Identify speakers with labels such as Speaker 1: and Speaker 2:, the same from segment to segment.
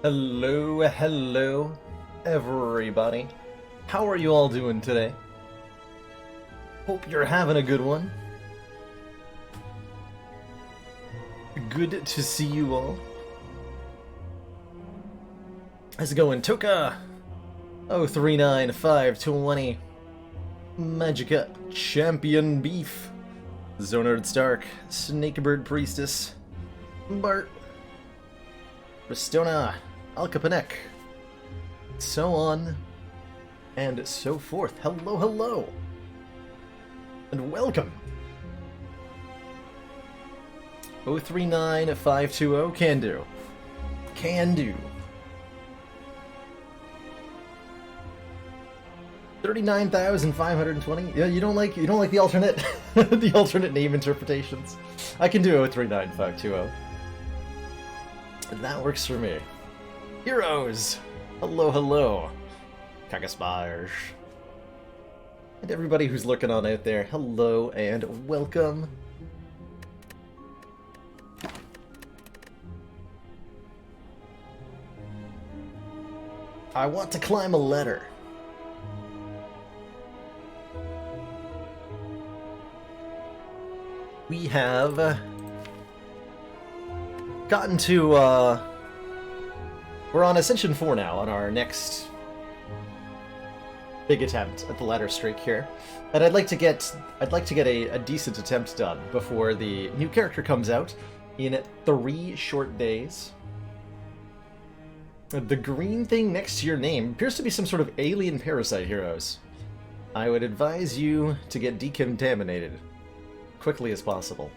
Speaker 1: Hello, everybody. How are you all doing today? Hope you're having a good one. Good to see you all. How's it going, Toka? 039520. Magica Champion Beef. Zonard Stark. Snakebird Priestess. Bart. Ristona. Alcapanek. So on and so forth. Hello. And welcome. 039520. Can do. Can do. 39,520. Yeah, you don't like the alternate the alternate name interpretations. I can do 039520. That works for me. Heroes! Hello. Spire. And everybody who's lurking on out there, hello and welcome. I want to climb a ladder. We have gotten to, we're on Ascension 4 now, on our next big attempt at the ladder streak here. And I'd like to get a decent attempt done before the new character comes out in 3 short days. The green thing next to your name appears to be some sort of alien parasite, heroes. I would advise you to get decontaminated quickly as possible.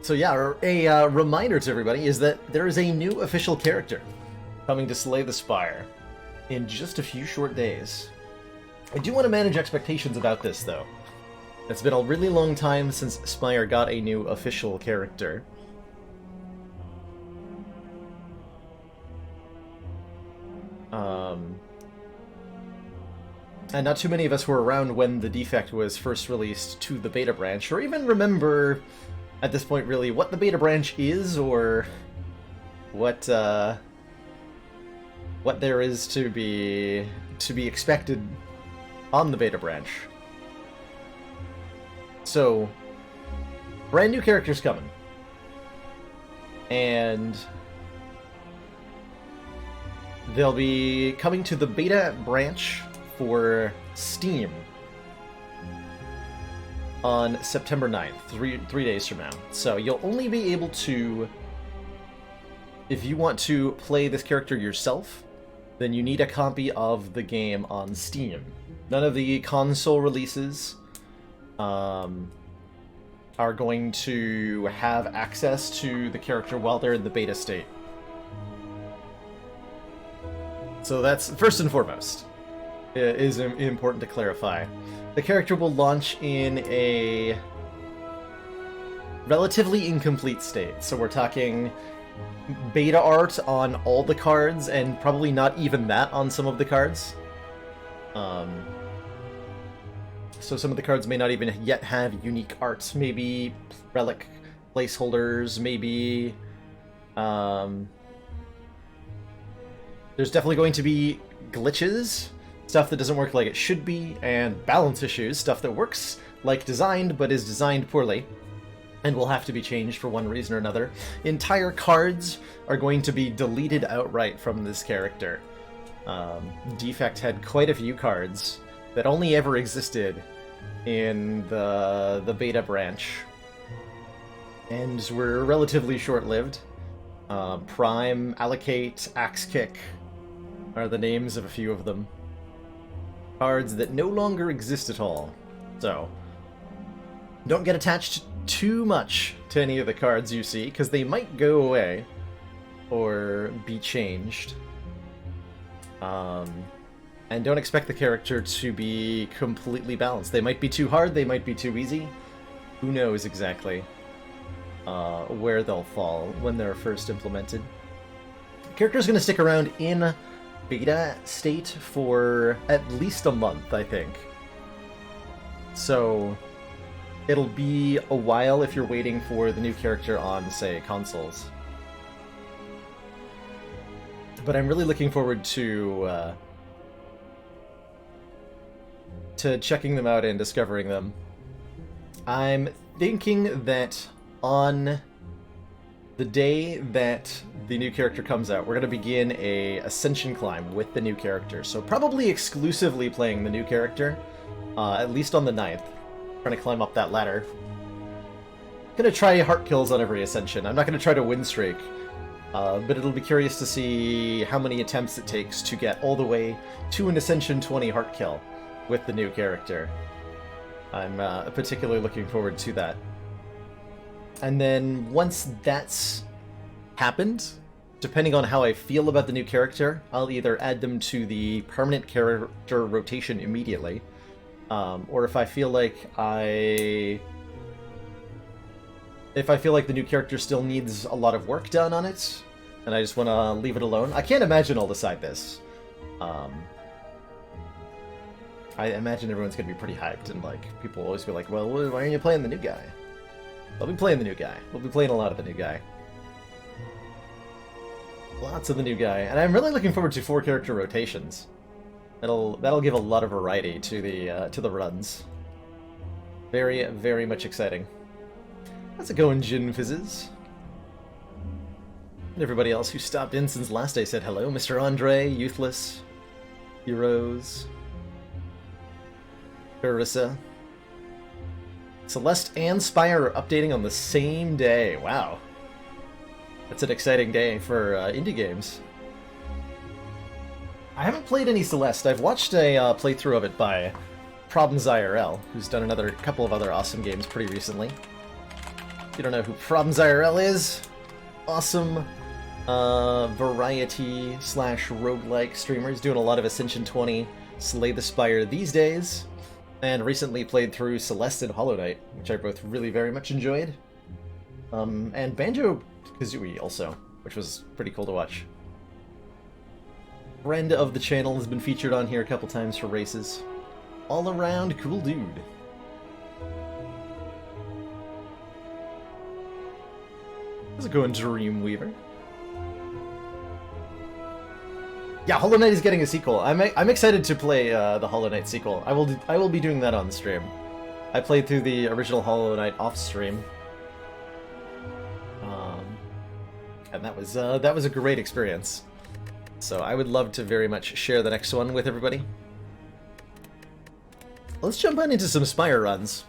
Speaker 1: So yeah, a reminder to everybody is that there is a new official character coming to slay the Spire in just a few short days. I do want to manage expectations about this, though. It's been a really long time since Spire got a new official character. And not too many of us were around when the defect was first released to the beta branch, or even remember at this point really what the beta branch is, or what there is to be expected on the beta branch. So, brand new characters coming, and they'll be coming to the beta branch for Steam on September 9th, three days from now. So you'll only be able to, if you want to play this character yourself, then you need a copy of the game on Steam. None of the console releases are going to have access to the character while they're in the beta state. So that's first and foremost. Is important to clarify. The character will launch in a relatively incomplete state, so we're talking beta art on all the cards, and probably not even that on some of the cards. So some of the cards may not even yet have unique art, maybe relic placeholders, maybe... There's definitely going to be glitches, stuff that doesn't work like it should be, and balance issues, stuff that works like designed but is designed poorly and will have to be changed for one reason or another. Entire cards are going to be deleted outright from this character. Defect had quite a few cards that only ever existed in the beta branch and were relatively short-lived. Prime, Allocate, Axe Kick are the names of a few of them. Cards that no longer exist at all. So, don't get attached too much to any of the cards you see, because they might go away or be changed. And don't expect the character to be completely balanced. They might be too hard, they might be too easy. Who knows exactly where they'll fall when they're first implemented. The character's going to stick around in beta state for at least a month, I think. So it'll be a while if you're waiting for the new character on, say, consoles. But I'm really looking forward to checking them out and discovering them. I'm thinking that on the day that the new character comes out, we're going to begin a ascension climb with the new character. So probably exclusively playing the new character, at least on the 9th. Trying to climb up that ladder. Gonna try heart kills on every ascension. I'm not gonna try to win streak, but it'll be curious to see how many attempts it takes to get all the way to an ascension 20 heart kill with the new character. I'm particularly looking forward to that. And then once that's happened, depending on how I feel about the new character, I'll either add them to the permanent character rotation immediately, or if I feel like the new character still needs a lot of work done on it, and I just want to leave it alone. I can't imagine I'll decide this. I imagine everyone's going to be pretty hyped, and like people will always be like, well, why aren't you playing the new guy? I'll be playing the new guy. We'll be playing a lot of the new guy. Lots of the new guy. And I'm really looking forward to 4 character rotations. That'll give a lot of variety to the runs. Very, very much exciting. How's it going, Jin Fizzes? And everybody else who stopped in since last I said hello. Mr. Andre, Youthless, Heroes, Carissa. Celeste and Spire are updating on the same day. Wow. That's an exciting day for indie games. I haven't played any Celeste. I've watched a playthrough of it by Problems IRL, who's done a couple of other awesome games pretty recently. If you don't know who Problems IRL is, awesome variety / roguelike streamer. He's doing a lot of Ascension 20, Slay the Spire these days, and recently played through Celeste and Hollow Knight, which I both really very much enjoyed. And Banjo-Kazooie also, which was pretty cool to watch. Friend of the channel, has been featured on here a couple times for races. All around cool dude. How's it going, Dreamweaver? Yeah, Hollow Knight is getting a sequel. I'm excited to play the Hollow Knight sequel. I will be doing that on the stream. I played through the original Hollow Knight off stream, and that was a great experience. So I would love to very much share the next one with everybody. Let's jump on into some Spire runs.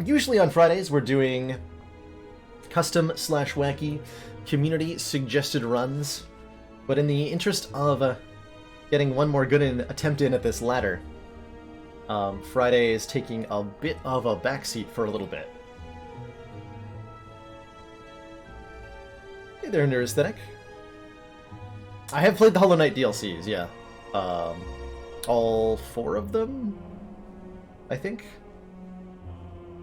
Speaker 1: Usually on Fridays we're doing custom / wacky community suggested runs, but in the interest of getting one more good attempt in at this ladder, Friday is taking a bit of a backseat for a little bit. Hey there, Neurasthenic. I have played the Hollow Knight DLCs, yeah. All 4 of them, I think.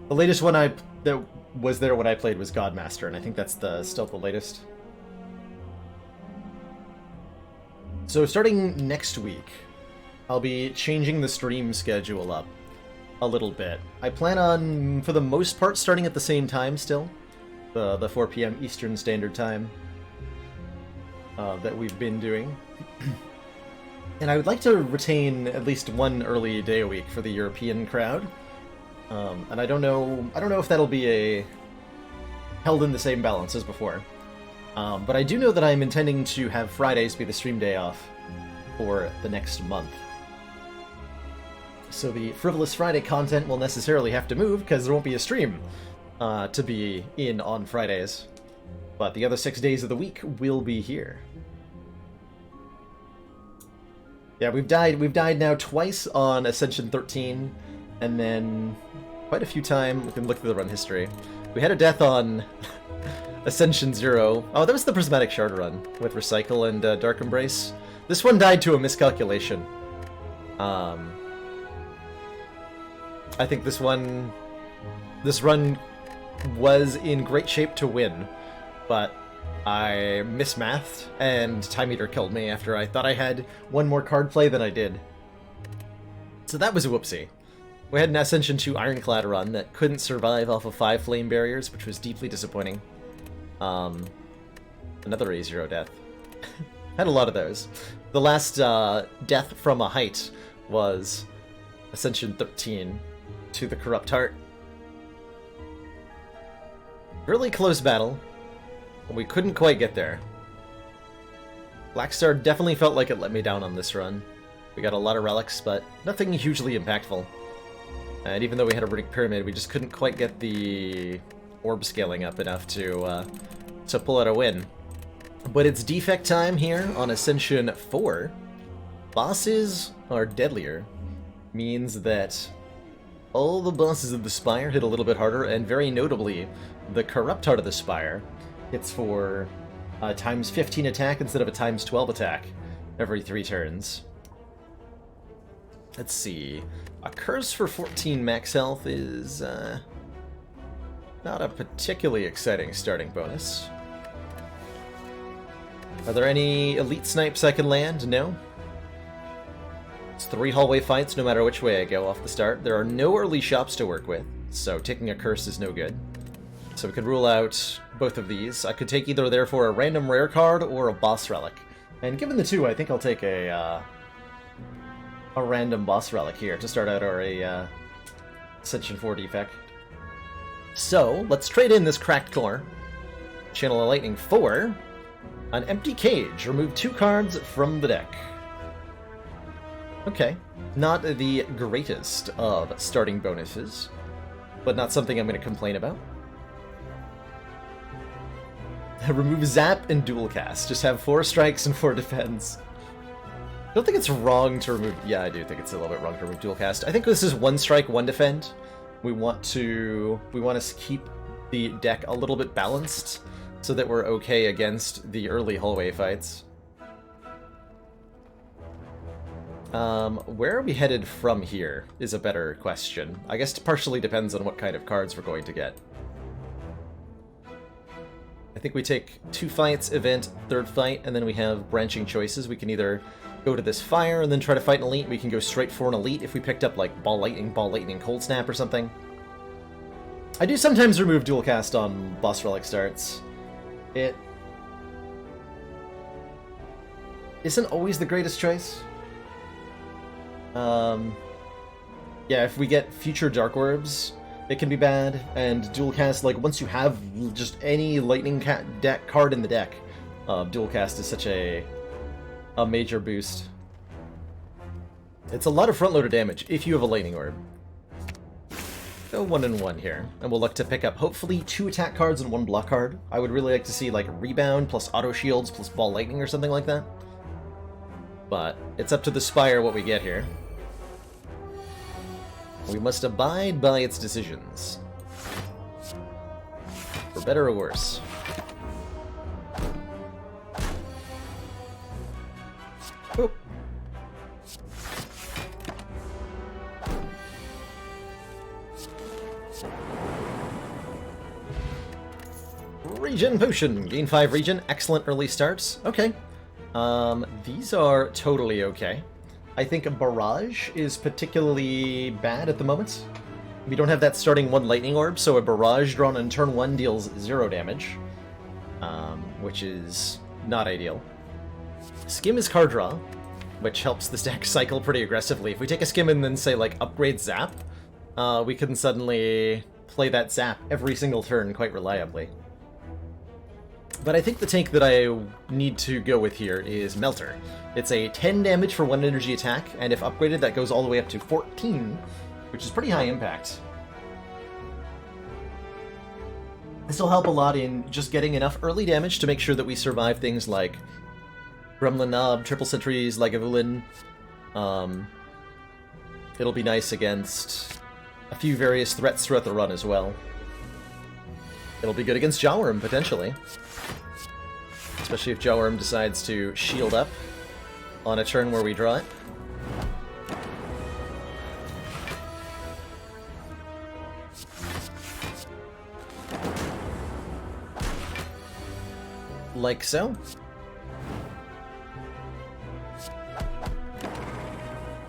Speaker 1: The latest one that was there when I played was Godmaster, and I think that's still the latest. So starting next week, I'll be changing the stream schedule up a little bit. I plan on, for the most part, starting at the same time still, the 4 p.m. Eastern Standard Time that we've been doing. And I would like to retain at least one early day a week for the European crowd. And I don't know if that'll be held in the same balance as before. But I do know that I'm intending to have Fridays be the stream day off for the next month. So the Frivolous Friday content will necessarily have to move because there won't be a stream to be in on Fridays. But the other 6 days of the week will be here. Yeah, we've died now twice on Ascension 13, and then quite a few times. We can look through the run history. We had a death on Ascension 0. Oh, that was the Prismatic Shard run with Recycle and Dark Embrace. This one died to a miscalculation. I think this run was in great shape to win, but I mismathed, and Time Eater killed me after I thought I had one more card play than I did. So that was a whoopsie. We had an Ascension 2 Ironclad run that couldn't survive off of 5 flame barriers, which was deeply disappointing. Another A0 death. Had a lot of those. The last death from a height was Ascension 13 to the Corrupt Heart. Really close battle, but we couldn't quite get there. Blackstar definitely felt like it let me down on this run. We got a lot of relics, but nothing hugely impactful. And even though we had a Runic Pyramid, we just couldn't quite get the orb scaling up enough to pull out a win. But it's defect time here on Ascension 4. Bosses are deadlier. Means that all the bosses of the Spire hit a little bit harder, and very notably, the Corrupt Heart of the Spire hits for times 15 attack instead of a times 12 attack every 3 turns. Let's see. A Curse for 14 max health is not a particularly exciting starting bonus. Are there any elite snipes I can land? No. It's 3 hallway fights no matter which way I go off the start. There are no early shops to work with, so taking a curse is no good. So we could rule out both of these. I could take either therefore a random rare card or a boss relic. And given the two, I think I'll take a random boss relic here to start out, or a Ascension 4 defect. So, let's trade in this Cracked Core. Channel a Lightning 4. An Empty Cage. Remove 2 cards from the deck. Okay. Not the greatest of starting bonuses, but not something I'm going to complain about. Remove Zap and Dual Cast. Just have 4 strikes and 4 defense. I don't think it's wrong to remove... Yeah, I do think it's a little bit wrong to remove Dual Cast. I think this is 1 strike, 1 defend. We want to keep the deck a little bit balanced so that we're okay against the early hallway fights. Where are we headed from here is a better question. I guess it partially depends on what kind of cards we're going to get. I think we take 2 fights, event, 3rd fight, and then we have branching choices. We can either go to this fire and then try to fight an elite. We can go straight for an elite if we picked up like Ball Lightning, Cold Snap or something. I do sometimes remove Dual Cast on boss relic starts. It isn't always the greatest choice. Yeah, if we get future Dark Orbs, it can be bad, and Dual Cast, like, once you have just any Lightning deck card in the deck, Dual Cast is such a major boost. It's a lot of front-loader damage if you have a Lightning Orb. Go 1 and 1 here, and we'll look to pick up hopefully 2 attack cards and 1 block card. I would really like to see like Rebound plus Auto Shields plus Ball Lightning or something like that. But it's up to the Spire what we get here. We must abide by its decisions. For better or worse. Oh. Regen Potion. Gain 5 regen. Excellent early starts. Okay. These are totally okay. I think a Barrage is particularly bad at the moment. We don't have that starting 1 Lightning Orb, so a Barrage drawn on turn 1 deals 0 damage. Which is not ideal. Skim is card draw, which helps this deck cycle pretty aggressively. If we take a Skim and then say, like, upgrade Zap, we can suddenly play that Zap every single turn quite reliably. But I think the tank that I need to go with here is Melter. It's a 10 damage for 1 energy attack, and if upgraded that goes all the way up to 14, which is pretty high impact. This will help a lot in just getting enough early damage to make sure that we survive things like Gremlin Knob, Triple Sentries, Lagavulin. It'll be nice against a few various threats throughout the run as well. It'll be good against Jawworm, potentially. Especially if Jawworm decides to shield up on a turn where we draw it. Like so.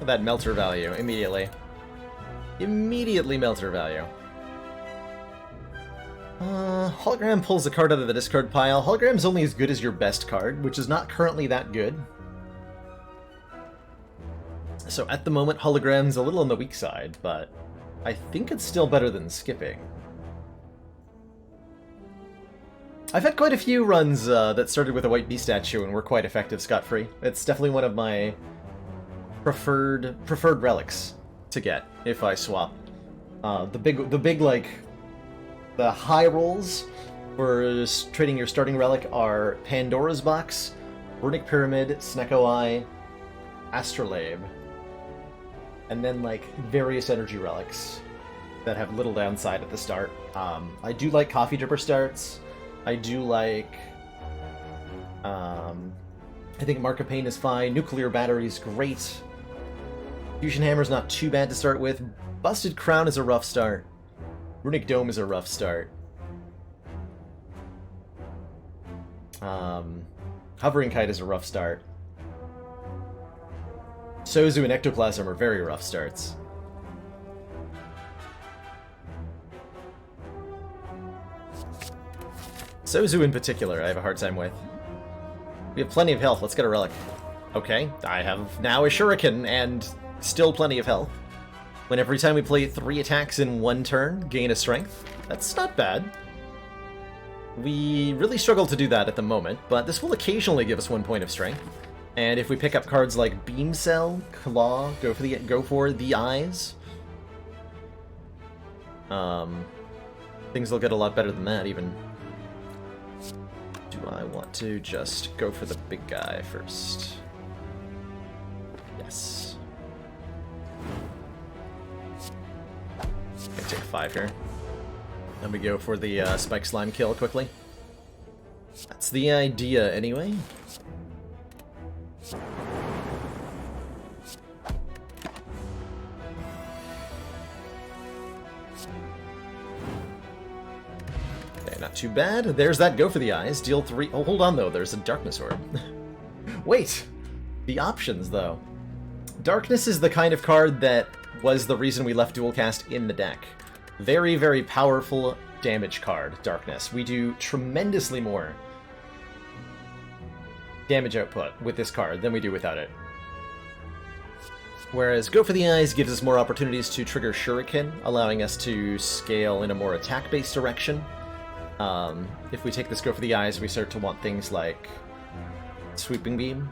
Speaker 1: That Melter value immediately. Immediately melter value. Hologram pulls a card out of the discard pile. Hologram's only as good as your best card, which is not currently that good. So at the moment, Hologram's a little on the weak side, but I think it's still better than skipping. I've had quite a few runs that started with a white bee statue and were quite effective scot-free. It's definitely one of my preferred relics to get if I swap. The high rolls for trading your starting relic are Pandora's Box, Runic Pyramid, Snecko Eye, Astrolabe, and then like various energy relics that have little downside at the start. I do like Coffee Dripper starts. I do like... I think Mark of Pain is fine. Nuclear Battery's great. Fusion Hammer's not too bad to start with. Busted Crown is a rough start. Runic Dome is a rough start. Hovering Kite is a rough start. Sozu and Ectoplasm are very rough starts. Sozu in particular, I have a hard time with. We have plenty of health, let's get a relic. Okay, I have now a Shuriken and still plenty of health. When every time we play 3 attacks in 1 turn, gain a strength. That's not bad. We really struggle to do that at the moment, but this will occasionally give us 1 point of strength. And if we pick up cards like Beam Cell, Claw, go for the Eyes. Things will get a lot better than that, even. Do I want to just go for the big guy first? Yes. Gonna take 5 here. Then we go for the Spike Slime kill quickly. That's the idea, anyway. Okay, not too bad. There's that Go for the Eyes. Deal 3. Oh, hold on, though. There's a Darkness Orb. Wait! The options, though. Darkness is the kind of card that was the reason we left Dual Cast in the deck. Very, very powerful damage card, Darkness. We do tremendously more damage output with this card than we do without it. Whereas Go for the Eyes gives us more opportunities to trigger Shuriken, allowing us to scale in a more attack-based direction. If we take this Go for the Eyes, we start to want things like Sweeping Beam,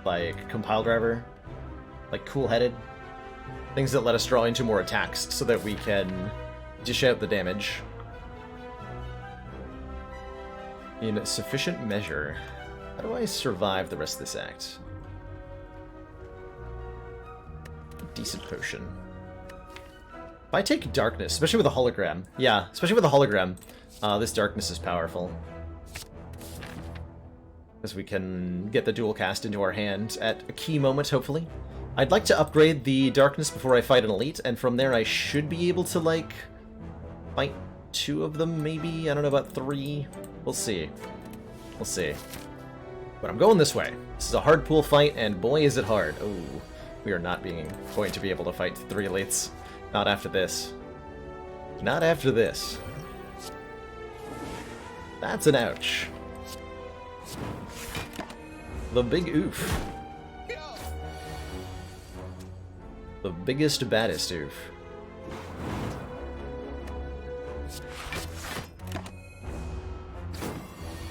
Speaker 1: like Compile Driver, like Cool-Headed. Things that let us draw into more attacks so that we can dish out the damage in sufficient measure. How do I survive the rest of this act? Decent potion. If I take Darkness, especially with a hologram, yeah, especially with a hologram, this Darkness is powerful. Because we can get the Dual Cast into our hand at a key moment, hopefully. I'd like to upgrade the Darkness before I fight an Elite, and from there I should be able to, like, fight 2 of them, maybe? I don't know about 3. We'll see. We'll see. But I'm going this way. This is a hard pool fight, and boy is it hard. Oh, we are not going to be able to fight 3 Elites. Not after this. Not after this. That's an ouch. The big oof. The biggest, baddest oof.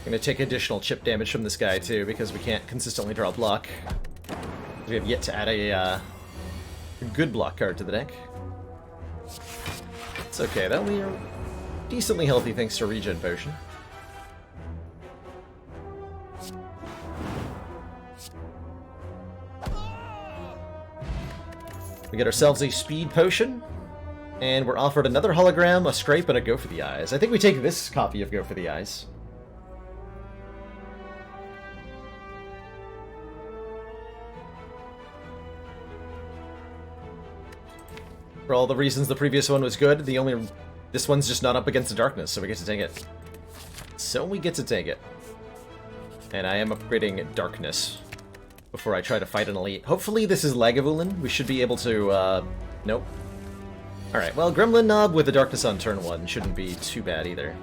Speaker 1: I'm gonna take additional chip damage from this guy too, because we can't consistently draw block. We have yet to add a good block card to the deck. It's okay though, we are decently healthy thanks to Regen Potion. We get ourselves a Speed Potion, and we're offered another Hologram, a Scrape, and a Go for the Eyes. I think we take this copy of Go for the Eyes. For all the reasons the previous one was good, this one's just not up against the Darkness, so we get to take it. So we get to take it. And I am upgrading Darkness before I try to fight an Elite. Hopefully this is Lagavulin. We should be able to, nope. Alright, well, Gremlin Knob with the Darkness on turn 1 shouldn't be too bad either.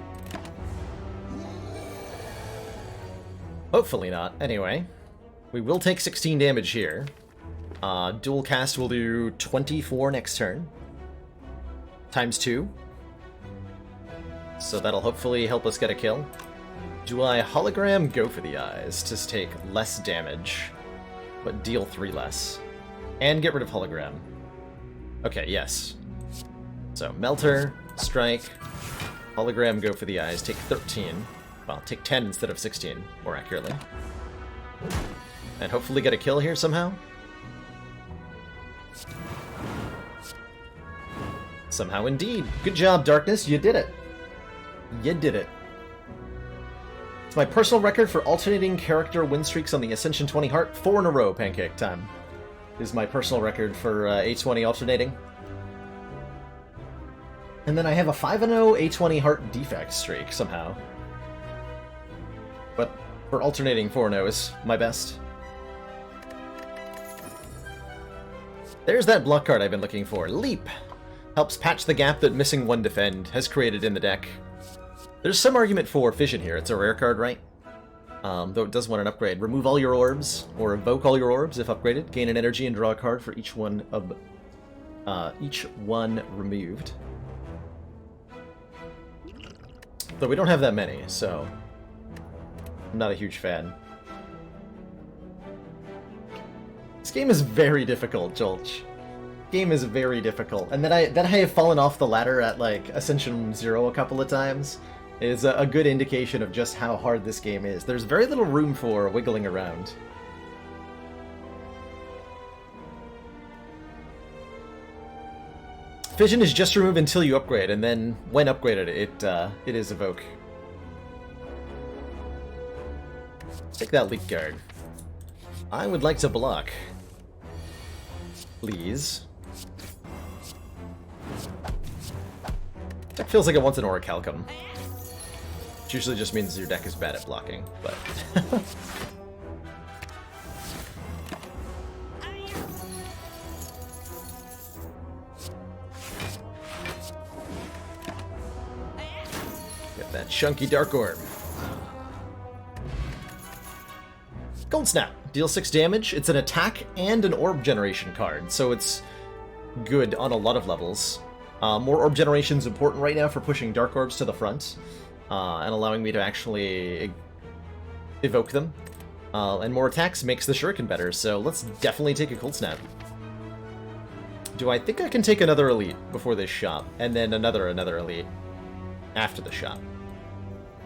Speaker 1: Hopefully not. Anyway, we will take 16 damage here. Dual cast will do 24 next turn. Times 2. So that'll hopefully help us get a kill. Do I hologram Go for the Eyes to take less damage, but deal 3 less? And get rid of hologram. Okay, yes. So, Melter, Strike, hologram Go for the Eyes, take 13. Well, take 10 instead of 16, more accurately. And hopefully get a kill here somehow. Somehow indeed. Good job, Darkness, you did it. You did it. It's my personal record for alternating character win streaks on the Ascension 20 Heart. 4 in a row, Pancake time. Is my personal record for A20 alternating. And then I have a 5-0 A20 Heart defect streak, somehow. But for alternating 4-0 is my best. There's that block card I've been looking for. Leap! Helps patch the gap that missing 1 defend has created in the deck. There's some argument for Fission here. It's a rare card, right? Though it does want an upgrade. Remove all your orbs, or evoke all your orbs if upgraded. Gain an energy and draw a card for each one removed. Though we don't have that many, so I'm not a huge fan. This game is very difficult, Jolch. Game is very difficult, and that I have fallen off the ladder at like Ascension 0 a couple of times is a good indication of just how hard this game is. There's very little room for wiggling around. Fission is just remove until you upgrade, and then when upgraded, it is evoke. Take that leap guard. I would like to block. Please. Deck feels like it wants an Orichalcum. Which usually just means your deck is bad at blocking, but... Get that chunky Dark Orb. Gold Snap. Deal 6 damage. It's an attack and an orb generation card, so it's good on a lot of levels. More orb generation is important right now for pushing Dark Orbs to the front, and allowing me to actually evoke them. And more attacks makes the Shuriken better, so let's definitely take a Cold Snap. Do I think I can take another Elite before this shop, and then another Elite after the shop?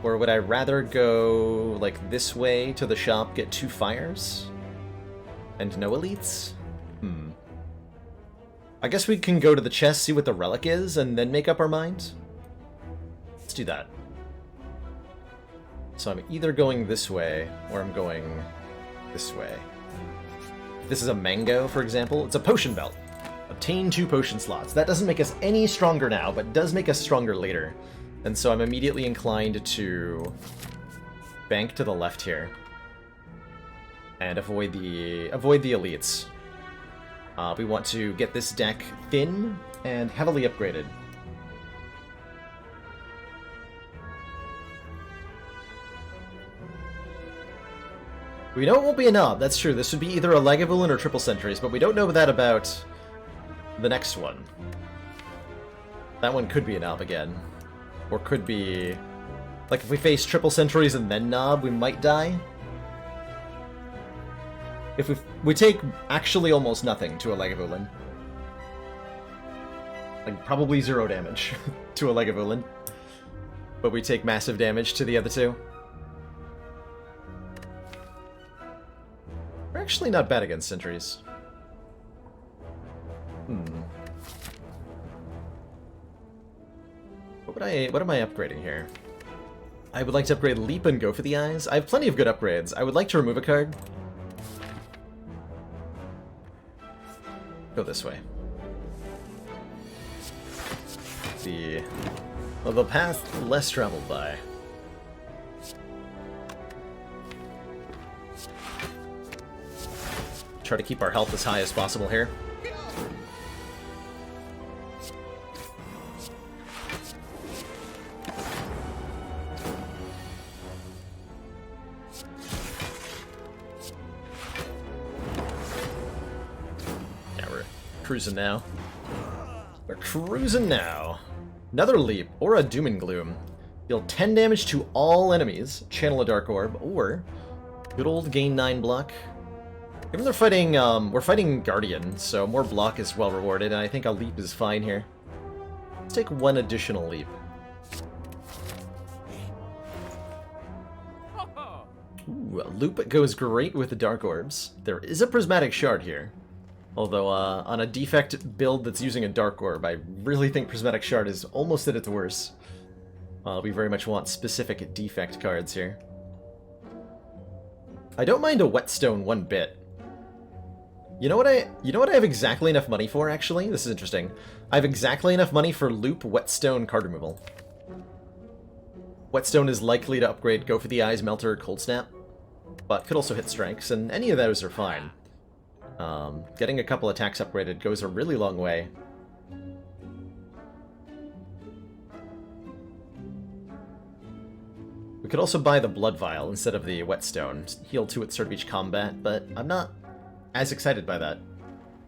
Speaker 1: Or would I rather go, like, this way to the shop, get 2 fires? And no elites? I guess we can go to the chest, see what the relic is, and then make up our minds? Let's do that. So I'm either going this way, or I'm going this way. If this is a mango, for example, it's a potion belt. Obtain 2 potion slots. That doesn't make us any stronger now, but does make us stronger later. And so I'm immediately inclined to bank to the left here. And avoid the elites. We want to get this deck thin and heavily upgraded. We know it won't be a Knob, that's true. This would be either a Lagavulin or Triple Sentries, but we don't know that about the next one. That one could be a Knob again. Or could be... Like, if we face Triple Sentries and then Knob, we might die. If we take actually almost nothing to a Lagavulin. Like, probably 0 damage to a Lagavulin. But we take massive damage to the other 2. We're actually not bad against Sentries. What am I upgrading here? I would like to upgrade Leap and Go for the Eyes. I have plenty of good upgrades. I would like to remove a card. Go this way. The path less traveled by. Try to keep our health as high as possible here. cruising now. We're cruising now. Another leap, or a Doom and Gloom. Deal 10 damage to all enemies, channel a Dark Orb, or good old gain 9 block. Given they're fighting, we're fighting Guardian, so more block is well rewarded, and I think a leap is fine here. Let's take one additional leap. Ooh, a loop goes great with the Dark Orbs. There is a Prismatic Shard here. Although, on a defect build that's using a Dark Orb, I really think Prismatic Shard is almost at its worst. We very much want specific defect cards here. I don't mind a Whetstone one bit. You know what I have exactly enough money for, actually? This is interesting. I have exactly enough money for Loop Whetstone card removal. Whetstone is likely to upgrade Go for the Eyes, Melter, Cold Snap, but could also hit Strikes, and any of those are fine. Getting a couple attacks upgraded goes a really long way. We could also buy the Blood Vial instead of the Whetstone. Heal 2 at the start of each combat, but I'm not as excited by that.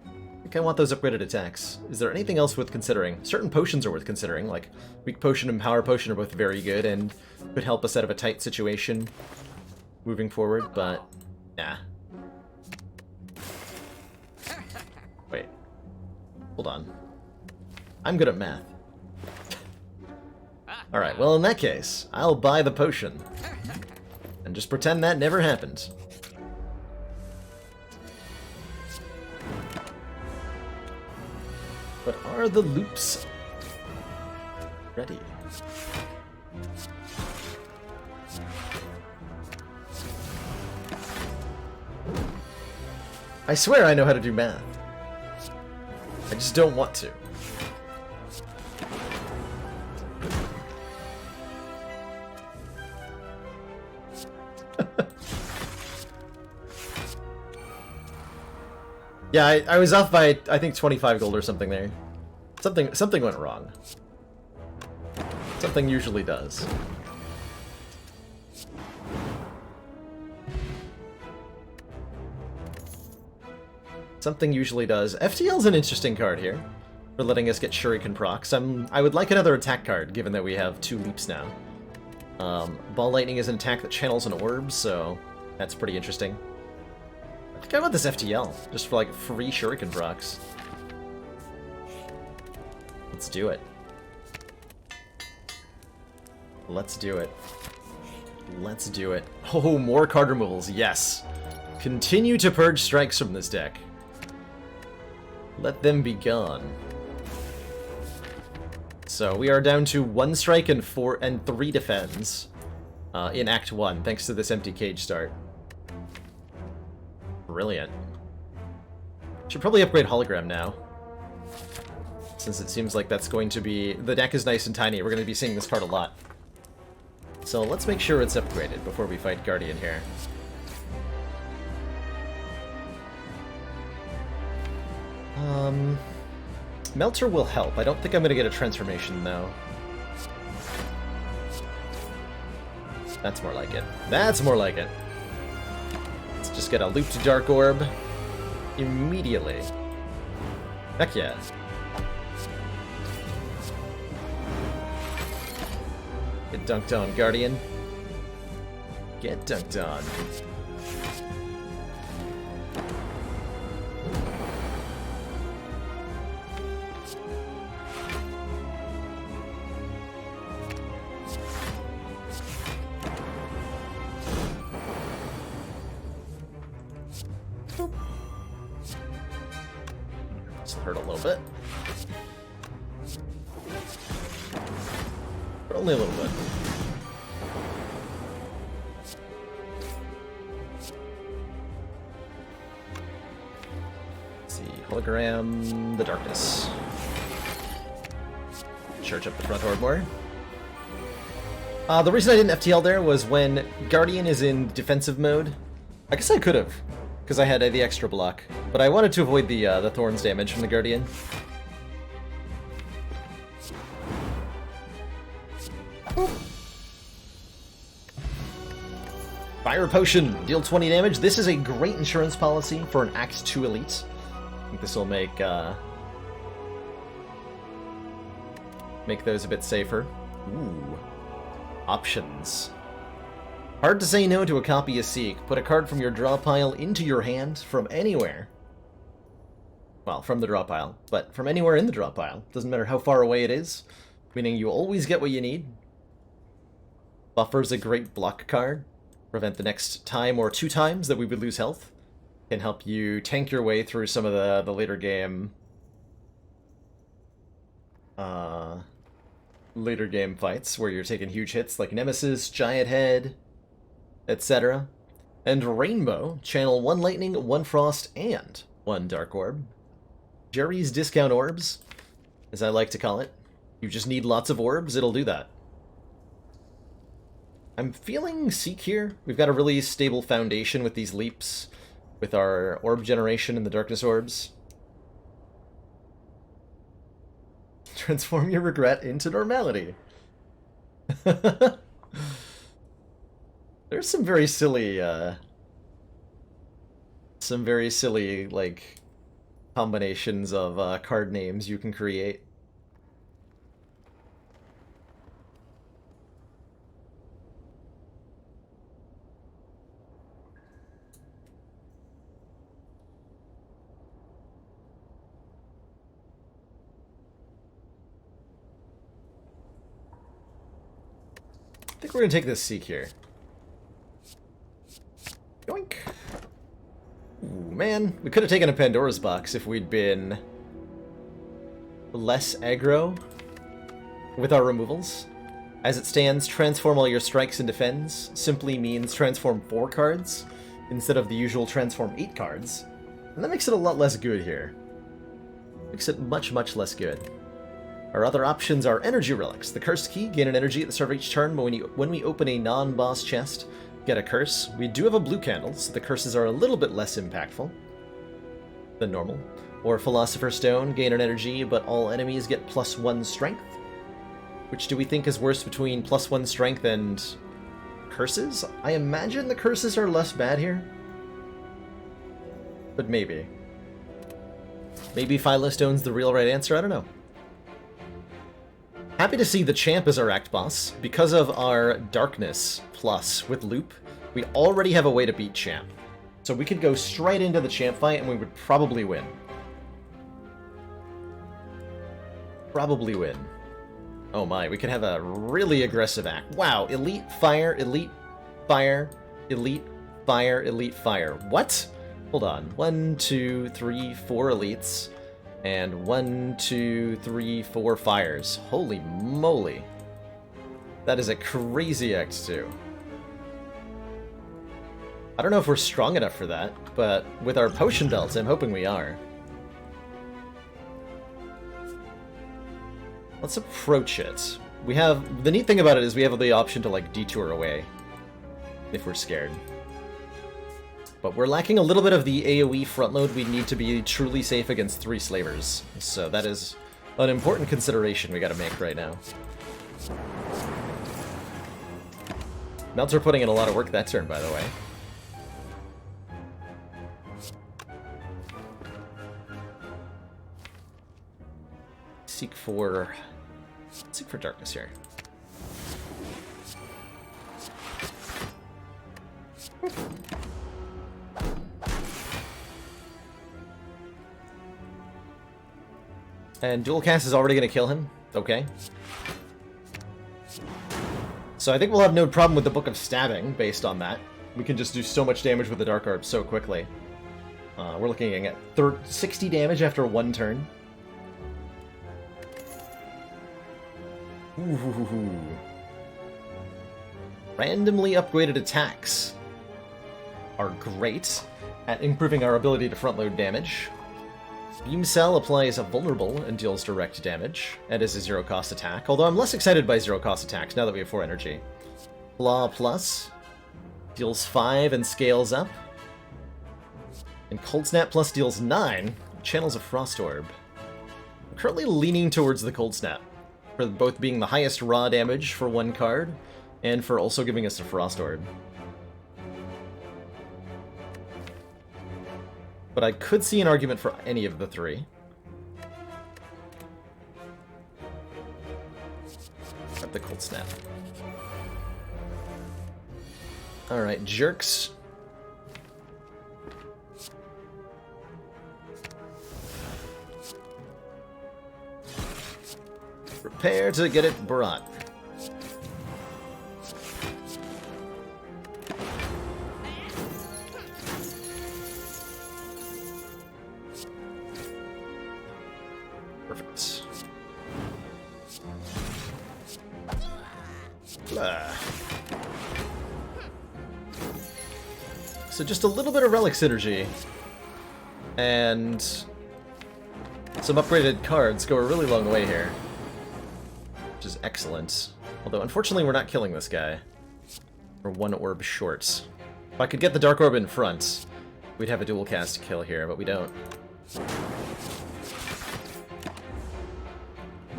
Speaker 1: I think I want those upgraded attacks. Is there anything else worth considering? Certain potions are worth considering, like Weak Potion and Power Potion are both very good and could help us out of a tight situation moving forward, but nah. Wait. Hold on. I'm good at math. Alright, well in that case, I'll buy the potion. And just pretend that never happened. But are the loops ready? I swear I know how to do math. I just don't want to. Yeah, I was off by, I think, 25 gold or something there. Something went wrong. Something usually does. Something usually does. FTL's an interesting card here for letting us get Shuriken procs. I would like another attack card, given that we have 2 leaps now. Ball Lightning is an attack that channels an orb, so that's pretty interesting. I think I want this FTL, just for like free Shuriken procs. Let's do it. Let's do it. Let's do it. Oh, more card removals, yes. Continue to purge strikes from this deck. Let them be gone. So we are down to 1 strike and 3 defends in Act 1, thanks to this empty cage start. Brilliant. Should probably upgrade Hologram now, since it seems like that's going to be... The deck is nice and tiny, we're going to be seeing this card a lot. So let's make sure it's upgraded before we fight Guardian here. Melter will help. I don't think I'm going to get a transformation, though. That's more like it. That's more like it. Let's just get a looped Dark Orb immediately. Heck yeah. Get dunked on, Guardian. Get dunked on. Just hurt a little bit. But only a little bit. Let's see, hologram, the darkness. Charge up the front orb more. The reason I didn't FTL there was when Guardian is in defensive mode. I guess I could have, because I had the extra block. But I wanted to avoid the Thorns damage from the Guardian. Fire Potion! Deal 20 damage. This is a great insurance policy for an Act 2 elite. I think this will make Make those a bit safer. Ooh. Options. Hard to say no to a copy of Seek. Put a card from your draw pile into your hand from anywhere. Well, from the draw pile, but from anywhere in the draw pile. Doesn't matter how far away it is, meaning you always get what you need. Buffer's a great block card. Prevent the next time or 2 times that we would lose health. Can help you tank your way through some of the later game... later game fights where you're taking huge hits like Nemesis, Giant Head, etc. And Rainbow, channel 1 Lightning, 1 Frost, and 1 Dark Orb. Jerry's Discount Orbs, as I like to call it. You just need lots of orbs, it'll do that. I'm feeling Seek here. We've got a really stable foundation with these leaps, with our orb generation and the darkness orbs. Transform your regret into normality. There's some very silly, like, combinations of card names you can create. I think we're gonna take this Seek here. Yoink. Ooh, man, we could have taken a Pandora's box if we'd been less aggro with our removals. As it stands, transform all your strikes into defends simply means transform 4 cards instead of the usual transform 8 cards. And that makes it a lot less good here. Makes it much, much less good. Our other options are Energy Relics. The Cursed Key, gain an energy at the start of each turn, but when we open a non-boss chest, get a curse. We do have a blue candle, so the curses are a little bit less impactful than normal. Or Philosopher's Stone, gain an energy, but all enemies get +1 strength. Which do we think is worse between +1 strength and curses? I imagine the curses are less bad here. But maybe. Maybe Philo Stone's the real right answer, I don't know. Happy to see the Champ as our act boss. Because of our Darkness plus with Loop, we already have a way to beat Champ. So we could go straight into the Champ fight and we would probably win. Probably win. Oh my, we could have a really aggressive act. Wow, Elite Fire, Elite Fire, Elite Fire, Elite Fire. What? Hold on. 1, 2, 3, 4 elites. And 1, 2, 3, 4 fires. Holy moly. That is a crazy X2. I don't know if we're strong enough for that, but with our potion belts, I'm hoping we are. Let's approach it. We have... The neat thing about it is we have the option to, like, detour away if we're scared. But we're lacking a little bit of the AoE front load we need to be truly safe against 3 slavers. So that is an important consideration we gotta make right now. Meltzer putting in a lot of work that turn, by the way. Seek for darkness here. And dual cast is already going to kill him. Okay. So I think we'll have no problem with the Book of Stabbing based on that. We can just do so much damage with the Dark Orb so quickly. We're looking at 60 damage after 1 turn. Ooh. Randomly upgraded attacks are great at improving our ability to front load damage. Beam Cell applies a vulnerable and deals direct damage, and is a 0-cost attack, although I'm less excited by 0-cost attacks now that we have 4 energy. Claw Plus deals 5 and scales up. And Cold Snap Plus deals 9, channels a Frost Orb. I'm currently leaning towards the Cold Snap, for both being the highest raw damage for 1 card, and for also giving us a Frost Orb. But I could see an argument for any of the 3. the Cold Snap. Alright, jerks. Prepare to get it brought. Perfect. Blah. So just a little bit of relic synergy and some upgraded cards go a really long way here, which is excellent. Although unfortunately we're not killing this guy. We're one orb short. If I could get the Dark Orb in front, we'd have a dual cast kill here, but we don't.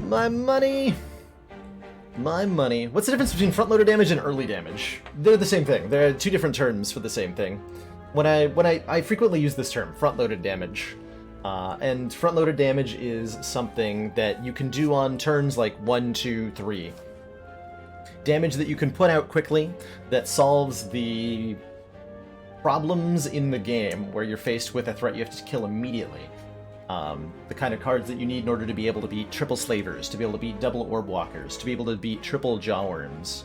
Speaker 1: My money! My money. What's the difference between front-loaded damage and early damage? They're the same thing. They're two different terms for the same thing. When I frequently use this term, front-loaded damage. And front-loaded damage is something that you can do on turns like 1, 2, 3. Damage that you can put out quickly, that solves the problems in the game where you're faced with a threat you have to kill immediately. The kind of cards that you need in order to be able to beat triple slavers, to be able to beat double orb walkers, to be able to beat triple jawworms.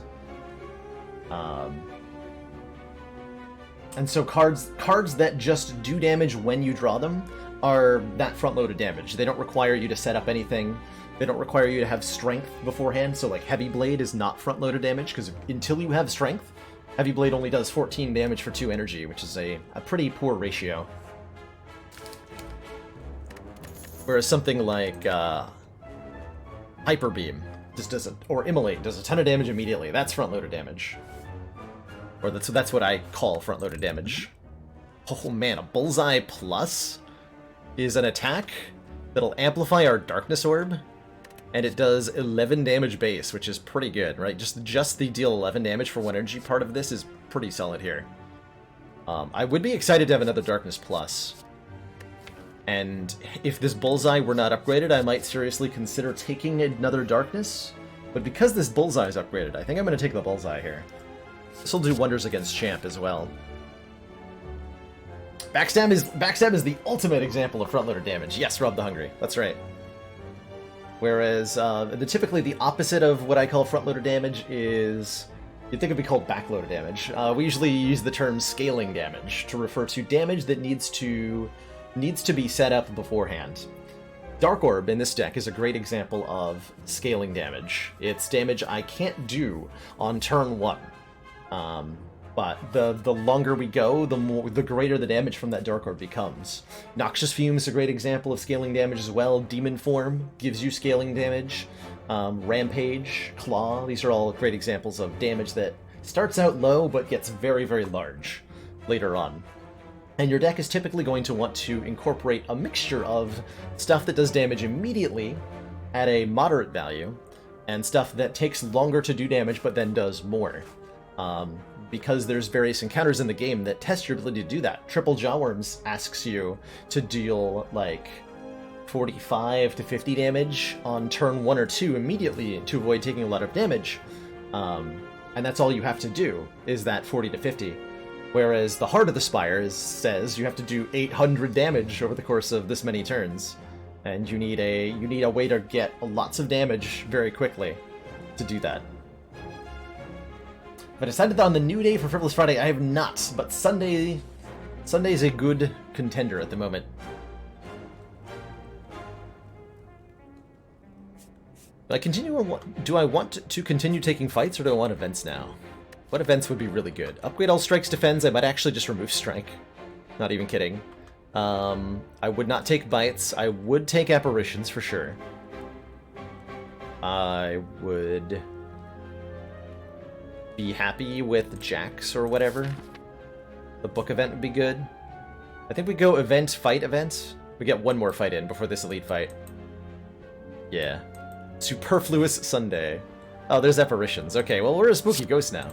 Speaker 1: And so cards that just do damage when you draw them are that front-loaded damage. They don't require you to set up anything. They don't require you to have strength beforehand. So like Heavy Blade is not front-loaded damage, because until you have strength, Heavy Blade only does 14 damage for 2 energy, which is a pretty poor ratio. Whereas something like Hyper Beam just does or Immolate does a ton of damage immediately. That's front-loaded damage. Or that's what I call front-loaded damage. Oh man, a Bullseye Plus is an attack that'll amplify our Darkness Orb, and it does 11 damage base, which is pretty good, right? Just the deal 11 damage for 1 energy part of this is pretty solid here. I would be excited to have another Darkness Plus. And if this Bullseye were not upgraded, I might seriously consider taking another Darkness. But because this Bullseye is upgraded, I think I'm going to take the Bullseye here. This will do wonders against Champ as well. Backstab is the ultimate example of front-loader damage. Yes, Rob the Hungry. That's right. Whereas typically the opposite of what I call front-loader damage is... You'd think it'd be called backloader damage. We usually use the term scaling damage to refer to damage that needs to be set up beforehand. Dark Orb in this deck is a great example of scaling damage. It's damage I can't do on turn 1. But the longer we go, the greater the damage from that Dark Orb becomes. Noxious Fume is a great example of scaling damage as well. Demon Form gives you scaling damage. Rampage, Claw, these are all great examples of damage that starts out low but gets very, very large later on. And your deck is typically going to want to incorporate a mixture of stuff that does damage immediately at a moderate value, and stuff that takes longer to do damage but then does more. Because there's various encounters in the game that test your ability to do that. Triple Jawworms asks you to deal like 45 to 50 damage on turn 1 or 2 immediately to avoid taking a lot of damage. And that's all you have to do, is that 40 to 50. Whereas the Heart of the Spire says you have to do 800 damage over the course of this many turns. And you need a way to get lots of damage very quickly to do that. I decided on the new day for Frivolous Friday. I have not, but Sunday's a good contender at the moment. Do I want to continue taking fights, or do I want events now? What events would be really good? Upgrade all strikes defends. I might actually just remove strike. Not even kidding. I would not take bites. I would take apparitions for sure. I would be happy with Jax or whatever. The book event would be good. I think we go event, fight, event. We get one more fight in before this elite fight. Yeah. Superfluous Sunday. Oh, there's apparitions. Okay, well, we're a Spooky Ghost now.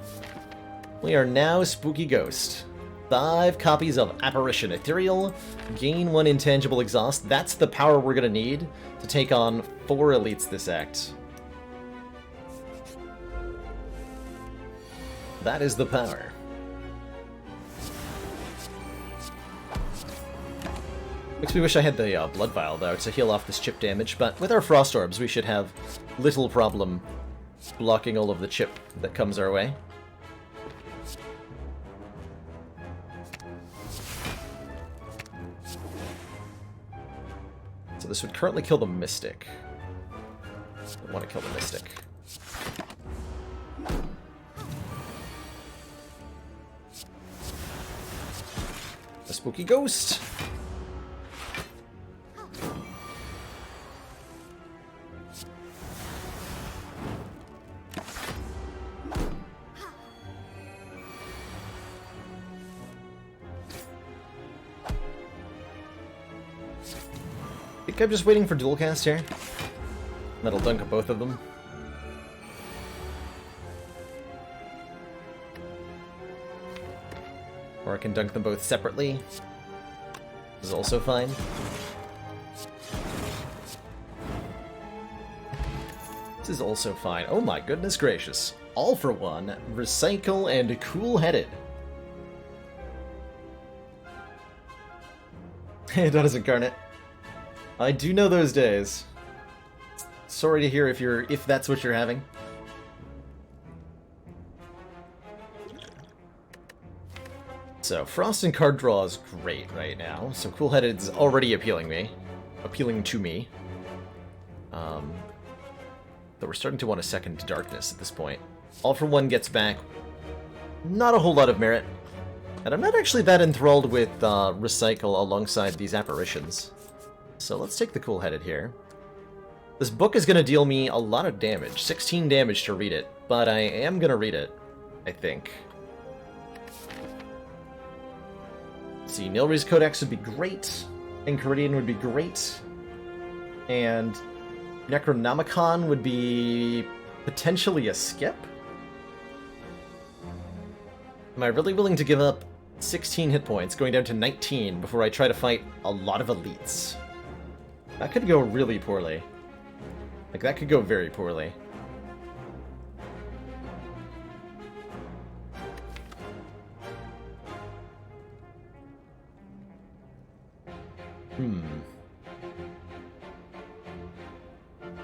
Speaker 1: We are now Spooky Ghost. 5 copies of Apparition Ethereal. Gain 1 intangible exhaust. That's the power we're gonna need to take on 4 elites this act. That is the power. Makes me wish I had the Blood Vial, though, to heal off this chip damage, but with our Frost Orbs, we should have little problem blocking all of the chip that comes our way. So this would currently kill the Mystic. I want to kill the Mystic. The Spooky Ghost! I think I'm just waiting for dual cast here. That'll dunk both of them. Or I can dunk them both separately. This is also fine. This is also fine. Oh my goodness gracious. All for one, recycle and cool-headed. It does incarnate. I do know those days. Sorry to hear if that's what you're having. So, Frost and card draw is great right now. So Cool-Headed's already appealing to me. Though we're starting to want a second Darkness at this point. All for One gets back not a whole lot of merit. And I'm not actually that enthralled with Recycle alongside these apparitions. So let's take the Cool-Headed here. This book is going to deal me a lot of damage. 16 damage to read it. But I am going to read it, I think. Let's see, Nilri's Codex would be great. Enchiridion would be great. And Necronomicon would be potentially a skip. Am I really willing to give up 16 hit points, going down to 19, before I try to fight a lot of elites? That could go really poorly. Like, that could go very poorly.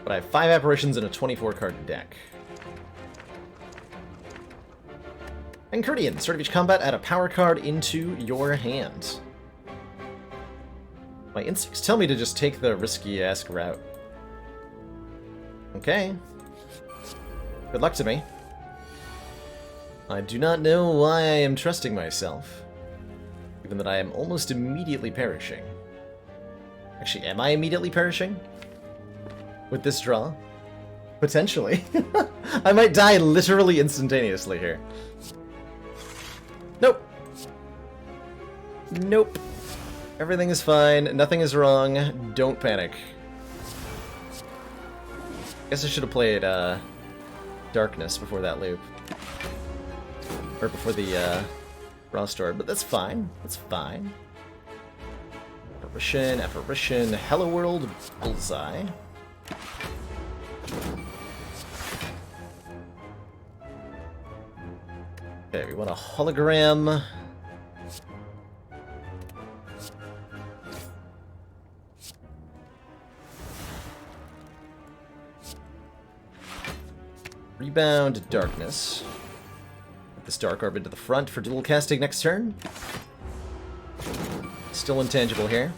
Speaker 1: But I have 5 apparitions in a 24-card deck. Enchiridion, start of each combat, add a power card into your hand. My instincts tell me to just take the risky-ass route. Okay. Good luck to me. I do not know why I am trusting myself, given that I am almost immediately perishing. Actually, am I immediately perishing? With this draw? Potentially. I might die literally instantaneously here. Nope. Nope. Everything is fine. Nothing is wrong. Don't panic. Guess I should have played Darkness before that loop. Or before the Frost Orb, but that's fine. That's fine. Apparition, Apparition, Hello World, Bullseye. Okay, we want a hologram. Rebound, Darkness. Put this Dark Orb into the front for dual casting next turn. Still intangible here.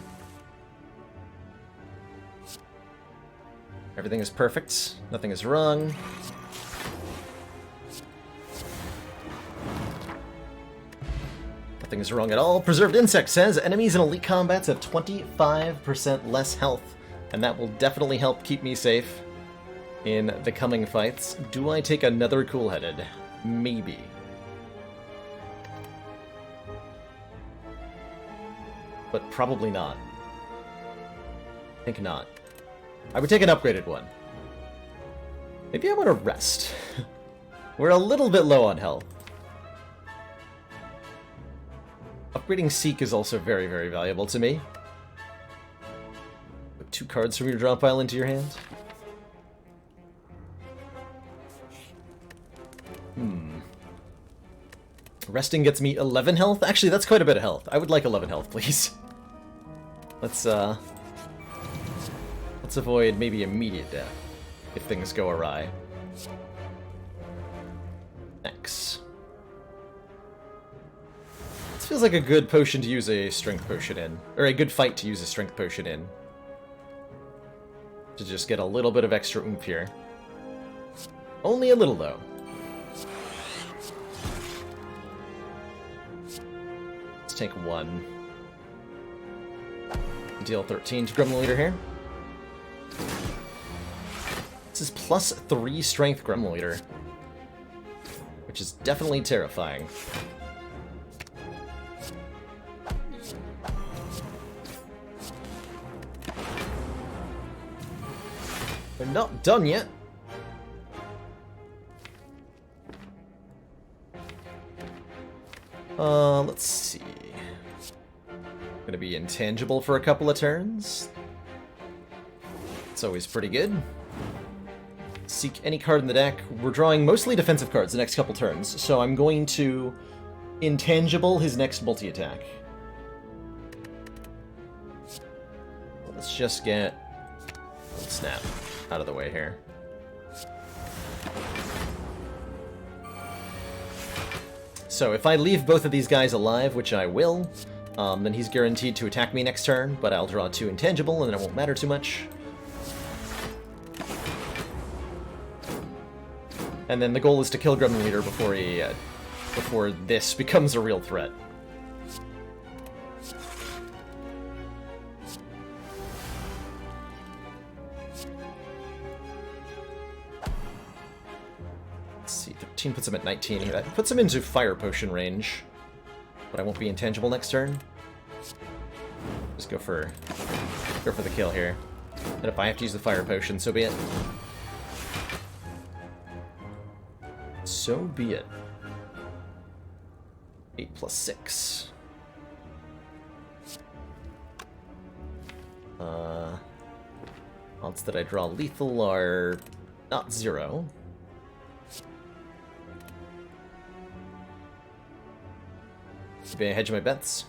Speaker 1: Everything is perfect. Nothing is wrong. Nothing is wrong at all. Preserved Insect says enemies in elite combats have 25% less health, and that will definitely help keep me safe in the coming fights. Do I take another Cool-Headed? Maybe. But probably not. I think not. I would take an upgraded one. Maybe I want to rest. We're a little bit low on health. Upgrading Seek is also very, very valuable to me. Put 2 cards from your draw pile into your hand. resting gets me 11 health? Actually, that's quite a bit of health. I would like 11 health, please. Let's avoid maybe immediate death if things go awry. X. This feels like a good potion to use a strength potion in. Or a good fight to use a strength potion in. To just get a little bit of extra oomph here. Only a little, though. Let's take one. Deal 13 to Gremlin Leader here. This is plus 3 strength Gremlin Leader, which is definitely terrifying. We're not done yet. Let's see. Gonna be intangible for a couple of turns. It's always pretty good. Seek any card in the deck. We're drawing mostly defensive cards the next couple turns, so I'm going to intangible his next multi-attack. Let's just get Snap out of the way here. So if I leave both of these guys alive, which I will, then he's guaranteed to attack me next turn, but I'll draw 2 intangible, and then it won't matter too much. And then the goal is to kill Gremlin Leader before this becomes a real threat. Let's see, 13 puts him at 19. That puts him into Fire Potion range, but I won't be intangible next turn. Just go for the kill here. And if I have to use the Fire Potion, so be it. So be it. 8 plus 6. Odds that I draw lethal are not 0. Maybe I hedge my bets.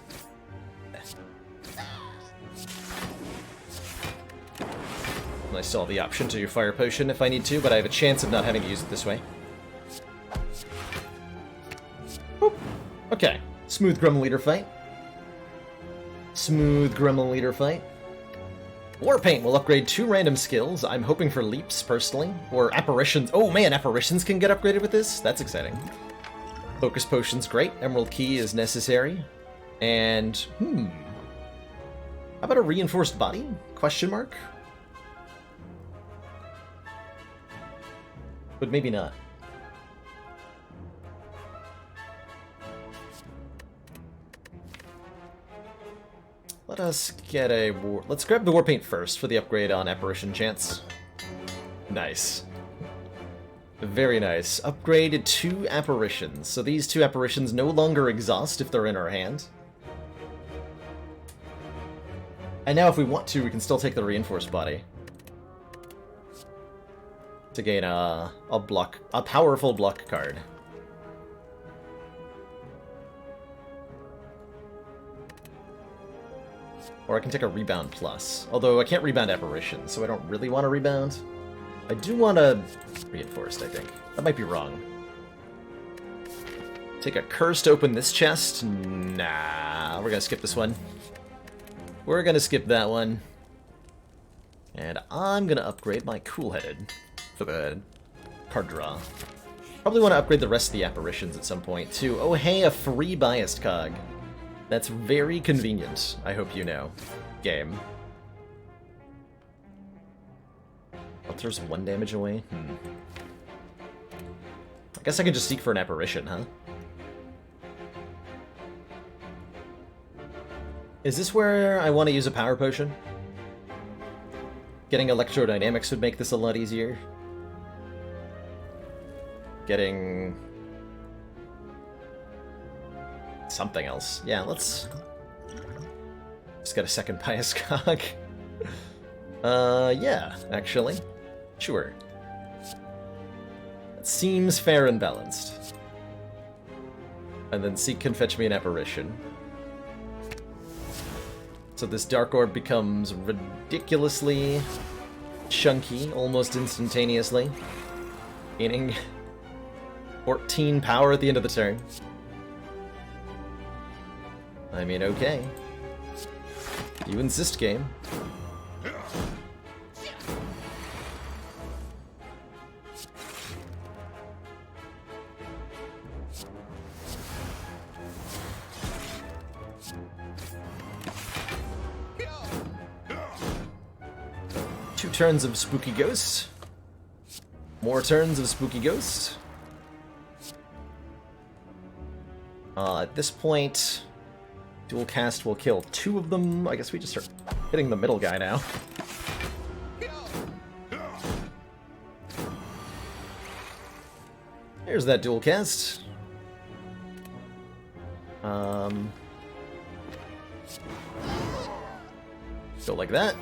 Speaker 1: I still have the option to do Fire Potion if I need to, but I have a chance of not having to use it this way. Okay, smooth Gremlin Leader fight. Smooth Gremlin Leader fight. Warpaint will upgrade 2 random skills. I'm hoping for leaps, personally. Or apparitions. Oh man, apparitions can get upgraded with this? That's exciting. Focus Potion's great. Emerald Key is necessary. And, how about a reinforced body? Question mark? But maybe not. Let us get a war... Let's grab the Warpaint first for the upgrade on Apparition chance. Nice. Very nice. Upgraded 2 Apparitions. So these 2 Apparitions no longer exhaust if they're in our hand. And now if we want to, we can still take the Reinforced Body. To gain a powerful block card. Or I can take a Rebound Plus. Although I can't rebound Apparition, so I don't really want to rebound. I do want to Reinforced, I think. That might be wrong. Take a Curse to open this chest? Nah, we're gonna skip this one. We're gonna skip that one. And I'm gonna upgrade my Cool-Headed for the card draw. Probably want to upgrade the rest of the Apparitions at some point, too. Oh hey, a free Biased Cog. That's very convenient, I hope you know. Game. Alters 1 damage away? I guess I can just seek for an Apparition, huh? Is this where I want to use a Power Potion? Getting Electrodynamics would make this a lot easier. Getting... something else. Yeah, let's... just get a second Pious Cog. Yeah, actually. Sure. That seems fair and balanced. And then Seek can fetch me an Apparition. So this Dark Orb becomes ridiculously chunky almost instantaneously, gaining 14 power at the end of the turn. I mean, okay. You insist, game. Two turns of Spooky Ghost. More turns of Spooky Ghost. At this point, dual cast will kill two of them. I guess we just start hitting the middle guy now. There's that dual cast. Go like that.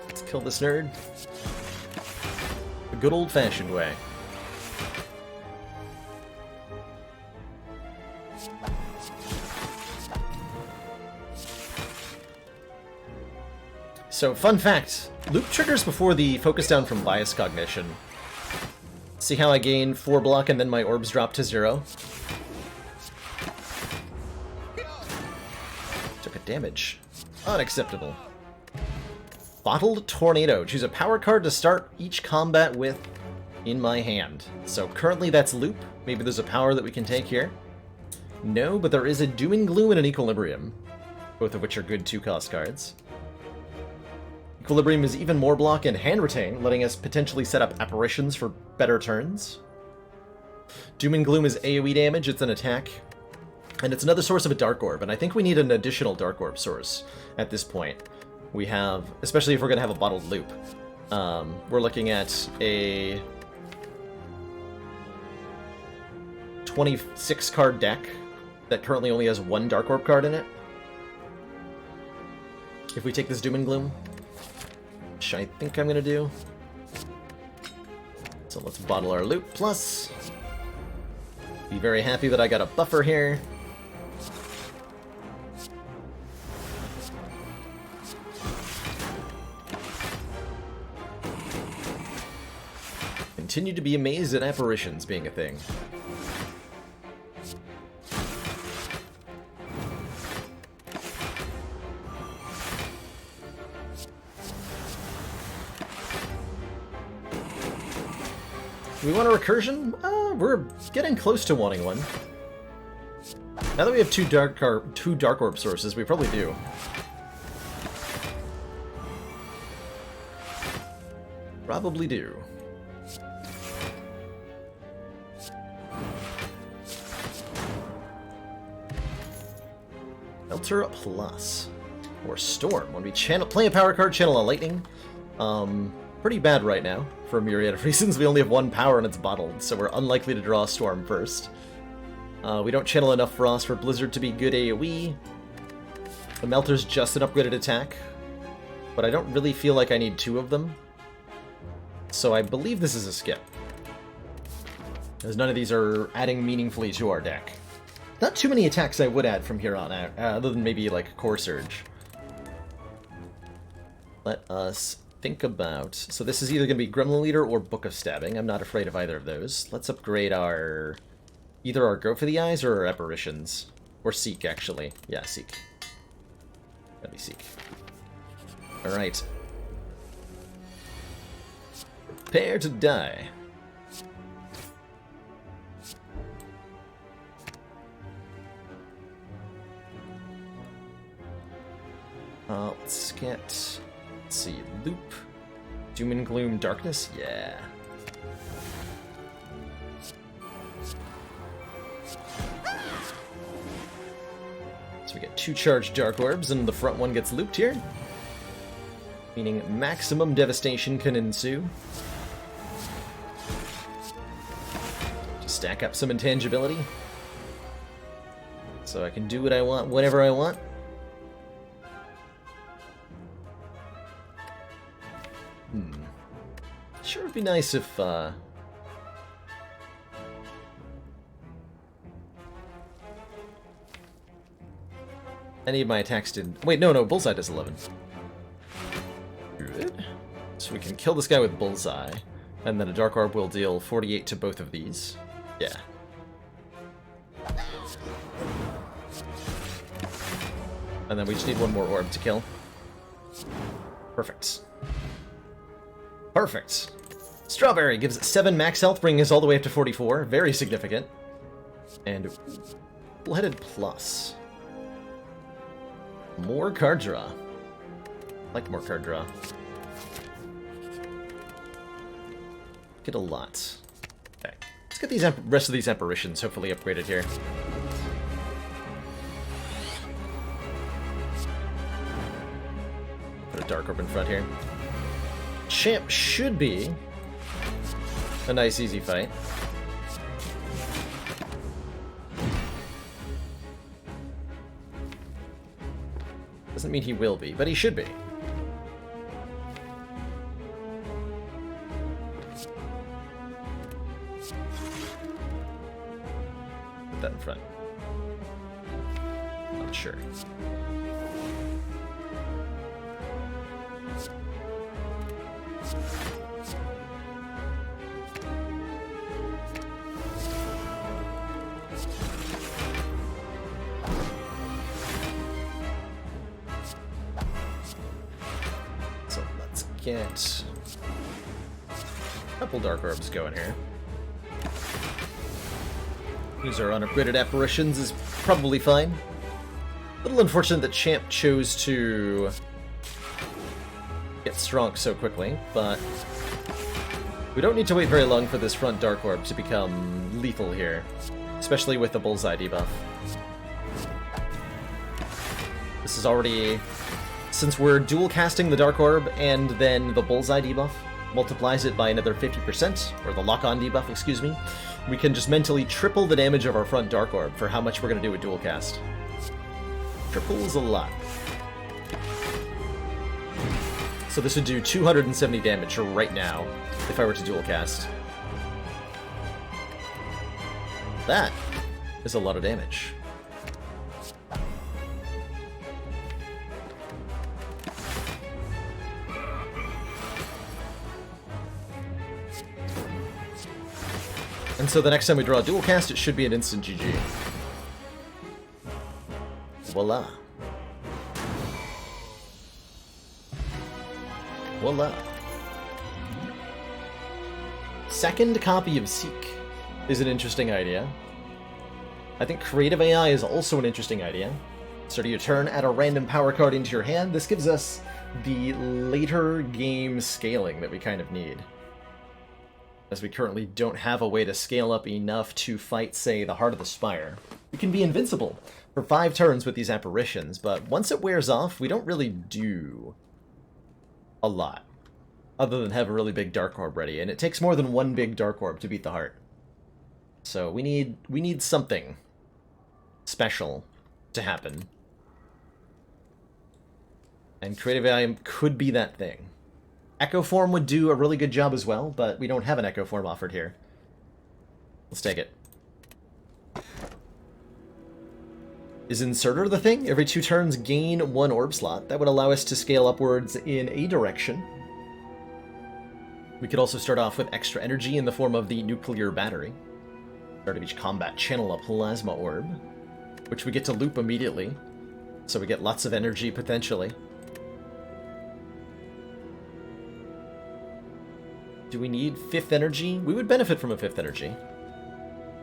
Speaker 1: Let's kill this nerd. The good old-fashioned way. So, fun fact, loop triggers before the focus down from bias cognition. See how I gain 4 block and then my orbs drop to 0? Took a damage. Unacceptable. Bottled Tornado. Choose a power card to start each combat with in my hand. So currently that's Loop. Maybe there's a power that we can take here. No, but there is a Doom and Gloom and an Equilibrium. Both of which are good 2-cost cards. Equilibrium is even more block and hand retain, letting us potentially set up apparitions for better turns. Doom and Gloom is AoE damage, it's an attack. And it's another source of a Dark Orb, and I think we need an additional Dark Orb source at this point. We have, especially if we're going to have a bottled loop, we're looking at a 26-card deck that currently only has 1 Dark Orb card in it. If we take this Doom and Gloom, which I think I'm going to do. So let's bottle our loop, plus be very happy that I got a buffer here. Continue to be amazed at apparitions being a thing. Do we want a recursion? We're getting close to wanting one. Now that we have two dark orb sources, we probably do. Probably do. Filter Plus. Or Storm. When we play a power card, channel a Lightning. Pretty bad right now, for a myriad of reasons. We only have 1 power and it's bottled, so we're unlikely to draw a Storm first. We don't channel enough Frost for Blizzard to be good AoE. The Melter's just an upgraded attack, but I don't really feel like I need 2 of them. So I believe this is a skip, as none of these are adding meaningfully to our deck. Not too many attacks I would add from here on out, other than maybe like Core Surge. Let us think about... So this is either going to be Gremlin Leader or Book of Stabbing. I'm not afraid of either of those. Let's upgrade our... either our Go for the Eyes or our Apparitions. Or Seek, actually. Yeah, Seek. Let me Seek. Alright. Prepare to die. Let's get... let's see, Loop. Doom and Gloom Darkness? Yeah. So we get 2 charged Dark Orbs, and the front one gets looped here. Meaning maximum devastation can ensue. Just stack up some intangibility. So I can do what I want, whenever I want. Would be nice if, any of my attacks didn't... Wait, no, Bullseye does 11. Good. So we can kill this guy with Bullseye, and then a Dark Orb will deal 48 to both of these. Yeah. And then we just need one more orb to kill. Perfect. Perfect. Strawberry gives it 7 max health, bringing us all the way up to 44. Very significant. And Bullheaded Plus. More card draw. Like more card draw. Get a lot. Okay. Let's get these rest of these apparitions hopefully upgraded here. Put a Dark Orb in front here. Champ should be a nice easy fight. Doesn't mean he will be, but he should be. Put that in front. Not sure. Get a couple Dark Orbs going here. Use our unupgraded apparitions is probably fine. A little unfortunate that Champ chose to get strong so quickly, but we don't need to wait very long for this front Dark Orb to become lethal here, especially with the Bullseye debuff. This is already... Since we're dual casting the Dark Orb and then the Bullseye debuff multiplies it by another 50%, or the lock-on debuff, excuse me, we can just mentally triple the damage of our front Dark Orb for how much we're going to do with dual cast. Triples a lot. So this would do 270 damage right now if I were to dual cast. That is a lot of damage. And so the next time we draw a dual cast, it should be an instant GG. Voila. Voila. Second copy of Seek is an interesting idea. I think Creative AI is also an interesting idea. Start of your turn, add a random power card into your hand. This gives us the later game scaling that we kind of need, as we currently don't have a way to scale up enough to fight, say, the Heart of the Spire. We can be invincible for 5 turns with these apparitions, but once it wears off, we don't really do a lot, other than have a really big Dark Orb ready, and it takes more than one big Dark Orb to beat the Heart. So we need something special to happen. And Creative AI could be that thing. Echo Form would do a really good job as well, but we don't have an Echo Form offered here. Let's take it. Is Inserter the thing? Every 2 turns gain 1 orb slot. That would allow us to scale upwards in a direction. We could also start off with extra energy in the form of the Nuclear Battery. Start of each combat, channel a Plasma Orb, which we get to loop immediately, so we get lots of energy potentially. Do we need 5th energy? We would benefit from a 5th energy.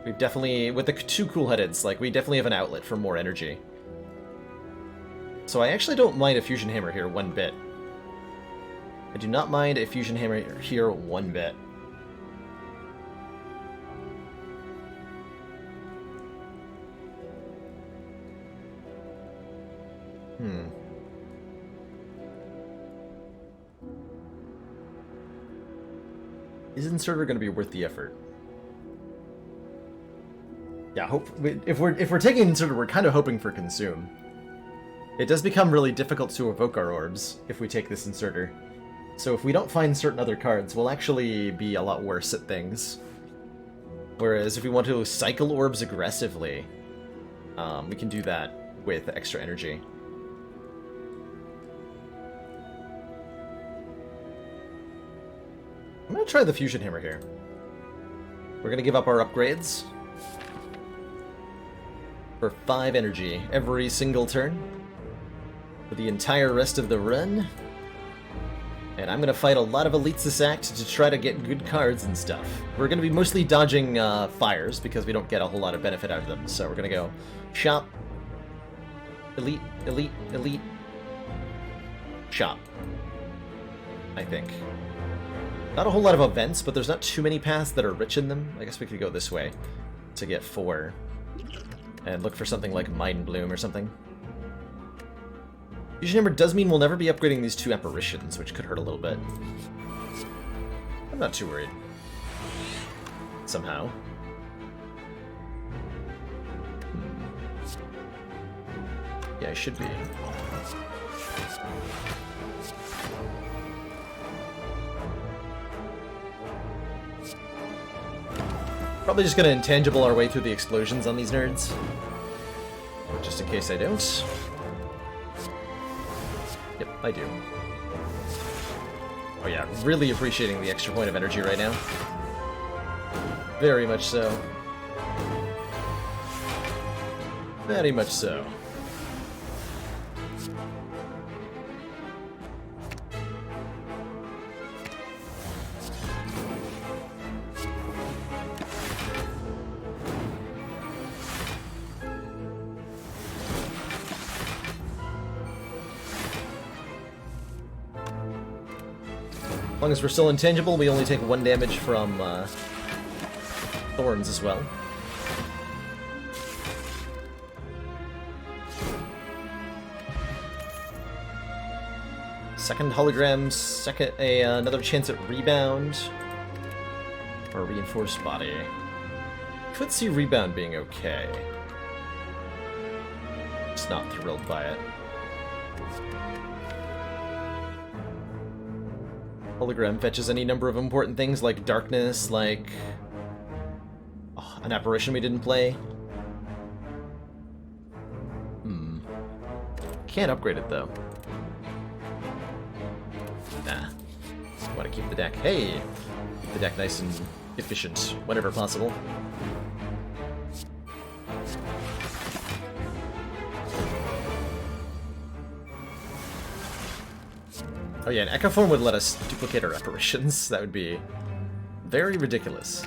Speaker 1: We've definitely, with the 2 cool-headeds, like, we definitely have an outlet for more energy. So I actually don't mind a Fusion Hammer here one bit. I do not mind a Fusion Hammer here one bit. Is Inserter going to be worth the effort? Yeah, if we're taking Inserter, we're kind of hoping for Consume. It does become really difficult to evoke our orbs if we take this Inserter. So if we don't find certain other cards, we'll actually be a lot worse at things. Whereas if we want to cycle orbs aggressively, we can do that with extra energy. I'm going to try the Fusion Hammer here. We're going to give up our upgrades for 5 energy every single turn for the entire rest of the run. And I'm going to fight a lot of elites this act to try to get good cards and stuff. We're going to be mostly dodging fires because we don't get a whole lot of benefit out of them. So we're going to go shop, elite, elite, elite, shop, I think. Not a whole lot of events, but there's not too many paths that are rich in them. I guess we could go this way to get 4 and look for something like Mind Bloom or something. Fusion Hammer does mean we'll never be upgrading these 2 apparitions, which could hurt a little bit. I'm not too worried. Somehow. Yeah, I should be. Probably just gonna intangible our way through the explosions on these nerds. Just in case I don't. Yep, I do. Oh yeah, really appreciating the extra point of energy right now. Very much so. Very much so. As long as we're still intangible, we only take 1 damage from thorns as well. Second hologram, another chance at rebound, or reinforced body. Could see rebound being okay. Just not thrilled by it. Hologram fetches any number of important things like darkness, like an apparition we didn't play. Can't upgrade it though. Nah. Want to keep the deck. Hey! Keep the deck nice and efficient whenever possible. Oh yeah, an Echoform would let us duplicate our apparitions. That would be very ridiculous.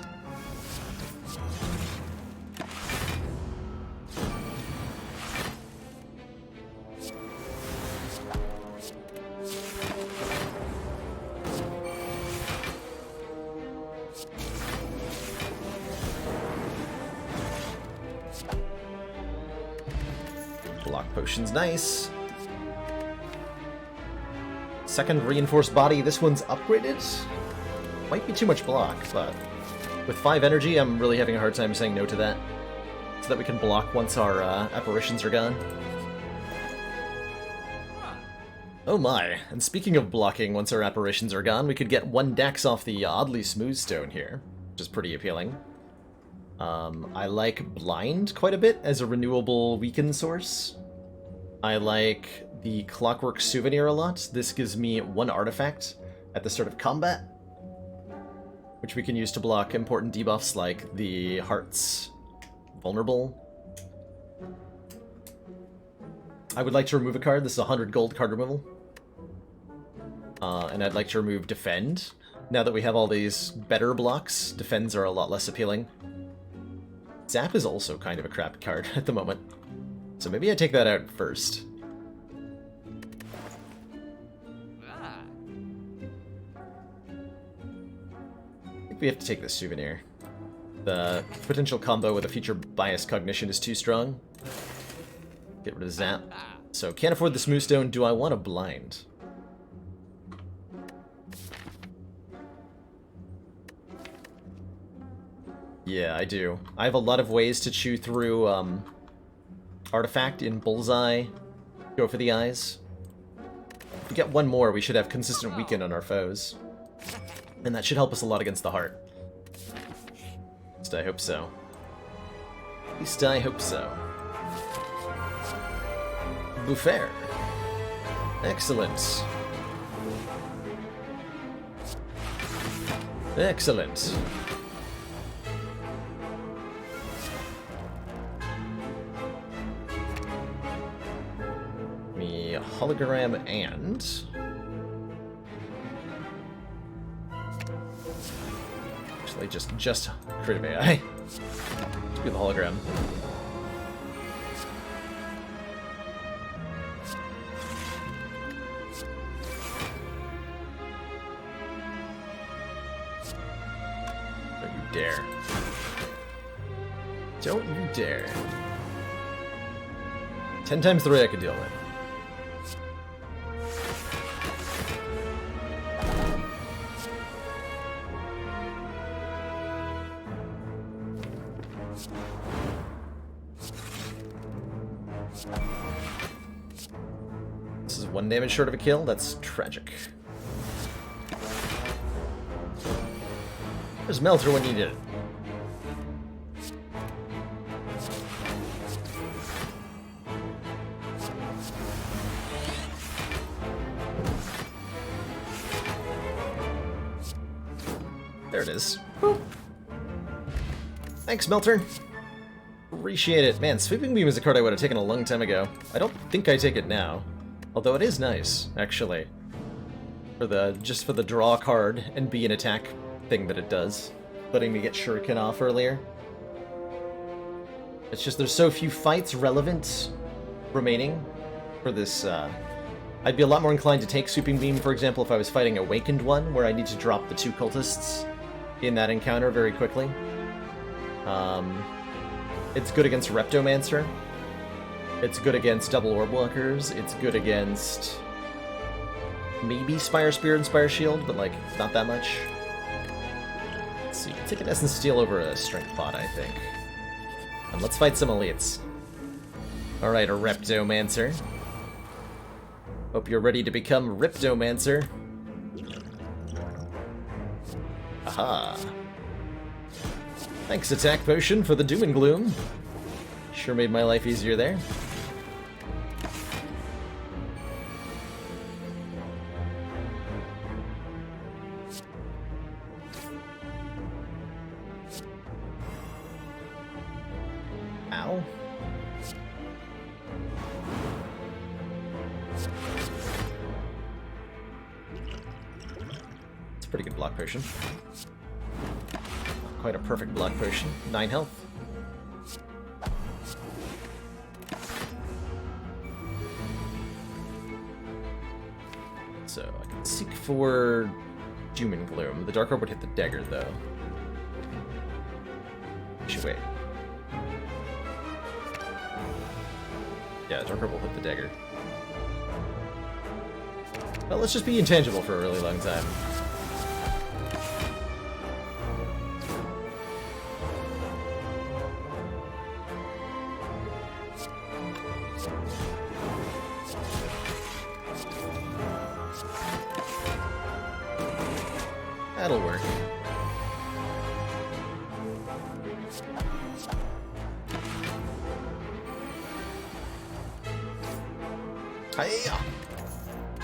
Speaker 1: Block potion's nice. Second reinforced body, this one's upgraded. Might be too much block, but with 5 energy, I'm really having a hard time saying no to that. So that we can block once our apparitions are gone. Oh my, and speaking of blocking once our apparitions are gone, we could get 1 dex off the oddly smooth stone here, which is pretty appealing. I like Blind quite a bit as a renewable weaken source. I like the Clockwork Souvenir a lot. This gives me 1 artifact at the start of combat, which we can use to block important debuffs like the Heart's Vulnerable. I would like to remove a card. This is 100 gold card removal. And I'd like to remove Defend. Now that we have all these better blocks, Defends are a lot less appealing. Zap is also kind of a crap card at the moment. So maybe I take that out first. I think we have to take this Souvenir. The potential combo with a future bias cognition is too strong. Get rid of Zap. So can't afford the Smooth Stone. Do I want a Blind? Yeah, I do. I have a lot of ways to chew through Artifact in Bullseye. Go for the eyes. If we get one more, we should have consistent weaken on our foes. And that should help us a lot against the heart. At least I hope so. At least I hope so. Buffair. Excellent. Excellent. Me hologram and... Actually, just creative AI. Do the hologram. Don't you dare. Don't you dare. 10 times the rate I could deal with. This is 1 damage short of a kill. That's tragic. There's Melter when you need it. There it is. Boop. Thanks, Melter. Appreciate it. Man, Sweeping Beam is a card I would have taken a long time ago. I don't think I take it now. Although it is nice, actually. Just for the draw card and be an attack thing that it does. Letting me get Shuriken off earlier. It's just there's so few fights relevant remaining for this. I'd be a lot more inclined to take Sweeping Beam, for example, if I was fighting Awakened one, where I need to drop the 2 cultists in that encounter very quickly. It's good against Reptomancer. It's good against double orb walkers. It's good against maybe Spire Spear and Spire Shield, but like not that much. Let's see. Take an Essence Steel over a Strength Pot, I think. And let's fight some elites. Alright, a Reptomancer. Hope you're ready to become Riptomancer. Aha. Thanks, Attack Potion, for the Doom and Gloom. Sure made my life easier there. Ow. It's a pretty good block potion. Quite a perfect block potion. 9 health. So I can seek for Doom and Gloom. The Dark Orb would hit the dagger, though. Actually, wait. Yeah, Dark Orb will hit the dagger. Well, let's just be intangible for a really long time. That'll work. Hiya!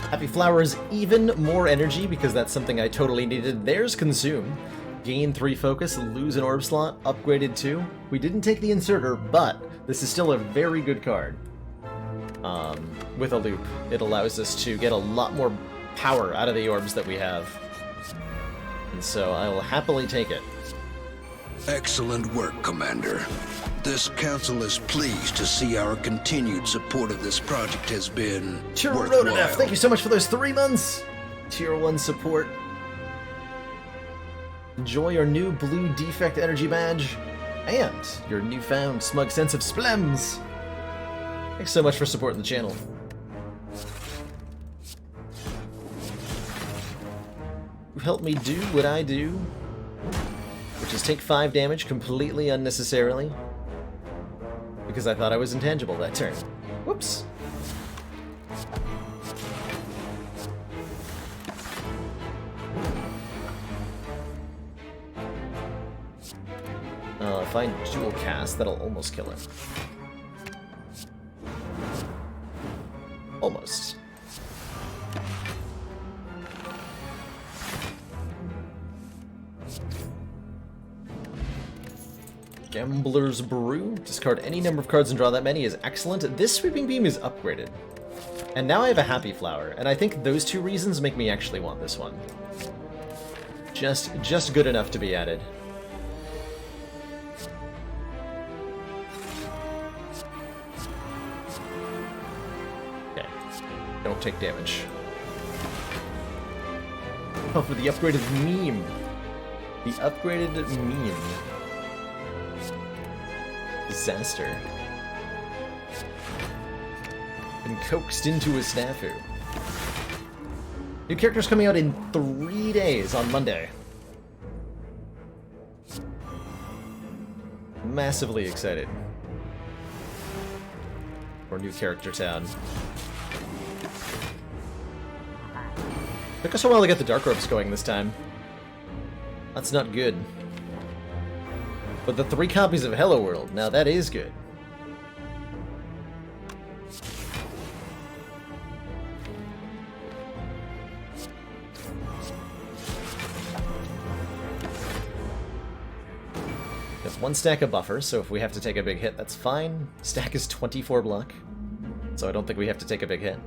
Speaker 1: Happy Flower is even more energy because that's something I totally needed. There's Consume. Gain 3 focus, lose an orb slot, upgraded 2. We didn't take the inserter, but this is still a very good card. With a loop, it allows us to get a lot more power out of the orbs that we have. And so I will happily take it.
Speaker 2: Excellent work, Commander. This council is pleased to see our continued support of this project has been worthwhile.
Speaker 1: Thank you so much for those 3 months! Tier 1 support. Enjoy your new blue defect energy badge and your newfound smug sense of splems. Thanks so much for supporting the channel. You helped me do what I do, which is take 5 damage completely unnecessarily, because I thought I was intangible that turn. Whoops. If I dual cast, that'll almost kill it. Almost. Gambler's Brew. Discard any number of cards and draw that many is excellent. This Sweeping Beam is upgraded. And now I have a Happy Flower, and I think those two reasons make me actually want this one. Just good enough to be added. Okay. Don't take damage. Oh, for the upgraded meme. The upgraded meme. Disaster. Been coaxed into a snafu. New characters coming out in 3 days on Monday. Massively excited for New Character Town. Took us a while to get the Dark Orbs going this time. That's not good. But the 3 copies of Hello World, now that is good. We have 1 stack of buffer, so if we have to take a big hit, that's fine. Stack is 24 block, so I don't think we have to take a big hit.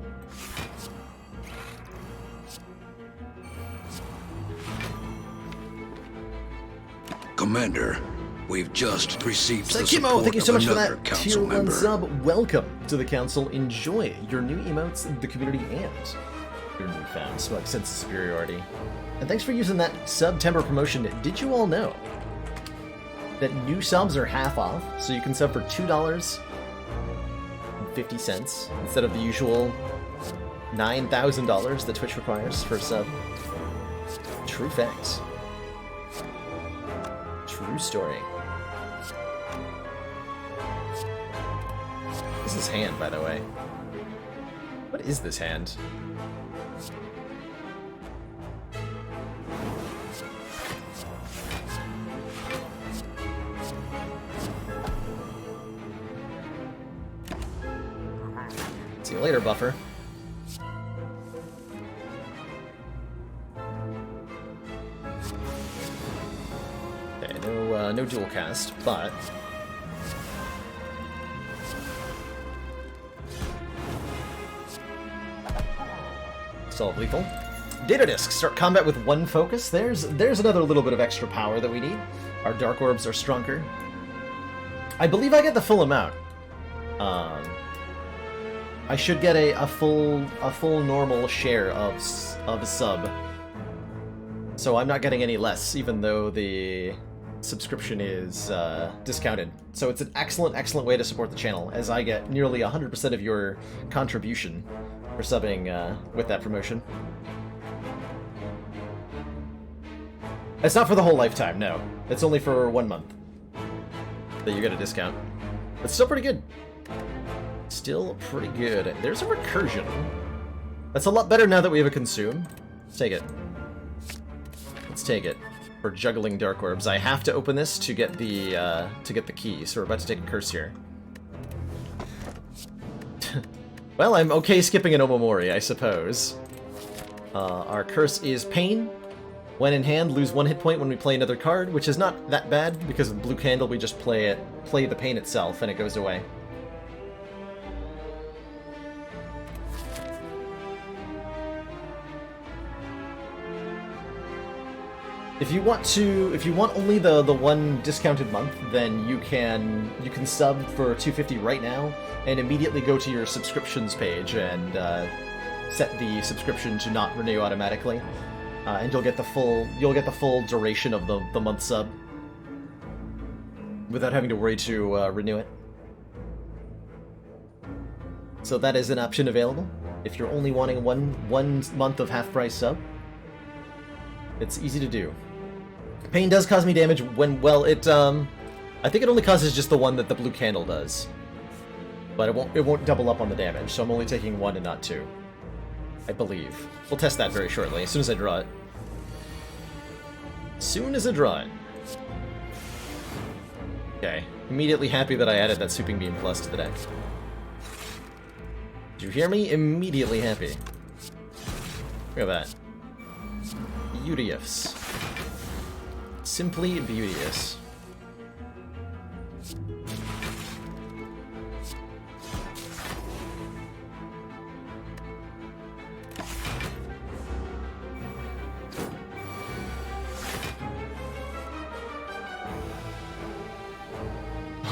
Speaker 2: Commander, we've just received the
Speaker 1: Sakimo,
Speaker 2: support
Speaker 1: thank you so
Speaker 2: of
Speaker 1: much for
Speaker 2: another
Speaker 1: that
Speaker 2: council
Speaker 1: tier 1
Speaker 2: member.
Speaker 1: sub. Welcome to the council. Enjoy your new emotes, the community, and your newfound smug sense of superiority. And thanks for using that September promotion. Did you all know that new subs are half off? So you can sub for $2.50 instead of the usual $9,000 that Twitch requires for a sub. True facts. True story. This is hand, by the way. What is this hand? See you later, Buffer. Okay, no dual cast, but solve lethal. Data disc. Start combat with 1 focus. There's another little bit of extra power that we need. Our Dark Orbs are stronger. I believe I get the full amount. I should get a full normal share of a sub. So I'm not getting any less, even though the subscription is discounted. So it's an excellent way to support the channel, as I get nearly 100% of your contribution for subbing with that promotion. It's not for the whole lifetime, no. It's only for 1 month that you get a discount. But still pretty good. Still pretty good. There's a recursion. That's a lot better now that we have a consume. Let's take it. Let's take it. For juggling Dark Orbs. I have to open this to get the key, so we're about to take a curse here. Well, I'm okay skipping an Omamori, I suppose. Our curse is Pain. When in hand, lose 1 hit point when we play another card, which is not that bad, because with Blue Candle we just play the pain itself, and it goes away. If you want only the 1 discounted month, then you can sub for $2.50 right now, and immediately go to your subscriptions page and set the subscription to not renew automatically, and you'll get the full duration of the month sub without having to worry to renew it. So that is an option available if you're only wanting one month of half price sub. It's easy to do. Pain does cause me damage when, well, I think it only causes just the one that the Blue Candle does. But it won't double up on the damage, so I'm only taking 1 and not 2. I believe. We'll test that very shortly, as soon as I draw it. Soon as I draw it. Okay. Immediately happy that I added that Sweeping Beam Plus to the deck. Did you hear me? Immediately happy. Look at that. Beauteous. Simply beauteous.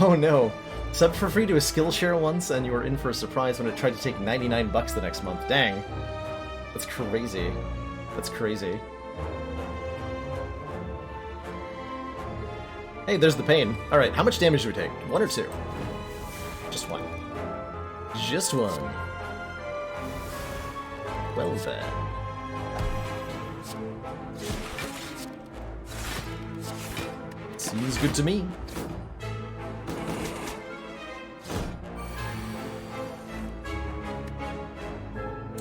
Speaker 1: Oh no. Subbed for free to a Skillshare once, and you were in for a surprise when it tried to take 99 bucks the next month. Dang. That's crazy. That's crazy. Hey, there's the pain. Alright, how much damage do we take? 1 or 2? Just 1. Just 1. Well then. Seems good to me.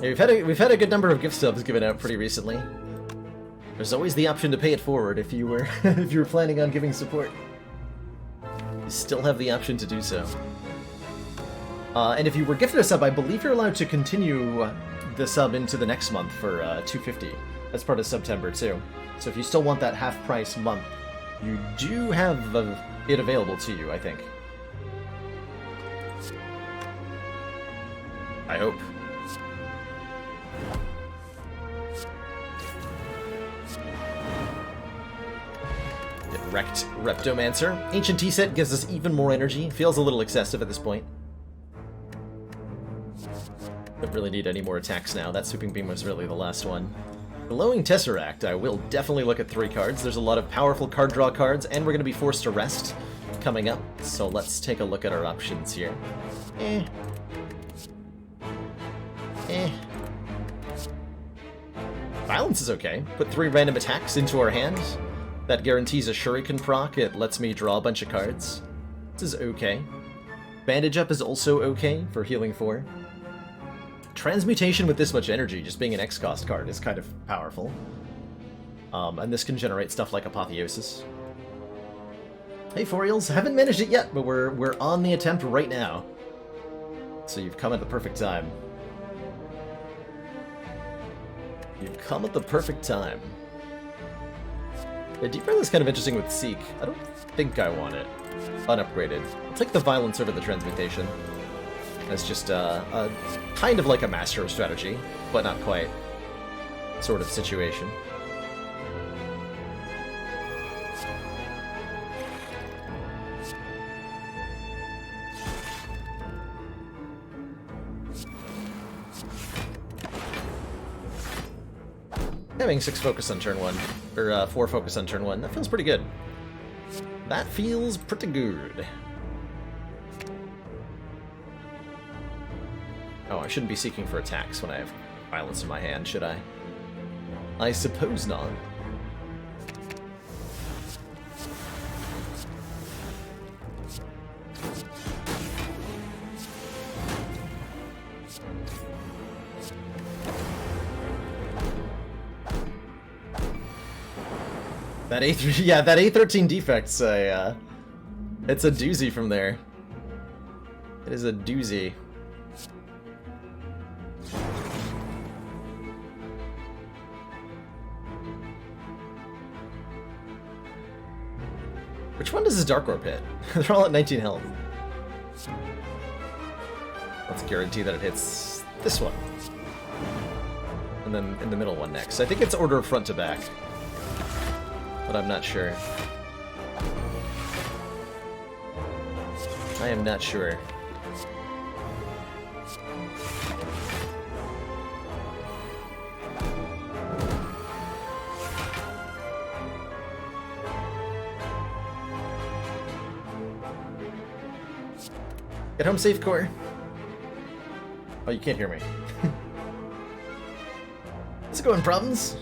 Speaker 1: Yeah, we've had a good number of gift subs given out pretty recently. There's always the option to pay it forward if you were if you were planning on giving support. You still have the option to do so. And if you were gifted a sub, I believe you're allowed to continue the sub into the next month for $2.50. That's part of September too. So if you still want that half-price month, you do have it available to you, I think. I hope. Wrecked Reptomancer. Ancient T-Set gives us even more energy. Feels a little excessive at this point. Don't really need any more attacks now. That Sweeping Beam was really the last one. Glowing Tesseract. I will definitely look at 3 cards. There's a lot of powerful card draw cards, and we're going to be forced to rest coming up. So let's take a look at our options here. Violence is okay. Put 3 random attacks into our hand. That guarantees a Shuriken proc. It lets me draw a bunch of cards. This is okay. Bandage Up is also okay for healing 4. Transmutation with this much energy, just being an X-cost card, is kind of powerful. And this can generate stuff like Apotheosis. Hey, Forials, haven't managed it yet, but we're on the attempt right now. So you've come at the perfect time. You've come at the perfect time. Yeah, Deep Breath is kind of interesting with Seek. I don't think I want it unupgraded. I'll take the Violence over the Transmutation. That's just a kind of like a Master strategy, but not quite sort of situation. Having 6 focus on turn 1, or 4 focus on turn 1, that feels pretty good. That feels pretty good. Oh, I shouldn't be seeking for attacks when I have violence in my hand, should I? I suppose not. That A3, yeah, that A13 defect's a, it's a doozy from there. It is a doozy. Which one does his Dark Orb hit? They're all at 19 health. Let's guarantee that it hits this one. And then in the middle one next. I think it's order of front to back. But I'm not sure. I am not sure. Get home safe, Core. Oh, you can't hear me. How's it going, Problems?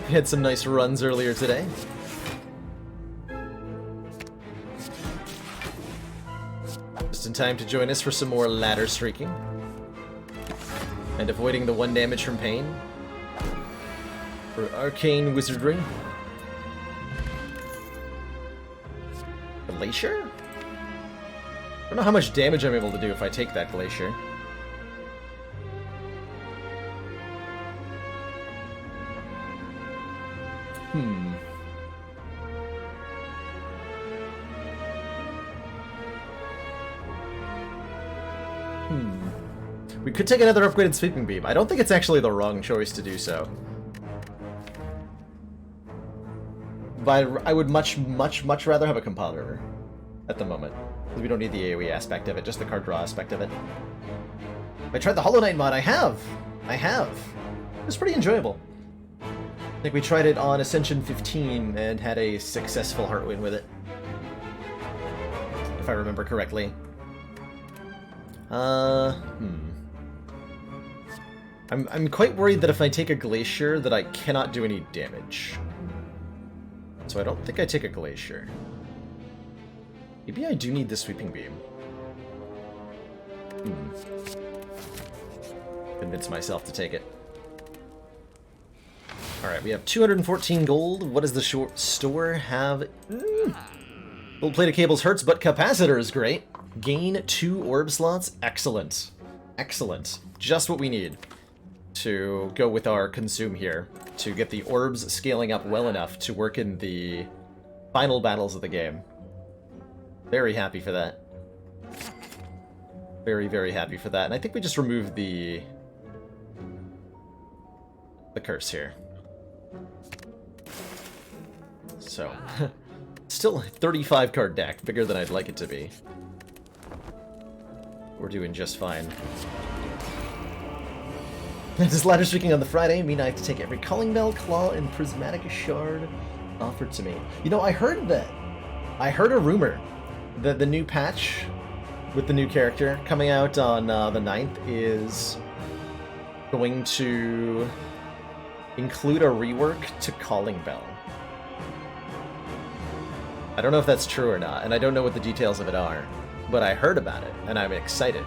Speaker 1: We had some nice runs earlier today. Just in time to join us for some more ladder streaking. And avoiding the 1 damage from pain. For arcane wizardry. Glacier? I don't know how much damage I'm able to do if I take that Glacier. We could take another upgraded Sweeping Beam. I don't think it's actually the wrong choice to do so. But I would much rather have a Compiler at the moment. Because we don't need the AoE aspect of it, just the card draw aspect of it. I tried the Hollow Knight mod. I have! It was pretty enjoyable. I think we tried it on Ascension 15 and had a successful heart win with it. If I remember correctly. I'm quite worried that if I take a Glacier that I cannot do any damage. So I don't think I take a Glacier. Maybe I do need the Sweeping Beam. Convince myself to take it. Alright, we have 214 gold. What does the store have? Gold plated cables hurts, but capacitor is great. Gain 2 orb slots. Excellent. Excellent. Just what we need to go with our consume here, to get the orbs scaling up well enough to work in the final battles of the game. Very happy for that. Very happy for that. And I think we just removed the curse here. So, still a 35 card deck, bigger than I'd like it to be. We're doing just fine. Does ladder streaking on the Friday mean I have to take every Calling Bell, Claw, and Prismatic Shard offered to me? You know, I heard that. I heard a rumor that the new patch with the new character coming out on the 9th is going to include a rework to Calling Bell. I don't know if that's true or not, and I don't know what the details of it are, but I heard about it, and I'm excited.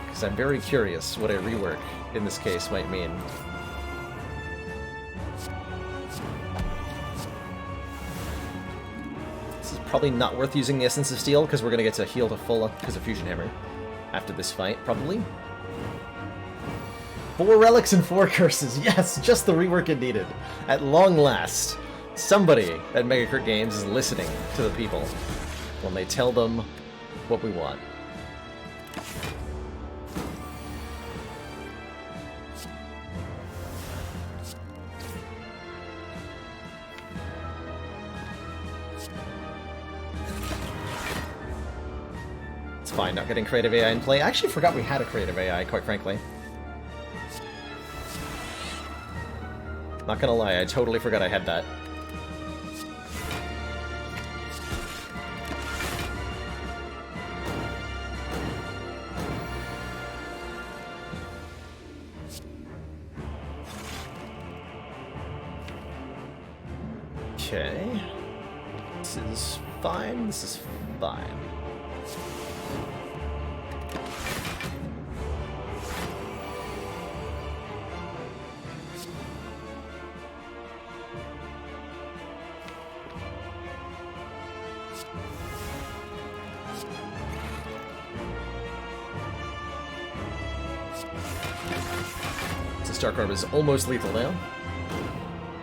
Speaker 1: Because I'm very curious what a rework in this case might mean. This is probably not worth using the Essence of Steel, because we're going to get to heal to full because of Fusion Hammer after this fight, probably. 4 relics and 4 curses. Yes, just the rework it needed. At long last, somebody at Megacrit Games is listening to the people when they tell them what we want. It's fine not getting creative AI in play. I actually forgot we had a creative AI, quite frankly. Not gonna lie, I totally forgot I had that. Okay. This is fine, this is fine. This Dark Orb is almost lethal now.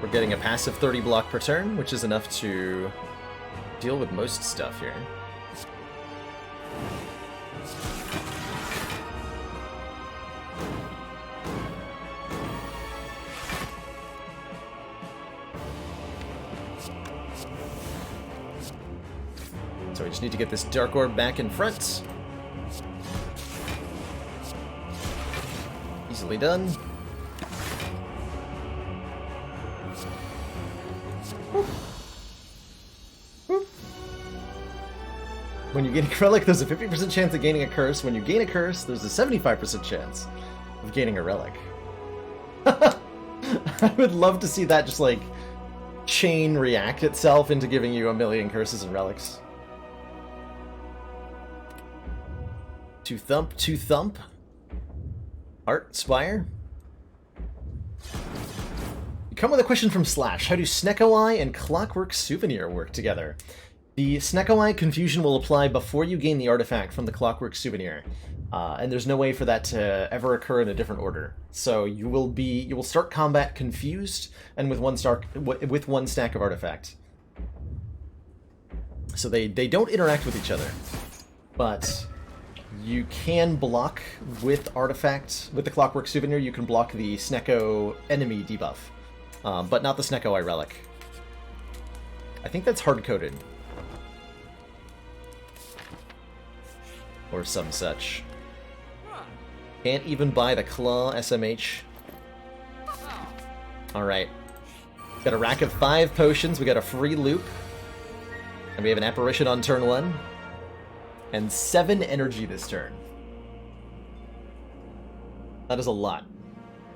Speaker 1: We're getting a passive 30 block per turn, which is enough to deal with most stuff here. So we just need to get this Dark Orb back in front. Easily done. When you gain a relic, there's a 50% chance of gaining a curse. When you gain a curse, there's a 75% chance of gaining a relic. I would love to see that just, like, chain react itself into giving you 1,000,000 curses and relics. To thump. Art, Spire. You come with a question from Slash. How do Snecko Eye and Clockwork Souvenir work together? The Snecko-Eye Confusion will apply before you gain the artifact from the Clockwork Souvenir, and there's no way for that to ever occur in a different order. So you will start combat confused and with one stack of artifact. So they don't interact with each other, but you can block with the Clockwork Souvenir. You can block the Snecko enemy debuff, but not the Snecko-Eye relic. I think that's hard-coded. Or some such. Can't even buy the Claw SMH. Alright. Got a rack of 5 potions, we got a free loop. And we have an apparition on turn 1. And 7 energy this turn. That is a lot.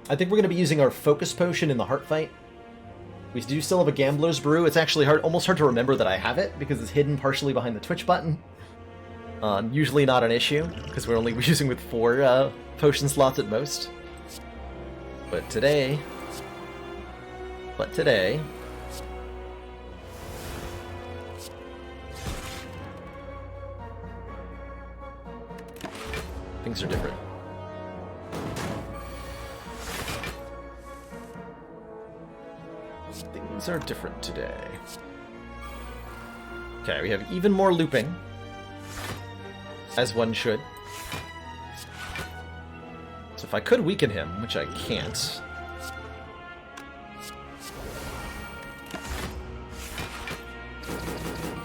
Speaker 1: I think we're going to be using our focus potion in the heart fight. We do still have a Gambler's Brew. It's actually almost hard to remember that I have it, because it's hidden partially behind the Twitch button. Usually not an issue, because we're only using with 4 potion slots at most. But today... things are different. Things are different today. Okay, we have even more looping. As one should. So if I could weaken him, which I can't...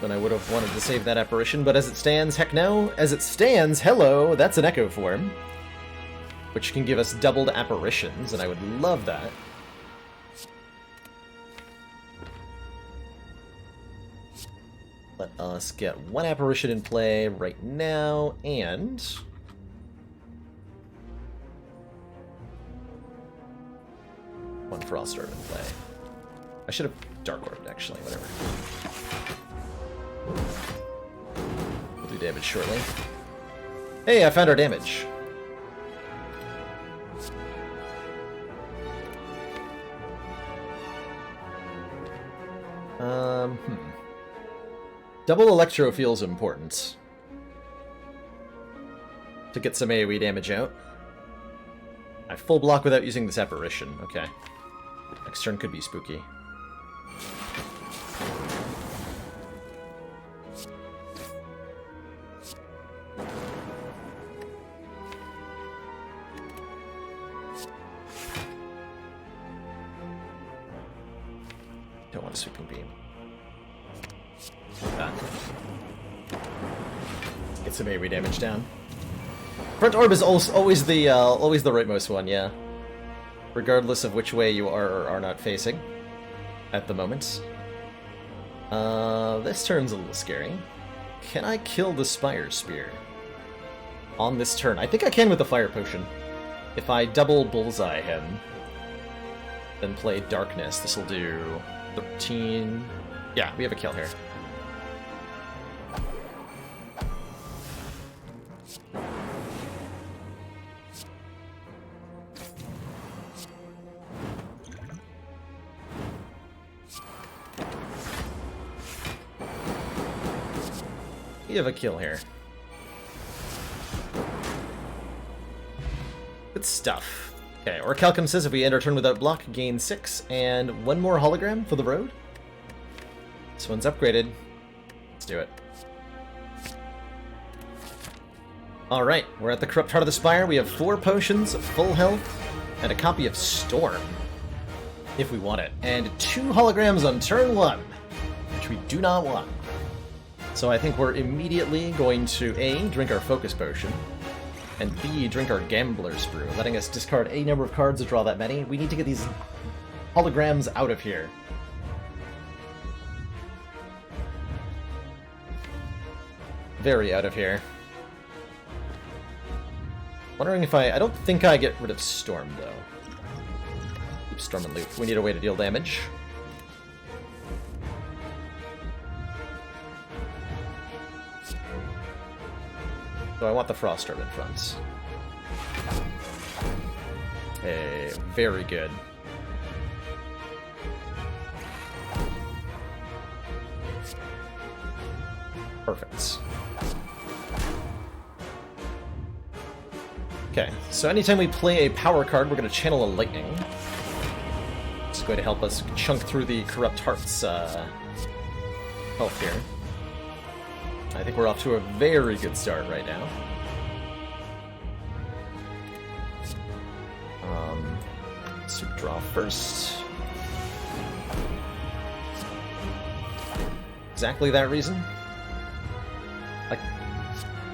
Speaker 1: then I would have wanted to save that apparition, but as it stands, heck no. As it stands, hello, that's an Echo form. Which can give us doubled apparitions, and I would love that. Let us get 1 apparition in play right now, and... one Frost Orb in play. I should have Dark Orbed, actually, whatever. We'll do damage shortly. Hey, I found our damage. Double Electro feels important. To get some AoE damage out. I full block without using this apparition. Okay. Next turn could be spooky. Don't want a sweeping beam. Get some AoE damage down. Front orb is always the rightmost one, yeah. Regardless of which way you are or are not facing at the moment. This turn's a little scary. Can I kill the Spire Spear on this turn? I think I can with the Fire Potion. If I double bullseye him, then play Darkness, this will do 13. Yeah, we have a kill here. We have a kill here. Good stuff. Okay, Orichalcum says if we end our turn without block, gain 6, and 1 more hologram for the road. This one's upgraded. Let's do it. Alright, we're at the Corrupt Heart of the Spire. We have 4 potions, full health, and a copy of Storm, if we want it. And 2 holograms on turn 1, which we do not want. So I think we're immediately going to A, drink our Focus Potion, and B, drink our Gambler's Brew, letting us discard a number of cards to draw that many. We need to get these holograms out of here. Very out of here. Wondering if I don't think I get rid of Storm, though. Keep Storm and Loop. We need a way to deal damage. So I want the Frost Orb in front. Hey, very good. Perfect. Okay, so anytime we play a power card, we're going to channel a lightning. This is going to help us chunk through the Corrupt Heart's health here. I think we're off to a very good start right now. So draw first. Exactly that reason. I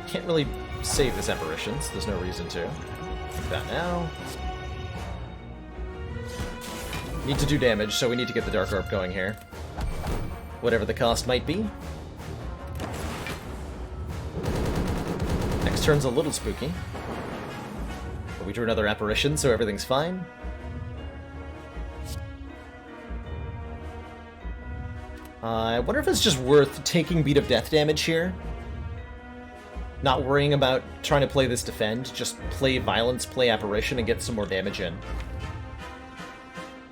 Speaker 1: can't really save this apparition, so there's no reason to. Take that now. Need to do damage, so we need to get the Dark Orb going here. Whatever the cost might be. Next turn's a little spooky. But we drew another apparition, so everything's fine. I wonder if it's just worth taking Beat of Death damage here. Not worrying about trying to play this defend, just play Violence, play Apparition, and get some more damage in.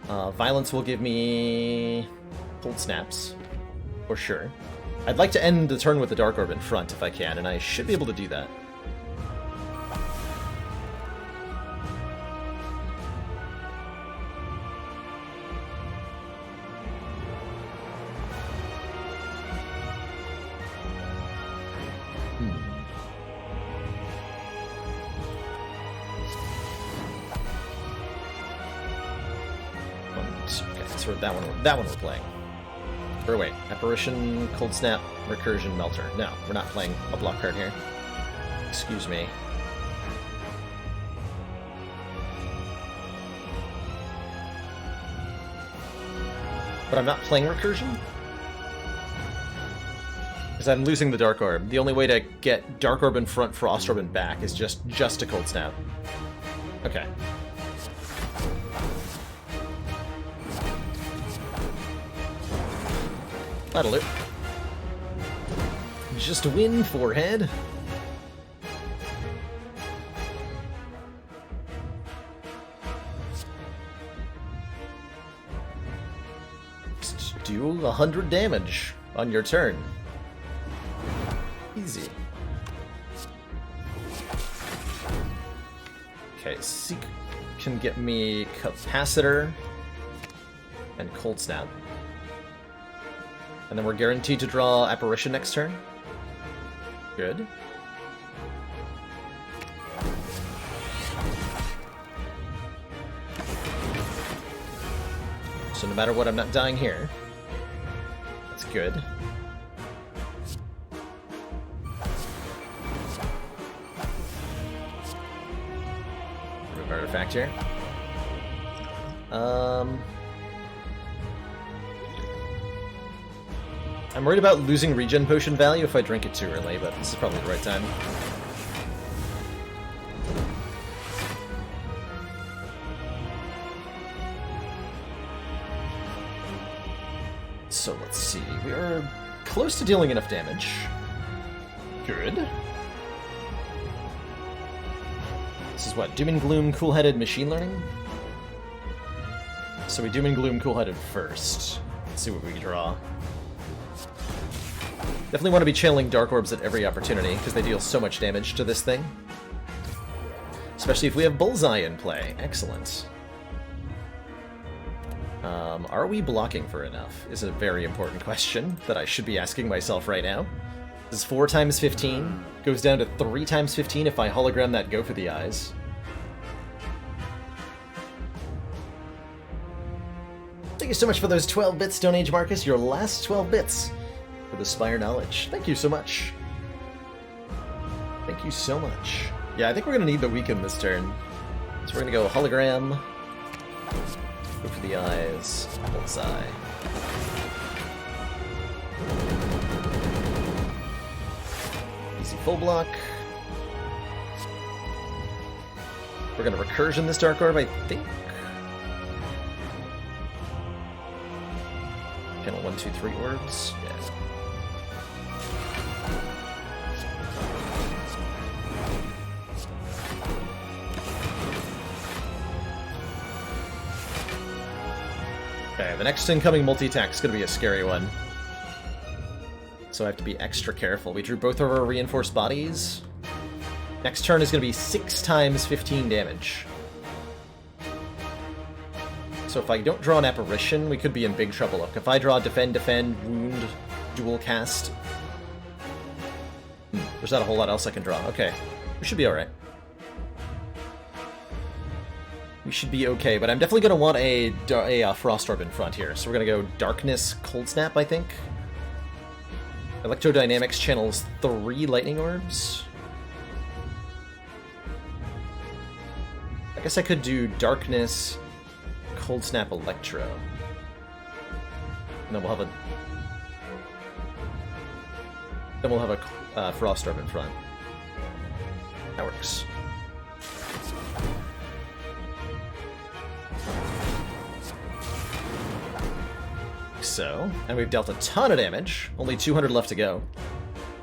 Speaker 1: Violence will give me Cold Snaps, for sure. I'd like to end the turn with the Dark Orb in front if I can, and I should be able to do that. That one we're playing. Or wait, Apparition, Cold Snap, Recursion, Melter. No, we're not playing a block card here. Excuse me. But I'm not playing Recursion? Because I'm losing the Dark Orb. The only way to get Dark Orb in front, Frost Orb in back is just a Cold Snap. Okay. That'll do. Just win, forehead. Just do 100 damage on your turn. Easy. Okay, Seek can get me Capacitor and Cold Snap. And then we're guaranteed to draw Apparition next turn. Good. So no matter what, I'm not dying here. That's good. Remove artifact here. I'm worried about losing regen potion value if I drink it too early, but this is probably the right time. So let's see, we are close to dealing enough damage. Good. This is what, Doom and Gloom, Cool-Headed, Machine Learning? So we Doom and Gloom, Cool-Headed first. Let's see what we draw. Definitely want to be channeling Dark Orbs at every opportunity, because they deal so much damage to this thing. Especially if we have Bullseye in play. Excellent. Are we blocking for enough? Is a very important question that I should be asking myself right now. This is 4 times 15. Goes down to 3 times 15 if I hologram that Go for the Eyes. Thank you so much for those 12 bits, Stone Age Marcus. Your last 12 bits. For the Spire knowledge. Thank you so much. Thank you so much. Yeah, I think we're going to need the Weaken this turn. So we're going to go Hologram. Go for the Eyes. Bullseye. Easy full block. We're going to Recursion this Dark Orb, I think. Channel 1, 2, 3 orbs. Yeah. Okay, the next incoming multi-attack is going to be a scary one. so I have to be extra careful. We drew both of our reinforced bodies. Next turn is going to be 6 times 15 damage. So if I don't draw an apparition, we could be in big trouble. Look, if I draw defend, defend, wound, dual cast... there's not a whole lot else I can draw. Okay, we should be alright. We should be okay, but I'm definitely going to want a Frost Orb in front here. So we're going to go Darkness, Cold Snap, I think. Electrodynamics channels 3 Lightning Orbs. I guess I could do Darkness, Cold Snap, Electro. And then we'll have a Frost Orb in front. That works. So, and we've dealt a ton of damage. Only 200 left to go.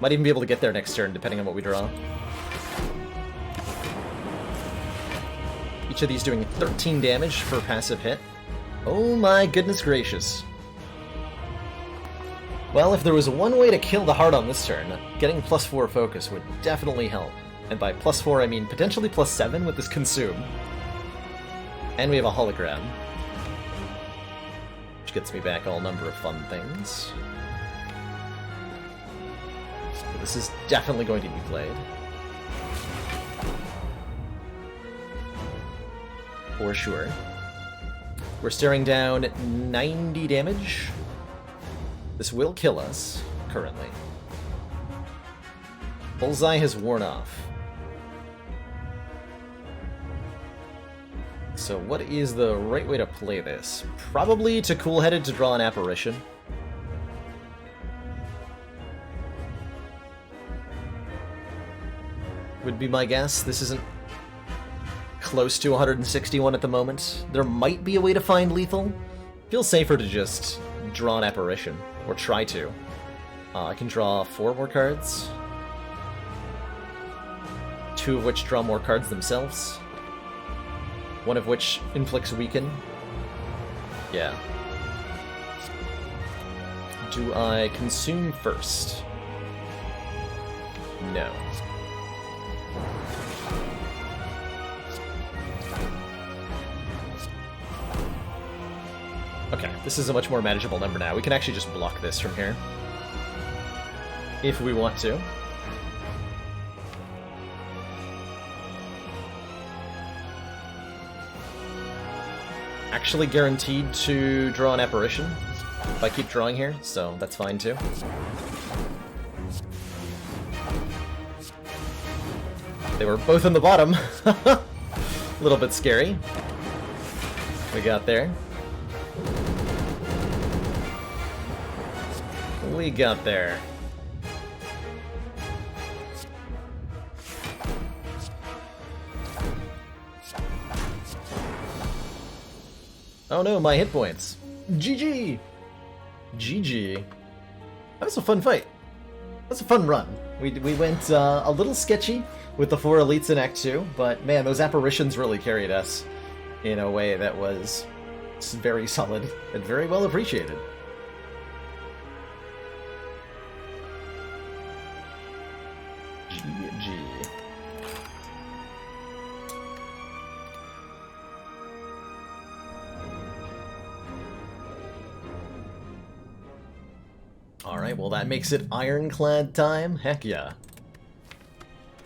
Speaker 1: Might even be able to get there next turn, depending on what we draw. Each of these doing 13 damage for passive hit. Oh my goodness gracious. Well, if there was one way to kill the heart on this turn, getting +4 focus would definitely help. And by +4, I mean potentially +7 with this Consume. And we have a hologram. Which gets me back all number of fun things. So this is definitely going to be played. For sure. We're staring down 90 damage. This will kill us, currently. Bullseye has worn off. So what is the right way to play this? Probably to Cool-Headed to draw an apparition. Would be my guess. This isn't close to 161 at the moment. There might be a way to find lethal. Feels safer to just draw an apparition, or try to. I can draw 4 more cards. 2 of which draw more cards themselves. 1 of which inflicts weaken. Yeah. Do I consume first? No. Okay, this is a much more manageable number now. We can actually just block this from here. If we want to. Actually guaranteed to draw an apparition if I keep drawing here, so that's fine too. They were both on the bottom. A little bit scary. We got there. We got there. Oh no, my hit points. GG! GG. That was a fun fight. That's a fun run. We went a little sketchy with the 4 elites in Act 2, but man, those apparitions really carried us in a way that was very solid and very well appreciated. GG. Alright, well that makes it Ironclad time. Heck yeah.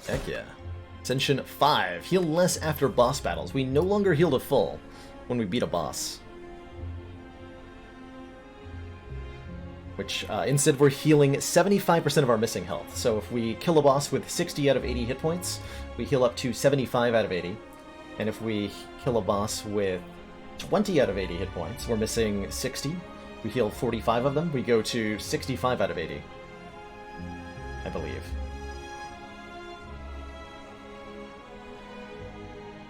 Speaker 1: Heck yeah. Ascension 5. Heal less after boss battles. We no longer heal to full when we beat a boss. Which, instead we're healing 75% of our missing health. So if we kill a boss with 60 out of 80 hit points, we heal up to 75 out of 80. And if we kill a boss with 20 out of 80 hit points, we're missing 60. We heal 45 of them, we go to 65 out of 80. I believe.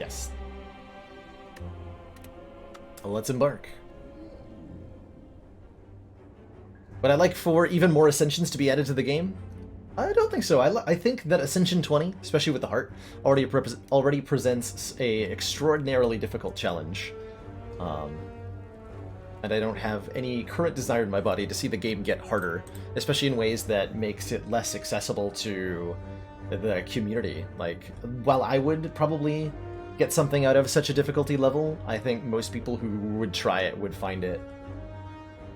Speaker 1: Yes. Well, let's embark. Would I like for even more Ascensions to be added to the game? I don't think so. I think that Ascension 20, especially with the heart, already presents a extraordinarily difficult challenge. and I don't have any current desire in my body to see the game get harder, especially in ways that makes it less accessible to the community. Like, while I would probably get something out of such a difficulty level, I think most people who would try it would find it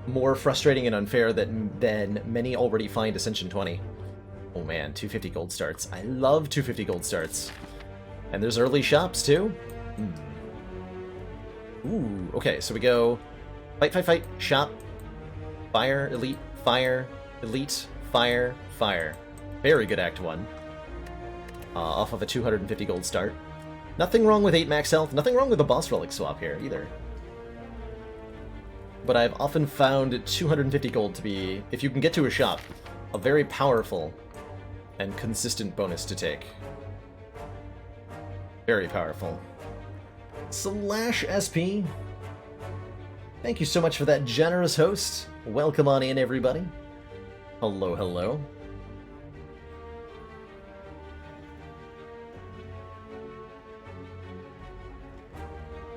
Speaker 1: more frustrating and unfair than many already find Ascension 20. Oh man, 250 gold starts. I love 250 gold starts. And there's early shops too. Ooh, okay, so we go fight, fight, fight, shop, fire, elite, fire, elite, fire, fire. Very good Act 1. Off of a 250 gold start. Nothing wrong with 8 max health, nothing wrong with the boss relic swap here either. But I've often found 250 gold to be, if you can get to a shop, a very powerful and consistent bonus to take. Very powerful. Slash SP. Thank you so much for that generous host. Welcome on in, everybody. Hello, hello.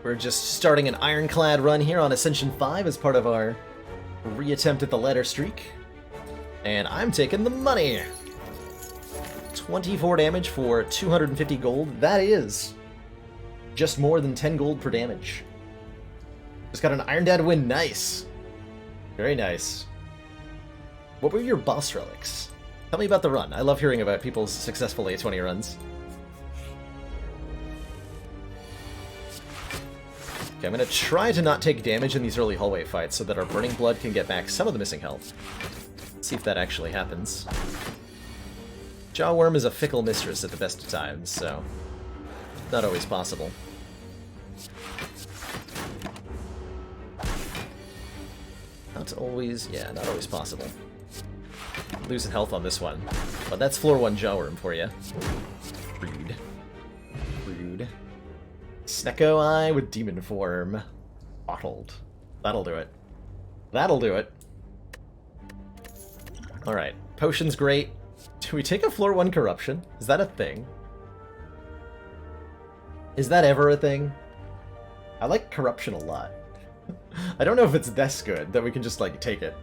Speaker 1: We're just starting an ironclad run here on Ascension 5 as part of our reattempt at the ladder streak. And I'm taking the money! 24 damage for 250 gold. That is just more than 10 gold per damage. Just got an Iron Dad win. Nice. Very nice. What were your boss relics? Tell me about the run. I love hearing about people's successful A20 runs. Okay, I'm going to try to not take damage in these early hallway fights so that our Burning Blood can get back some of the missing health. Let's see if that actually happens. Jawworm is a fickle mistress at the best of times, so not always possible. Not always possible. Losing health on this one. But that's floor 1 Jawworm for you. Rude. Rude. Snecko Eye with Demon Form. Bottled. That'll do it. That'll do it. Alright. Potion's great. Do we take a floor 1 Corruption? Is that a thing? Is that ever a thing? I like Corruption a lot. I don't know if it's this good that we can just, like, take it.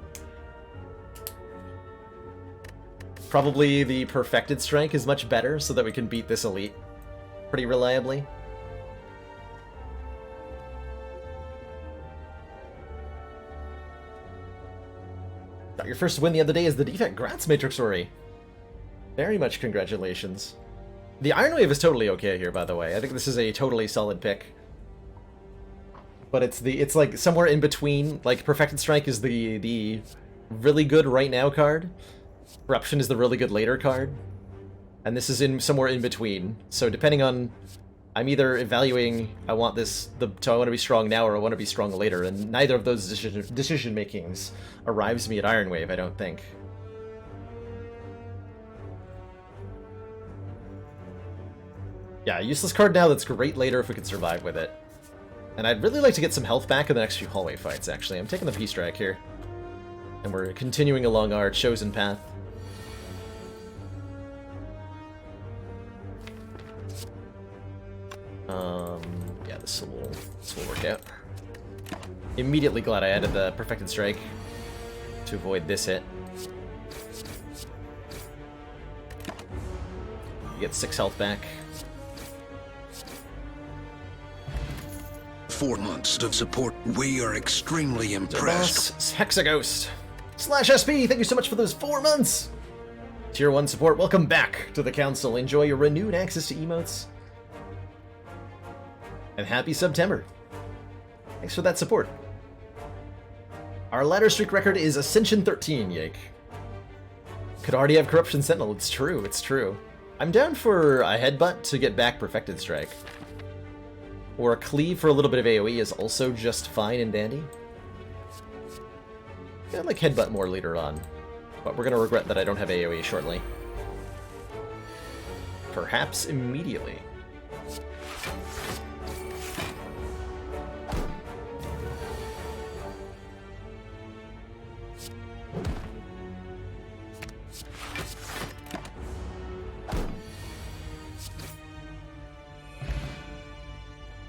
Speaker 1: Probably the Perfected Strike is much better so that we can beat this elite pretty reliably. Got your first win the other day as the defect. Grats, Matrix Ori. Very much congratulations. The Iron Wave is totally okay here, by the way. I think this is a totally solid pick. But it's like somewhere in between. Like, Perfected Strike is the really good right now card. Corruption is the really good later card. And this is somewhere in between. So depending on, I'm either evaluating I want to be strong now or I want to be strong later, and neither of those decision makings arrives me at Iron Wave, I don't think. Yeah, useless card now that's great later if we can survive with it. And I'd really like to get some health back in the next few hallway fights, actually. I'm taking the Peace Strike here. And we're continuing along our chosen path. Yeah, this will work out. Immediately glad I added the Perfected Strike to avoid this hit. Get 6 health back.
Speaker 2: 4 months of support. We are extremely impressed.
Speaker 1: Hexaghost slash SP, thank you so much for those 4 months. Tier 1 support, welcome back to the council. Enjoy your renewed access to emotes. And happy September. Thanks for that support. Our ladder streak record is Ascension 13, Yake. Could already have Corruption Sentinel, it's true, it's true. I'm down for a Headbutt to get back Perfected Strike. Or a Cleave for a little bit of AoE is also just fine and dandy. Yeah, I'd like Headbutt more later on. But we're gonna regret that I don't have AoE shortly. Perhaps immediately.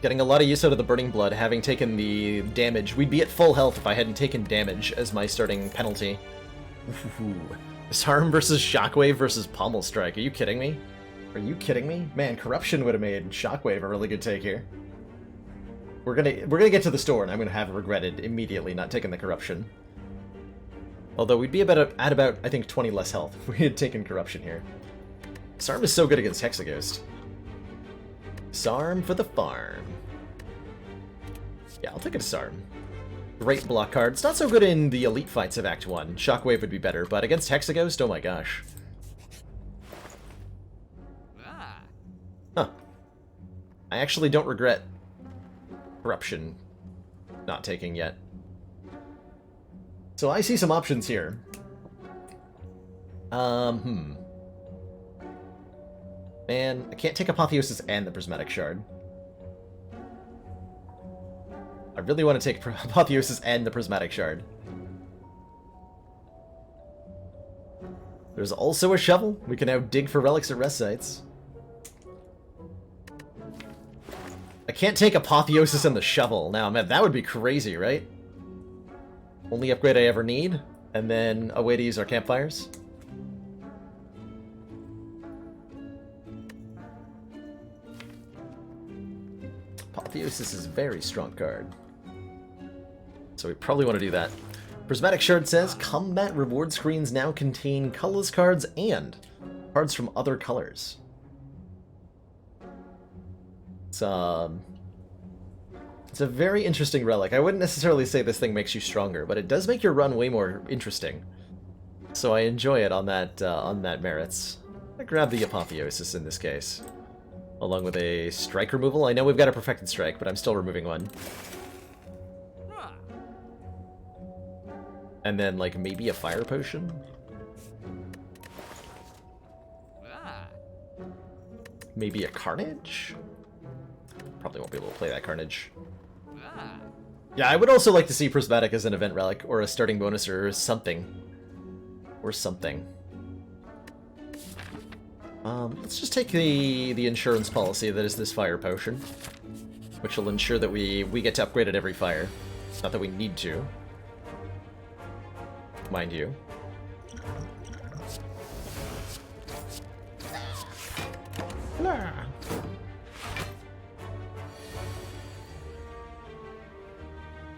Speaker 1: Getting a lot of use out of the Burning Blood, having taken the damage. We'd be at full health if I hadn't taken damage as my starting penalty. Ooh. Disarm versus Shockwave versus Pommel Strike. Are you kidding me? Are you kidding me? Man, Corruption would have made Shockwave a really good take here. We're gonna get to the store, and I'm gonna have regretted immediately not taking the Corruption. Although we'd be at about, I think, 20 less health if we had taken Corruption here. Disarm is so good against Hexaghost. Disarm for the farm. Yeah, I'll take a Disarm. Great block card. It's not so good in the elite fights of Act 1. Shockwave would be better, but against Hexaghost, oh my gosh. Huh. I actually don't regret Corruption not taking yet. So I see some options here. Man, I can't take Apotheosis and the Prismatic Shard. I really want to take Apotheosis and the Prismatic Shard. There's also a shovel. We can now dig for relics at rest sites. I can't take Apotheosis and the shovel. Now, man, that would be crazy, right? Only upgrade I ever need, and then a way to use our campfires. Apotheosis is a very strong card. So we probably want to do that. Prismatic Shard says, combat reward screens now contain colorless cards and cards from other colors. It's a very interesting relic. I wouldn't necessarily say this thing makes you stronger, but it does make your run way more interesting. So I enjoy it on that merits. I grab the Apotheosis in this case, along with a strike removal. I know we've got a Perfected Strike, but I'm still removing one. And then, like, maybe a Fire Potion? Maybe a Carnage? Probably won't be able to play that Carnage. Yeah, I would also like to see Prismatic as an event relic, or a starting bonus, or something. Or something. Let's just take the insurance policy that is this Fire Potion, which will ensure that we get to upgrade at every fire. Not that we need to. Mind you. Blah.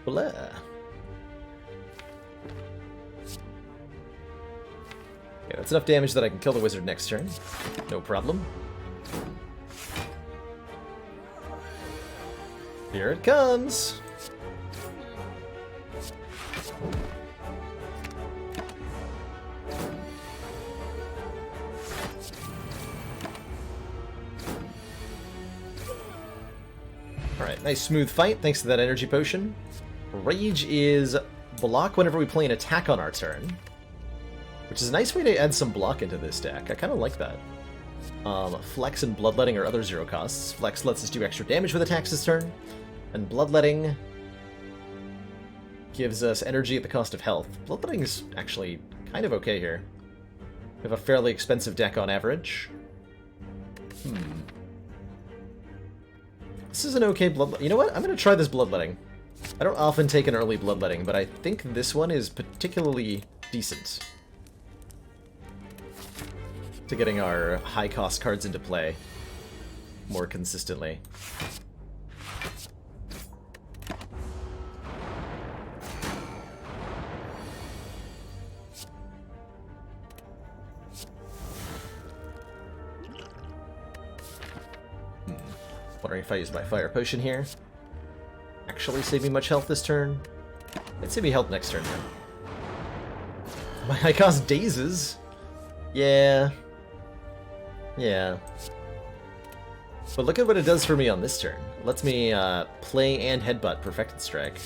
Speaker 1: Blah. Yeah, that's enough damage that I can kill the wizard next turn. No problem. Here it comes! Alright, nice smooth fight, thanks to that energy potion. Rage is block whenever we play an attack on our turn, which is a nice way to add some block into this deck. I kind of like that. Flex and Bloodletting are other 0 costs. Flex lets us do extra damage with attacks this turn, and Bloodletting gives us energy at the cost of health. Bloodletting is actually kind of okay here. We have a fairly expensive deck on average. This is an okay Bloodletting. You know what? I'm going to try this Bloodletting. I don't often take an early Bloodletting, but I think this one is particularly decent to getting our high-cost cards into play more consistently. Wondering if I use my Fire Potion here. Actually save me much health this turn. It'd save me health next turn, then. My high-cost Dazes? Yeah. Yeah. But look at what it does for me on this turn. It lets me play and headbutt Perfected Strike.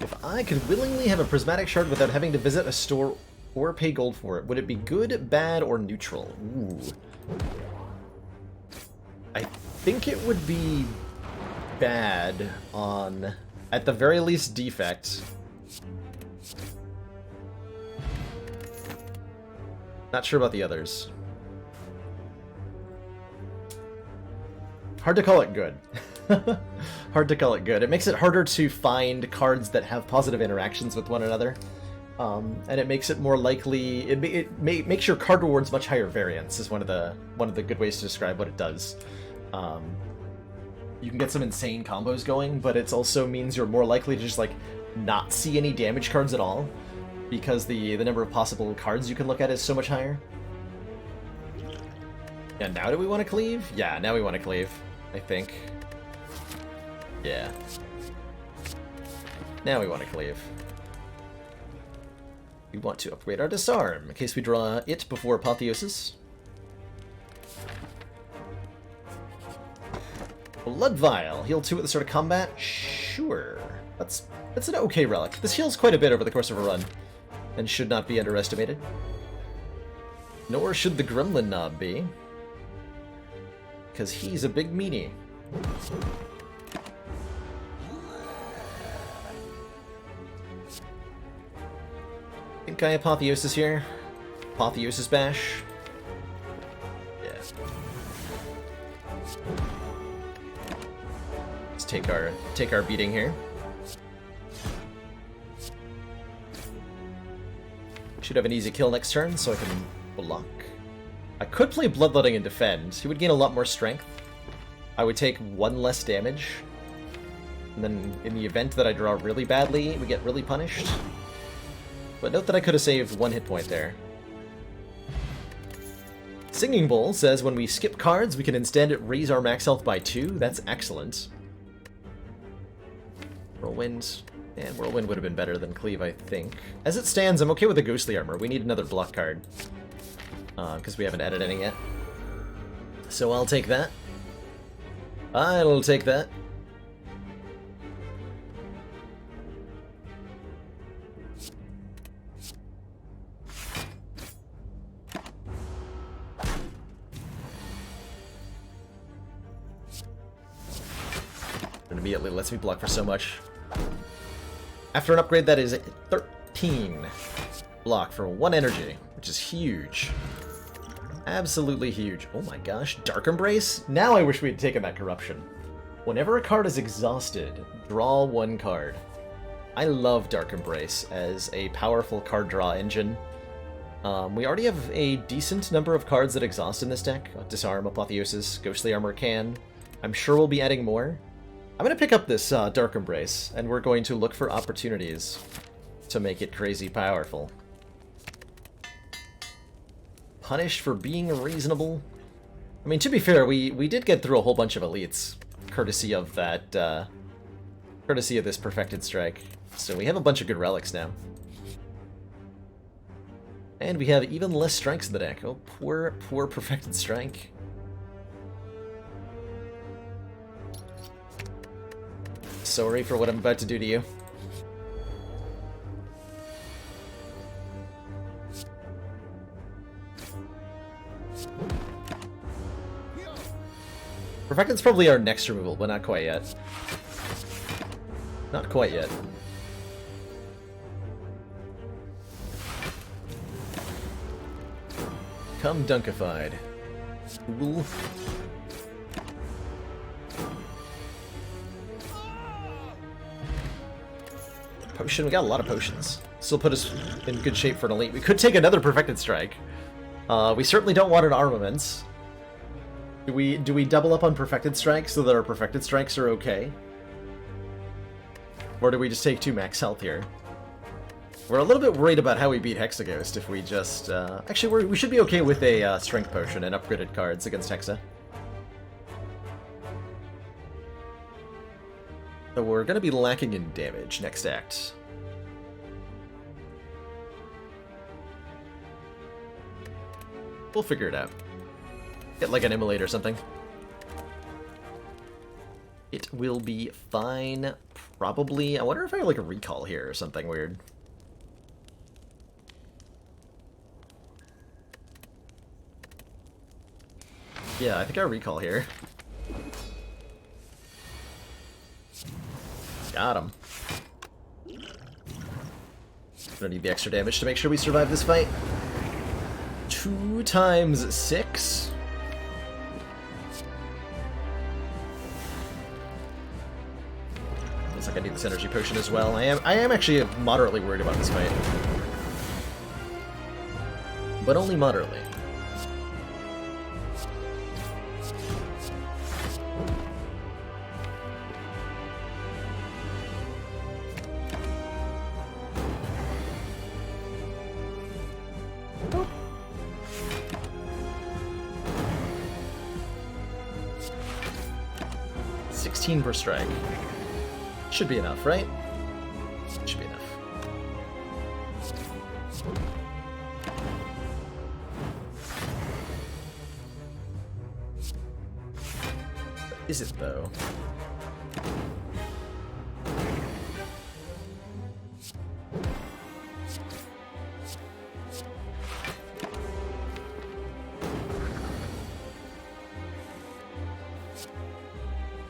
Speaker 1: If I could willingly have a Prismatic Shard without having to visit a store or pay gold for it, would it be good, bad, or neutral? Ooh. I think it would be bad on, at the very least, defect. Not sure about the others. Hard to call it good. Hard to call it good. It makes it harder to find cards that have positive interactions with one another. And it makes it more likely. It makes your card rewards much higher variance. Is one of the good ways to describe what it does. You can get some insane combos going, but it also means you're more likely to just like not see any damage cards at all, because the number of possible cards you can look at is so much higher. And now do we want to cleave? Yeah, now we want to cleave, I think. Yeah. Now we want to cleave. We want to upgrade our disarm in case we draw it before Apotheosis. Blood Vial. Heal 2 at the start of combat? Sure. That's an okay relic. This heals quite a bit over the course of a run, and should not be underestimated. Nor should the Gremlin Knob be, because he's a big meanie. Think I Apotheosis here. Apotheosis Bash. Yeah. Let's take our beating here. Should have an easy kill next turn, so I can block. I could play Bloodletting and defend. He would gain a lot more strength. I would take 1 less damage. And then in the event that I draw really badly, we get really punished. But note that I could have saved 1 hit point there. Singing Bowl says when we skip cards, we can instead raise our max health by 2. That's excellent. Whirlwind. And Whirlwind would have been better than Cleave, I think. As it stands, I'm okay with the Ghostly Armor. We need another block card. Because we haven't added any yet. So I'll take that. I'll take that. It immediately lets me block for so much. After an upgrade, that is 13 block for 1 energy, which is huge. Absolutely huge. Oh my gosh, Dark Embrace? Now I wish we had taken that Corruption. Whenever a card is exhausted, draw 1 card. I love Dark Embrace as a powerful card draw engine. We already have a decent number of cards that exhaust in this deck. Disarm, Apotheosis, Ghostly Armor can. I'm sure we'll be adding more. I'm going to pick up this Dark Embrace, and we're going to look for opportunities to make it crazy powerful. Punished for being reasonable? I mean, to be fair, we did get through a whole bunch of elites, courtesy of that, courtesy of this Perfected Strike. So we have a bunch of good relics now. And we have even less strikes in the deck. Oh, poor Perfected Strike. Sorry for what I'm about to do to you. Perfected's probably our next removal, but not quite yet. Not quite yet. Come Dunkified. Cool. Potion, we got a lot of potions. Still put us in good shape for an elite. We could take another Perfected Strike. We certainly don't want an Armaments. Do we double up on Perfected Strikes so that our Perfected Strikes are okay? Or do we just take 2 max health here? We're a little bit worried about how we beat Hexaghost if we just... Actually, we should be okay with a Strength Potion and upgraded cards against Hexa. So we're going to be lacking in damage next act. We'll figure it out. Get like an Immolate or something. It will be fine, probably. I wonder if I have like a recall here or something weird. Yeah, I think I recall here. Got him. Gonna need the extra damage to make sure we survive this fight. 2 times 6. Looks like I need this energy potion as well. I am actually moderately worried about this fight. But only moderately. Oh. 16 per strike. Should be enough, right? Should be enough. Is it, though?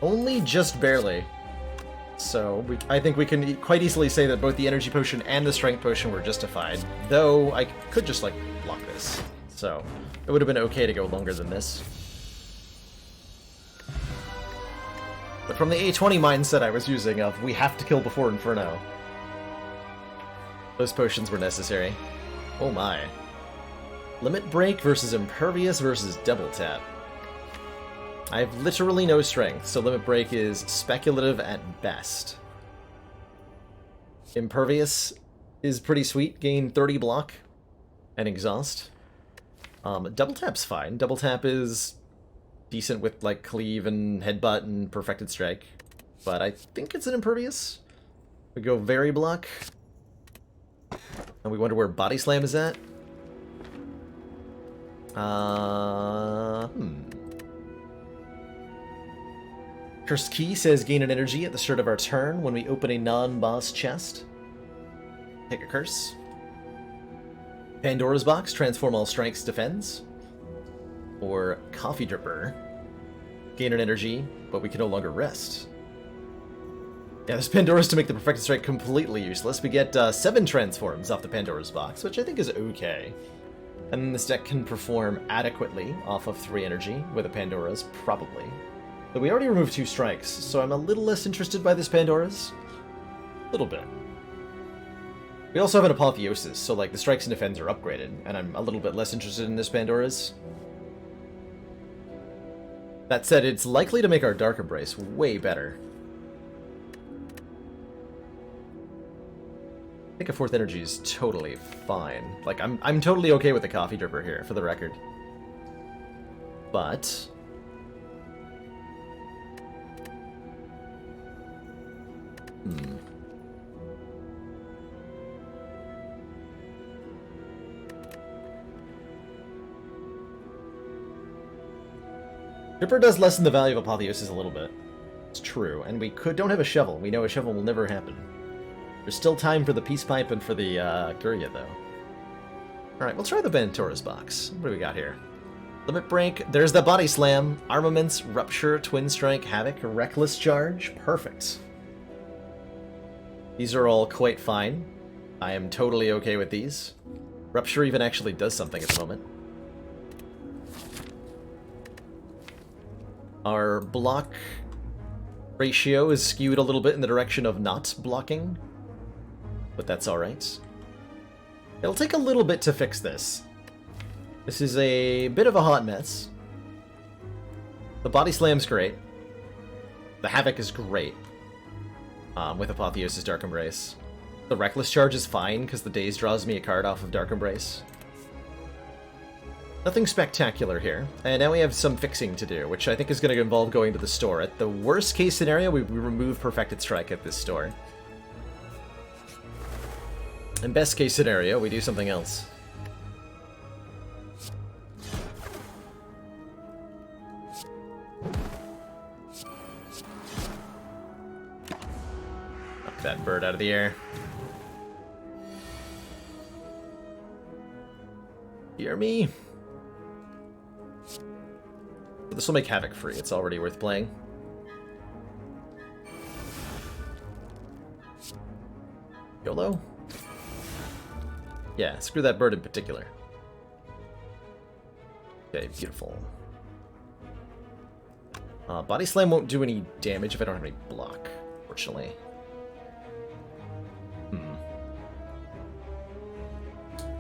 Speaker 1: Only just barely. So, I think we can quite easily say that both the energy potion and the strength potion were justified. Though, I could just, like, block this. So, it would have been okay to go longer than this. But from the A20 mindset I was using of, we have to kill before Inferno, those potions were necessary. Oh my. Limit Break versus Impervious versus Double Tap. I have literally no strength, so Limit Break is speculative at best. Impervious is pretty sweet, gain 30 block and exhaust. Double Tap's fine. Double Tap is decent with, like, Cleave and Headbutt and Perfected Strike. But I think it's an Impervious. We go Very Block. And we wonder where Body Slam is at. Cursed Key says gain an energy at the start of our turn when we open a non-boss chest. Take a curse. Pandora's Box, transform all strikes, defends. Or Coffee Dripper. Gain an energy, but we can no longer rest. Yeah, there's Pandora's to make the Perfected Strike completely useless. We get 7 transforms off the Pandora's Box, which I think is okay. And then this deck can perform adequately off of 3 energy with a Pandora's, probably. But we already removed 2 strikes, so I'm a little less interested by this Pandora's. A little bit. We also have an Apotheosis, so like the strikes and defends are upgraded, and I'm a little bit less interested in this Pandora's. That said, it's likely to make our Dark Embrace way better. I think a 4th energy is totally fine. Like, I'm totally okay with the Coffee Dripper here, for the record. But Dripper does lessen the value of Apotheosis a little bit. It's true, and we don't have a shovel. We know a shovel will never happen. There's still time for the Peace Pipe and for the Gurya, though. Alright, we'll try the Pandora's Box. What do we got here? Limit Break, there's the Body Slam, Armaments, Rupture, Twin Strike, Havoc, Reckless Charge. Perfect. These are all quite fine. I am totally okay with these. Rupture even actually does something at the moment. Our block ratio is skewed a little bit in the direction of not blocking, but that's alright. It'll take a little bit to fix this. This is a bit of a hot mess. The Body Slam's great. The Havoc is great. With Apotheosis Dark Embrace. The Reckless Charge is fine, because the Daze draws me a card off of Dark Embrace. Nothing spectacular here, and now we have some fixing to do, which I think is going to involve going to the store. At the worst case scenario, we remove Perfected Strike at this store. In best case scenario, we do something else. Knock that bird out of the air. Hear me? This will make Havoc free. It's already worth playing. YOLO? Yeah, screw that bird in particular. Okay, beautiful. Body Slam won't do any damage if I don't have any block, fortunately.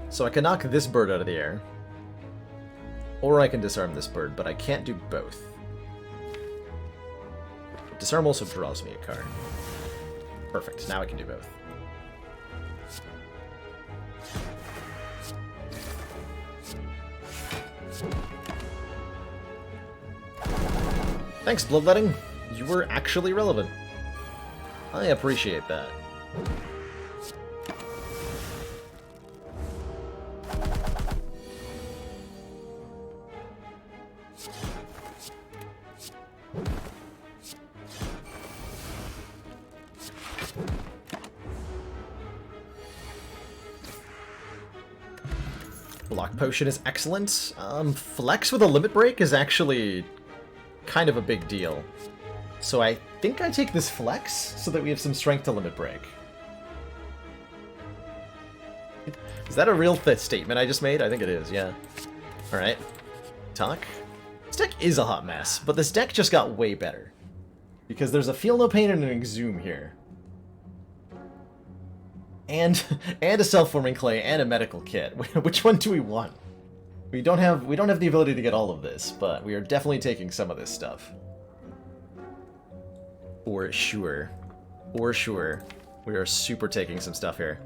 Speaker 1: So I can knock this bird out of the air. Or I can disarm this bird, but I can't do both. Disarm also draws me a card. Perfect, now I can do both. Thanks, Bloodletting. You were actually relevant. I appreciate that. Block Potion is excellent. Flex with a Limit Break is actually kind of a big deal. So I think I take this Flex so that we have some strength to Limit Break. Is that a real statement I just made? I think it is, yeah. Alright. Talk. This deck is a hot mess, but this deck just got way better. Because there's a Feel No Pain and an Exhume here. And a Self-Forming Clay and a Medical Kit. Which one do we want? We don't have the ability to get all of this, but we are definitely taking some of this stuff. For sure. For sure. We are super taking some stuff here.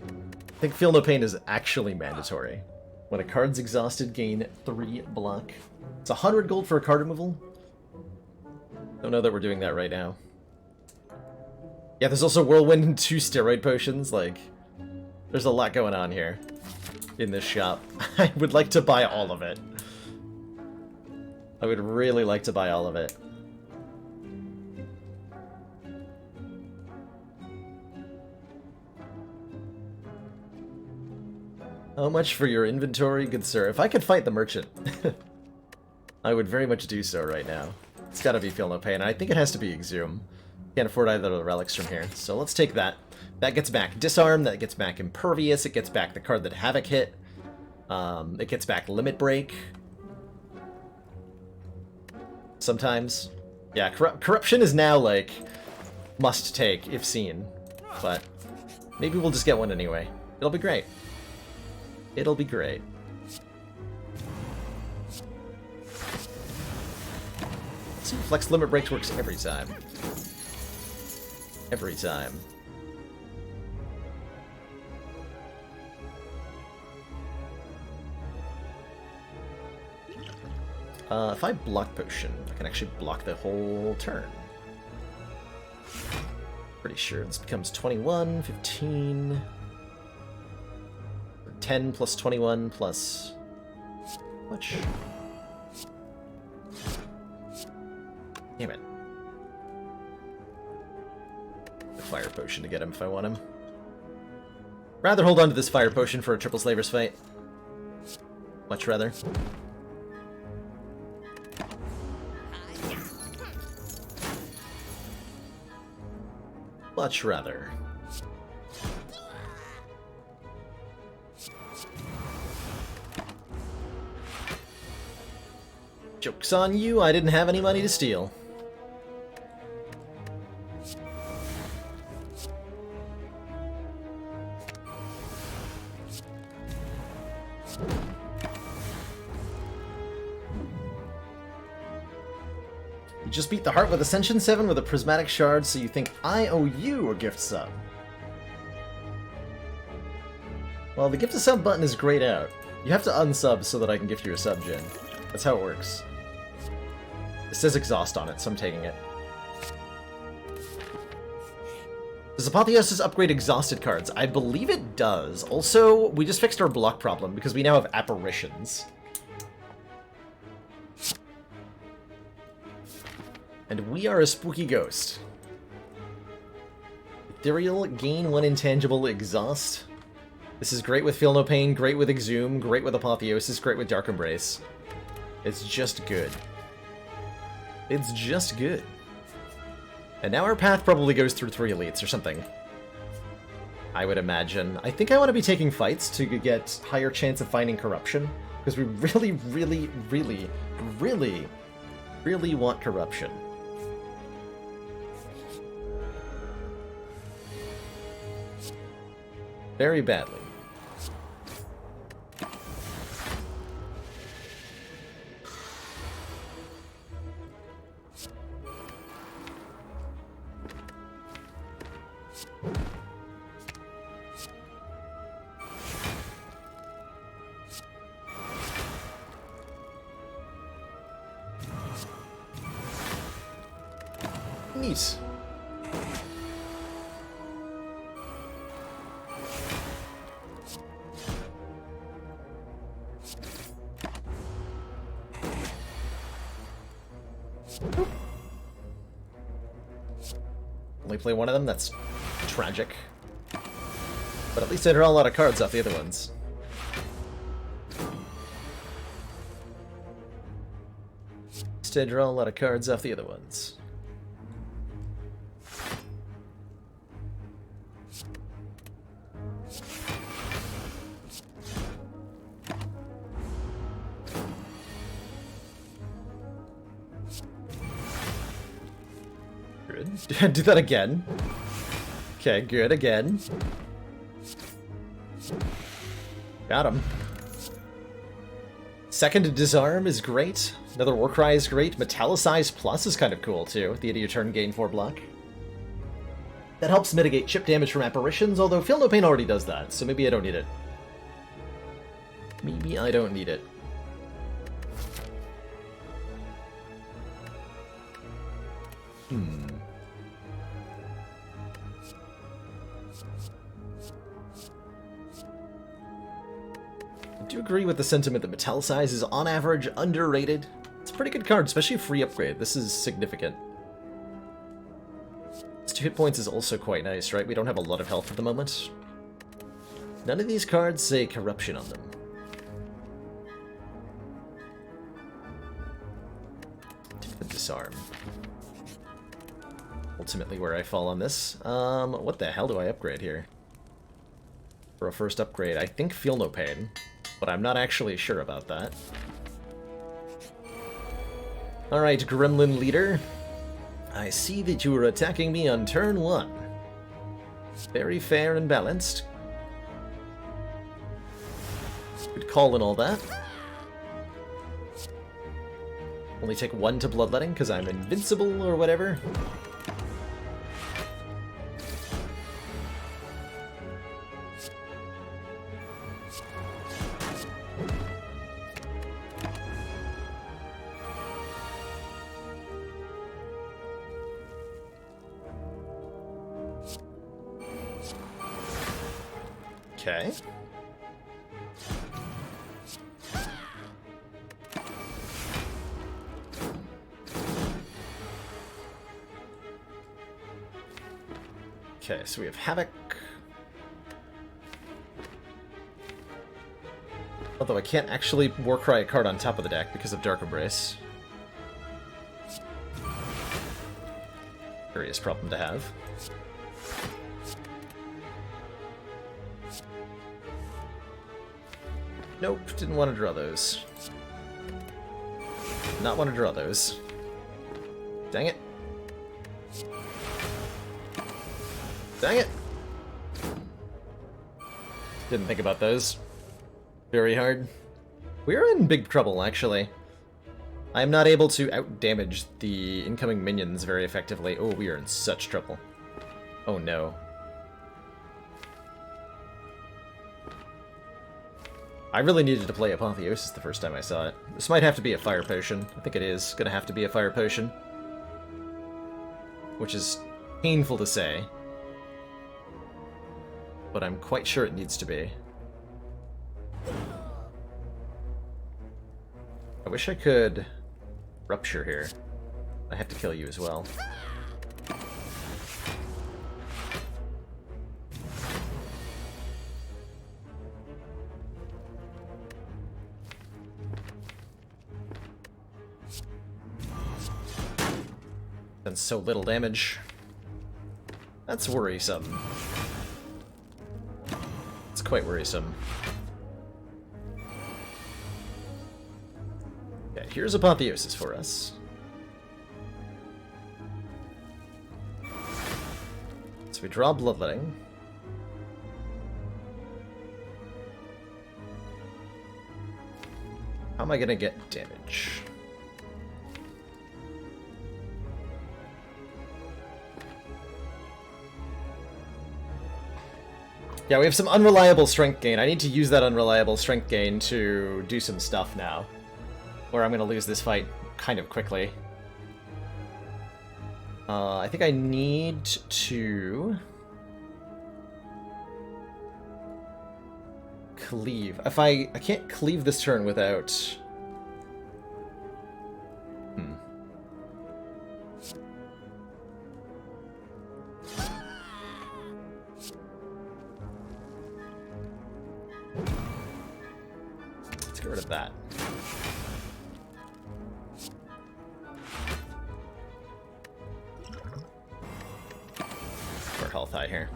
Speaker 1: I think Feel No Pain is actually mandatory. When a card's exhausted, gain 3 block. It's 100 gold for a card removal. Don't know that we're doing that right now. Yeah, there's also Whirlwind and 2 steroid potions. Like, there's a lot going on here in this shop. I would like to buy all of it. I would really like to buy all of it. How much for your inventory, good sir? If I could fight the merchant, I would very much do so right now. It's gotta be Feel No Pain. I think it has to be Exhume. Can't afford either of the relics from here, so let's take that. That gets back Disarm, that gets back Impervious, it gets back the card that Havoc hit. It gets back Limit Break. Sometimes. Yeah, Corruption is now, like, must take, if seen. But maybe we'll just get one anyway. It'll be great. It'll be great. See, Flex Limit Breaks works every time. Every time. If I block Potion, I can actually block the whole turn. Pretty sure this becomes 21, 15... 10 plus 21 plus... Much? Damn it. The Fire Potion to get him if I want him. Rather hold on to this Fire Potion for a Triple Slavers fight. Much rather. Much rather. Joke's on you, I didn't have any money to steal. You just beat the heart with Ascension 7 with a Prismatic Shard, so you think I owe you a gift sub. Well, the gift a sub button is grayed out. You have to unsub so that I can gift you a sub gen. That's how it works. It says exhaust on it, so I'm taking it. Does Apotheosis upgrade exhausted cards? I believe it does. Also, we just fixed our block problem because we now have apparitions. And we are a spooky ghost. Ethereal, gain 1 intangible, exhaust. This is great with Feel No Pain, great with Exhume, great with Apotheosis, great with Dark Embrace. It's just good. It's just good. And now our path probably goes through 3 elites or something. I would imagine. I think I want to be taking fights to get higher chance of finding corruption, because we really, really, really, really, really want corruption. Very badly. Neat. Only play one of them? That's tragic. But at least I draw a lot of cards off the other ones. At least I draw a lot of cards off the other ones. Good. Do that again. Okay, good, again. Got him. Second to disarm is great. Another Warcry is great. Metallicize Plus is kind of cool, too. At the end of your turn, gain 4 block. That helps mitigate chip damage from apparitions, although Feel No Pain already does that, so maybe I don't need it. Maybe I don't need it. I do agree with the sentiment that Metallicize is, on average, underrated. It's a pretty good card, especially free upgrade. This is significant. Its 2 hit points is also quite nice, right? We don't have a lot of health at the moment. None of these cards say corruption on them. The disarm. Ultimately where I fall on this. What the hell do I upgrade here? For a first upgrade, I think Feel No Pain, but I'm not actually sure about that. Alright, Gremlin Leader. I see that you were attacking me on turn 1. Very fair and balanced. Good call and all that. Only take 1 to Bloodletting because I'm invincible or whatever. Okay. Okay, so we have Havoc. Although I can't actually Warcry a card on top of the deck because of Dark Embrace. Curious problem to have. Nope, didn't want to draw those. Not want to draw those. Dang it. Dang it! Didn't think about those. Very hard. We're in big trouble, actually. I am not able to out-damage the incoming minions very effectively. Oh, we are in such trouble. Oh no. I really needed to play Apotheosis the first time I saw it. This might have to be a fire potion. I think it is gonna have to be a fire potion. Which is painful to say. But I'm quite sure it needs to be. I wish I could rupture here. I have to kill you as well. Done so little damage. That's worrisome. quite worrisome. Okay, here's Apotheosis for us. So we draw Bloodletting. How am I gonna get damage? Yeah, we have some unreliable strength gain. I need to use that unreliable strength gain to do some stuff now. Or I'm gonna lose this fight kind of quickly. I think I need to cleave. If I can't cleave this turn without... Let's get rid of that. Our health high here.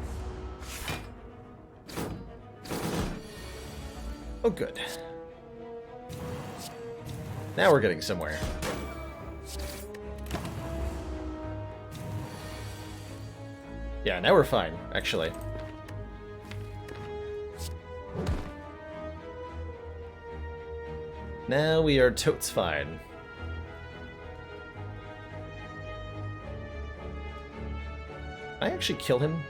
Speaker 1: Oh, good. Now we're getting somewhere. Yeah, now we're fine, actually. Now we are totes fine. I actually kill him?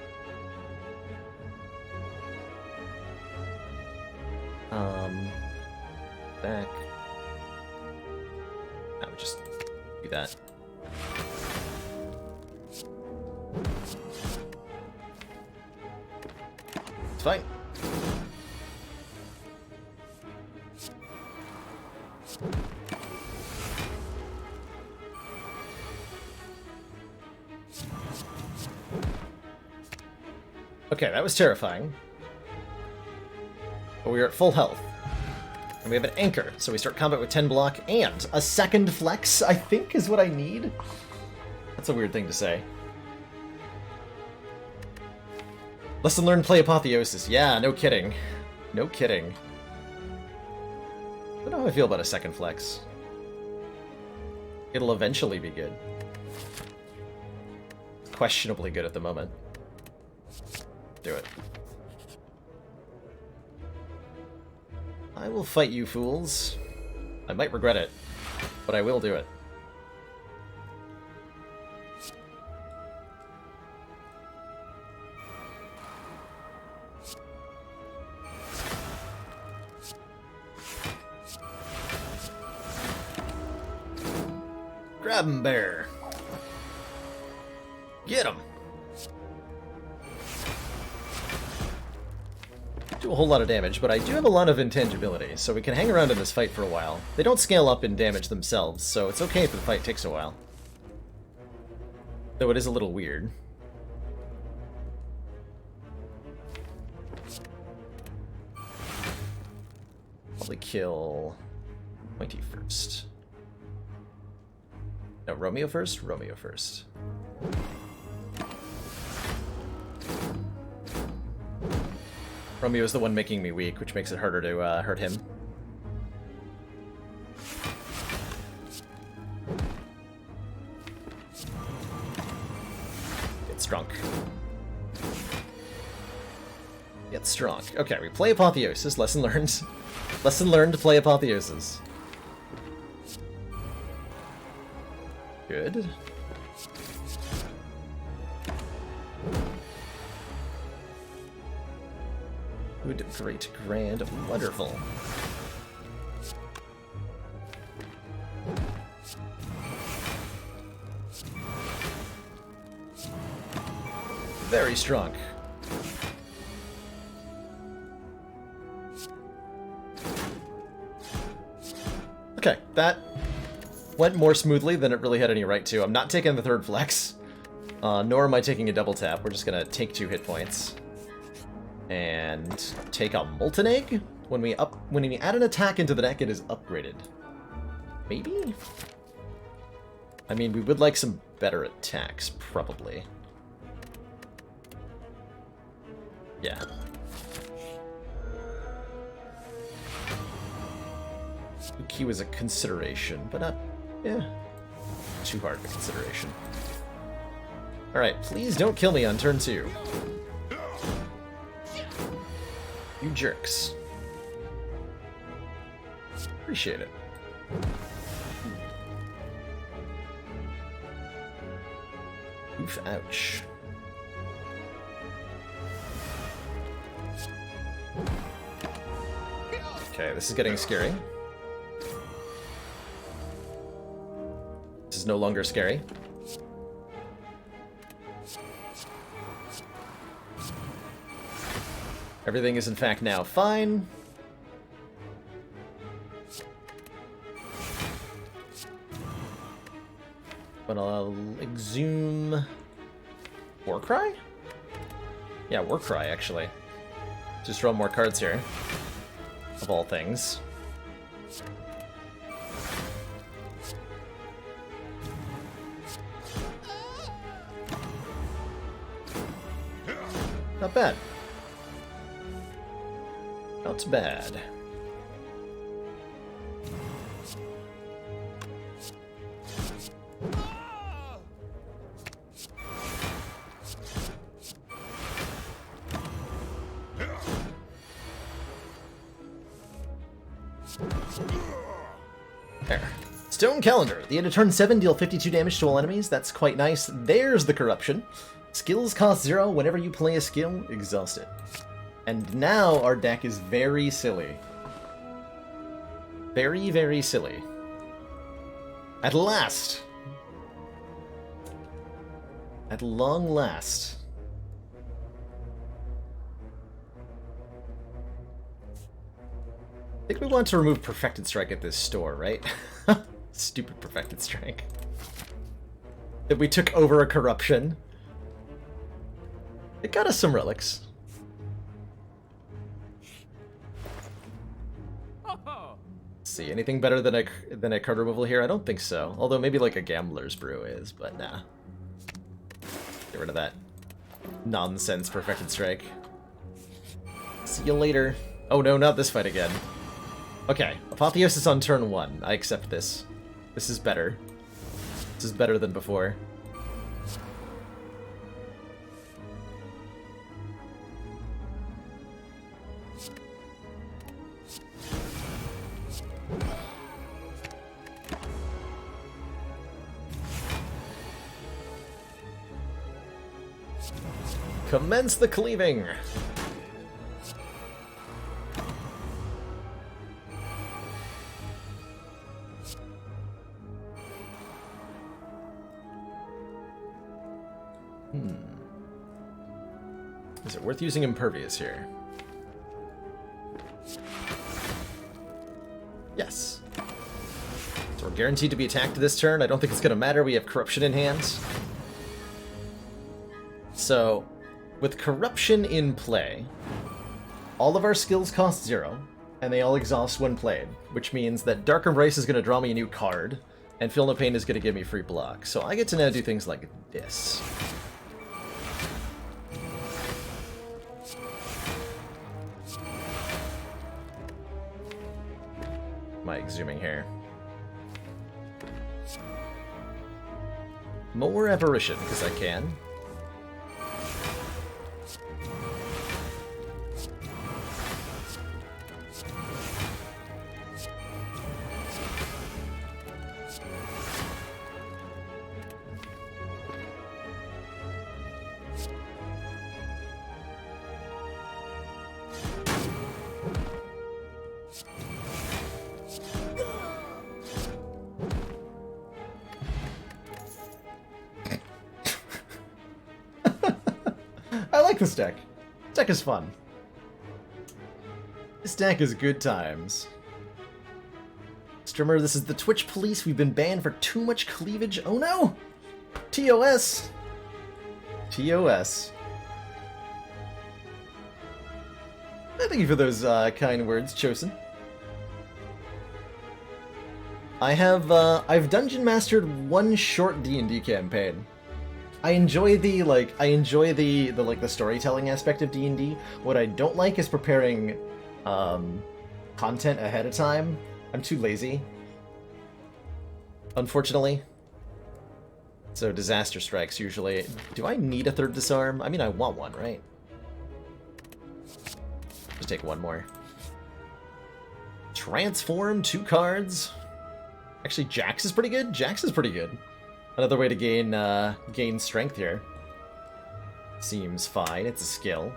Speaker 1: Back. No, just do that. It's fine. Okay, that was terrifying. But we are at full health. And we have an anchor, so we start combat with 10 block and a second flex, I think, is what I need. That's a weird thing to say. Lesson learned, play Apotheosis. Yeah, no kidding. No kidding. I don't know how I feel about a second flex. It'll eventually be good. Questionably good at the moment. Do it. I will fight you fools. I might regret it, but I will do it. Grab him, bear. Get him. Do a whole lot of damage, but I do have a lot of intangibility, so we can hang around in this fight for a while. They don't scale up in damage themselves, so it's okay if the fight takes a while. Though it is a little weird. Probably kill Pointy first. No, Romeo first? Romeo first. Romeo's the one making me weak, which makes it harder to hurt him. Get strong. Get strong. Okay, we play Apotheosis. Lesson learned. Lesson learned to play Apotheosis. Good. Good, great, grand, wonderful. Very strong. Okay, that went more smoothly than it really had any right to. I'm not taking the third flex, nor am I taking a double tap. We're just gonna take 2 hit points. And take a Molten Egg? When we add an attack into the deck, it is upgraded. Maybe? I mean, we would like some better attacks, probably. Yeah. Uki was a consideration, but not, yeah, too hard of a consideration. Alright, please don't kill me on turn 2. You jerks. Appreciate it. Oof, ouch. Okay, this is getting scary. This is no longer scary. Everything is in fact now fine. But I'll exhume Warcry? Yeah, Warcry actually. Just draw more cards here. Of all things. Not bad. Not bad. There. Stone Calendar. The end of turn 7, deal 52 damage to all enemies. That's quite nice. There's the corruption. Skills cost 0. Whenever you play a skill, exhaust it. And now our deck is very silly. Very, very silly. At last! At long last. I think we want to remove Perfected Strike at this store, right? Stupid Perfected Strike. That we took over a corruption. It got us some relics. See, anything better than a card removal here? I don't think so. Although maybe like a Gambler's Brew is, but nah. Get rid of that nonsense Perfected Strike. See you later. Oh no, not this fight again. Okay, Apotheosis on turn 1. I accept this. This is better. This is better than before. Commence the cleaving! Is it worth using Impervious here? Yes. So we're guaranteed to be attacked this turn. I don't think it's going to matter. We have Corruption in hand. So, with Corruption in play, all of our skills cost 0, and they all exhaust when played, which means that Dark Embrace is going to draw me a new card, and Feel No Pain is going to give me free block. So I get to now do things like this. Am I exhuming here? More Apparition, because I can. I like this deck. This deck is fun. This deck is good times. Strimmer, this is the Twitch police. We've been banned for too much cleavage. Oh no! TOS! TOS. Thank you for those kind words, Chosen. I've dungeon mastered one short D&D campaign. I enjoy the the storytelling aspect of D&D. What I don't like is preparing content ahead of time I'm too lazy, unfortunately. So disaster strikes usually. Do I need a third disarm? I mean, I want one, right? Just take one more. Transform 2 cards. Actually, Jax is pretty good. Jax is pretty good. Another way to gain strength here. Seems fine. It's a skill.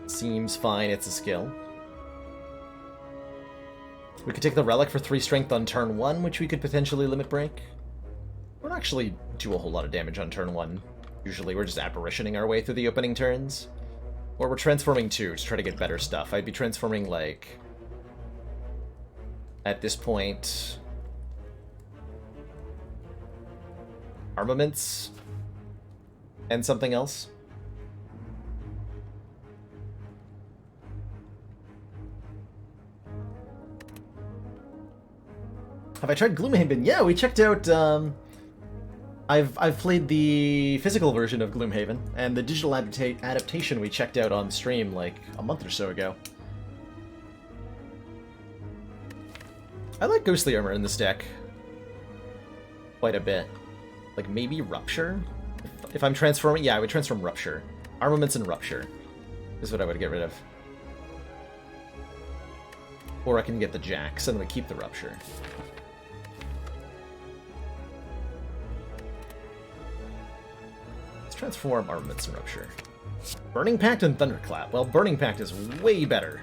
Speaker 1: Seems fine. It's a skill. We could take the Relic for 3 strength on turn 1, which we could potentially limit break. We don't actually do a whole lot of damage on turn 1. Usually we're just apparitioning our way through the opening turns. Or we're transforming 2 to try to get better stuff. I'd be transforming, like, at this point, armaments and something else. Have I tried Gloomhaven? Yeah, we checked out, I've played the physical version of Gloomhaven, and the digital adaptation we checked out on stream, like, a month or so ago. I like Ghostly Armor in this deck quite a bit. Like, maybe Rupture? If I'm transforming, yeah, I would transform Rupture. Armaments and Rupture is what I would get rid of. Or I can get the Jax, and then keep the Rupture. Transform Armaments and Rupture. Burning Pact and Thunderclap. Well, Burning Pact is way better.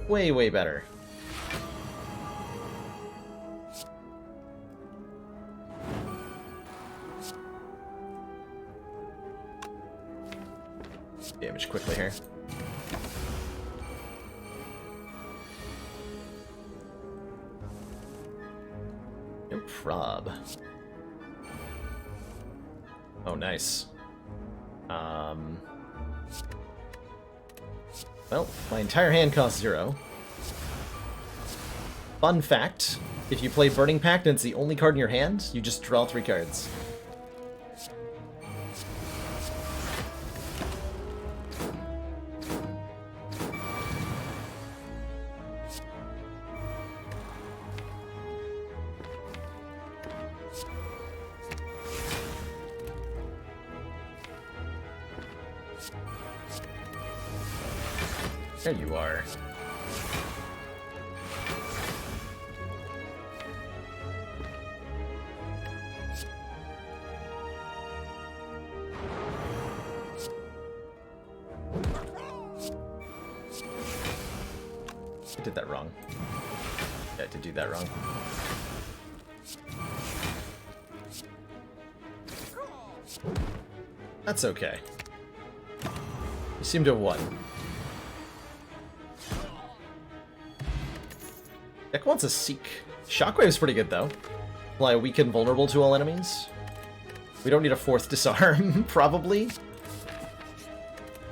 Speaker 1: Way, way better. Damage quickly here. No prob. Oh, nice. Well, my entire hand costs 0. Fun fact, if you play Burning Pact and it's the only card in your hand, you just draw 3 cards. There you are. I did that wrong. Yeah, I did do that wrong. That's okay. You seem to have won. Deck wants a Seek. Shockwave's pretty good, though. Apply weaken vulnerable to all enemies. We don't need a 4th disarm, probably.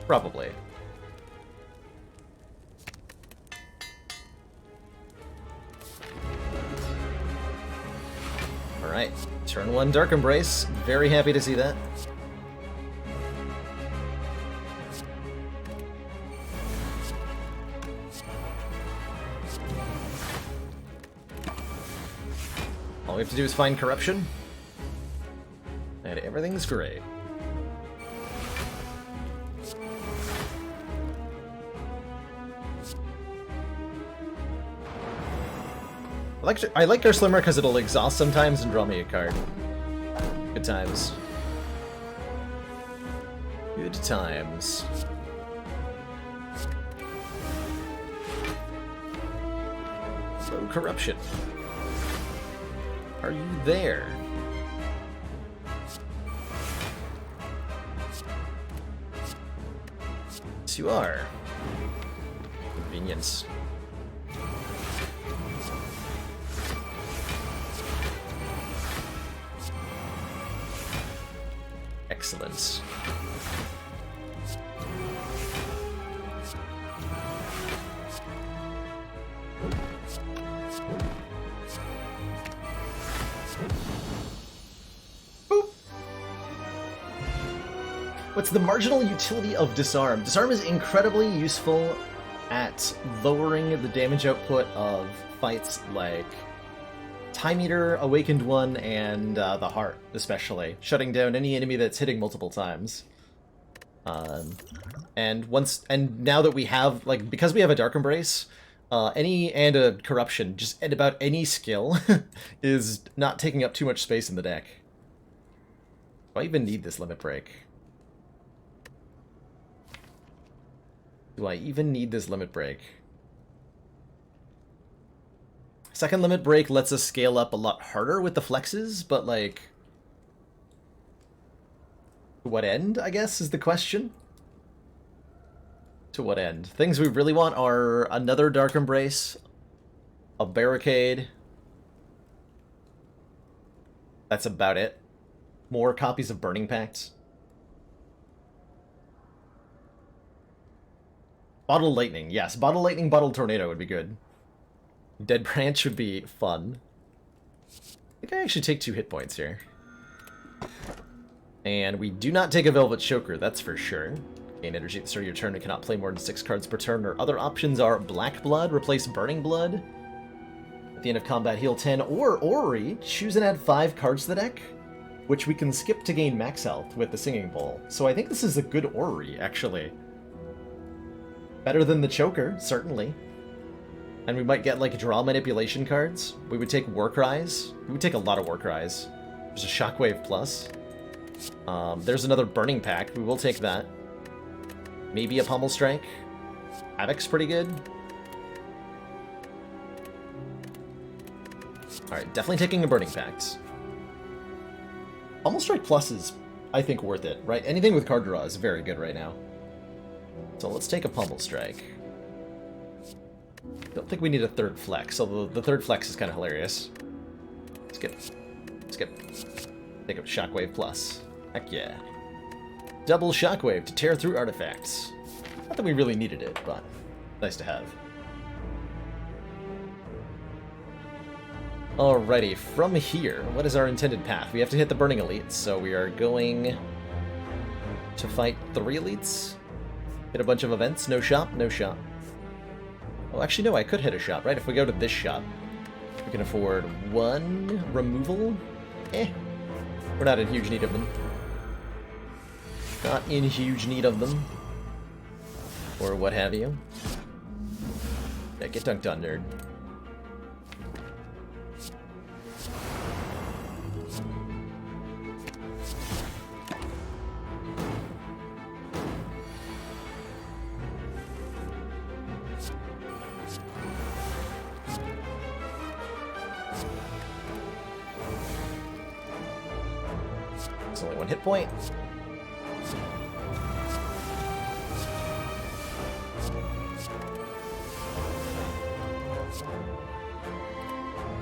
Speaker 1: Probably. Alright. Turn 1 Dark Embrace. Very happy to see that. All we have to do is find corruption, and everything's great. I like our Slimmer because it'll exhaust sometimes and draw me a card. Good times. Good times. Slow corruption. Are you there? Yes, you are. Convenience. Excellent. What's the marginal utility of Disarm? Disarm is incredibly useful at lowering the damage output of fights like Time Eater, Awakened One, and the Heart, especially. Shutting down any enemy that's hitting multiple times. And now that we have, like, because we have a Dark Embrace, and a Corruption, just and about any skill is not taking up too much space in the deck. Do I even need this Limit Break? Do I even need this Limit Break? Second Limit Break lets us scale up a lot harder with the flexes, but, like, to what end, I guess, is the question? To what end? Things we really want are another Dark Embrace, a Barricade. That's about it. More copies of Burning Pact. Bottle Lightning, yes. Bottle Lightning, Bottle Tornado would be good. Dead Branch would be fun. I think I actually take 2 hit points here. And we do not take a Velvet Choker, that's for sure. Gain energy at the start of your turn and cannot play more than 6 cards per turn. Or other options are Black Blood, replace Burning Blood. At the end of combat, heal 10. Or Orrery, choose and add 5 cards to the deck, which we can skip to gain max health with the Singing Bowl. So I think this is a good Orrery, actually. Better than the Choker, certainly. And we might get, like, draw manipulation cards. We would take War Cries. We would take a lot of War Cries. There's a Shockwave Plus. There's another Burning Pact. We will take that. Maybe a Pummel Strike. Havoc's pretty good. Alright, definitely taking a Burning Pact. Pummel Strike Plus is, I think, worth it, right? Anything with card draw is very good right now. So let's take a Pummel Strike. Don't think we need a third flex, although the third flex is kind of hilarious. Skip. Skip. Take up Shockwave Plus. Heck yeah. Double Shockwave to tear through artifacts. Not that we really needed it, but nice to have. Alrighty, from here, what is our intended path? We have to hit the Burning Elites, so we are going to fight 3 Elites. Hit a bunch of events. No shop, no shop. Oh, actually, no, I could hit a shop, right? If we go to this shop, we can afford 1 removal. We're not in huge need of them. Not in huge need of them. Or what have you. Yeah, get dunked on, nerd. There's only 1 hit point.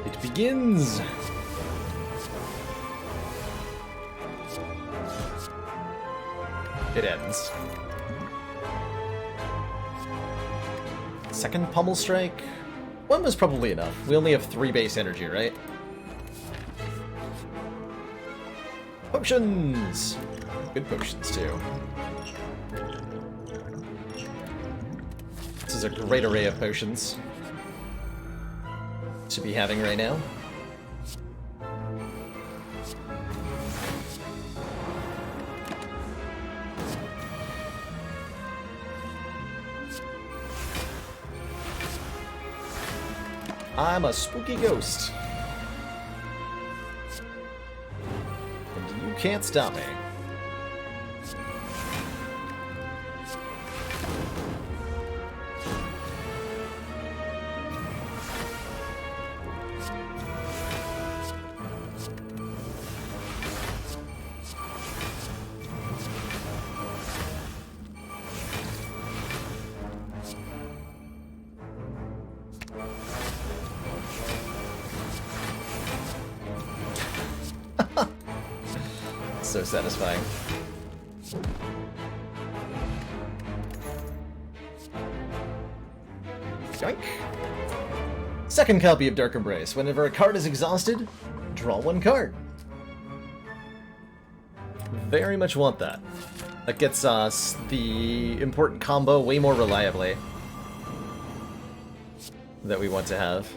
Speaker 1: It begins! It ends. Second Pummel Strike? 1 was probably enough. We only have 3 base energy, right? Potions! Good potions, too. This is a great array of potions to be having right now. I'm a spooky ghost. And you can't stop me. So satisfying. Yoink. Second copy of Dark Embrace. Whenever a card is exhausted, draw 1 card. Very much want that. That gets us the important combo way more reliably. that we want to have.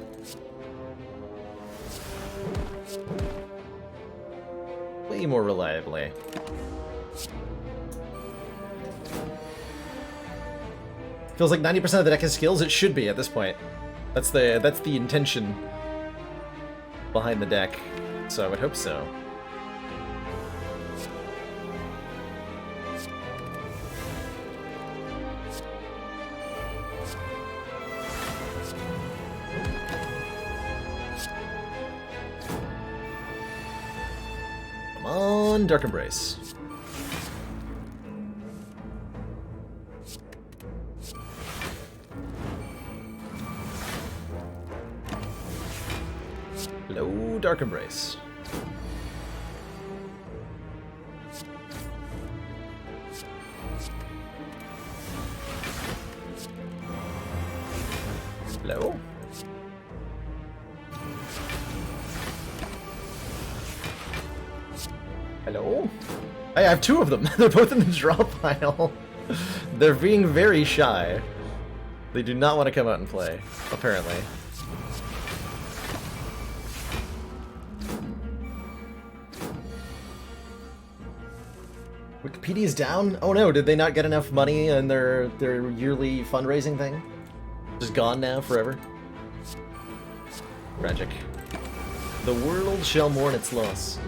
Speaker 1: Way more reliably. Feels like 90% of the deck has skills. It should be at this point. That's the intention behind the deck. So I would hope so. Come on, Dark Embrace. Hello, Dark Embrace. Hello? Hello? I have two of them. They're both in the draw pile. They're being very shy. They do not want to come out and play, apparently. Wikipedia's down? Oh no, did they not get enough money in their yearly fundraising thing? Just gone now forever? Tragic. The world shall mourn its loss.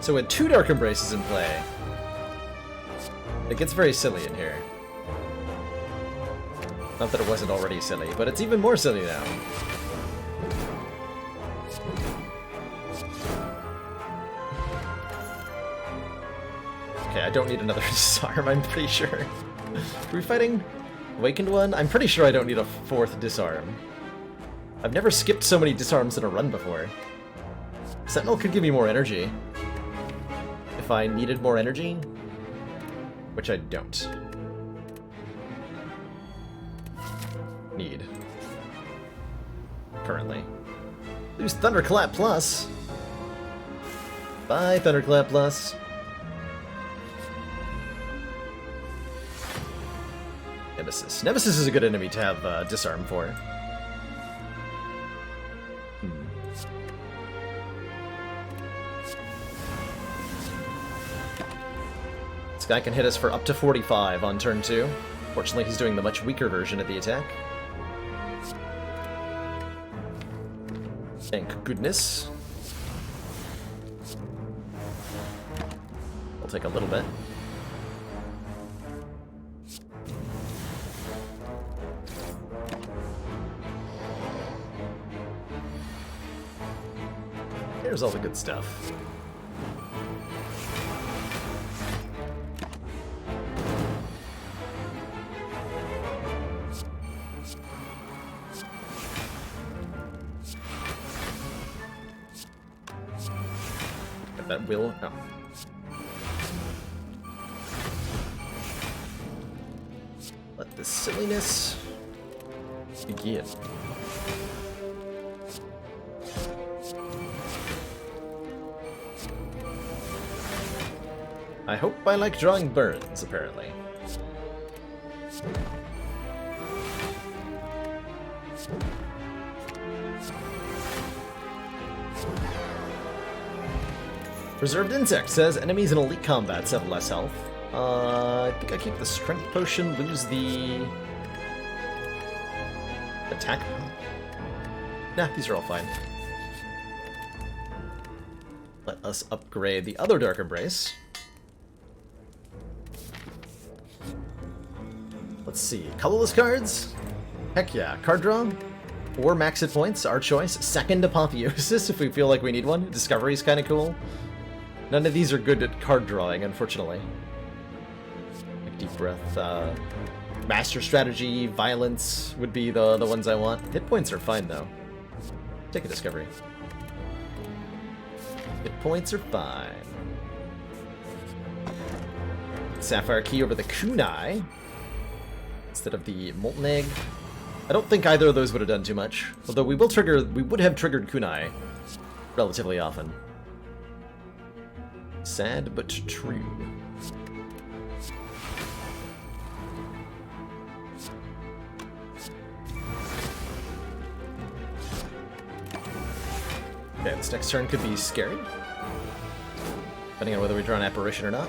Speaker 1: So with two Dark Embraces in play, it gets very silly in here. Not that it wasn't already silly, but it's even more silly now. Okay, I don't need another disarm, I'm pretty sure. Are we fighting Awakened One? I'm pretty sure I don't need a fourth disarm. I've never skipped so many disarms in a run before. Sentinel could give me more energy. If I needed more energy, which I don't. Need. Currently. Lose Thunderclap Plus. Bye, Thunderclap Plus. Nemesis. Nemesis is a good enemy to have disarm for. This guy can hit us for up to 45 on turn 2. Fortunately, he's doing the much weaker version of the attack. Thank goodness. I'll take a little bit. Here's all the good stuff. That will... no. Let the silliness begin. I hope I like drawing burns, apparently. Preserved Insect says enemies in elite combats have less health. I think I keep the strength potion, lose the attack. Nah, these are all fine. Let us upgrade the other Dark Embrace. Let's see, colorless cards? Heck yeah, card draw? 4 max hit points, our choice. Second Apotheosis if we feel like we need one. Discovery's kind of cool. None of these are good at card drawing, unfortunately. Like Deep Breath, Master Strategy, Violence would be the ones I want. Hit points are fine, though. Take a Discovery. Hit points are fine. Sapphire Key over the Kunai instead of the Molten Egg. I don't think either of those would have done too much. Although we would have triggered Kunai relatively often. Sad but true. Okay, this next turn could be scary. Depending on whether we draw an apparition or not.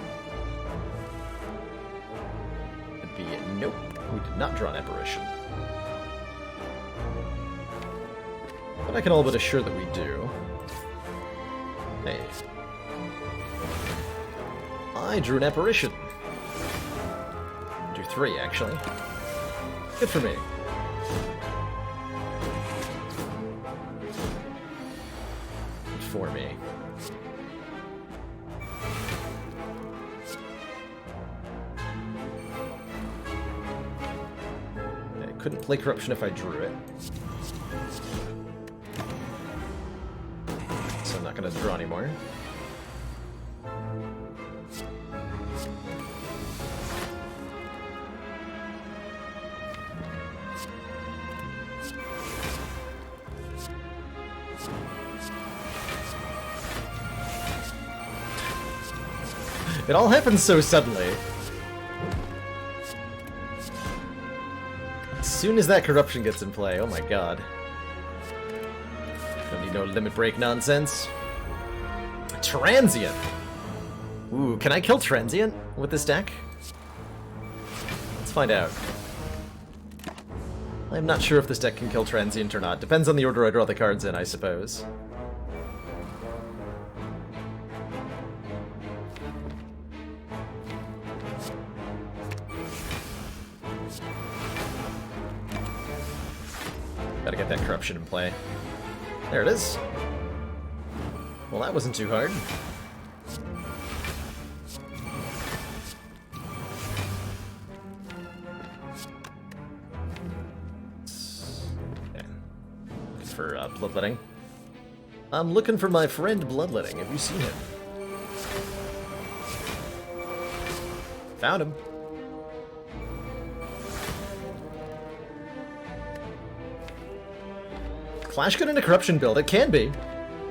Speaker 1: Could be nope, we did not draw an apparition. But I can all but assure that we do. Hey. I drew an apparition. Drew 3, actually. Good for me. Good for me. I couldn't play Corruption if I drew it. So I'm not going to draw anymore. It all happens so suddenly. As soon as that corruption gets in play, oh my god. Don't need no limit break nonsense. Transient! Ooh, can I kill Transient with this deck? Let's find out. I'm not sure if this deck can kill Transient or not. Depends on the order I draw the cards in, I suppose. Gotta get that corruption in play. There it is. Well, that wasn't too hard. Okay. Looking for bloodletting. I'm looking for my friend Bloodletting. Have you seen him? Found him. Clash good in a corruption build. It can be.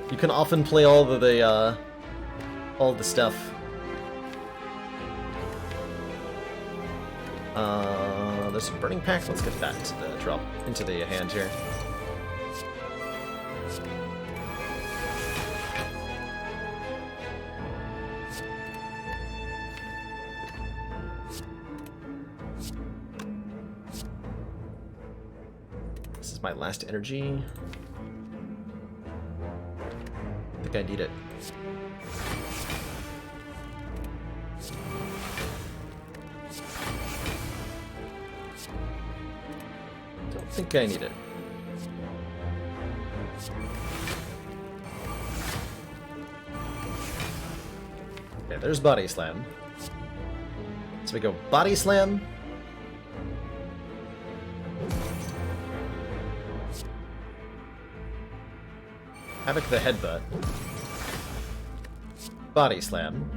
Speaker 1: You can often play all of the stuff. There's a Burning Pact. Let's get that drop into the hand here. This is my last energy. I think I need it. Don't think I need it. Okay, there's Body Slam. So we go Body Slam. Havoc the Headbutt. Body Slam.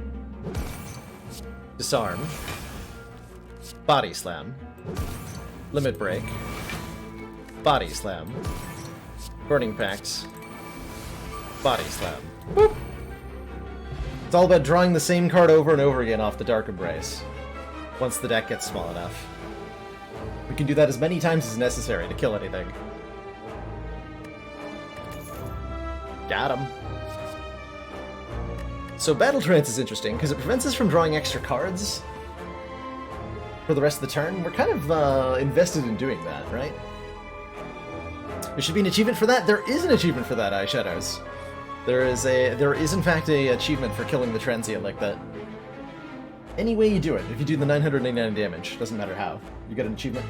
Speaker 1: Disarm. Body Slam. Limit Break. Body Slam. Burning Pact. Body Slam. Boop. It's all about drawing the same card over and over again off the Dark Embrace, once the deck gets small enough. We can do that as many times as necessary to kill anything. Got him. So Battle Trance is interesting, because it prevents us from drawing extra cards for the rest of the turn. We're kind of invested in doing that, right? There should be an achievement for that. There is an achievement for that, Eyeshadows. There is in fact a achievement for killing the Transient like that. Any way you do it, if you do the 999 damage, doesn't matter how, you get an achievement.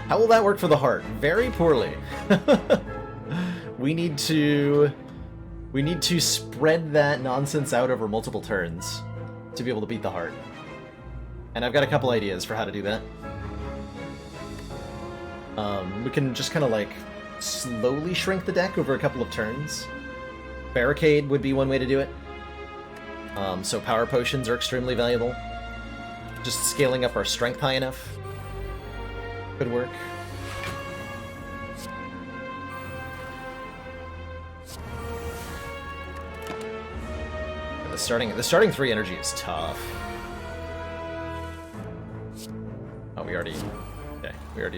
Speaker 1: How will that work for the heart? Very poorly. We need to spread that nonsense out over multiple turns to be able to beat the heart. And I've got a couple ideas for how to do that. We can just kind of like slowly shrink the deck over a couple of turns. Barricade would be one way to do it. So power potions are extremely valuable. Just scaling up our strength high enough could work. The starting 3 energy is tough. Oh, we already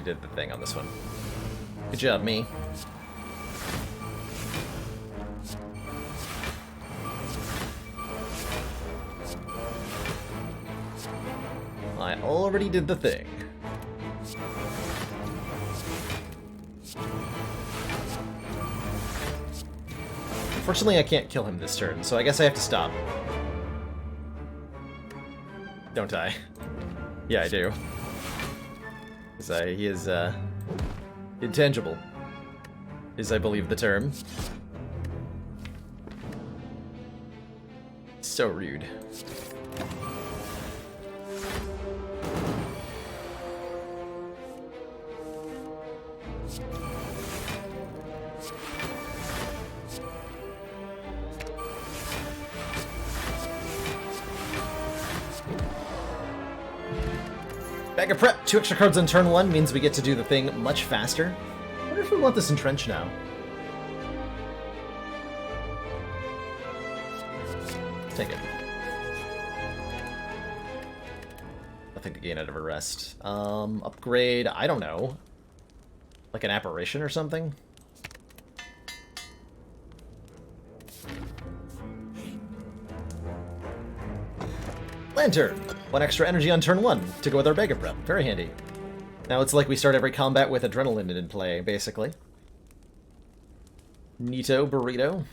Speaker 1: did the thing on this one. Good job, me. I already did the thing. Unfortunately, I can't kill him this turn, so I guess I have to stop. Don't I? Yeah, I do. Because he is, intangible, is, I believe, the term. So rude. Bag of prep! 2 extra cards on turn 1 means we get to do the thing much faster. I wonder if we want this entrench now. Take it. Nothing to gain out of a rest. Upgrade, I don't know. Like an apparition or something? Lantern! 1 extra energy on turn 1 to go with our Mega Prep. Very handy. Now it's like we start every combat with Adrenaline in play, basically. Neato Burrito.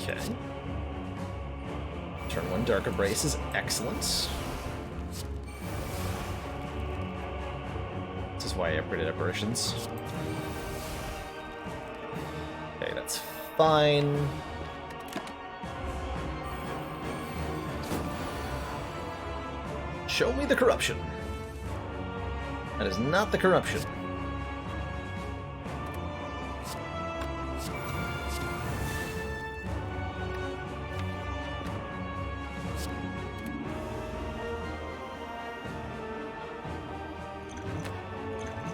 Speaker 1: Okay. Turn 1 Dark Embrace is excellent. This is why I upgraded apparitions. Okay, that's fine. Show me the corruption. That is not the corruption.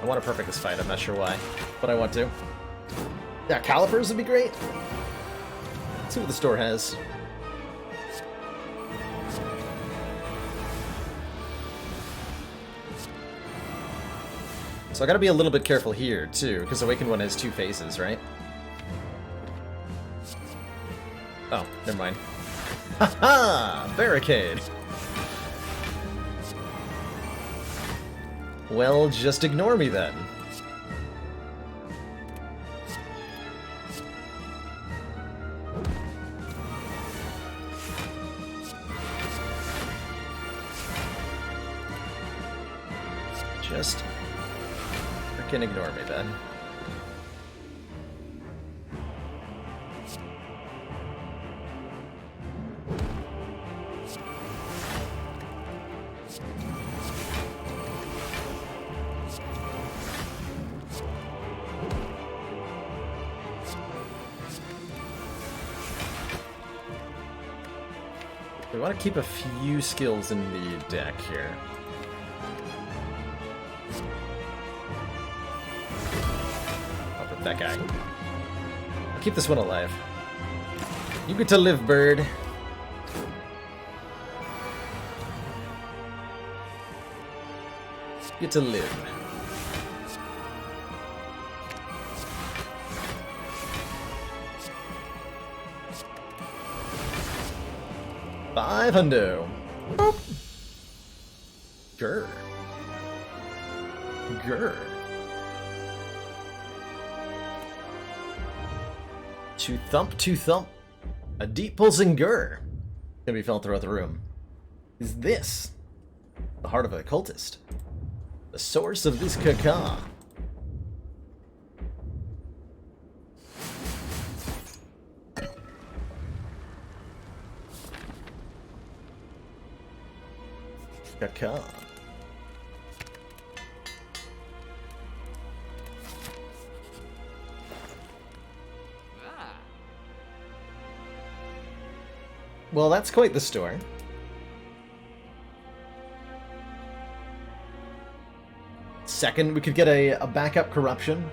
Speaker 1: I want to perfect this fight, I'm not sure why, but I want to. Yeah, calipers would be great. Let's see what the store has. So I gotta be a little bit careful here, too, because Awakened One has 2 phases, right? Oh, never mind. Haha! Barricade! Well, just ignore me then. Just frickin' ignore me then. We want to keep a few skills in the deck here. I'll put that guy. I'll keep this one alive. You get to live, bird. You get to live. $500. Grr. Grr. 2 thump, 2 thump. A deep pulsing grr can be felt throughout the room. Is this the heart of a cultist? The source of this caca? Caca. Well, that's quite the store. Second, we could get a backup corruption.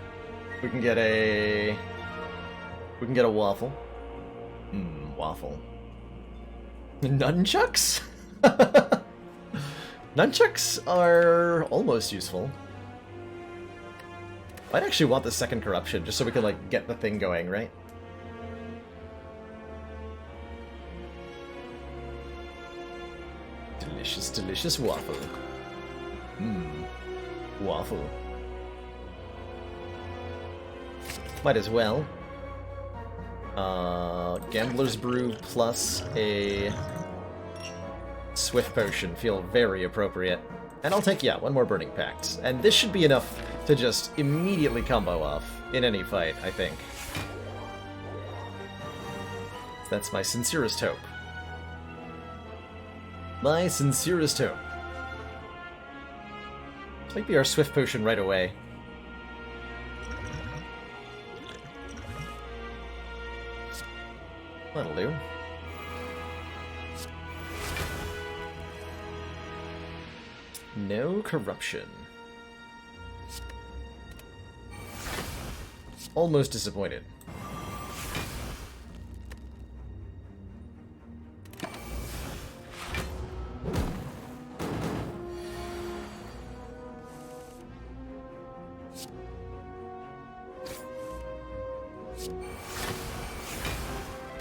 Speaker 1: We can get a waffle. Waffle. Nunchucks? Nunchucks are almost useful. I'd actually want the second corruption, just so we can, like, get the thing going, right? Delicious, delicious waffle. Waffle. Might as well. Gambler's Brew plus a Swift Potion feel very appropriate. And I'll take, yeah, one more Burning Pact. And this should be enough to just immediately combo off in any fight, I think. That's my sincerest hope. My sincerest hope. Might be our Swift Potion right away. That'll do. No corruption. Almost disappointed.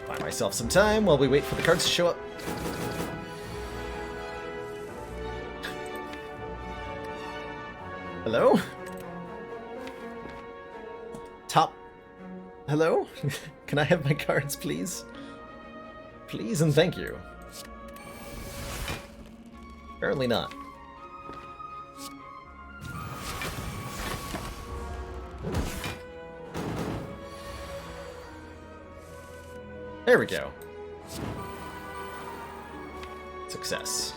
Speaker 1: Buy myself some time while we wait for the cards to show up. Hello? Top. Hello? Can I have my cards, please? Please and thank you. Apparently not. There we go. Success.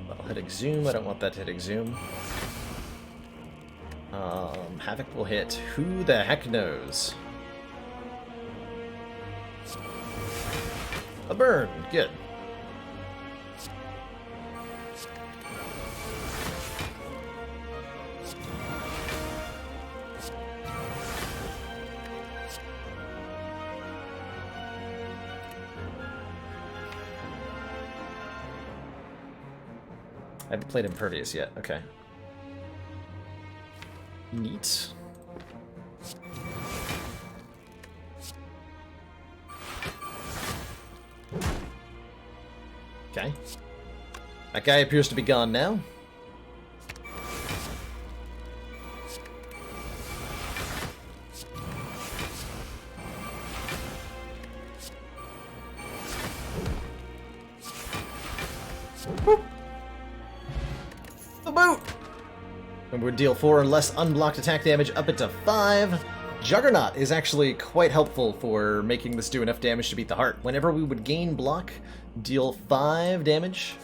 Speaker 1: That'll hit Exhume. I don't want that to hit Exhume. Havoc will hit. Who the heck knows? A burn. Good. I haven't played Impervious yet. Okay. Neat. Okay. That guy appears to be gone now. Whoop. The boot! And would deal 4 or less unblocked attack damage up it to 5. Juggernaut is actually quite helpful for making this do enough damage to beat the heart. Whenever we would gain block, deal 5 damage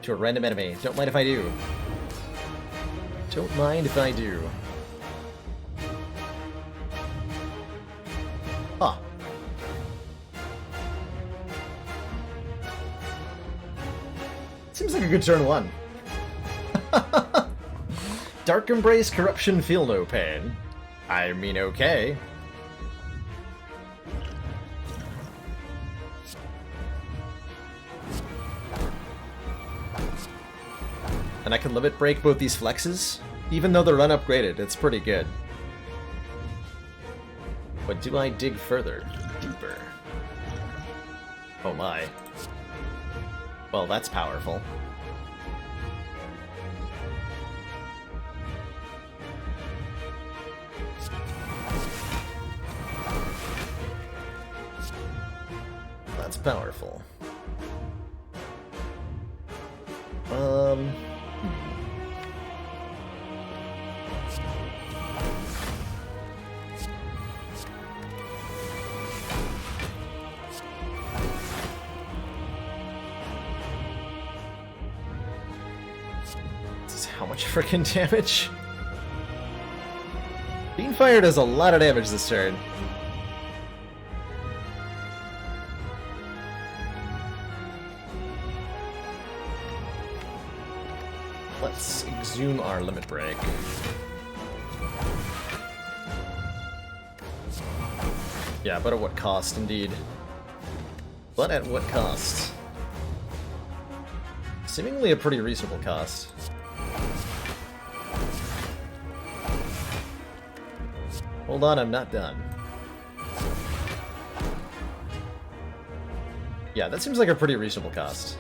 Speaker 1: to a random enemy. Don't mind if I do. Don't mind if I do. Huh. Seems like a good turn 1. Dark Embrace, Corruption, Feel No Pain. I mean, okay. And I can limit break both these flexes? Even though they're unupgraded, it's pretty good. But do I dig further? Deeper? Oh my. Well, that's powerful. That's powerful. This is how much freaking damage? Beanfire does a lot of damage this turn. let's exhume our limit break. Yeah, but at what cost, indeed. But at what cost? Seemingly a pretty reasonable cost. Hold on, I'm not done. Yeah, that seems like a pretty reasonable cost.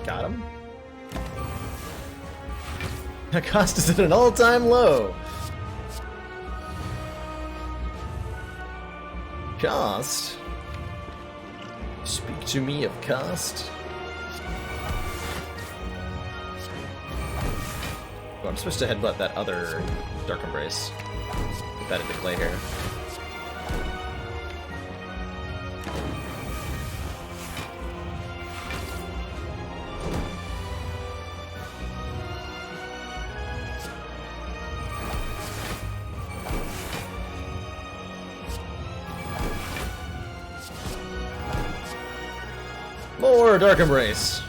Speaker 1: Got him. The cost is at an all-time low. Cost? Speak to me of cost. Oh, I'm supposed to headbutt that other Dark Embrace. Put that into play here. More Dark Embrace!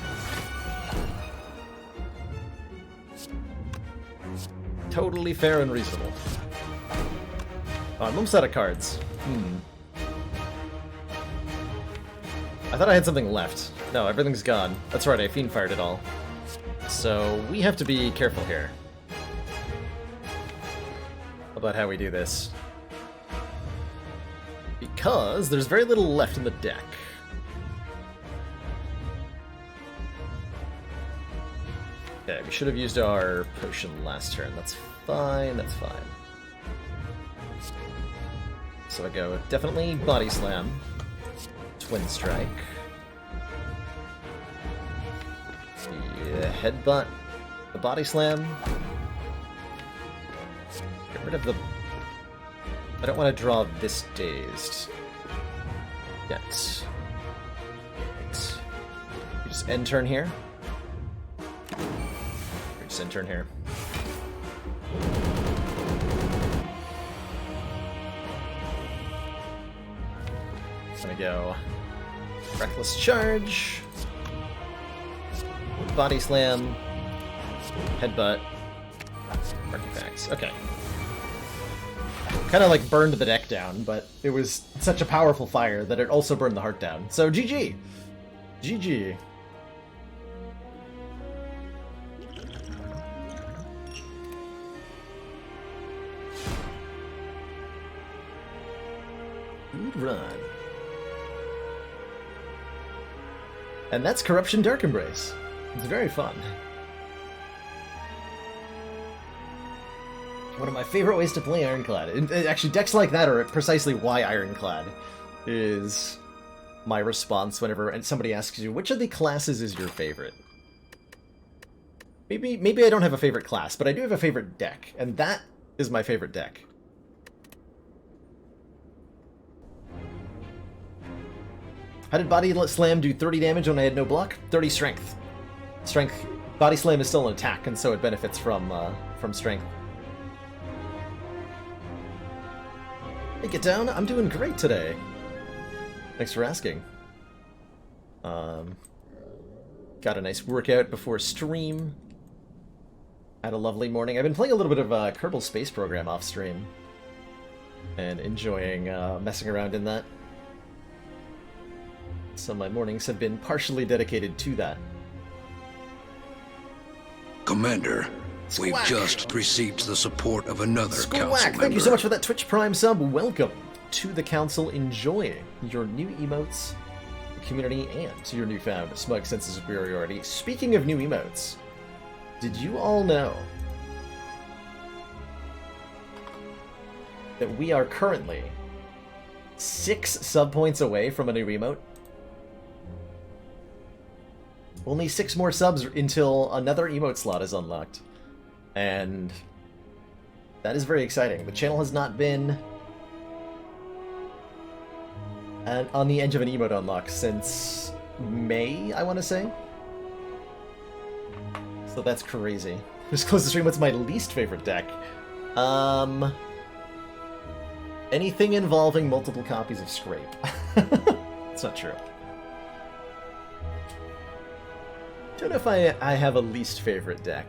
Speaker 1: Totally fair and reasonable. Oh, I'm almost out of cards. I thought I had something left. No, everything's gone. That's right, I Fiend Fired it all. So, we have to be careful here about how we do this. Because there's very little left in the deck. Okay, we should have used our potion last turn. That's fine, that's fine. So I go definitely Body Slam, Twin Strike, yeah, Headbutt, the Body Slam, get rid of the... I don't want to draw this Dazed yet. Right. We just end turn here. Just end turn here. I'm gonna go Reckless Charge, Body Slam, Headbutt, Artifacts. Okay. Kind of like burned the deck down, but it was such a powerful fire that it also burned the heart down. So GG! GG. Good run. And that's Corruption Dark Embrace. It's very fun. One of my favorite ways to play Ironclad. And actually, decks like that are precisely why Ironclad is my response whenever somebody asks you, which of the classes is your favorite? Maybe I don't have a favorite class, but I do have a favorite deck, and that is my favorite deck. How did Body Slam do 30 damage when I had no block? 30 strength. Strength. Body Slam is still an attack, and so it benefits from strength. Hey, Get Down, I'm doing great today. Thanks for asking. Got a nice workout before stream. Had a lovely morning. I've been playing a little bit of Kerbal Space Program off stream. And enjoying messing around in that. So my mornings have been partially dedicated to that.
Speaker 2: Commander, we've just received the support of another council member.
Speaker 1: Thank you so much for that Twitch Prime sub. Welcome to the council. Enjoy your new emotes, the community, and your newfound smug sense of superiority. Speaking of new emotes, did you all know that we are currently 6 sub points away from a new emote? Only 6 more subs until another emote slot is unlocked. And that is very exciting. The channel has not been on the edge of an emote unlock since May, I want to say. So that's crazy. Just close the stream. What's my least favorite deck? anything involving multiple copies of Scrape. It's not true. Don't know if I have a least favorite deck.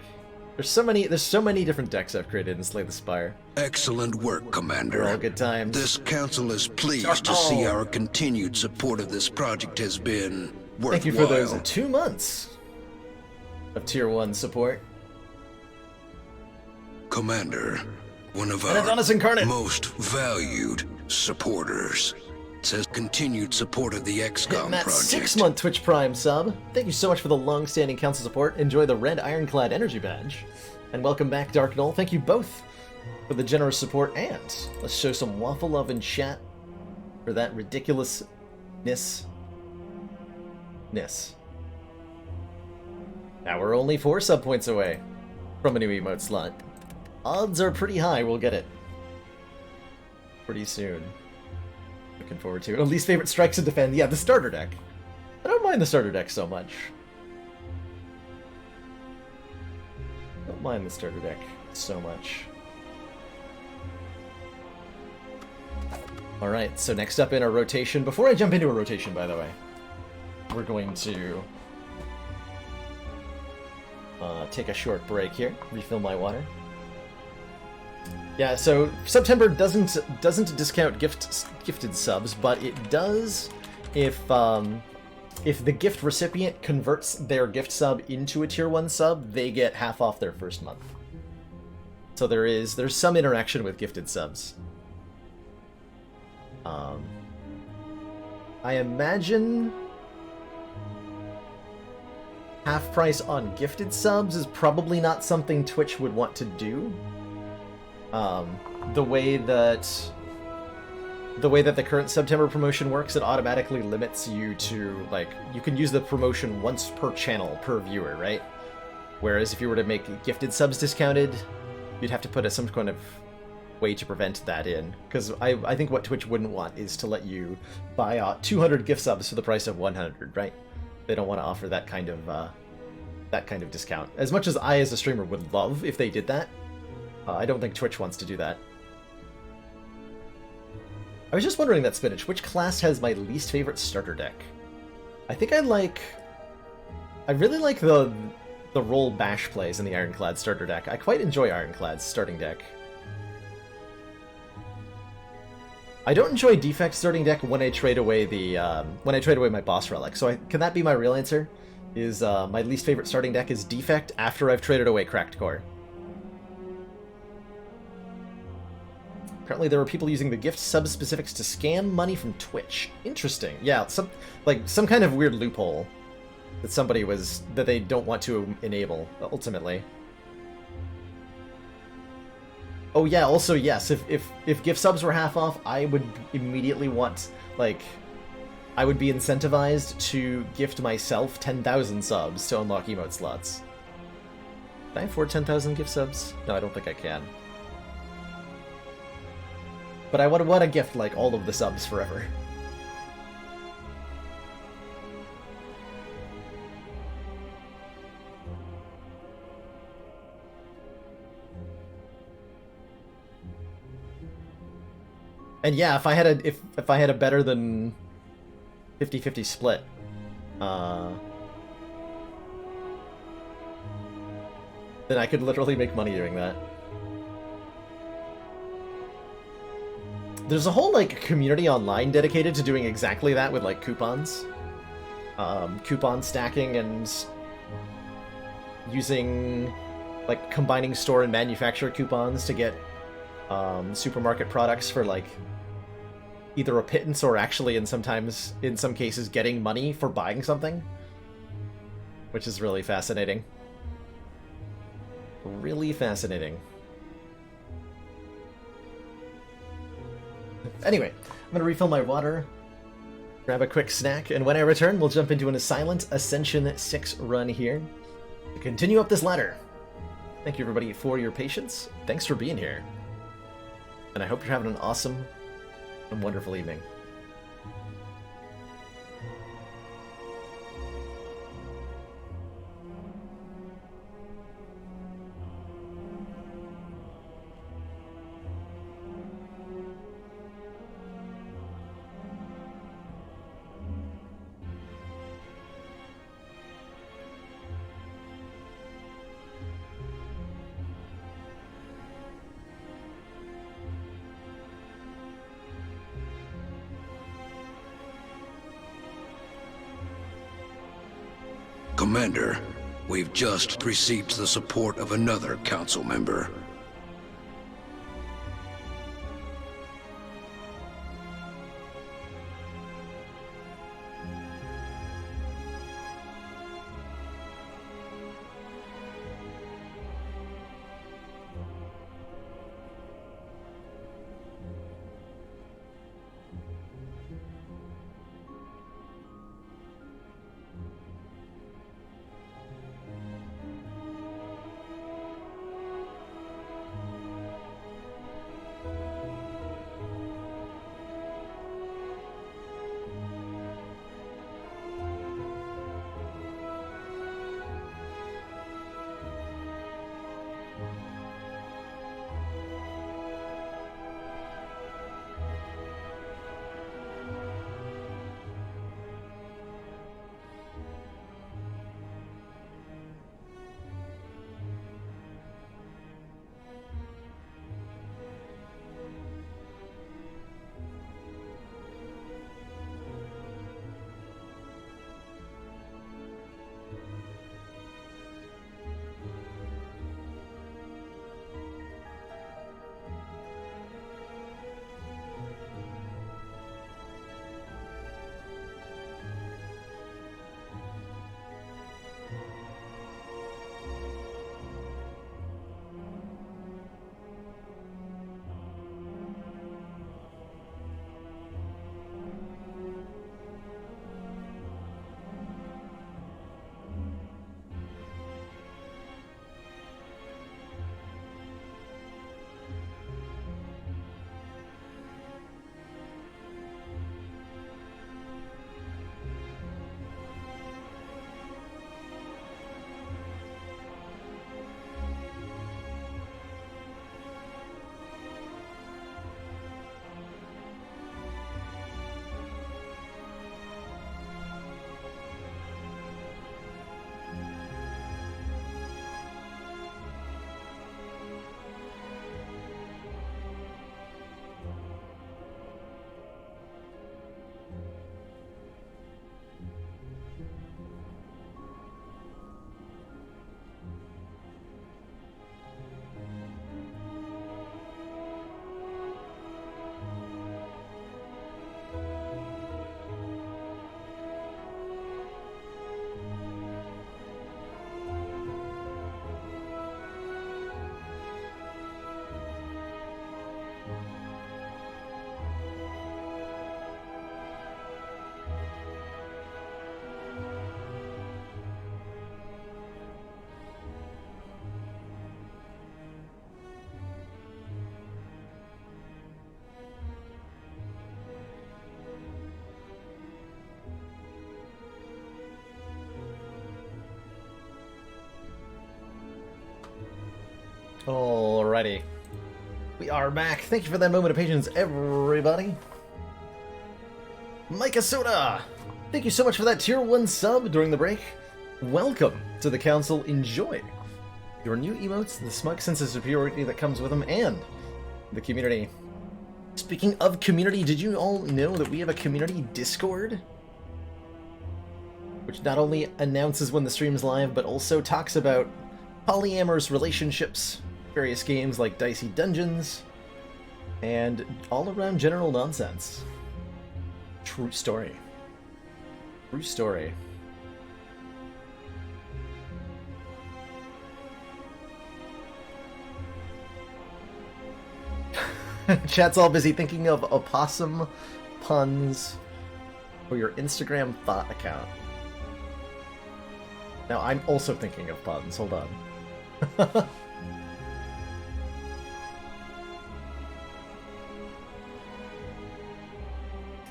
Speaker 1: There's so many different decks I've created in Slay the Spire.
Speaker 2: Excellent work, Commander.
Speaker 1: They're all good times.
Speaker 2: This council is pleased to see our continued support of this project has been worthwhile.
Speaker 1: Thank you for those 2 months of Tier 1 support.
Speaker 2: Commander, one of
Speaker 1: And Adonis Incarnate.
Speaker 2: our most valued supporters says continued support of the XCOM
Speaker 1: That
Speaker 2: project.
Speaker 1: 6-month Twitch Prime sub. Thank you so much for the long-standing council support. Enjoy the red ironclad energy badge. And welcome back, Dark Knoll. Thank you both for the generous support. And let's show some waffle love in chat for that ridiculousness. Now we're only 4 sub points away from a new emote slot. Odds are pretty high we'll get it pretty soon. Looking forward to it. Oh, least favorite strikes and defend. Yeah, the starter deck. I don't mind the starter deck so much. Don't mind the starter deck so much. Alright, so next up in our rotation, before I jump into a rotation, by the way, we're going to take a short break here, refill my water. Yeah, so September doesn't discount gifted subs, but it does if the gift recipient converts their gift sub into a tier 1 sub, they get half off their first month. So there's some interaction with gifted subs. I imagine half price on gifted subs is probably not something Twitch would want to do. The way that the current September promotion works, it automatically limits you to, like, you can use the promotion once per channel, per viewer, right? Whereas if you were to make gifted subs discounted, you'd have to put some kind of way to prevent that in. Because I think what Twitch wouldn't want is to let you buy 200 gift subs for the price of 100, right? They don't want to offer that kind of discount. As much as I, as a streamer, would love if they did that, I don't think Twitch wants to do that. I was just wondering that, Spinach, which class has my least favorite starter deck? I think I really like the role Bash plays in the Ironclad starter deck. I quite enjoy Ironclad's starting deck. I don't enjoy Defect starting deck when I trade away my boss relic. So can that be my real answer? Is my least favorite starting deck is Defect after I've traded away Cracked Core. Apparently there were people using the gift sub-specifics to scam money from Twitch. Interesting. Yeah, some kind of weird loophole that they don't want to enable, ultimately. Oh yeah, also yes, if gift subs were half off, I would immediately want, I would be incentivized to gift myself 10,000 subs to unlock emote slots. Can I afford 10,000 gift subs? No, I don't think I can. But I would want to gift, all of the subs forever. And yeah, if I had a better than 50-50 split, then I could literally make money doing that. There's a whole, community online dedicated to doing exactly that with, coupons. Coupon stacking and using, combining store and manufacturer coupons to get supermarket products for, either a pittance or actually in some cases, getting money for buying something. Which is really fascinating. Really fascinating. Anyway, I'm going to refill my water, grab a quick snack, and when I return, we'll jump into a silent Ascension 6 run here to continue up this ladder. Thank you, everybody, for your patience. Thanks for being here. And I hope you're having an awesome and wonderful evening.
Speaker 2: Commander, we've just received the support of another council member.
Speaker 1: Alrighty. We are back. Thank you for that moment of patience, everybody. Micah Soda! Thank you so much for that tier 1 sub during the break. Welcome to the council. Enjoy your new emotes, the smug sense of superiority that comes with them, and the community. Speaking of community, did you all know that we have a community Discord? Which not only announces when the stream's live, but also talks about polyamorous relationships, various games like Dicey Dungeons, and all-around general nonsense. True story. True story. Chat's all busy thinking of opossum puns for your Instagram thought account. Now, I'm also thinking of puns. Hold on.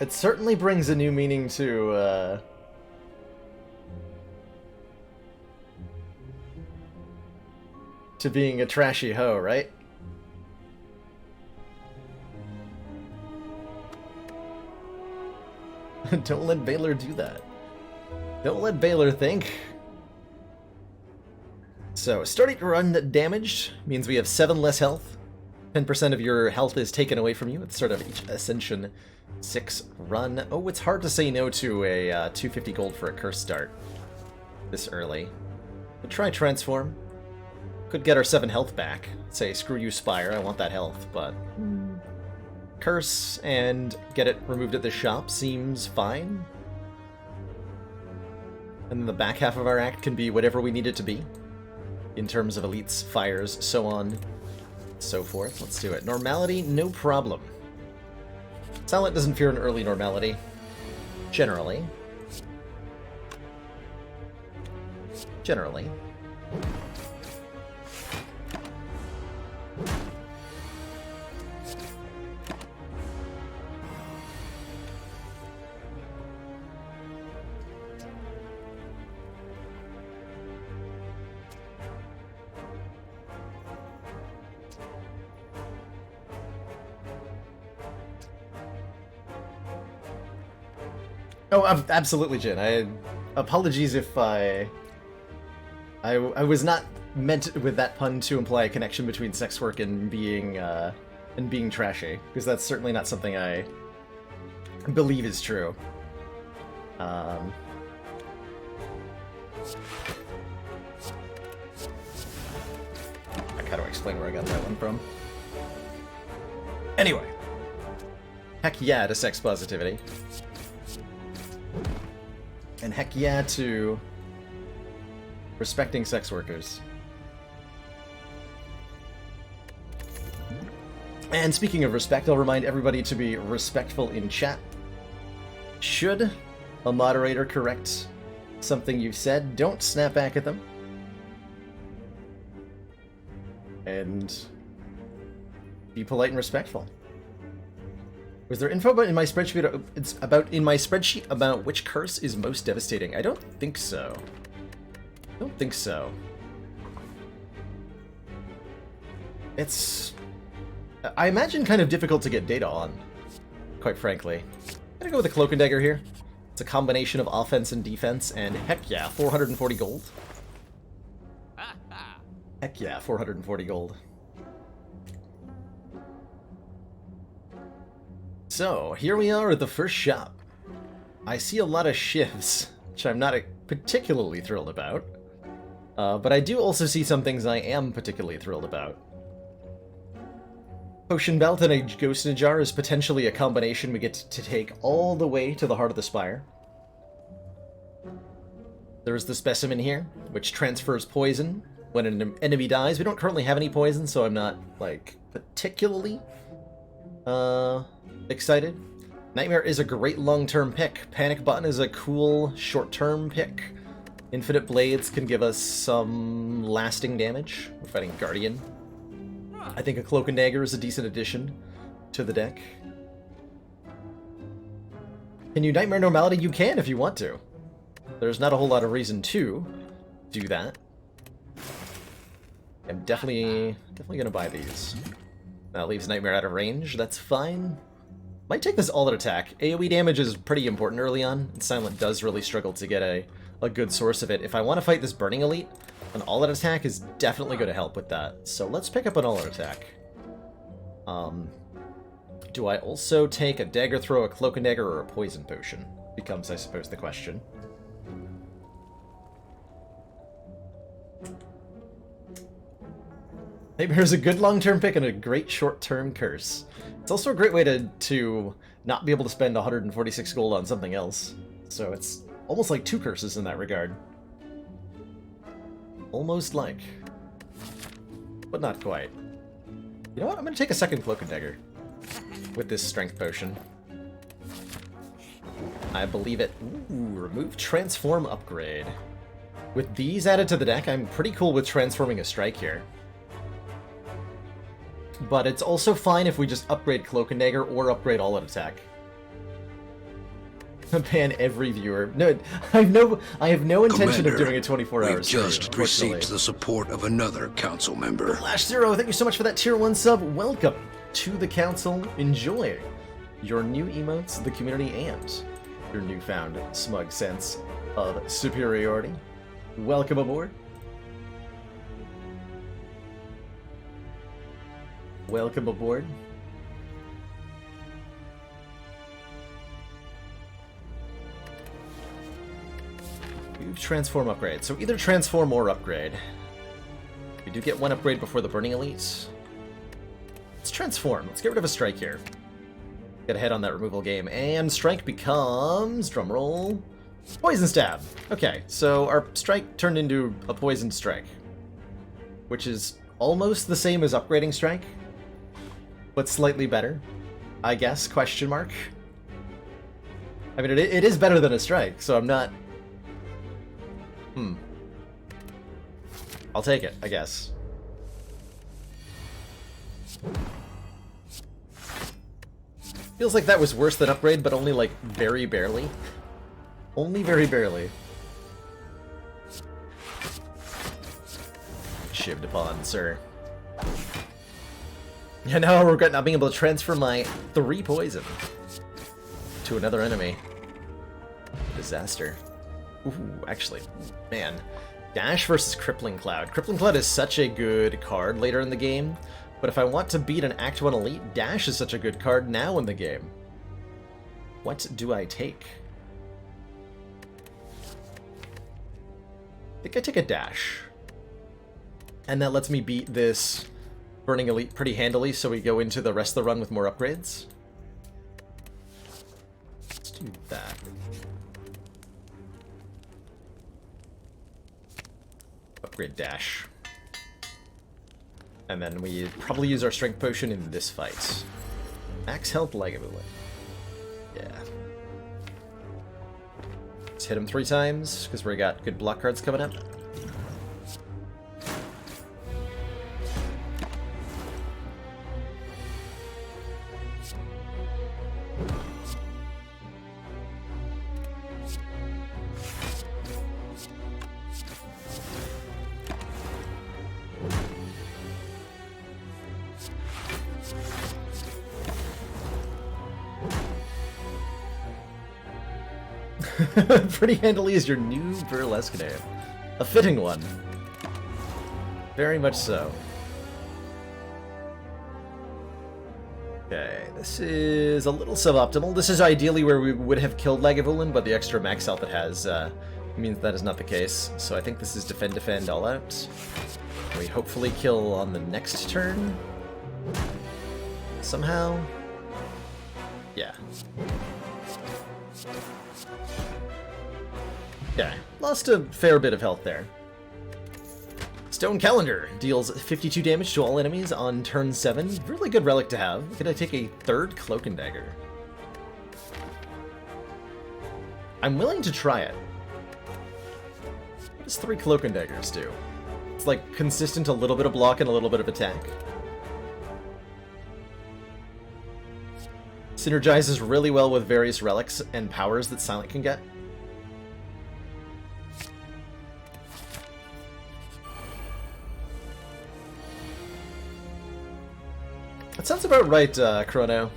Speaker 1: It certainly brings a new meaning to being a trashy hoe, right? Don't let Baylor do that. Don't let Baylor think. So, starting to run damaged means we have 7 less health. 10% of your health is taken away from you at the start of each Ascension 6 run. Oh, it's hard to say no to a 250 gold for a curse start. this early. But try transform. Could get our 7 health back. Say, screw you, Spire, I want that health, but... Curse and get it removed at the shop seems fine. And then the back half of our act can be whatever we need it to be. In terms of elites, fires, so on, so forth. Let's do it. Normality, no problem. Silent doesn't fear an early normality. Generally. Generally. Oh, absolutely, Jin. Apologies if I was not meant with that pun to imply a connection between sex work and being trashy, because that's certainly not something I believe is true. Like, how do I explain where I got that one from? Anyway, heck yeah to sex positivity. And heck yeah to respecting sex workers. And speaking of respect, I'll remind everybody to be respectful in chat. Should a moderator correct something you've said, don't snap back at them. And be polite and respectful. Was there info about in my spreadsheet about which curse is most devastating? I don't think so. I don't think so. It's, I imagine, kind of difficult to get data on, quite frankly. I'm gonna go with a Cloak and Dagger here. It's a combination of offense and defense, and heck yeah, 440 gold. Heck yeah, 440 gold. So, here we are at the first shop. I see a lot of shivs, which I'm not particularly thrilled about. But I do also see some things I am particularly thrilled about. Potion Belt and a Ghost in a Jar is potentially a combination we get to take all the way to the heart of the Spire. There's the Specimen here, which transfers poison when an enemy dies. We don't currently have any poison, so I'm not, like, particularly excited. Nightmare is a great long-term pick. Panic Button is a cool short-term pick. Infinite Blades can give us some lasting damage. We're fighting Guardian. I think a Cloak and Dagger is a decent addition to the deck. Can you Nightmare Normality? You can if you want to. There's not a whole lot of reason to do that. I'm definitely gonna buy these. That leaves Nightmare out of range. That's fine. Might take this all-out attack. AoE damage is pretty important early on, and Silent does really struggle to get a good source of it. If I want to fight this Burning Elite, an all-out attack is definitely going to help with that. So let's pick up an all-out attack. Do I also take a Dagger Throw, a Cloak and Dagger, or a Poison Potion? Becomes, I suppose, the question. Nightmare's a good long-term pick and a great short-term curse. It's also a great way to not be able to spend 146 gold on something else. So it's almost like 2 curses in that regard. Almost like. But not quite. You know what? I'm going to take a second Cloak and Dagger with this Strength Potion. I believe it. Ooh, remove Transform upgrade. With these added to the deck, I'm pretty cool with transforming a strike here. But it's also fine if we just upgrade Cloak and Dagger or upgrade all-out attack. Ban every viewer. No, I have no intention of doing a 24-hour stream.
Speaker 2: We just received the support of another council member.
Speaker 1: Flash Zero, thank you so much for that tier 1 sub. Welcome to the council. Enjoy your new emotes, the community, and your newfound smug sense of superiority. Welcome aboard. Welcome aboard. Remove transform upgrade. So either transform or upgrade. We do get one upgrade before the Burning Elite. Let's transform. Let's get rid of a strike here. Get ahead on that removal game. And strike becomes, drumroll, poison stab. Okay, so our strike turned into a poisoned strike, which is almost the same as upgrading strike, but slightly better, I guess, question mark. I mean, it is better than a strike, so I'm not... I'll take it, I guess. Feels like that was worse than upgrade, but only, like, very barely. Only very barely. Shivved upon, sir. Yeah, now I regret not being able to transfer my 3 poison to another enemy. Disaster. Ooh, actually, man. Dash versus Crippling Cloud. Crippling Cloud is such a good card later in the game, but if I want to beat an Act 1 Elite, Dash is such a good card now in the game. What do I take? I think I take a Dash. And that lets me beat this Burning Elite pretty handily, so we go into the rest of the run with more upgrades. Let's do that. Upgrade Dash. And then we probably use our Strength Potion in this fight. Max health Lagavulin. Yeah. Let's hit him 3 times, because we got good block cards coming up. Pretty handily is your new burlesque name. A fitting one. Very much so. Okay, this is a little suboptimal. This is ideally where we would have killed Lagavulin, but the extra max health it has means that is not the case. So I think this is defend, defend, all out. We hopefully kill on the next turn. Somehow. Yeah. Okay, lost a fair bit of health there. Stone Calendar deals 52 damage to all enemies on turn 7. Really good relic to have. Could I take a 3rd Cloak and Dagger? I'm willing to try it. What does 3 Cloak and Daggers do? It's like consistent, a little bit of block and a little bit of attack. Synergizes really well with various relics and powers that Silent can get. That sounds about right, Chrono.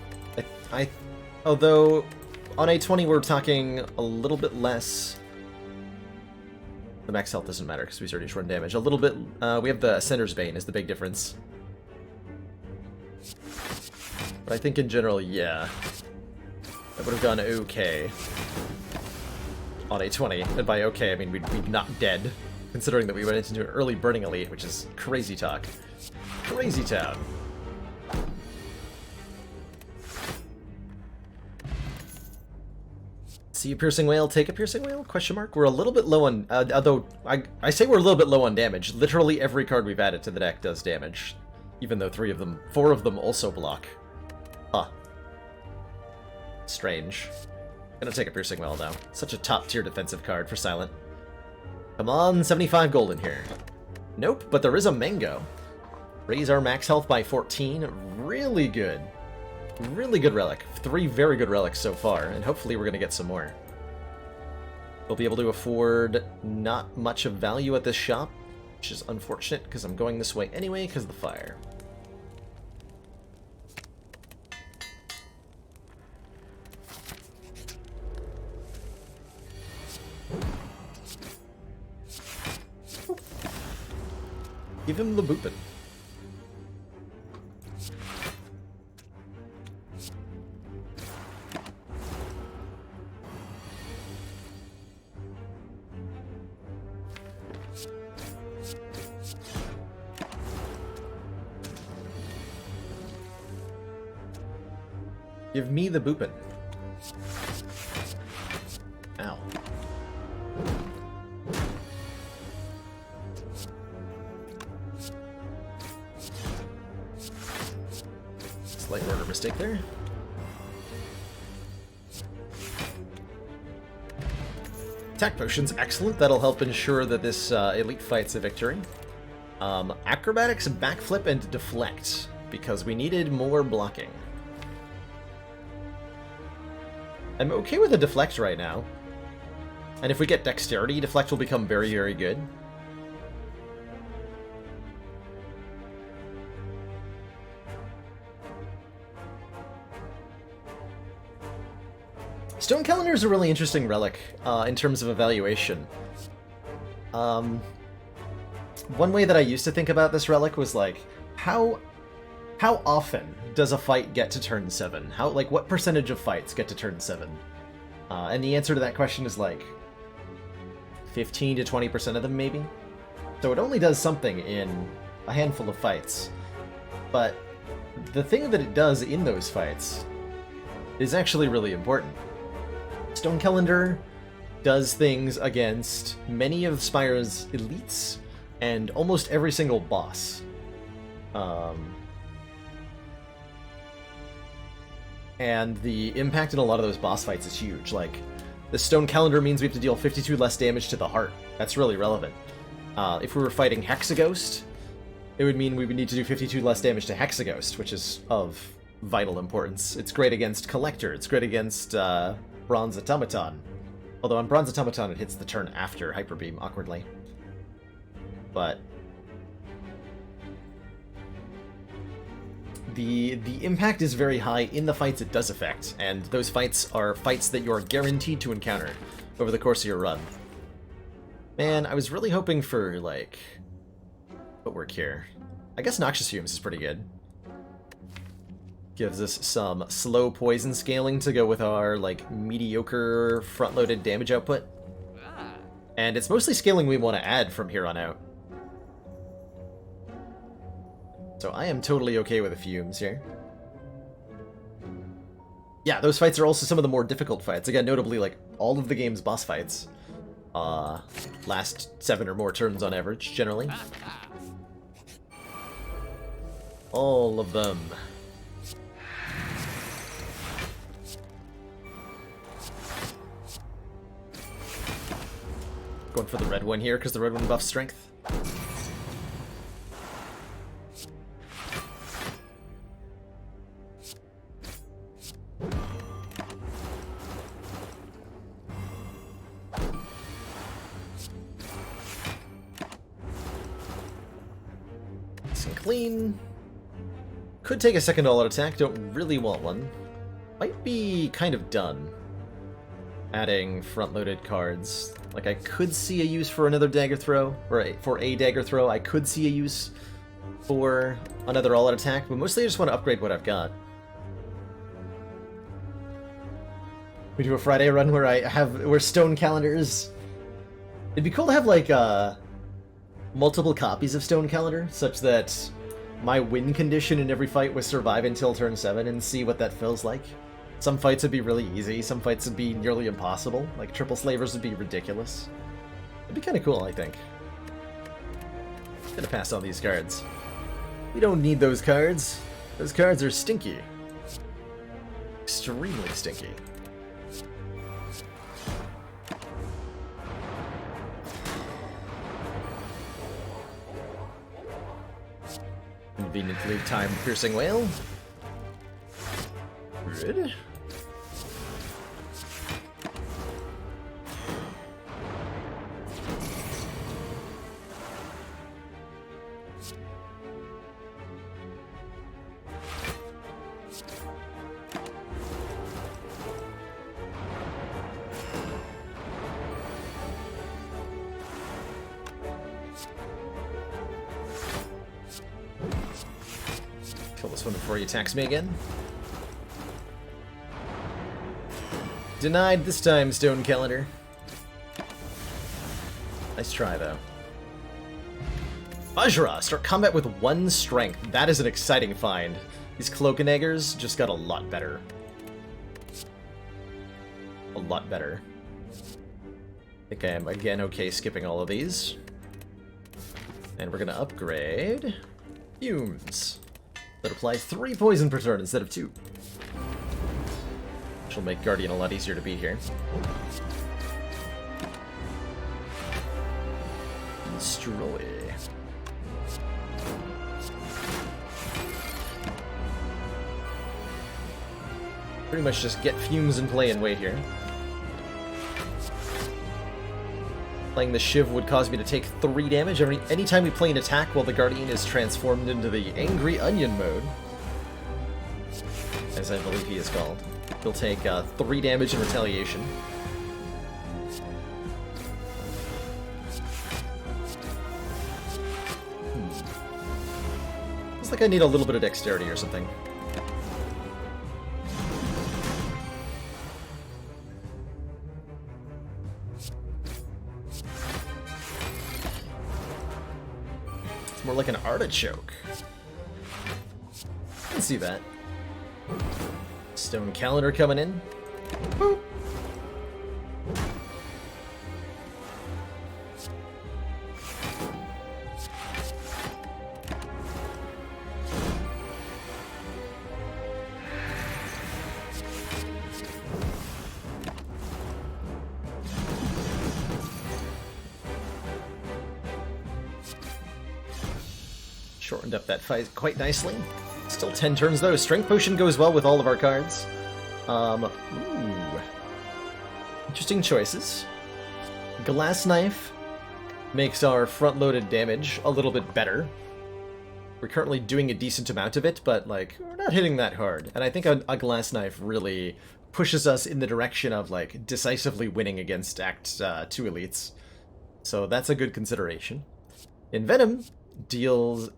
Speaker 1: Although, on A20 we're talking a little bit less. The max health doesn't matter, because we already run damage. A little bit, we have the Ascender's Bane is the big difference. But I think in general, yeah. That would have gone okay. On A20. And by okay, I mean we'd be not dead. Considering that we went into an early Burning Elite, which is crazy talk. Crazy town. See a Piercing Whale, take a Piercing Whale? Question mark. We're a little bit low on, although I say we're a little bit low on damage. Literally every card we've added to the deck does damage, even though 4 of them also block. Huh. Strange. Gonna take a Piercing Whale though. Such a top tier defensive card for Silent. Come on, 75 gold in here. Nope, but there is a Mango. Raise our max health by 14. Really good. Really good relic. 3 very good relics so far, and hopefully we're going to get some more. We'll be able to afford not much of value at this shop, which is unfortunate because I'm going this way anyway because of the fire. Give him the boopin'. Give me the boopin'. Ow. Slight order mistake there. Attack potions, excellent. That'll help ensure that this elite fight's a victory. Acrobatics, backflip, and deflect, because we needed more blocking. I'm okay with a deflect right now. And if we get dexterity, deflect will become very, very good. Stone Calendar is a really interesting relic in terms of evaluation. One way that I used to think about this relic was like, how often does a fight get to turn 7? What percentage of fights get to turn 7? And the answer to that question is like 15 to 20% of them, maybe. So it only does something in a handful of fights. But the thing that it does in those fights is actually really important. Stone Calendar does things against many of Spire's elites and almost every single boss. And the impact in a lot of those boss fights is huge. Like, the Stone Calendar means we have to deal 52 less damage to the heart. That's really relevant. If we were fighting Hexaghost, it would mean we would need to do 52 less damage to Hexaghost, which is of vital importance. It's great against Collector. It's great against Bronze Automaton. Although on Bronze Automaton it hits the turn after Hyper Beam, awkwardly. But the impact is very high in the fights it does affect, and those fights are fights that you're guaranteed to encounter over the course of your run. Man, I was really hoping for, like, footwork here. I guess Noxious Fumes is pretty good. Gives us some slow poison scaling to go with our, like, mediocre front-loaded damage output. And it's mostly scaling we want to add from here on out. So I am totally okay with the fumes here. Yeah, those fights are also some of the more difficult fights. Again, notably, like, all of the game's boss fights last 7 or more turns on average, generally. All of them. Going for the red one here, because the red one buffs strength. Nice and clean. Could take a second all-out attack, don't really want one. Might be kind of done. Adding front-loaded cards. Like, I could see a use for another dagger throw, or for a dagger throw. I could see a use for another all-out attack, but mostly I just want to upgrade what I've got. We do a Friday run where Stone Calendars. It'd be cool to have, like, multiple copies of Stone Calendar, such that my win condition in every fight was survive until turn 7 and see what that feels like. Some fights would be really easy, some fights would be nearly impossible. Like, triple slavers would be ridiculous. It'd be kind of cool, I think. Gonna pass on these cards. We don't need those cards. Those cards are stinky. Extremely stinky. Conveniently timed Piercing Whale. Good. Kill this one before he attacks me again. Denied this time, Stone Calendar. Nice try, though. Vajra! Start combat with 1 strength. That is an exciting find. These Cloak and Eggers just got a lot better. a lot better. I think I am, again, okay skipping all of these. And we're going to upgrade Fumes. That applies 3 poison per turn instead of 2. Which will make Guardian a lot easier to beat here. Destroy. Pretty much just get Fumes in play and wait here. Playing the Shiv would cause me to take 3 damage anytime we play an attack while the Guardian is transformed into the Angry Onion mode. As I believe he is called. He'll take 3 damage in retaliation. Looks like I need a little bit of dexterity or something. More like an artichoke. I can see that. Stone calendar coming in. Boop. Shortened up that fight quite nicely. Still 10 turns though. Strength Potion goes well with all of our cards. Ooh. Interesting choices. Glass Knife makes our front-loaded damage a little bit better. We're currently doing a decent amount of it, but like we're not hitting that hard. And I think a Glass Knife really pushes us in the direction of like decisively winning against Act 2 elites. So that's a good consideration. Envenom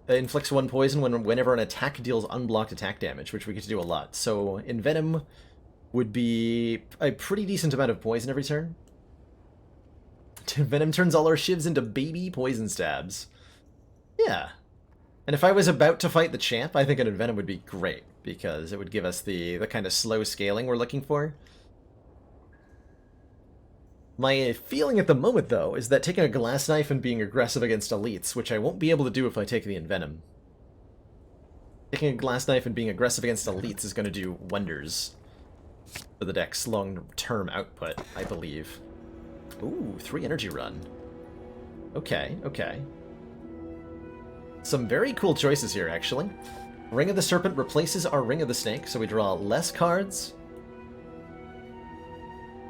Speaker 1: inflicts 1 poison whenever an attack deals unblocked attack damage, which we get to do a lot. So Envenom would be a pretty decent amount of poison every turn. Envenom turns all our shivs into baby poison stabs. Yeah. And if I was about to fight the champ, I think an Envenom would be great, because it would give us the kind of slow scaling we're looking for. My feeling at the moment, though, is that taking a Glass Knife and being aggressive against elites, which I won't be able to do if I take the Envenom. Taking a Glass Knife and being aggressive against elites is going to do wonders for the deck's long-term output, I believe. Ooh, 3 energy run. Okay, okay. Some very cool choices here, actually. Ring of the Serpent replaces our Ring of the Snake, so we draw less cards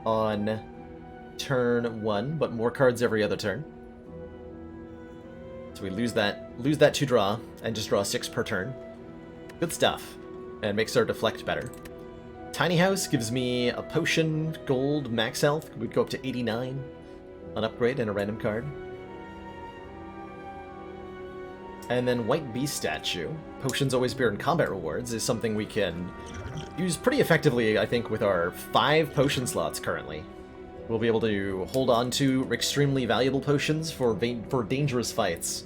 Speaker 1: on turn 1, but more cards every other turn. So we lose that 2 draw, and just draw 6 per turn. Good stuff. And makes our deflect better. Tiny House gives me a potion, gold, max health. We'd go up to 89. An upgrade and a random card. And then White Beast Statue. Potions always appear in combat rewards is something we can use pretty effectively, I think, with our 5 potion slots currently. We'll be able to hold on to extremely valuable potions for dangerous fights.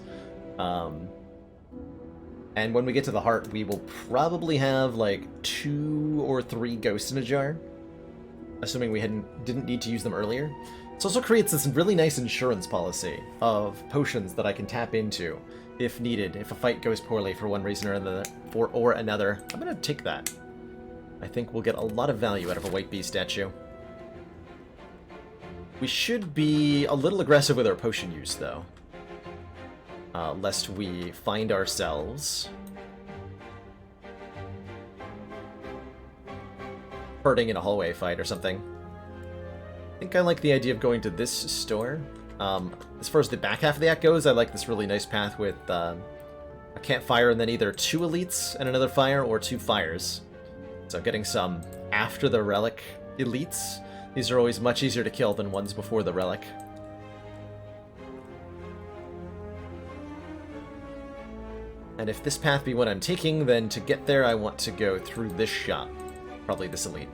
Speaker 1: And when we get to the heart, we will probably have like 2 or 3 ghosts in a jar, assuming we didn't need to use them earlier. This also creates this really nice insurance policy of potions that I can tap into if needed, if a fight goes poorly for one reason or another. I'm gonna take that. I think we'll get a lot of value out of a White Beast statue. We should be a little aggressive with our potion use, though. Lest we find ourselves hurting in a hallway fight or something. I think I like the idea of going to this store. As far as the back half of the act goes, I like this really nice path with a campfire and then either 2 elites and another fire, or 2 fires. So getting some after the relic elites. These are always much easier to kill than ones before the relic. And if this path be what I'm taking, then to get there I want to go through this shop. Probably this elite.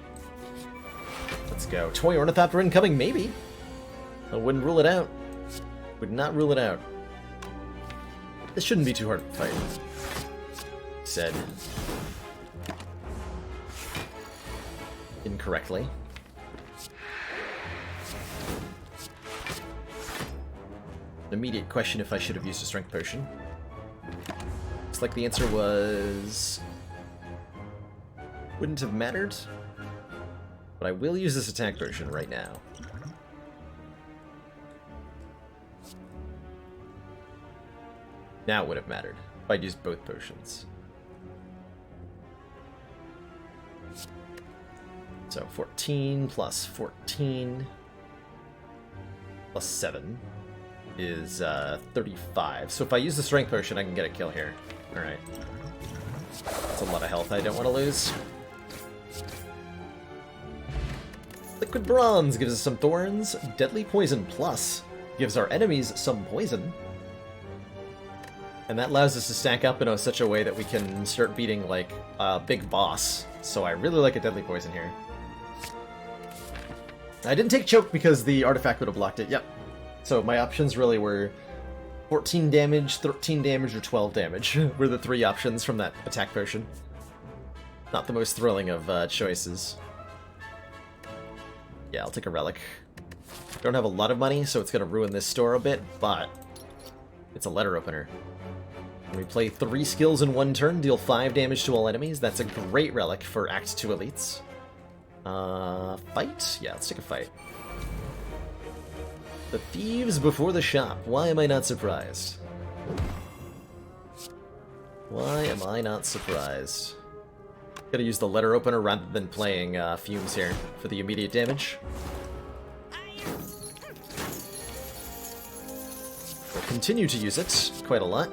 Speaker 1: Let's go. Toy Ornithopter incoming, maybe. I wouldn't rule it out. Would not rule it out. This shouldn't be too hard to fight. Said. Incorrectly. An immediate question if I should have used a strength potion. Looks like the answer was... wouldn't have mattered. But I will use this attack potion right now. Now it would have mattered if I'd used both potions. So 14 plus 14 plus 7 is 35. So if I use the strength potion, I can get a kill here. Alright. That's a lot of health I don't want to lose. Liquid Bronze gives us some thorns. Deadly Poison Plus gives our enemies some poison. And that allows us to stack up in such a way that we can start beating, like, a big boss. So I really like a Deadly Poison here. I didn't take Choke because the artifact would have blocked it, yep. So my options really were 14 damage, 13 damage, or 12 damage were the three options from that attack potion. Not the most thrilling of choices. Yeah, I'll take a relic. Don't have a lot of money, so it's going to ruin this store a bit, but it's a letter opener. When we play 3 skills in 1 turn, deal 5 damage to all enemies. That's a great relic for Act 2 elites. Fight? Yeah, let's take a fight. The thieves before the shop. Why am I not surprised? Why am I not surprised? Gotta use the letter opener rather than playing Fumes here for the immediate damage. We'll continue to use it quite a lot.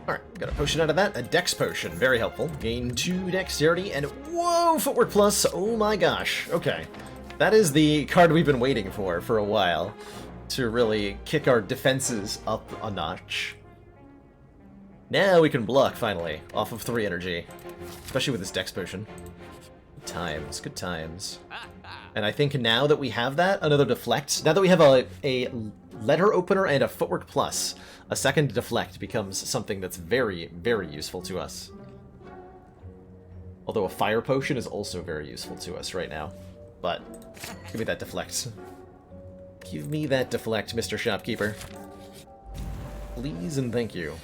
Speaker 1: Alright, got a potion out of that. A dex potion, very helpful. Gain 2 dexterity and whoa, footwork plus. Oh my gosh. Okay. That is the card we've been waiting for a while to really kick our defenses up a notch. Now we can block, finally, off of 3 energy. Especially with this dex potion. Good times, good times. And I think now that we have that, another deflect, now that we have a letter opener and a footwork plus, a second deflect becomes something that's very, very useful to us. Although a fire potion is also very useful to us right now. But, give me that deflect. Give me that deflect, Mr. Shopkeeper. Please and thank you.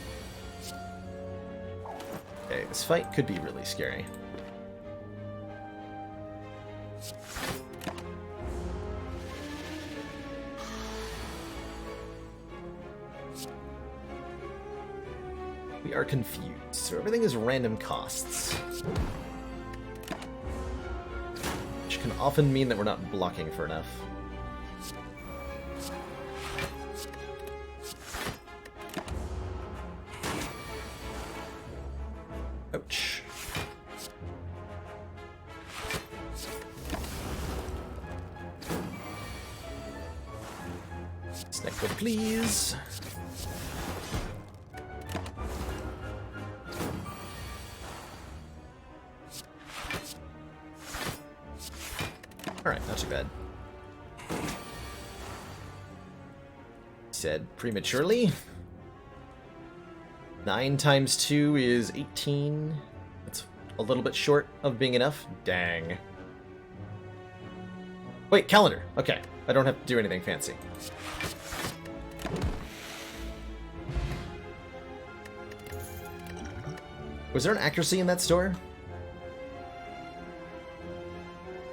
Speaker 1: Okay, this fight could be really scary. We are confused, so everything is random costs. Which can often mean that we're not blocking for enough. Ouch. Snack go, please. Alright, not too bad. Said prematurely. 9 times 2 is 18. That's a little bit short of being enough. Dang. Wait, calendar. Okay, I don't have to do anything fancy. Was there an accuracy in that store?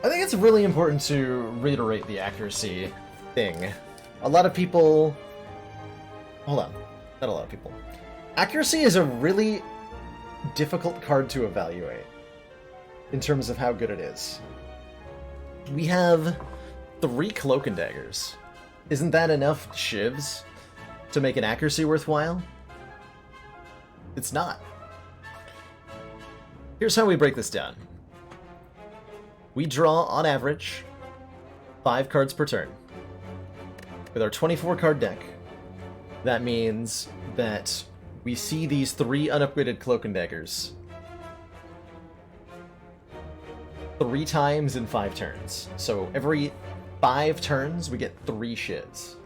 Speaker 1: I think it's really important to reiterate the accuracy thing. A lot of people... Hold on. Not a lot of people. Accuracy is a really difficult card to evaluate in terms of how good it is. We have 3 Cloak and Daggers. Isn't that enough shivs to make an accuracy worthwhile? It's not. Here's how we break this down. We draw, on average, 5 cards per turn. With our 24-card deck, that means that we see these 3 unupgraded Cloak and Daggers 3 times in 5 turns. So every 5 turns, we get 3 shivs.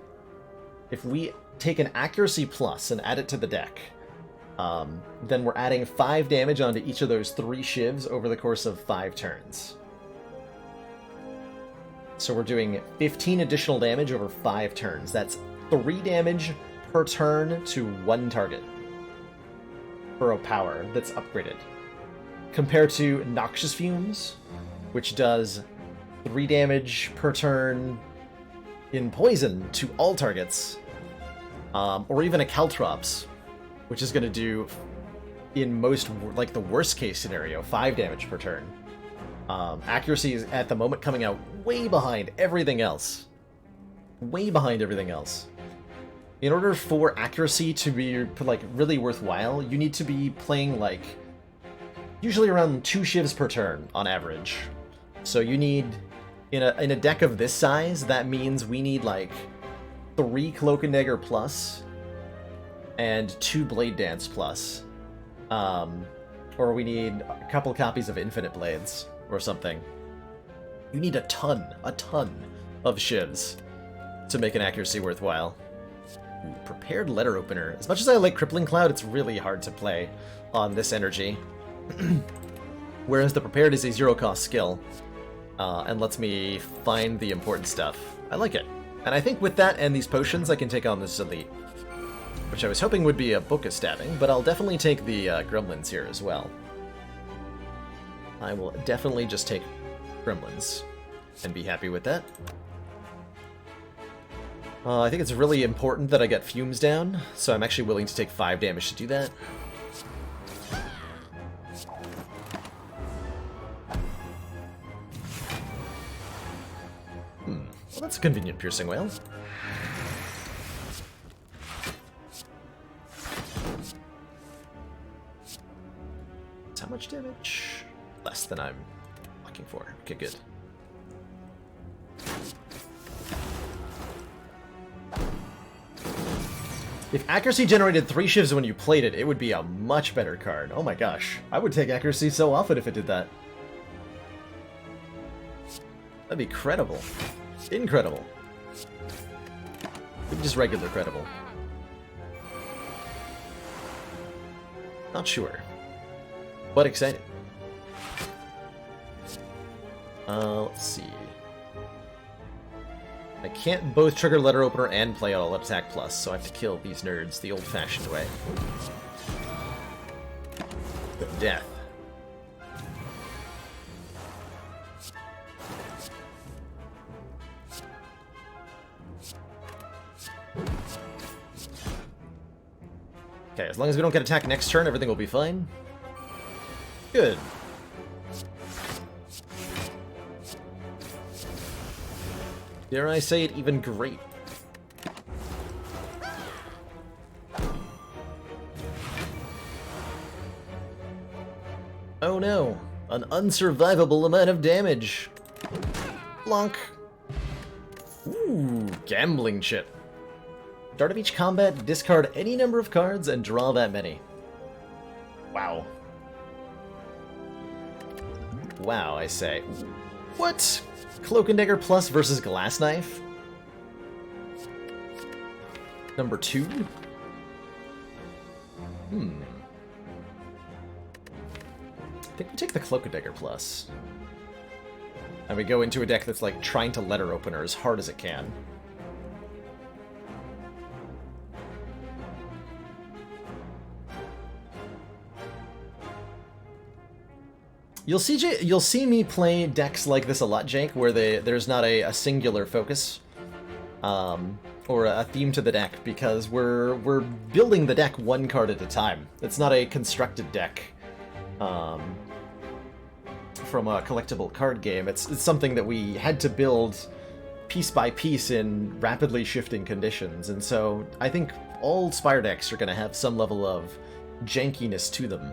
Speaker 1: if we take an accuracy plus and add it to the deck, then we're adding 5 damage onto each of those 3 shivs over the course of 5 turns. So we're doing 15 additional damage over 5 turns. That's 3 damage per turn to 1 target for a power that's upgraded. Compared to Noxious Fumes, which does 3 damage per turn in poison to all targets, or even a Caltrops, which is going to do, in most, like the worst case scenario, 5 damage per turn. Accuracy is at the moment coming out way behind everything else. Way behind everything else. In order for accuracy to be like really worthwhile, you need to be playing like usually around 2 shivs per turn on average. So you need, in a deck of this size, that means we need like 3 Cloak and Dagger plus and 2 Blade Dance plus. Or we need a couple copies of Infinite Blades or something. You need a ton of shivs to make an accuracy worthwhile. Ooh, Prepared Letter Opener. As much as I like Crippling Cloud, it's really hard to play on this energy. Whereas the Prepared is a 0-cost skill, and lets me find the important stuff. I like it. And I think with that and these potions, I can take on this Elite. Which I was hoping would be a Book of Stabbing, but I'll definitely take the Gremlins here as well. I will definitely just take Gremlins and be happy with that. I think it's really important that I get Fumes down, so I'm actually willing to take 5 damage to do that. Well, that's a convenient Piercing Wail. How much damage? Less than I'm looking for. Okay, good. If accuracy generated 3 shivs when you played it, it would be a much better card. Oh my gosh. I would take accuracy so often if it did that. That'd be credible. Incredible. Maybe just regular credible. Not sure. But excited. Let's see. I can't both trigger Letter Opener and play All Attack Plus, so I have to kill these nerds the old-fashioned way. With death. Okay, as long as we don't get attacked next turn, everything will be fine. Good. Dare I say it, even great. Oh no, an unsurvivable amount of damage. Blonk. Ooh, gambling chip. Start of each combat, discard any number of cards and draw that many. Wow. Wow, I say. What? Cloak and Dagger Plus versus Glass Knife? Number 2? I think we take the Cloak and Dagger Plus. And we go into a deck that's like trying to Letter Opener as hard as it can. You'll see me play decks like this a lot, Jake, where there's not a singular focus, or a theme to the deck, because we're building the deck one card at a time. It's not a constructed deck from a collectible card game. It's something that we had to build piece by piece in rapidly shifting conditions, and so I think all Spire decks are going to have some level of jankiness to them.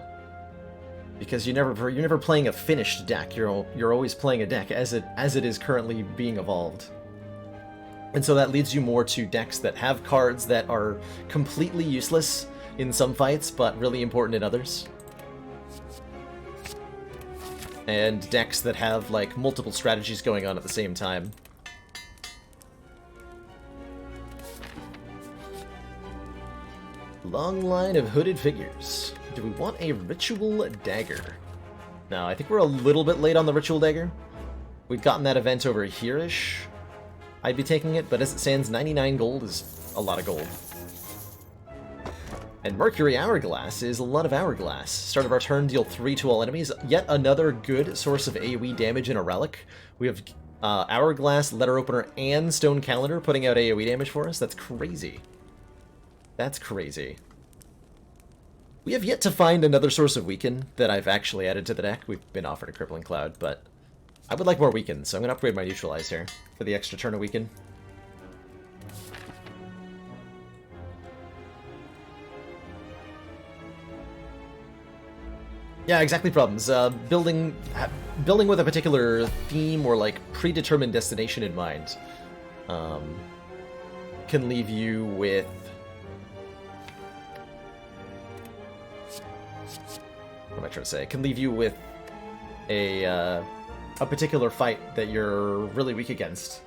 Speaker 1: Because you're never playing a finished deck. You're always playing a deck as it is currently being evolved. And so that leads you more to decks that have cards that are completely useless in some fights, but really important in others. And decks that have like multiple strategies going on at the same time. long line of hooded figures. Do we want a ritual dagger? No, I think we're a little bit late on the ritual dagger. We've gotten that event over here-ish. I'd be taking it, but as it stands, 99 gold is a lot of gold. And Mercury Hourglass is a lot of Hourglass. Start of our turn, deal 3 to all enemies. Yet another good source of AoE damage in a relic. We have Hourglass, Letter Opener, and Stone Calendar putting out AoE damage for us. That's crazy. That's crazy. We have yet to find another source of Weaken that I've actually added to the deck. We've been offered a Crippling Cloud, but I would like more Weaken, so I'm going to upgrade my Neutralize here for the extra turn of Weaken. Yeah, exactly. Problems. Building with a particular theme or like predetermined destination in mind can leave you with what am I trying to say? Can leave you with a particular fight that you're really weak against,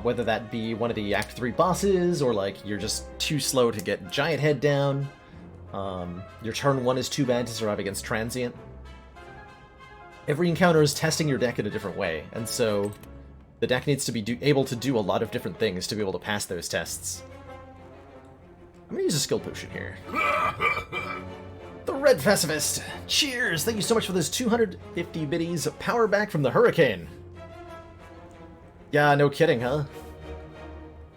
Speaker 1: whether that be one of the Act 3 bosses or like you're just too slow to get Giant Head down. Your turn 1 is too bad to survive against Transient. Every encounter is testing your deck in a different way, and so the deck needs to be able to do a lot of different things to be able to pass those tests. I'm gonna use a skill potion here. The Red Pacifist! Cheers! Thank you so much for those 250 biddies. Power back from the Hurricane! Yeah, no kidding, huh?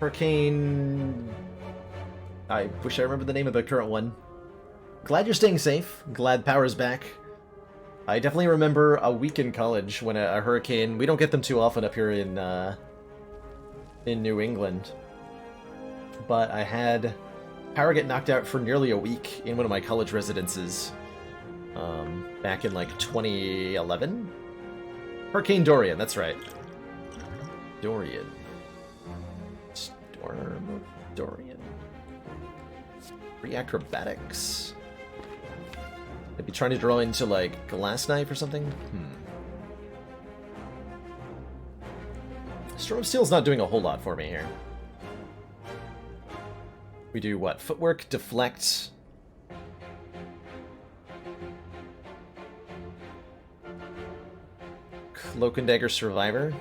Speaker 1: Hurricane... I wish I remember the name of the current one. Glad you're staying safe. Glad power's back. I definitely remember a week in college when a hurricane... We don't get them too often up here in New England. But I had power get knocked out for nearly a week in one of my college residences. Back in, like, 2011? Hurricane Dorian, that's right. Dorian. Storm of Dorian. Free acrobatics. Maybe trying to draw into, like, Glass Knife or something? Storm of Steel's not doing a whole lot for me here. We do what? Footwork, Deflect. Cloak and Dagger Survivor.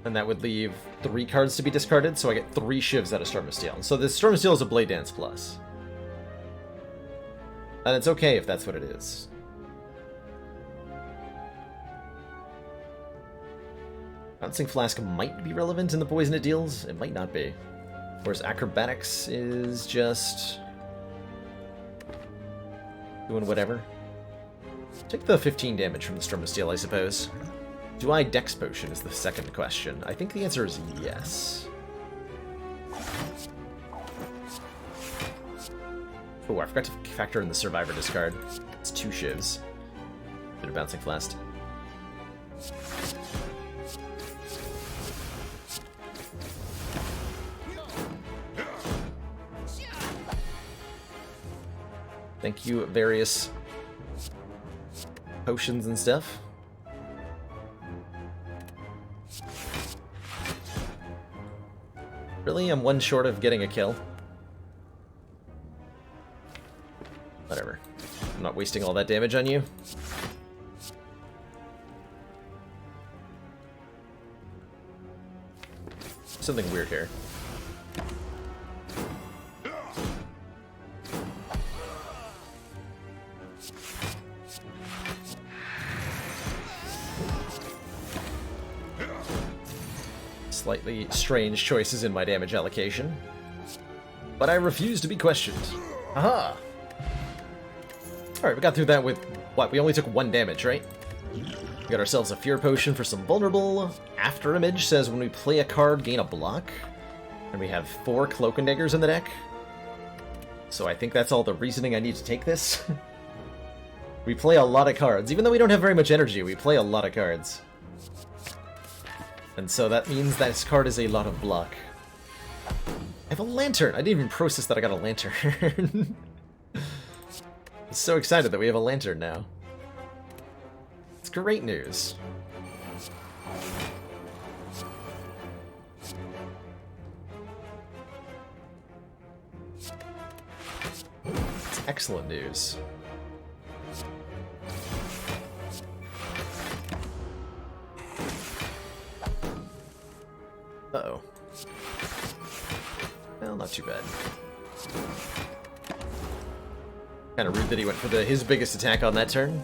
Speaker 1: And that would leave 3 cards to be discarded, so I get 3 shivs out of Storm of Steel. So this Storm of Steel is a Blade Dance Plus. And it's okay if that's what it is. Bouncing Flask might be relevant in the poison it deals. It might not be. Whereas Acrobatics is just doing whatever. Take the 15 damage from the Storm of Steel, I suppose. Do I Dex Potion is the second question. I think the answer is yes. Oh, I forgot to factor in the Survivor discard. It's 2 shivs. Bit of Bouncing Flask. Thank you, various potions and stuff. Really? I'm 1 short of getting a kill? Whatever. I'm not wasting all that damage on you. Something weird here. Slightly strange choices in my damage allocation. But I refuse to be questioned. Aha! Alright, we got through that with, what, we only took 1 damage, right? We got ourselves a Fear Potion for some Vulnerable. After Image says when we play a card, gain a block. And we have 4 Cloak and Daggers in the deck. So I think that's all the reasoning I need to take this. We play a lot of cards. Even though we don't have very much energy, we play a lot of cards. And so that means that this card is a lot of block. I have a Lantern! I didn't even process that I got a Lantern. I'm so excited that we have a Lantern now. It's great news. Excellent news. Uh-oh. Well, not too bad. Kind of rude that he went for his biggest attack on that turn.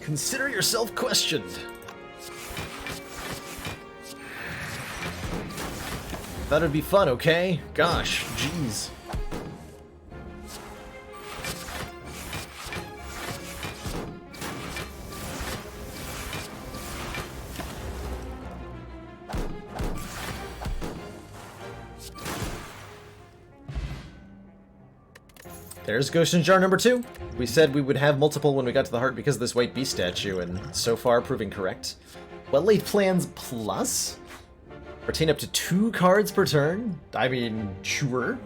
Speaker 1: Consider yourself questioned. Thought it'd be fun, okay? Gosh, jeez. There's Ghost in Jar number 2. We said we would have multiple when we got to the heart because of this white beast statue, and so far proving correct. Well-laid plans plus? Retain up to 2 cards per turn? I mean, sure.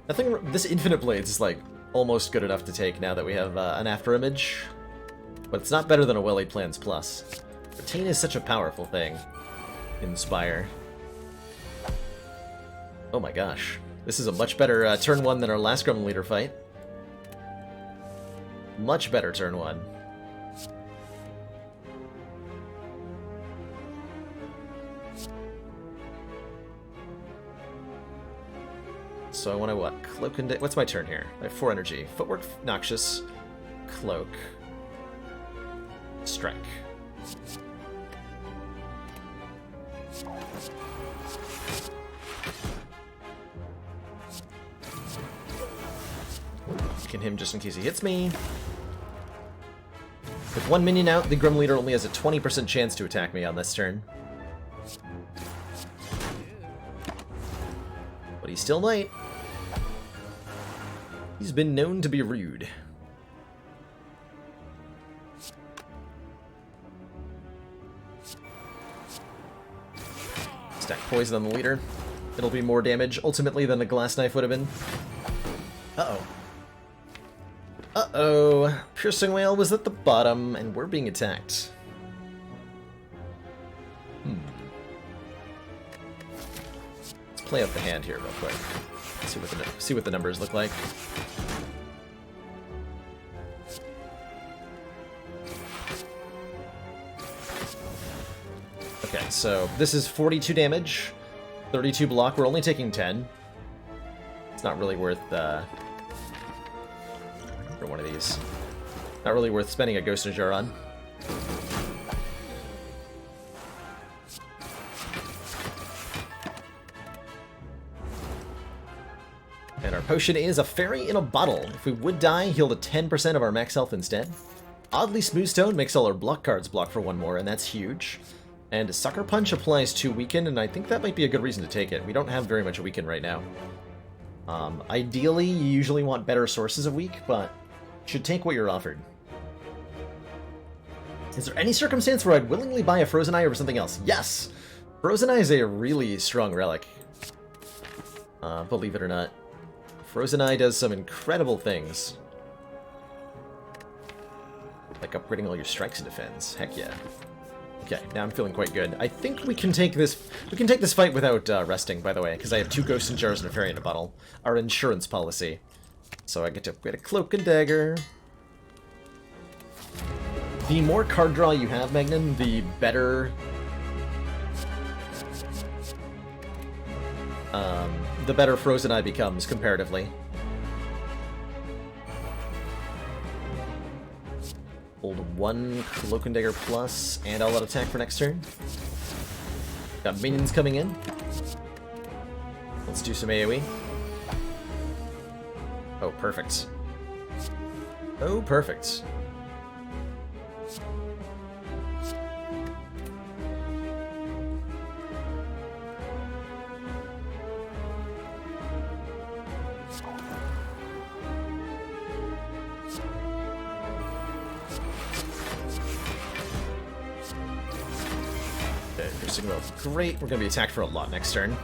Speaker 1: This Infinite Blades is, like, almost good enough to take now that we have an after image. But it's not better than a well-laid plans plus. Retain is such a powerful thing in Spire. Oh my gosh. This is a much better turn 1 than our last Gremlin Leader fight. Much better turn 1. So I want to what? Cloak and... What's my turn here? I have 4 energy. Footwork, Noxious. Cloak. Strike. Weaken him just in case he hits me. With 1 minion out, the Grim Leader only has a 20% chance to attack me on this turn. But he still might. He's been known to be rude. Stack poison on the leader. It'll be more damage, ultimately, than the glass knife would have been. Uh-oh. Uh-oh. Piercing Whale was at the bottom, and we're being attacked. Let's play out the hand here real quick. See what the numbers look like. Okay, so this is 42 damage, 32 block. We're only taking 10. It's not really worth for one of these. Not really worth spending a Ghost in a Jar on. And our potion is a fairy in a bottle. If we would die, heal to 10% of our max health instead. Oddly Smooth Stone makes all our block cards block for 1 more, and that's huge. And Sucker Punch applies to Weaken, and I think that might be a good reason to take it. We don't have very much Weaken right now. Ideally, you usually want better sources of Weak, but you should take what you're offered. Is there any circumstance where I'd willingly buy a Frozen Eye over something else? Yes! Frozen Eye is a really strong relic. Believe it or not. Frozen Eye does some incredible things. Like upgrading all your strikes and defense. Heck yeah. Okay, now I'm feeling quite good. I think we can take this fight without resting, by the way, because I have 2 Ghosts in Jars and a Fairy in a Bottle. Our insurance policy. So I get to upgrade a Cloak and Dagger. The more card draw you have, Magnan, the better... the better Frozen Eye becomes, comparatively. Hold 1 Cloak and Dagger plus, and I'll let attack for next turn. Got minions coming in. Let's do some AoE. Oh, perfect. Oh, perfect. Great, we're going to be attacked for a lot next turn.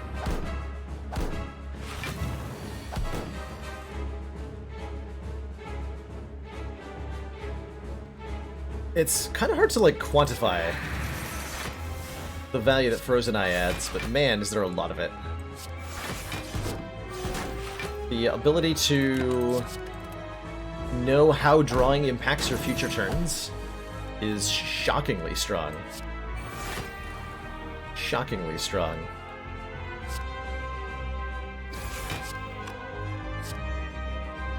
Speaker 1: It's kind of hard to, like, quantify the value that Frozen Eye adds, but man, is there a lot of it. The ability to know how drawing impacts your future turns is shockingly strong. Shockingly strong.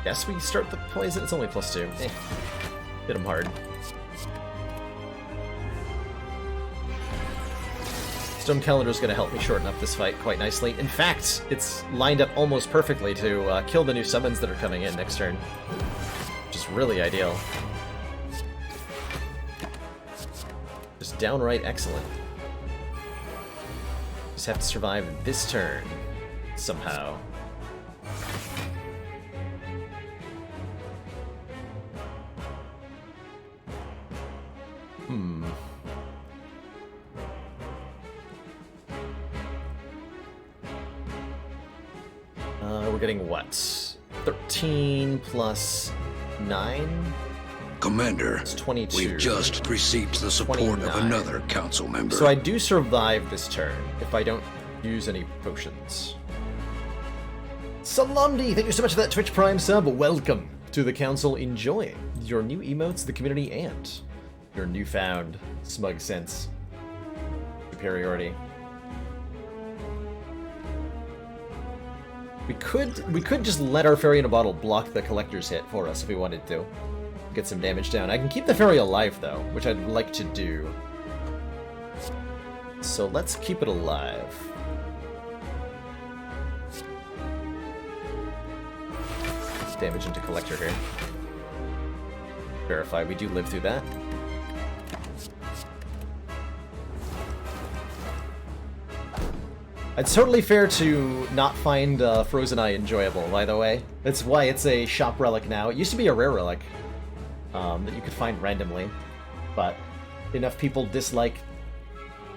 Speaker 1: Guess we start the poison. It's only +2. Hit him hard. Stone Calendar's going to help me shorten up this fight quite nicely. In fact, it's lined up almost perfectly to kill the new summons that are coming in next turn. Which is really ideal. Just downright excellent. Just have to survive this turn. Somehow. We're getting what? 13 plus 9?
Speaker 2: Commander,
Speaker 1: It's 22.
Speaker 2: we've just received the support
Speaker 1: 29.
Speaker 2: of another council member.
Speaker 1: So I do survive this turn if I don't use any potions. Salamdi, thank you so much for that Twitch Prime sub. Welcome to the council. Enjoy your new emotes, the community, and your newfound smug sense superiority. We could just let our fairy in a bottle block the collector's hit for us if we wanted to. Get some damage down. I can keep the fairy alive though, which I'd like to do. So let's keep it alive. Damage into collector here. Verify we do live through that. It's totally fair to not find Frozen Eye enjoyable, by the way. That's why it's a shop relic now. It used to be a rare relic that you could find randomly, but enough people dislike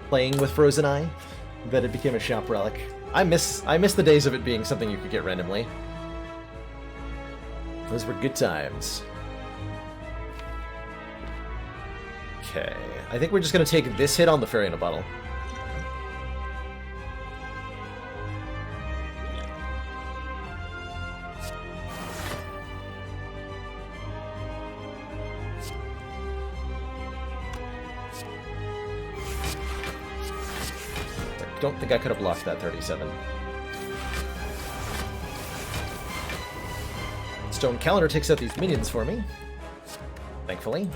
Speaker 1: playing with Frozen Eye that it became a shop relic. I miss the days of it being something you could get randomly. Those were good times. Okay, I think we're just gonna take this hit on the fairy in a bottle. Don't think I could have blocked that 37. Stone Calendar takes out these minions for me. Thankfully.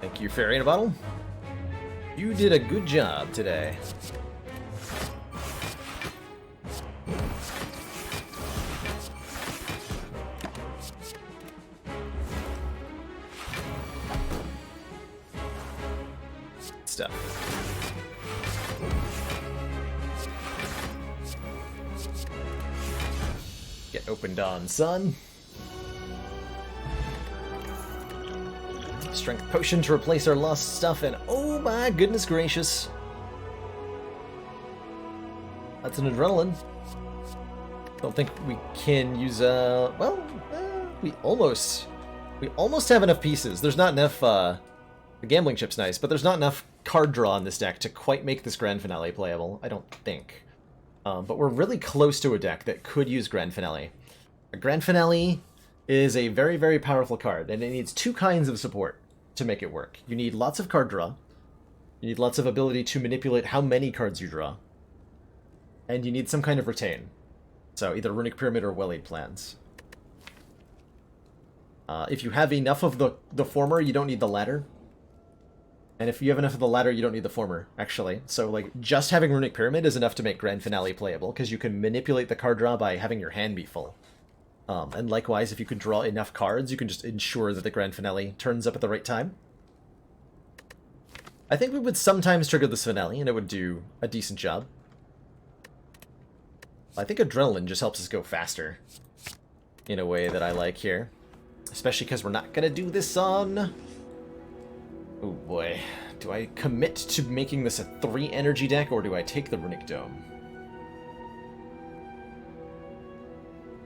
Speaker 1: Thank you, Fairy in a Bottle. You did a good job today. Stuff. Get opened on, son. Strength potion to replace our lost stuff, and oh my goodness gracious. That's an adrenaline. Don't think we can use we almost have enough pieces. There's not enough the gambling chip's nice, but there's not enough card draw in this deck to quite make this Grand Finale playable, I don't think. But we're really close to a deck that could use Grand Finale. A Grand Finale is a very, very powerful card, and it needs two kinds of support to make it work. You need lots of card draw, you need lots of ability to manipulate how many cards you draw, and you need some kind of retain. So either Runic Pyramid or Well-Laid Plans. If you have enough of the former, you don't need the latter. And if you have enough of the latter, you don't need the former, actually. So, like, just having Runic Pyramid is enough to make Grand Finale playable, because you can manipulate the card draw by having your hand be full. And likewise, if you can draw enough cards, you can just ensure that the Grand Finale turns up at the right time. I think we would sometimes trigger this finale, and it would do a decent job. I think Adrenaline just helps us go faster, in a way that I like here. Especially because we're not going to do this on... Oh boy, do I commit to making this a 3 energy deck, or do I take the Runic Dome?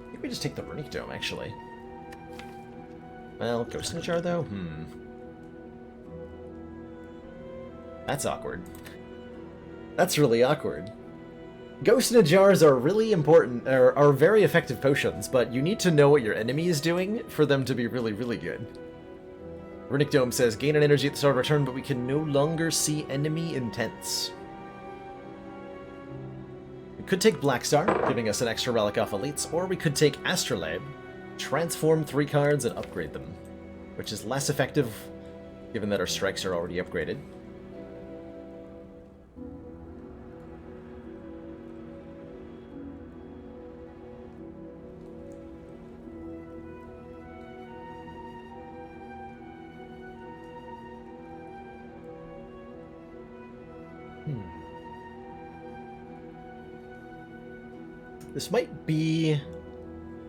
Speaker 1: I think we just take the Runic Dome, actually. Well, Ghost in a Jar, though? That's awkward. That's really awkward. Ghost in a Jars are really important, are very effective potions, but you need to know what your enemy is doing for them to be really, really good. Runic Dome says, gain an energy at the start of our turn, but we can no longer see enemy intents. We could take Black Star, giving us an extra relic off elites, or we could take Astrolabe, transform 3 cards, and upgrade them, which is less effective, given that our strikes are already upgraded.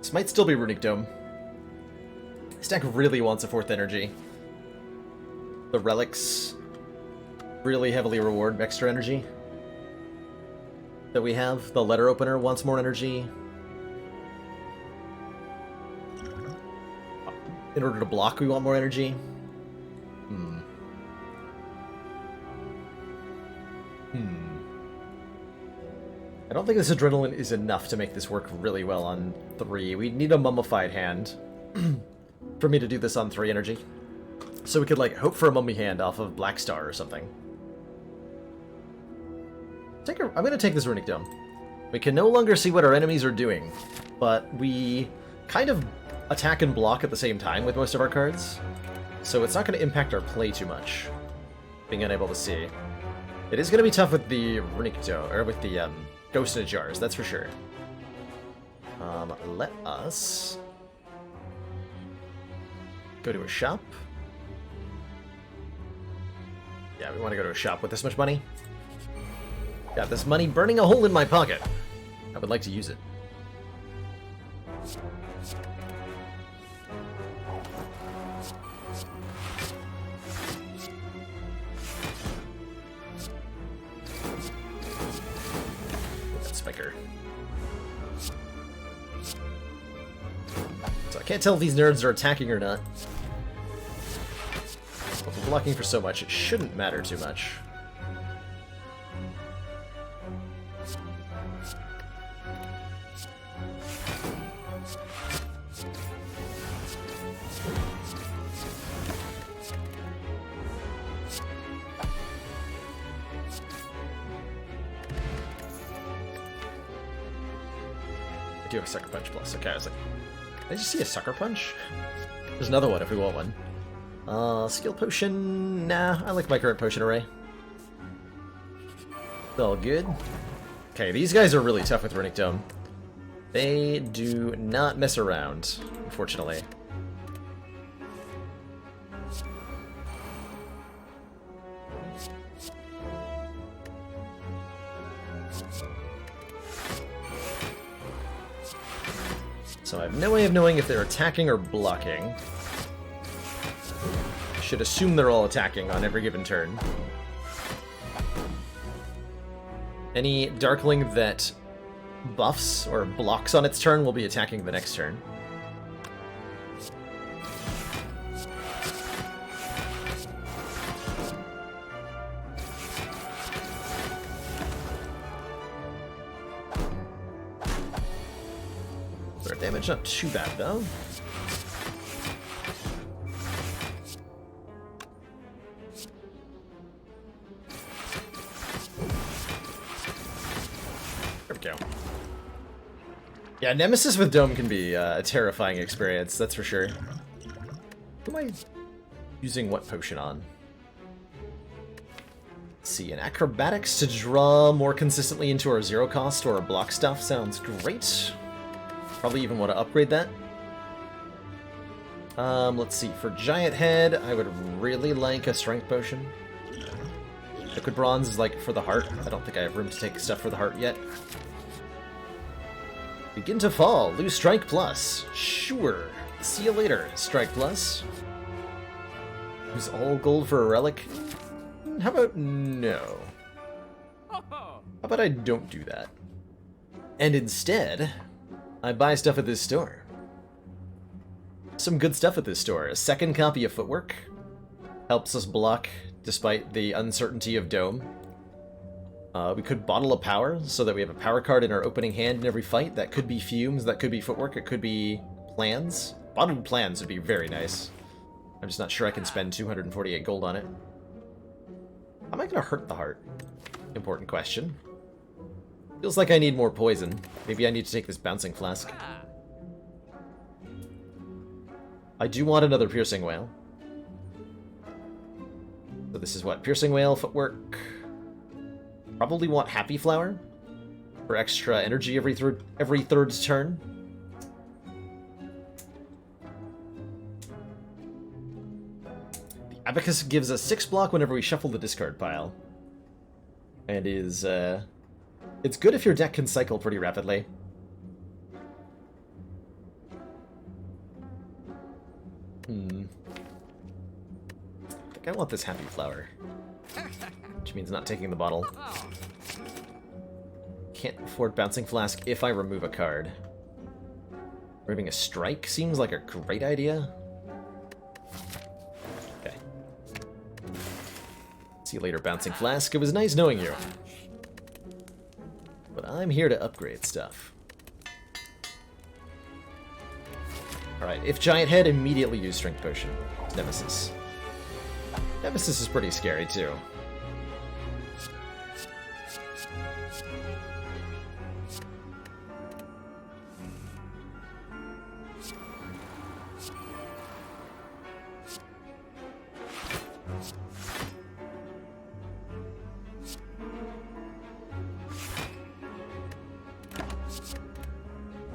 Speaker 1: This might still be Runic Dome. This deck really wants a 4th energy. The relics really heavily reward extra energy that we have. The letter opener wants more energy. In order to block, we want more energy. I don't think this Adrenaline is enough to make this work really well on 3. We need a Mummified hand for me to do this on 3 energy. So we could, like, hope for a Mummy hand off of Black Star or something. I'm going to take this Runic Dome. We can no longer see what our enemies are doing, but we kind of attack and block at the same time with most of our cards. So it's not going to impact our play too much, being unable to see. It is going to be tough with the Runic Dome, or with the Ghost in a Jars, that's for sure. Let us go to a shop. Yeah, we want to go to a shop with this much money. Got this money burning a hole in my pocket. I would like to use it. Spiker. So I can't tell if these nerds are attacking or not. If we're blocking for so much, it shouldn't matter too much. I do have a Sucker Punch plus. Okay, I was like, did I just see a Sucker Punch? There's another one if we want one. Skill Potion? Nah, I like my current potion array. It's all good. Okay, these guys are really tough with Runic Dome. They do not mess around, unfortunately. So I have no way of knowing if they're attacking or blocking. Should assume they're all attacking on every given turn. Any Darkling that buffs or blocks on its turn will be attacking the next turn. Their damage not too bad though. There we go. Yeah, Nemesis with Dome can be a terrifying experience, that's for sure. Who am I using what potion on? Let's see, an Acrobatics to draw more consistently into our zero cost or our block stuff sounds great. Probably even want to upgrade that. Let's see, for Giant Head, I would really like a Strength Potion. Liquid Bronze is like for the heart. I don't think I have room to take stuff for the heart yet. Begin to fall. Lose Strike Plus. Sure. See you later, Strike Plus. Use all gold for a relic? How about no? How about I don't do that? And instead, I buy stuff at this store. Some good stuff at this store. A second copy of Footwork. Helps us block despite the uncertainty of Dome. We could Bottle of Power, so that we have a power card in our opening hand in every fight. That could be Fumes, that could be Footwork, it could be Plans. Bottled Plans would be very nice. I'm just not sure I can spend 248 gold on it. How am I going to hurt the heart? Important question. Feels like I need more poison. Maybe I need to take this Bouncing Flask. I do want another Piercing Whale. So this is what? Piercing Whale, Footwork. Probably want Happy Flower for extra energy every third turn. The Abacus gives us 6 block whenever we shuffle the discard pile. And is, it's good if your deck can cycle pretty rapidly. I think I want this Happy Flower. Which means not taking the bottle. Can't afford Bouncing Flask if I remove a card. Removing a Strike seems like a great idea. Okay. See you later, Bouncing Flask. It was nice knowing you. But I'm here to upgrade stuff. Alright, if Giant Head, immediately use Strength Potion. Nemesis. Nemesis is pretty scary, too.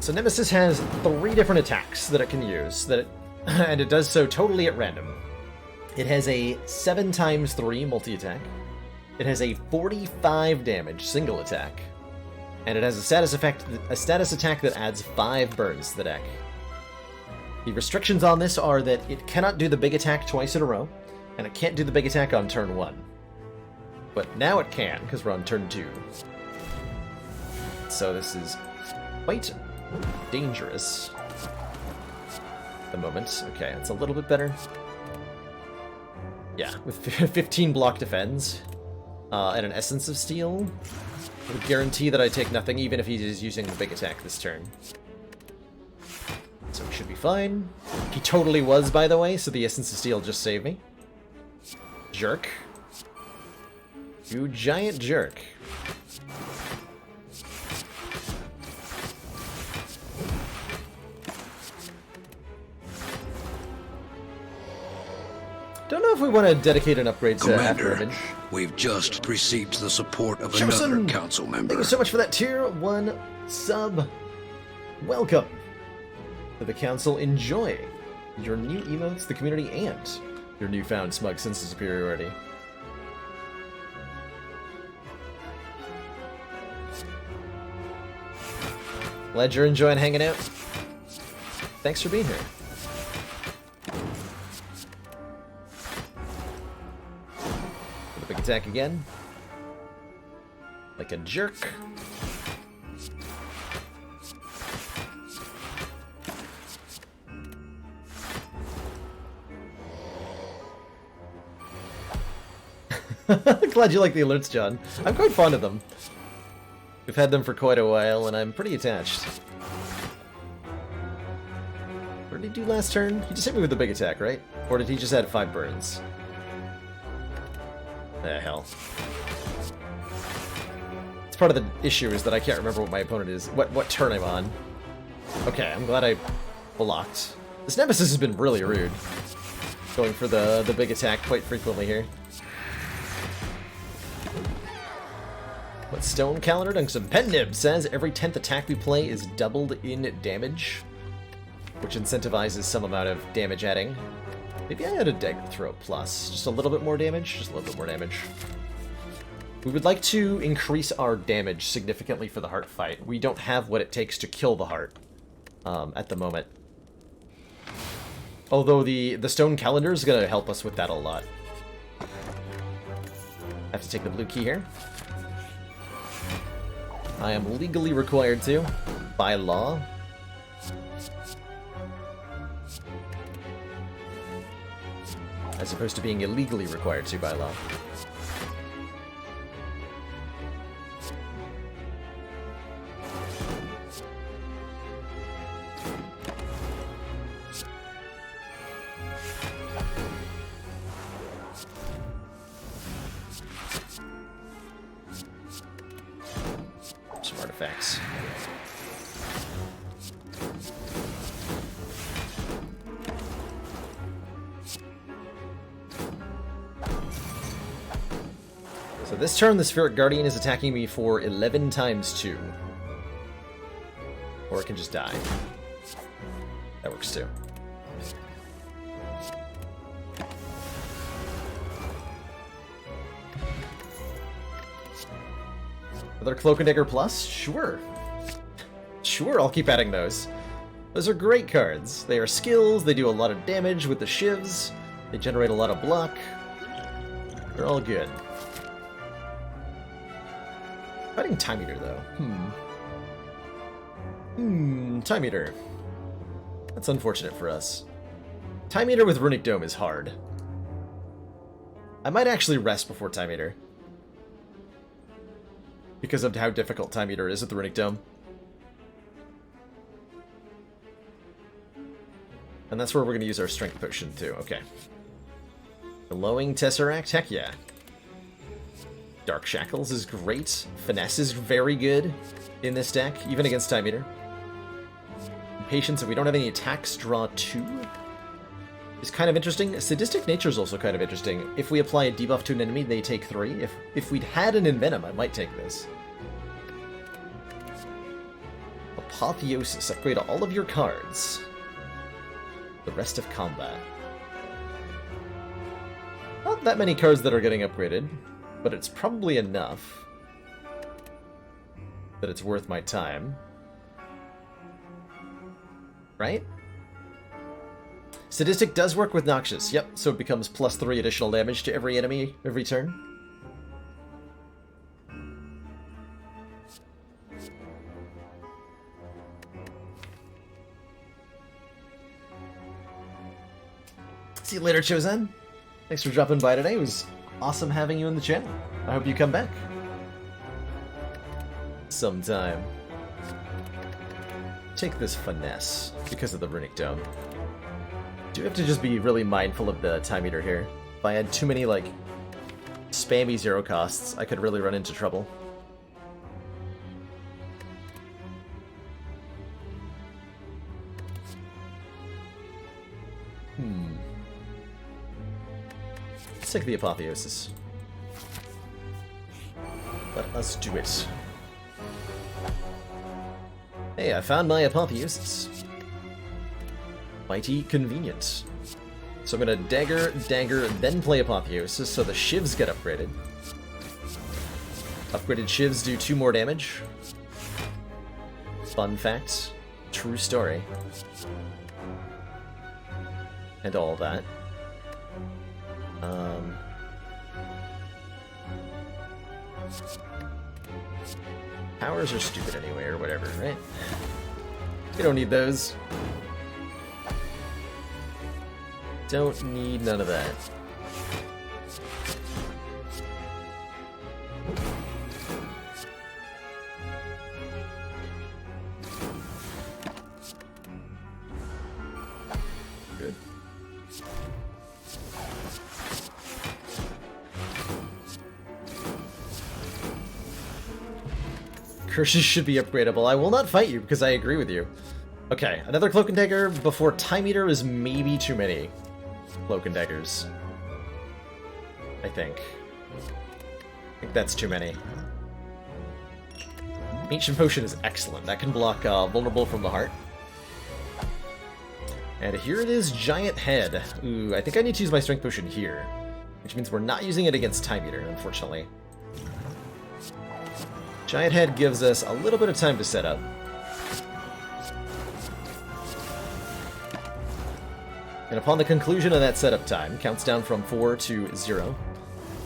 Speaker 1: So Nemesis has 3 different attacks that it can use, and it does so totally at random. It has a 7x3 multi-attack. It has a 45 damage single attack, and it has a status attack that adds 5 burns to the deck. The restrictions on this are that it cannot do the big attack twice in a row, and it can't do the big attack on turn 1. But now it can, because we're on turn 2. So this is quite dangerous at the moment. Okay, it's a little bit better. Yeah, with 15 block defense and an Essence of Steel, would guarantee that I take nothing even if he is using the big attack this turn. So he should be fine. He totally was, by the way, so the Essence of Steel just saved me. Jerk. You giant jerk. Don't know if we want to dedicate an upgrade to After Image.
Speaker 2: We've just received the support of another council member.
Speaker 1: Thank you so much for that tier 1 sub. Welcome to the council. Enjoy your new emotes, the community, and your newfound smug sense of superiority. Glad you're enjoying hanging out. Thanks for being here. Big attack again. Like a jerk. Glad you like the alerts, John. I'm quite fond of them. We've had them for quite a while, and I'm pretty attached. What did he do last turn? He just hit me with the big attack, right? Or did he just add 5 burns? The hell. It's part of the issue is that I can't remember what my opponent is, what turn I'm on. Okay, I'm glad I blocked. This Nemesis has been really rude. Going for the big attack quite frequently here. What Stone Calendar Dunksum Pendib says every 10th attack we play is doubled in damage, which incentivizes some amount of damage adding. Maybe I had a Dagger Throw plus. Just a little bit more damage? Just a little bit more damage. We would like to increase our damage significantly for the heart fight. We don't have what it takes to kill the heart at the moment. Although the Stone Calendar is going to help us with that a lot. I have to take the blue key here. I am legally required to, by law. as opposed to being illegally required to by law. Some artifacts. So this turn, the Spheric Guardian is attacking me for 11 times 2. Or it can just die. That works too. Another Cloak and Dagger Plus? Sure. Sure, I'll keep adding those. Those are great cards. They are skills, they do a lot of damage with the shivs, they generate a lot of block. They're all good. Fighting Time Eater, though. Time Eater. That's unfortunate for us. Time Eater with Runic Dome is hard. I might actually rest before Time Eater, because of how difficult Time Eater is with the Runic Dome. And that's where we're going to use our Strength Potion, too. Okay. Glowing Tesseract? Heck yeah. Dark Shackles is great. Finesse is very good in this deck, even against Time Eater. Patience, if we don't have any attacks, draw 2. Is kind of interesting. Sadistic Nature is also kind of interesting. If we apply a debuff to an enemy, they take 3. If we'd had an Envenom, I might take this. Apotheosis. Upgrade all of your cards. The rest of combat. Not that many cards that are getting upgraded, but it's probably enough that it's worth my time. Right? Sadistic does work with Noxious, yep, so it becomes +3 additional damage to every enemy every turn. See you later, Chosen. Thanks for dropping by today. It was awesome having you in the channel. I hope you come back sometime. Take this Finesse because of the Runic Dome. Do have to just be really mindful of the Time Eater here. If I had too many, like, spammy 0 costs, I could really run into trouble. Let's take the Apotheosis. Let us do it. Hey, I found my Apotheosis. Mighty convenient. So I'm gonna Dagger, then play Apotheosis, so the Shivs get upgraded. Upgraded Shivs do 2 more damage. Fun fact. True story. And all that. Powers are stupid anyway, or whatever, right? We don't need those. Don't need none of that. Good. Curses should be upgradable. I will not fight you because I agree with you. Okay, another Cloak and Dagger before Time Eater is maybe too many Cloak and Daggers. I think that's too many. Ancient Potion is excellent. That can block Vulnerable from the Heart. And here it is, Giant Head. Ooh, I think I need to use my Strength Potion here, which means we're not using it against Time Eater, unfortunately. Giant Head gives us a little bit of time to set up. And upon the conclusion of that setup time, counts down from 4 to 0.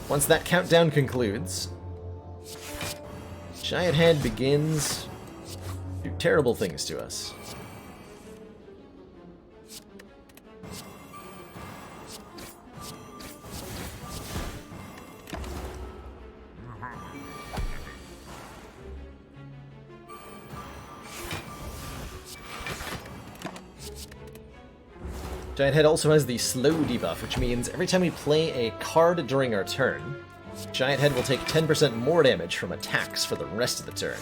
Speaker 1: Once that countdown concludes, Giant Head begins to do terrible things to us. Giant Head also has the slow debuff, which means every time we play a card during our turn, Giant Head will take 10% more damage from attacks for the rest of the turn.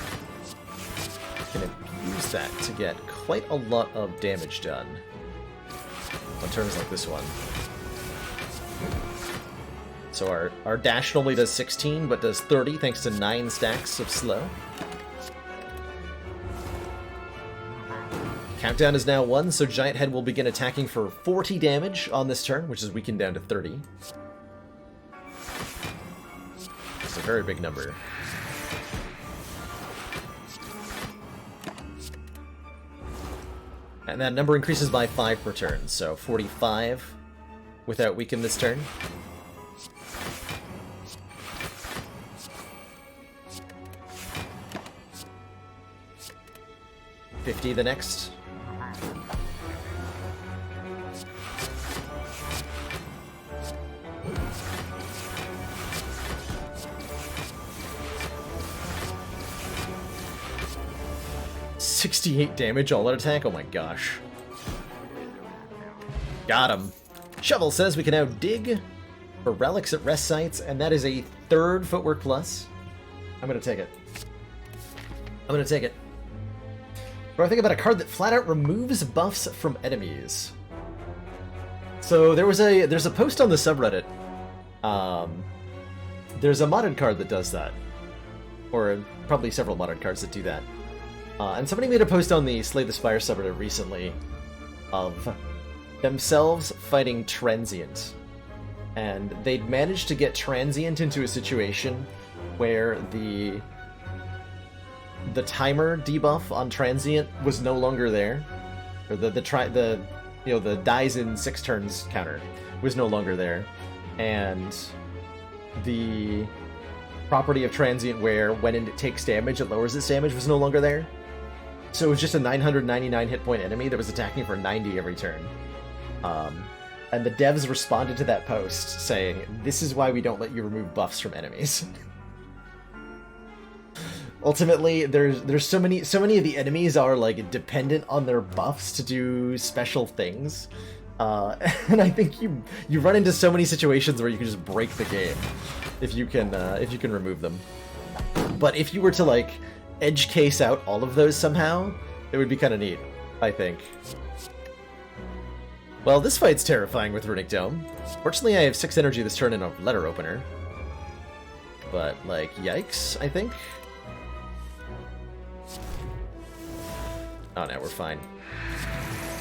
Speaker 1: Can use that to get quite a lot of damage done on turns like this one. So our dash normally does 16, but does 30 thanks to 9 stacks of slow. Countdown is now 1, so Giant Head will begin attacking for 40 damage on this turn, which is weakened down to 30. It's a very big number. And that number increases by 5 per turn, so 45 without weaken this turn. $50 the next. $68 damage all out attack? Oh my gosh. Got him. Shovel says we can now dig for relics at rest sites, and that is a 3rd footwork plus. I'm gonna take it. I'm gonna take it. What do I think about a card that flat out removes buffs from enemies? So there's a post on the subreddit. There's a modded card that does that. Or probably several modded cards that do that. And somebody made a post on the Slay the Spire subreddit recently of themselves fighting Transient. And they'd managed to get Transient into a situation where the timer debuff on Transient was no longer there. Or the dies in 6 turns counter was no longer there. And the property of Transient where when it takes damage, it lowers its damage was no longer there. So it was just a 999 hit point enemy that was attacking for 90 every turn. And the devs responded to that post saying, "This is why we don't let you remove buffs from enemies." Ultimately, there's so many of the enemies are like dependent on their buffs to do special things. And I think you run into so many situations where you can just break the game if you can remove them. But if you were to like edge case out all of those somehow, it would be kind of neat, I think. Well, this fight's terrifying with Runic Dome. Fortunately, I have 6 energy this turn in a letter opener. But, like, yikes, I think? Oh, no, we're fine.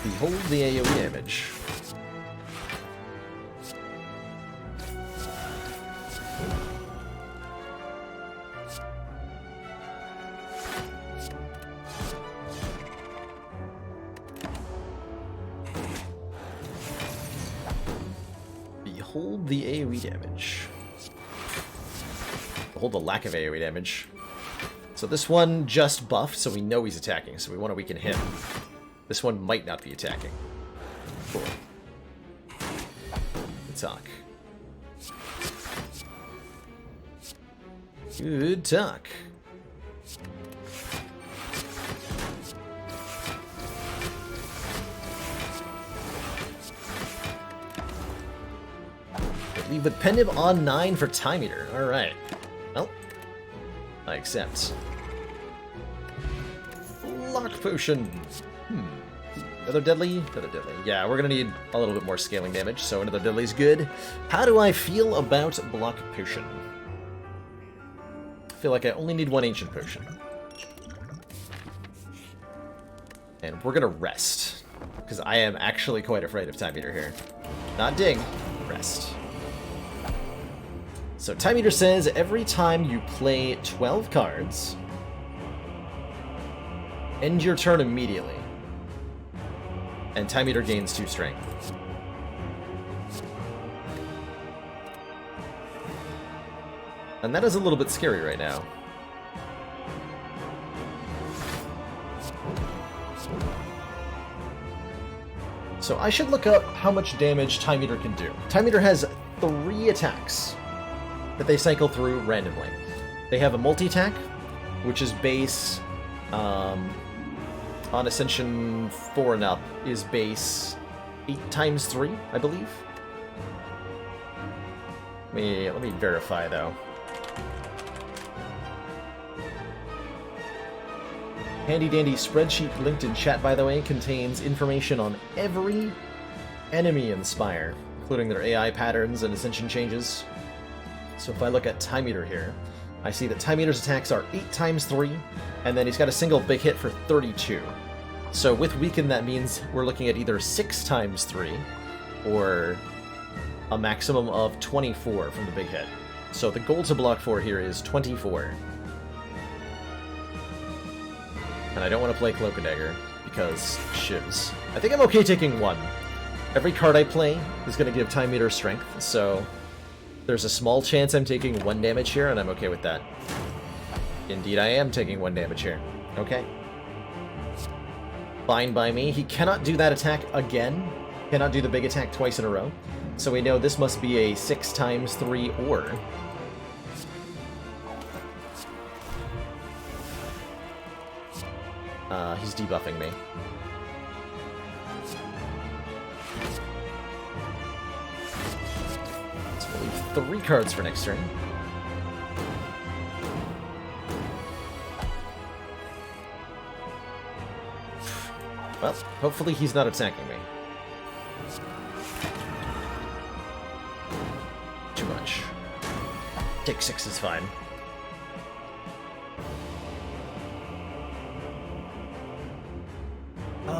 Speaker 1: Behold the AoE damage. Behold the AoE damage. Behold the lack of AoE damage. So this one just buffed, so we know he's attacking, so we want to weaken him. This one might not be attacking. Cool. Good talk. Good talk. Leave with Penib on 9 for Time Eater. Alright. Well, I accept. Lock Potion. Another deadly? Another deadly. Yeah, we're gonna need a little bit more scaling damage, so another deadly's good. How do I feel about Block Potion? I feel like I only need 1 Ancient Potion. And we're gonna rest, because I am actually quite afraid of Time Eater here. Not Dig, rest. So Time Eater says every time you play 12 cards, end your turn immediately. And Time Eater gains 2 strength. And that is a little bit scary right now. So I should look up how much damage Time Eater can do. Time Eater has 3 attacks that they cycle through randomly. They have a multi-attack, which is base, on Ascension 4 and up, is base 8 times 3, I believe. Let me verify, though. Handy-dandy spreadsheet linked in chat, by the way, contains information on every enemy in Spire, including their AI patterns and ascension changes. So if I look at Time Eater here, I see that Time Eater's attacks are 8 times 3, and then he's got a single big hit for 32. So with Weaken, that means we're looking at either 6 times 3, or a maximum of 24 from the big hit. So the goal to block for here is 24. And I don't want to play Cloak and Dagger, because shivs. I think I'm okay taking 1. Every card I play is going to give Time Eater strength, so there's a small chance I'm taking 1 damage here, and I'm okay with that. Indeed, I am taking 1 damage here. Okay. Fine by me. He cannot do that attack again. Cannot do the big attack twice in a row. So we know this must be a 6 times 3 or. He's debuffing me. So we'll leave 3 cards for next turn. Well, hopefully he's not attacking me. Too much. Take 6 is fine.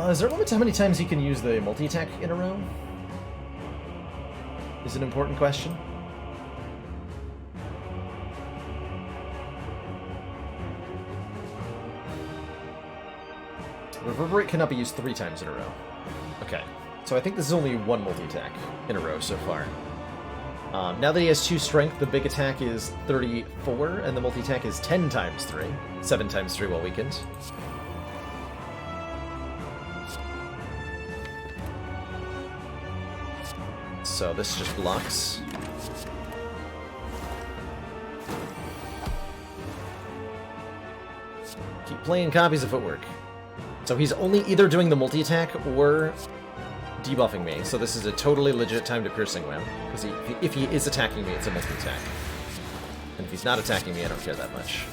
Speaker 1: Is there a limit to how many times he can use the multi-attack in a row? Is an important question. Reverberate cannot be used 3 times in a row. Okay, so I think this is only 1 multi-attack in a row so far. Now that he has 2 strength, the big attack is 34, and the multi-attack is 10 times 3. 7 times 3 while weakened. So this just blocks. Keep playing copies of Footwork. So he's only either doing the multi-attack or debuffing me. So this is a totally legit time to Piercing Wail. Because if he is attacking me, it's a multi-attack. And if he's not attacking me, I don't care that much.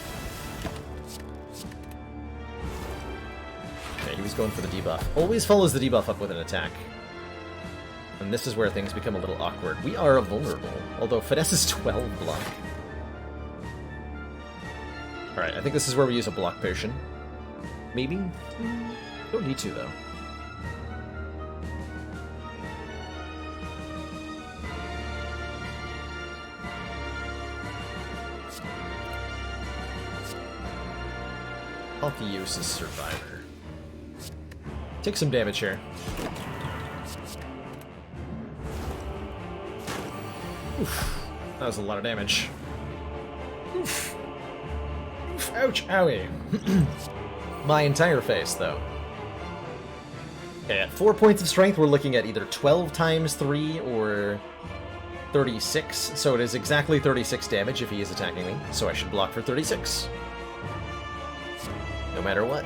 Speaker 1: Okay, he was going for the debuff. Always follows the debuff up with an attack. And this is where things become a little awkward. We are vulnerable, although Finesse is 12 block. Alright, I think this is where we use a block potion. Maybe? Don't need to, though. Healthy use is Survivor. Take some damage here. Oof. That was a lot of damage. Oof. Oof. Ouch. Owie. My entire face, though. Okay, at 4 points of strength, we're looking at either 12 times 3 or 36. So it is exactly 36 damage if he is attacking me. So I should block for 36. No matter what.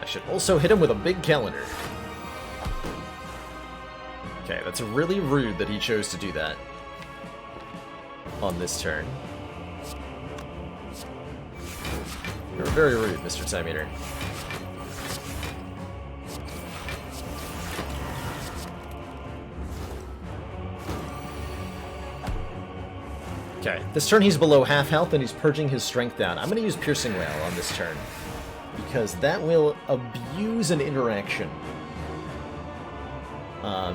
Speaker 1: I should also hit him with a big calendar. Okay, that's really rude that he chose to do that on this turn. You're very rude, Mr. Time Eater. Okay, this turn he's below half health and he's purging his strength down. I'm going to use Piercing Wail on this turn, because that will abuse an interaction.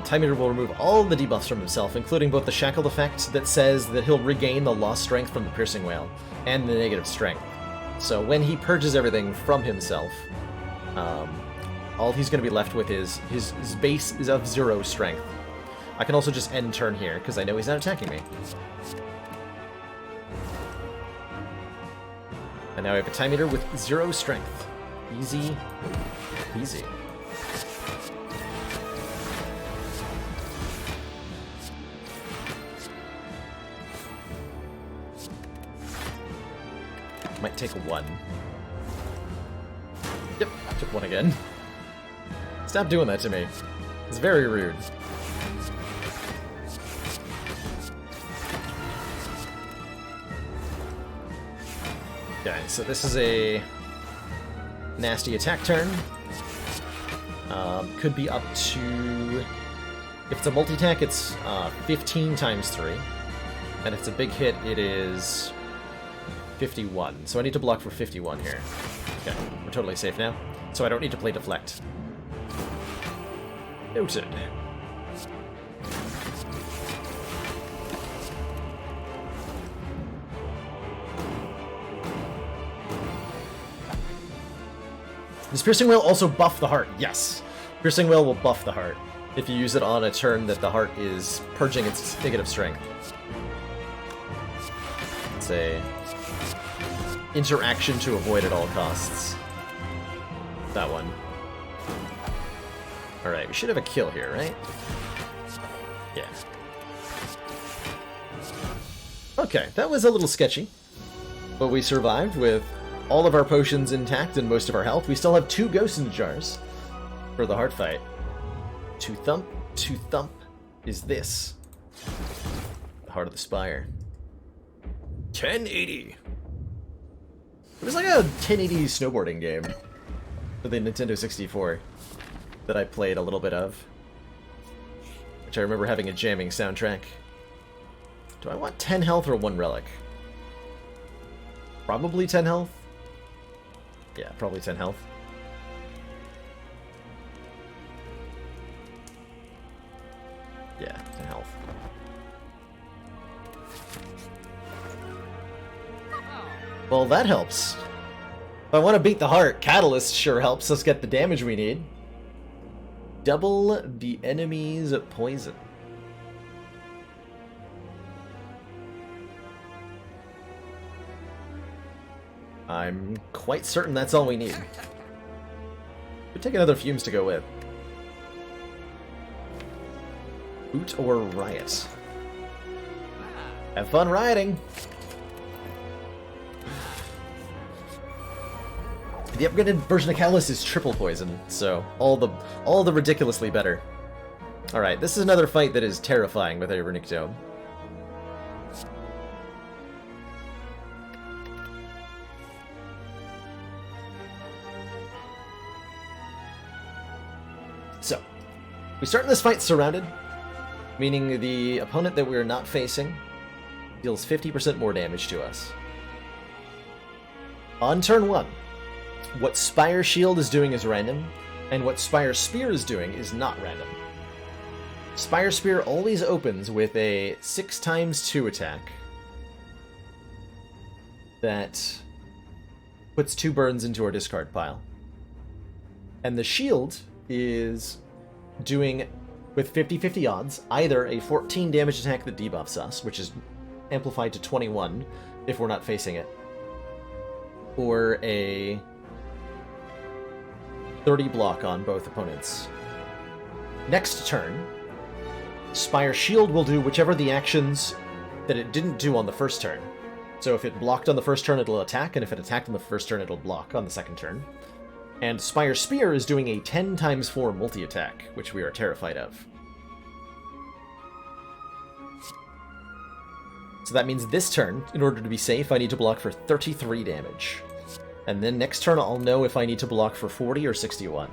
Speaker 1: Time Eater will remove all the debuffs from himself, including both the Shackled effect that says that he'll regain the lost strength from the Piercing Wail, and the negative strength. So when he purges everything from himself, all he's going to be left with is his base is of 0 strength. I can also just end turn here, because I know he's not attacking me. And now we have a Time Eater with 0 strength. Easy peasy. Might take one. Yep, took one again. Stop doing that to me. It's very rude. Okay, so this is a nasty attack turn. Could be up to... If it's a multi-attack, it's 15 times 3. And if it's a big hit, it is 51. So I need to block for 51 here. Okay, we're totally safe now. So I don't need to play Deflect. Noted. Does Piercing Wail also buff the heart? Yes. Piercing Wail will buff the heart if you use it on a turn that the heart is purging its negative strength. It's a interaction to avoid at all costs. That one. Alright, we should have a kill here, right? Yeah. Okay, that was a little sketchy. But we survived with all of our potions intact and most of our health. We still have 2 ghosts in jars for the heart fight. 2 thump is this. The Heart of the Spire. 1080. It was like a 1080 snowboarding game for the Nintendo 64 that I played a little bit of, which I remember having a jamming soundtrack. Do I want 10 health or 1 relic? Probably 10 health. Yeah, probably 10 health. Yeah, 10 health. Well, that helps. If I want to beat the heart, Catalyst sure helps us get the damage we need. Double the enemy's poison. I'm quite certain that's all we need. We'll take another Fumes to go with. Boot or Riot? Have fun rioting! The upgraded version of Catalyst is triple poison, so all the ridiculously better. Alright, this is another fight that is terrifying with a Runic Dome. So, we start in this fight surrounded, meaning the opponent that we're not facing deals 50% more damage to us. On turn 1, what Spire Shield is doing is random, and what Spire Spear is doing is not random. Spire Spear always opens with a 6x2 attack that puts 2 burns into our discard pile. And the shield is doing, with 50-50 odds, either a 14 damage attack that debuffs us, which is amplified to 21 if we're not facing it, or a 30 block on both opponents. Next turn, Spire Shield will do whichever the actions that it didn't do on the first turn. So if it blocked on the first turn, it'll attack, and if it attacked on the first turn, it'll block on the second turn. And Spire Spear is doing a 10x4 multi-attack, which we are terrified of. So that means this turn, in order to be safe, I need to block for 33 damage. And then next turn I'll know if I need to block for 40 or 61.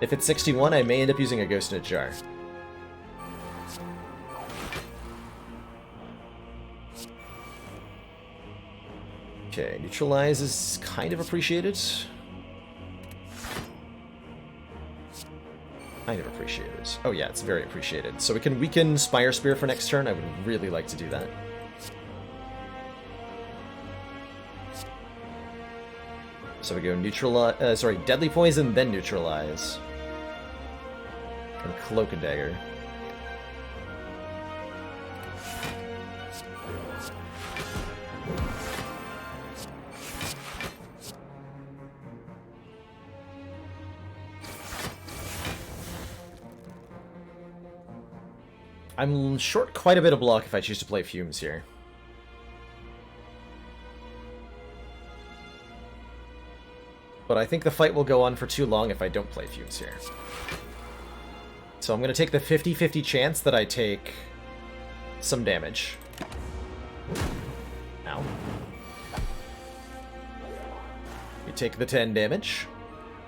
Speaker 1: If it's 61, I may end up using a Ghost in a Jar. Okay, Neutralize is kind of appreciated. Kind of appreciated. Oh yeah, it's very appreciated. So we can weaken Spire Spear for next turn. I would really like to do that. So we go neutralize, Deadly Poison, then Neutralize. And Cloak and Dagger. I'm short quite a bit of block if I choose to play Fumes here. But I think the fight will go on for too long if I don't play Fumes here. So I'm going to take the 50-50 chance that I take some damage. Ow. We take the 10 damage.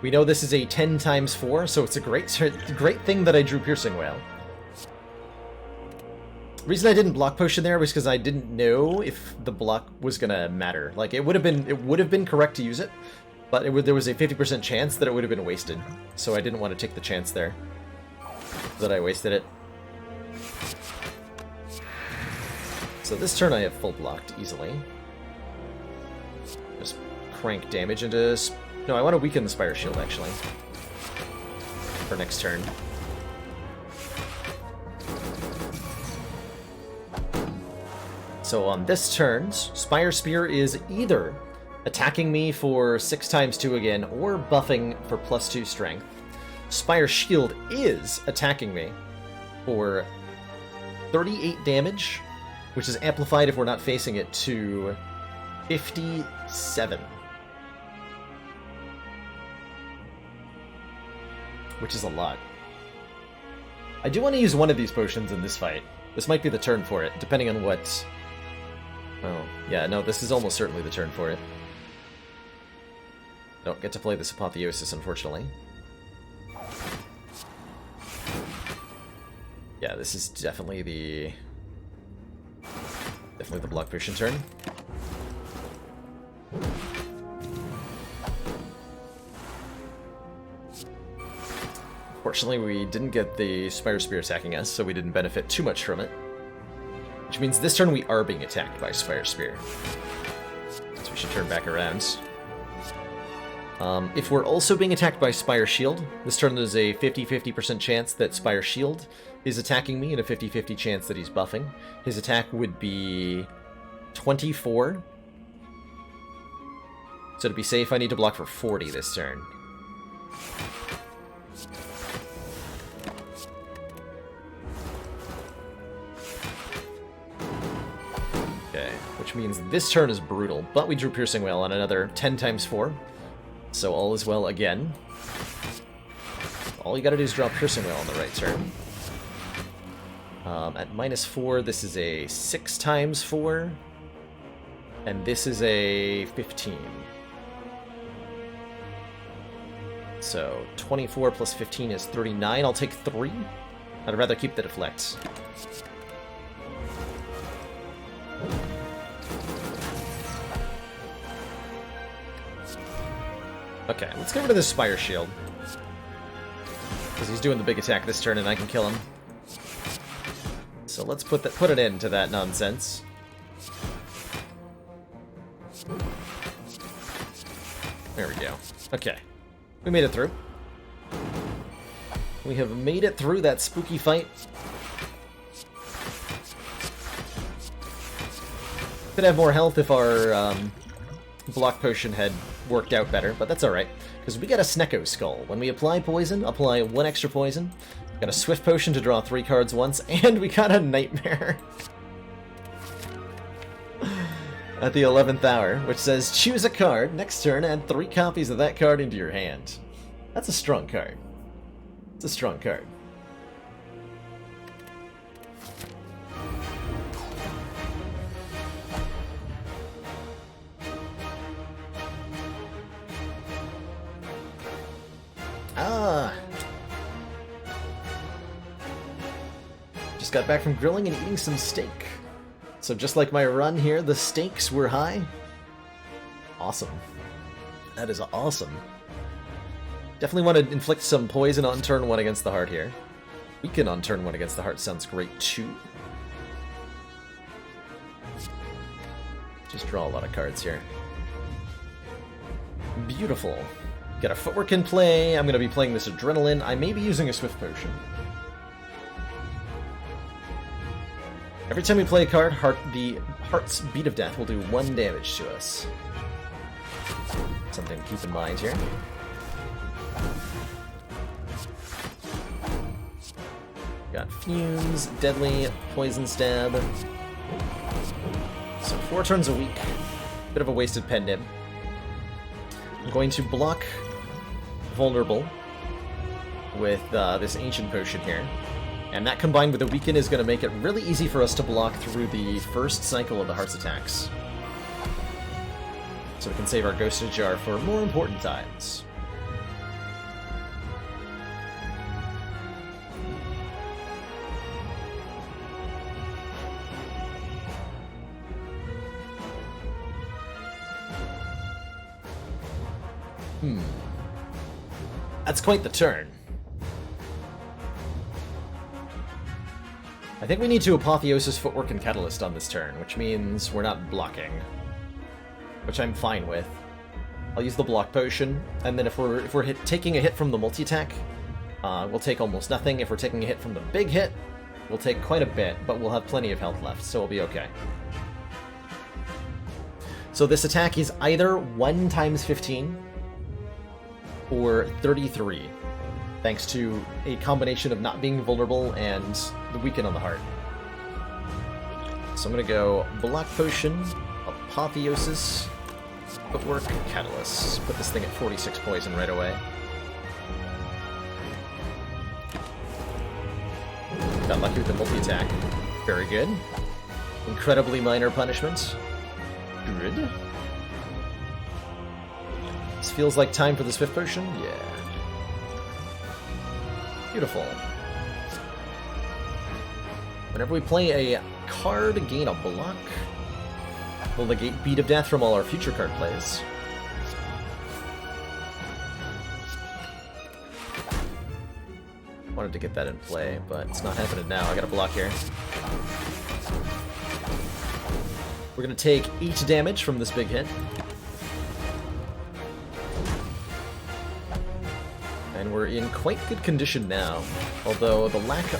Speaker 1: We know this is a 10 times 4, so it's a great thing that I drew Piercing Wail. The reason I didn't block potion there was because I didn't know if the block was gonna matter. Like it would have been correct to use it, but there was a 50% chance that it would have been wasted. So I didn't want to take the chance there that I wasted it. So this turn I have full blocked easily. Just crank damage into... No, I want to weaken the Spire Shield, actually. For next turn. So on this turn, Spire Spear is either attacking me for 6 times 2 again, or buffing for +2 strength. Spire Shield is attacking me for 38 damage, which is amplified if we're not facing it, to 57. Which is a lot. I do want to use one of these potions in this fight. This might be the turn for it, depending on what... Oh, yeah, no, this is almost certainly the turn for it. Don't get to play this Apotheosis, unfortunately. Yeah, this is definitely the block potion turn. Fortunately, we didn't get the Spire Spear attacking us, so we didn't benefit too much from it. Which means this turn we are being attacked by Spire Spear. So we should turn back around. If we're also being attacked by Spire Shield, this turn there's a 50-50% chance that Spire Shield is attacking me and a 50-50 chance that he's buffing. His attack would be 24. So to be safe, I need to block for 40 this turn. Okay, which means this turn is brutal, but we drew Piercing Wail on another 10 times 4. So all is well again. All you gotta do is draw Piercing Wail on the right turn. At -4, this is a 6 times 4. And this is a 15. So 24 plus 15 is 39. I'll take 3. I'd rather keep the deflect. Okay, let's get rid of this Spire Shield. Because he's doing the big attack this turn and I can kill him. So let's put an end to that nonsense. There we go. Okay. We made it through. We have made it through that spooky fight. Could have more health if our block potion had worked out better, but that's alright. Because we got a Snecko Skull. When we apply poison, apply 1 extra poison. Got a Swift Potion to draw 3 cards once, and we got a Nightmare. At the 11th hour, which says, choose a card, next turn add 3 copies of that card into your hand. That's a strong card. It's a strong card. Ah! Just got back from grilling and eating some steak. So just like my run here, the stakes were high. Awesome. That is awesome. Definitely want to inflict some poison on turn 1 against the heart here. Weaken on turn 1 against the heart sounds great too. Just draw a lot of cards here. Beautiful. Got a footwork in play. I'm going to be playing this Adrenaline. I may be using a Swift Potion. Every time we play a card, the Heart's Beat of Death will do 1 damage to us. Something to keep in mind here. Got Fumes, Deadly, Poison Stab. So 4 turns a week. Bit of a wasted pen nib. I'm going to block Vulnerable with this Ancient Potion here. And that combined with the Weaken is going to make it really easy for us to block through the first cycle of the Heart's attacks. So we can save our Ghosted Jar for more important times. That's quite the turn. I think we need to Apotheosis, Footwork, and Catalyst on this turn, which means we're not blocking. Which I'm fine with. I'll use the block potion, and then if we're taking a hit from the multi-attack, we'll take almost nothing. If we're taking a hit from the big hit, we'll take quite a bit, but we'll have plenty of health left, so we'll be okay. So this attack is either 1 times 15 or 33, thanks to a combination of not being vulnerable and the Weaken on the Heart. So I'm gonna go Block Potion, Apotheosis, Footwork, Catalyst. Put this thing at 46 poison right away. Got lucky with the multi-attack. Very good. Incredibly minor punishment. Good. This feels like time for this 5th potion? Yeah. Beautiful. Whenever we play a card, gain a block. We'll negate Beat of Death from all our future card plays. Wanted to get that in play, but it's not happening now. I got a block here. We're gonna take 8 damage from this big hit. And we're in quite good condition now, although the lack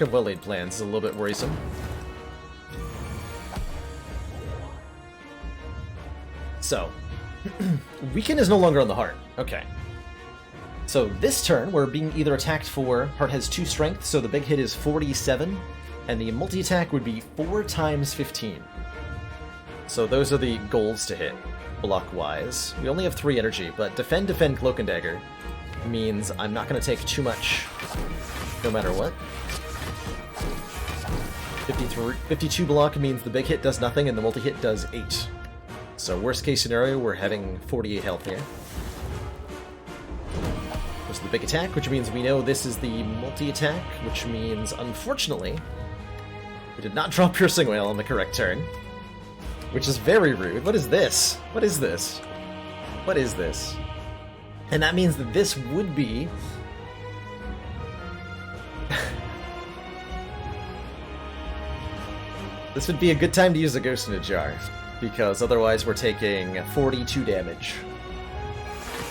Speaker 1: of well-laid plans is a little bit worrisome. So, Weaken is no longer on the Heart. Okay. So this turn, we're being either attacked for... Heart has 2 strength, so the big hit is 47, and the multi-attack would be 4 times 15. So those are the goals to hit, block-wise. We only have 3 energy, but Defend, Cloak and Dagger means I'm not going to take too much, no matter what. 52 block means the big hit does nothing and the multi-hit does 8. So worst case scenario, we're having 48 health here. There's the big attack, which means we know this is the multi-attack, which means, unfortunately, we did not draw Piercing Wail on the correct turn. Which is very rude. What is this? What is this? What is this? And that means that this would be... This would be a good time to use a Ghost in a Jar, because otherwise we're taking 42 damage.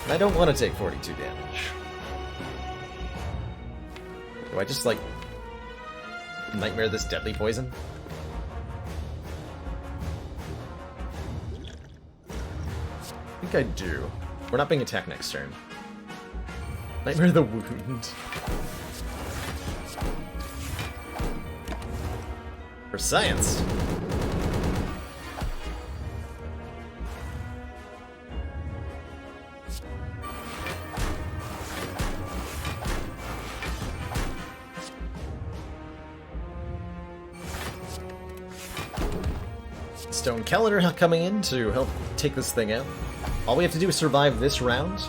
Speaker 1: And I don't want to take 42 damage. Do I just, like, nightmare this deadly poison? I think I do. We're not being attacked next turn. Nightmare the Wound. For science! Stone Calendar coming in to help take this thing out. All we have to do is survive this round,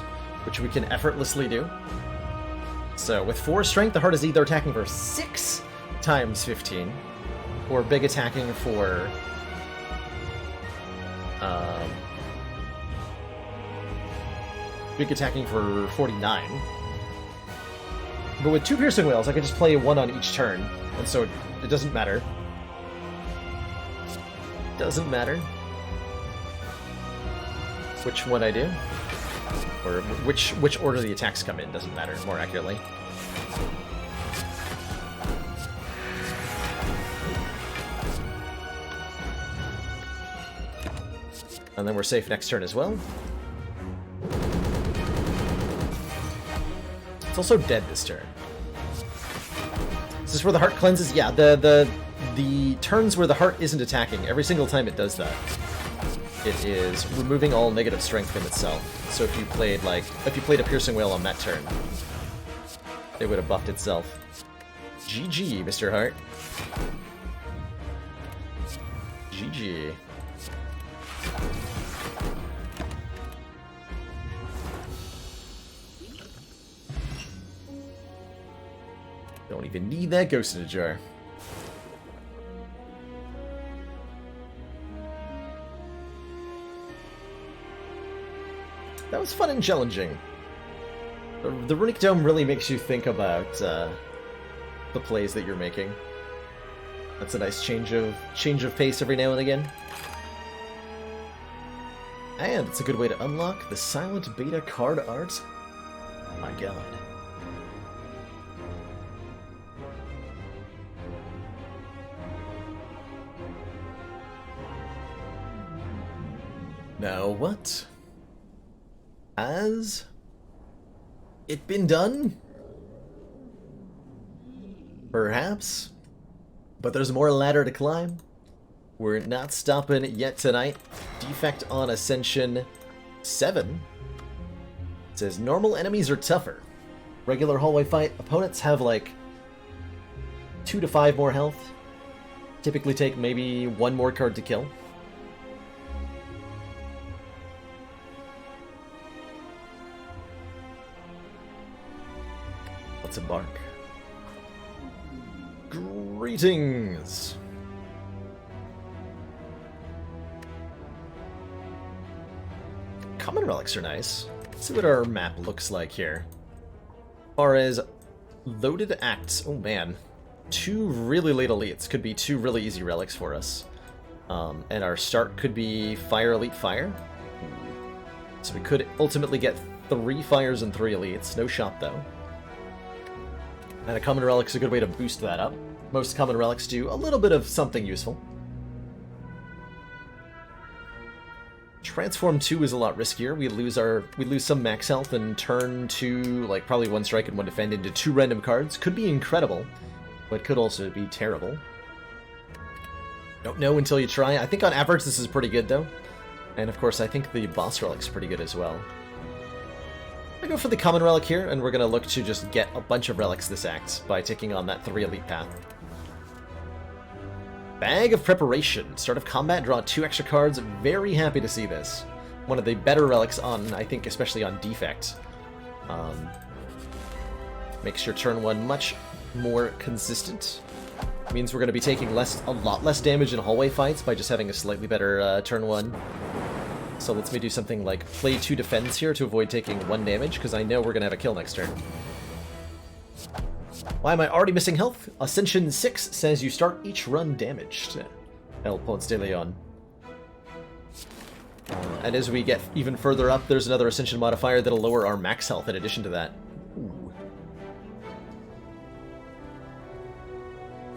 Speaker 1: which we can effortlessly do. So with 4 strength, the Heart is either attacking for 6 times 15, or big attacking for... big attacking for 49. But with 2 Piercing Wails, I can just play 1 on each turn, and so it doesn't matter. Doesn't matter which one I do, or which order the attacks come in, doesn't matter, more accurately. And then we're safe next turn as well. It's also dead this turn. Is this where the Heart cleanses? Yeah, the the turns where the heart isn't attacking, every single time it does that, it is removing all negative strength from itself. So if you played a Piercing Wail on that turn, it would have buffed itself. GG, Mr. Heart. GG. Don't even need that ghost in a jar. That was fun and challenging. The Runic Dome really makes you think about the plays that you're making. That's a nice change of pace every now and again. And it's a good way to unlock the Silent Beta card art. Oh my god. Now what? Has it been done? Perhaps. But there's more ladder to climb. We're not stopping yet tonight. Defect on Ascension 7. It says normal enemies are tougher. Regular hallway fight opponents have like 2 to 5 more health. Typically take maybe 1 more card to kill. Let's embark. Greetings! Common relics are nice. Let's see what our map looks like here. As far as loaded acts, oh man. 2 really late elites could be 2 really easy relics for us. And our start could be Fire Elite Fire. So we could ultimately get 3 fires and 3 elites. No shot though. And a common relic is a good way to boost that up. Most common relics do a little bit of something useful. Transform 2 is a lot riskier. We lose some max health and turn 2, like probably 1 strike and 1 defend into 2 random cards. Could be incredible, but could also be terrible. Don't know until you try. I think on average this is pretty good though. And of course I think the boss relic's pretty good as well. I go for the common relic here, and we're going to look to just get a bunch of relics this act by taking on that 3 elite path. Bag of Preparation. Start of combat, draw 2 extra cards. Very happy to see this. One of the better relics on, I think, especially on Defect. Makes your turn 1 much more consistent. Means we're going to be taking a lot less damage in hallway fights by just having a slightly better turn 1. So let's me do something like play 2 defense here to avoid taking 1 damage, because I know we're going to have a kill next turn. Why am I already missing health? Ascension 6 says you start each run damaged. El Ponce de Leon. And as we get even further up, there's another Ascension modifier that'll lower our max health in addition to that. Ooh.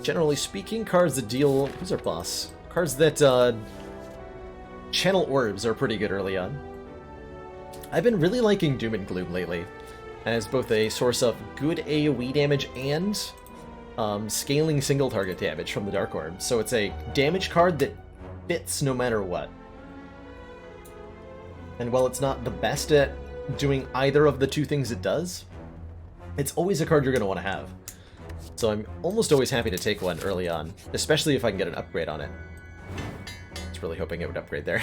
Speaker 1: Generally speaking, cards that deal... Who's our boss? Cards that channel orbs are pretty good early on. I've been really liking Doom and Gloom lately, as both a source of good AoE damage and scaling single target damage from the Dark Orb. So it's a damage card that fits no matter what. And while it's not the best at doing either of the 2 things it does, it's always a card you're going to want to have. So I'm almost always happy to take one early on, especially if I can get an upgrade on it. Really hoping it would upgrade there.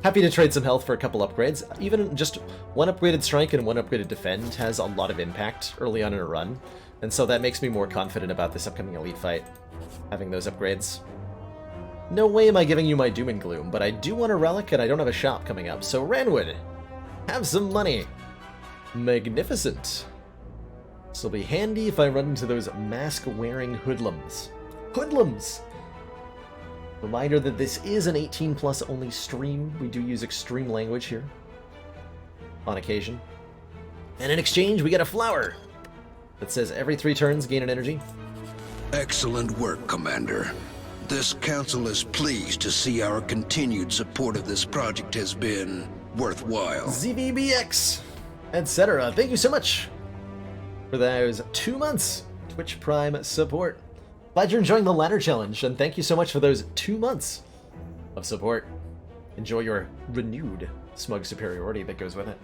Speaker 1: Happy to trade some health for a couple upgrades. Even just 1 upgraded strike and 1 upgraded defend has a lot of impact early on in a run, and so that makes me more confident about this upcoming elite fight, having those upgrades. No way am I giving you my Doom and Gloom, but I do want a relic and I don't have a shop coming up, so Ranwood, have some money. Magnificent. This will be handy if I run into those mask-wearing hoodlums. Hoodlums! Reminder that this is an 18+ only stream. We do use extreme language here on occasion. And in exchange, we get a flower that says every 3 turns gain an energy.
Speaker 2: Excellent work, Commander. This council is pleased to see our continued support of this project has been worthwhile.
Speaker 1: ZVBX, etc. Thank you so much for those 2 months Twitch Prime support. Glad you're enjoying the ladder challenge, and thank you so much for those 2 months of support. Enjoy your renewed smug superiority that goes with it.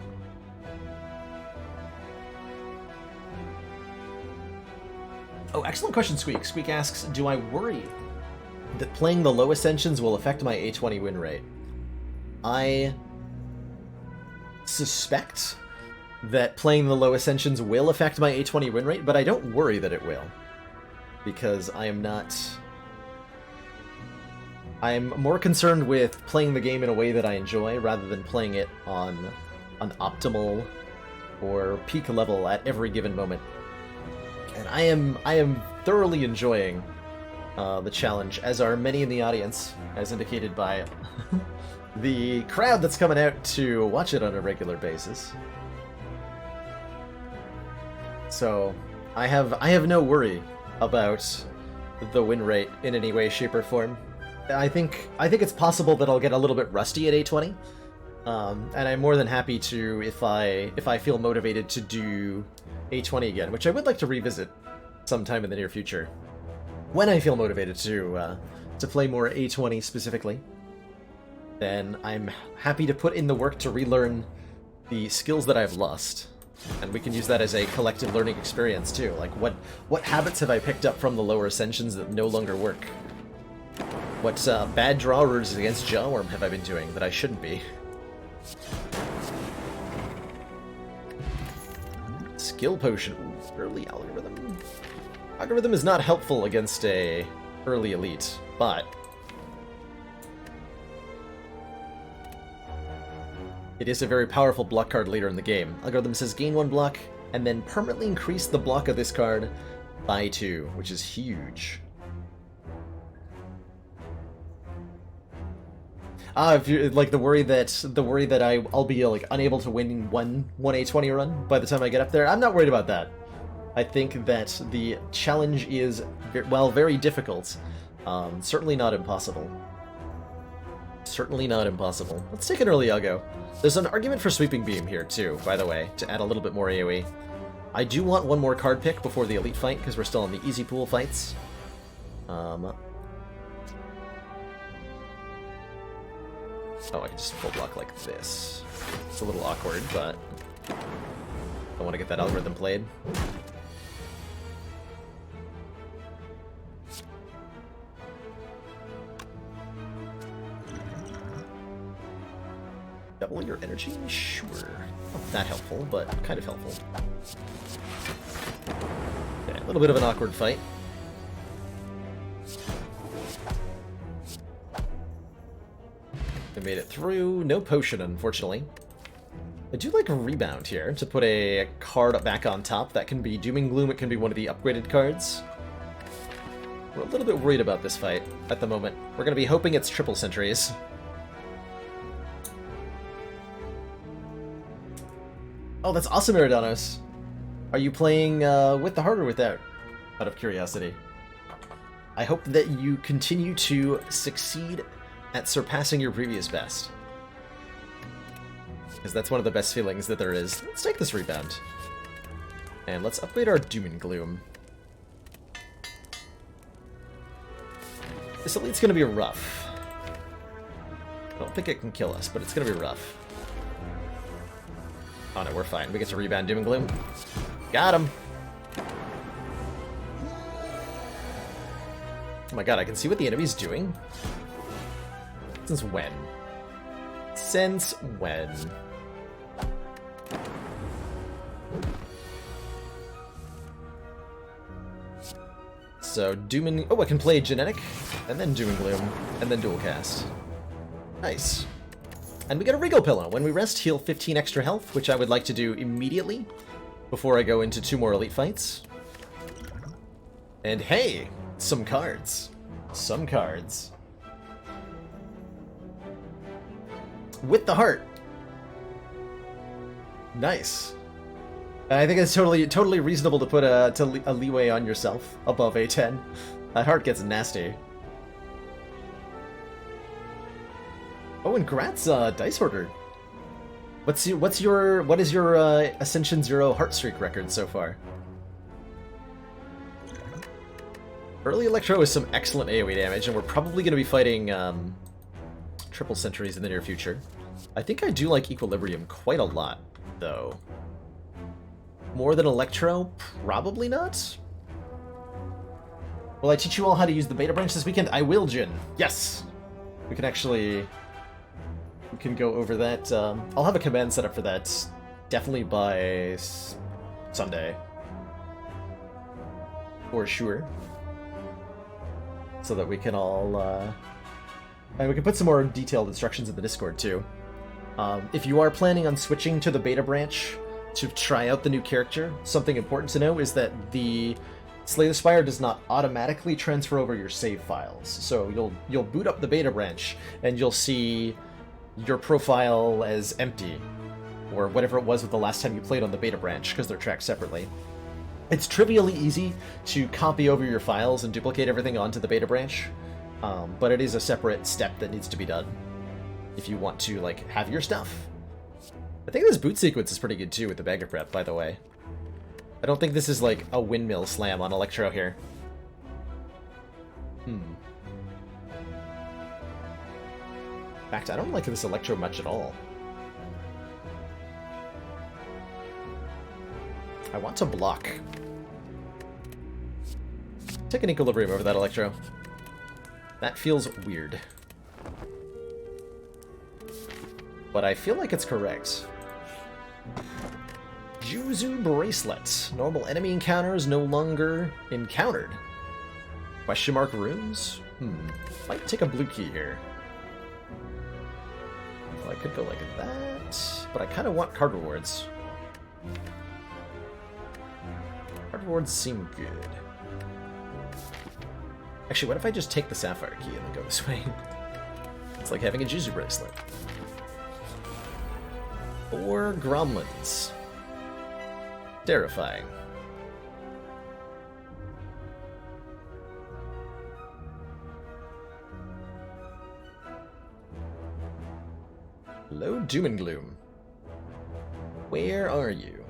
Speaker 1: Oh, excellent question, Squeak. Squeak asks, do I worry that playing the low ascensions will affect my A20 win rate? I suspect that playing the low ascensions will affect my A20 win rate, but I don't worry that it will. Because I am not... I'm more concerned with playing the game in a way that I enjoy rather than playing it on an optimal or peak level at every given moment. And I am thoroughly enjoying the challenge, as are many in the audience, as indicated by the crowd that's coming out to watch it on a regular basis. So I have no worry about the win rate in any way, shape, or form. I think it's possible that I'll get a little bit rusty at A20, and I'm more than happy to if I feel motivated to do A20 again, which I would like to revisit sometime in the near future. When I feel motivated to play more A20 specifically, then I'm happy to put in the work to relearn the skills that I've lost. And we can use that as a collective learning experience too. Like, what habits have I picked up from the lower ascensions that no longer work? What bad draw routes against Jawworm have I been doing that I shouldn't be? Skill potion. Ooh, early algorithm. Algorithm is not helpful against a early elite, but it is a very powerful block card later in the game. Algorithm says gain 1 block, and then permanently increase the block of this card by 2, which is huge. If you like the worry that I'll be like unable to win one A20 run by the time I get up there, I'm not worried about that. I think that the challenge is, while very difficult, certainly not impossible. Certainly not impossible. Let's take an early Uggo. There's an argument for Sweeping Beam here, too, by the way, to add a little bit more AoE. I do want one more card pick before the Elite fight, because we're still in the easy pool fights. Oh, I can just full block like this. It's a little awkward, but I want to get that algorithm played. Double your energy? Sure. Not that helpful, but kind of helpful. Yeah, a little bit of an awkward fight. I made it through. No potion, unfortunately. I do like a rebound here to put a card back on top. That can be Doom and Gloom. It can be one of the upgraded cards. We're a little bit worried about this fight at the moment. We're going to be hoping it's triple sentries. Oh, that's awesome, Eridanos. Are you playing with the heart or without? Out of curiosity. I hope that you continue to succeed at surpassing your previous best. Because that's one of the best feelings that there is. Let's take this rebound. And let's upgrade our Doom and Gloom. This elite's gonna be rough. I don't think it can kill us, but it's gonna be rough. Oh no, we're fine. We get to rebound Doom and Gloom. Got him! Oh my god, I can see what the enemy's doing? Since when? Since when? So, Doom and... Oh, I can play Genetic, and then Doom and Gloom, and then Dual Cast. Nice. And we get a Regal Pillow. When we rest, heal 15 extra health, which I would like to do immediately before I go into 2 more Elite fights. And hey, some cards. Some cards. With the heart. Nice. And I think it's totally reasonable to put a leeway on yourself above A10. That heart gets nasty. Oh, and Grat's dice order. What is your Ascension 0 heart streak record so far? Early Electro is some excellent AoE damage, and we're probably going to be fighting triple sentries in the near future. I think I do like Equilibrium quite a lot, though. More than Electro? Probably not. Will I teach you all how to use the beta branch this weekend? I will, Jin. Yes! We can actually... We can go over that. I'll have a command set up for that definitely by Sunday. For sure. So that we can all... and we can put some more detailed instructions in the Discord, too. If you are planning on switching to the beta branch to try out the new character, something important to know is that the Slay the Spire does not automatically transfer over your save files. So you'll boot up the beta branch, and you'll see your profile as empty, or whatever it was with the last time you played on the beta branch, because they're tracked separately. It's trivially easy to copy over your files and duplicate everything onto the beta branch, but it is a separate step that needs to be done if you want to, like, have your stuff. I think this boot sequence is pretty good, too, with the Bagger Prep, by the way. I don't think this is, like, a windmill slam on Electro here. In fact, I don't like this Electro much at all. I want to block. Take an Equilibrium over that Electro. That feels weird. But I feel like it's correct. Juzu Bracelet. Normal enemy encounters no longer encountered. Question mark runes? Might take a blue key here. Well, I could go like that, but I kind of want card rewards. Card rewards seem good. Actually, what if I just take the Sapphire key and then go this way? It's like having a Juzu Bracelet. 4 Gromlins. Terrifying. Hello, Doom and Gloom. Where are you?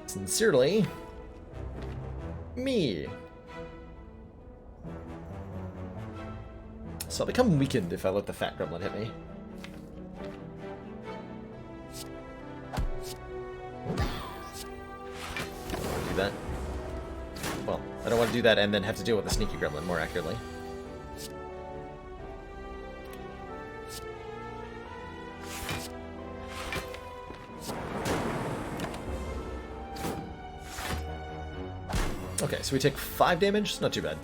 Speaker 1: Sincerely, me. So I'll become weakened if I let the fat gremlin hit me. Do that. Well, I don't want to do that and then have to deal with the sneaky gremlin more accurately. Okay, so we take 5 damage, not too bad.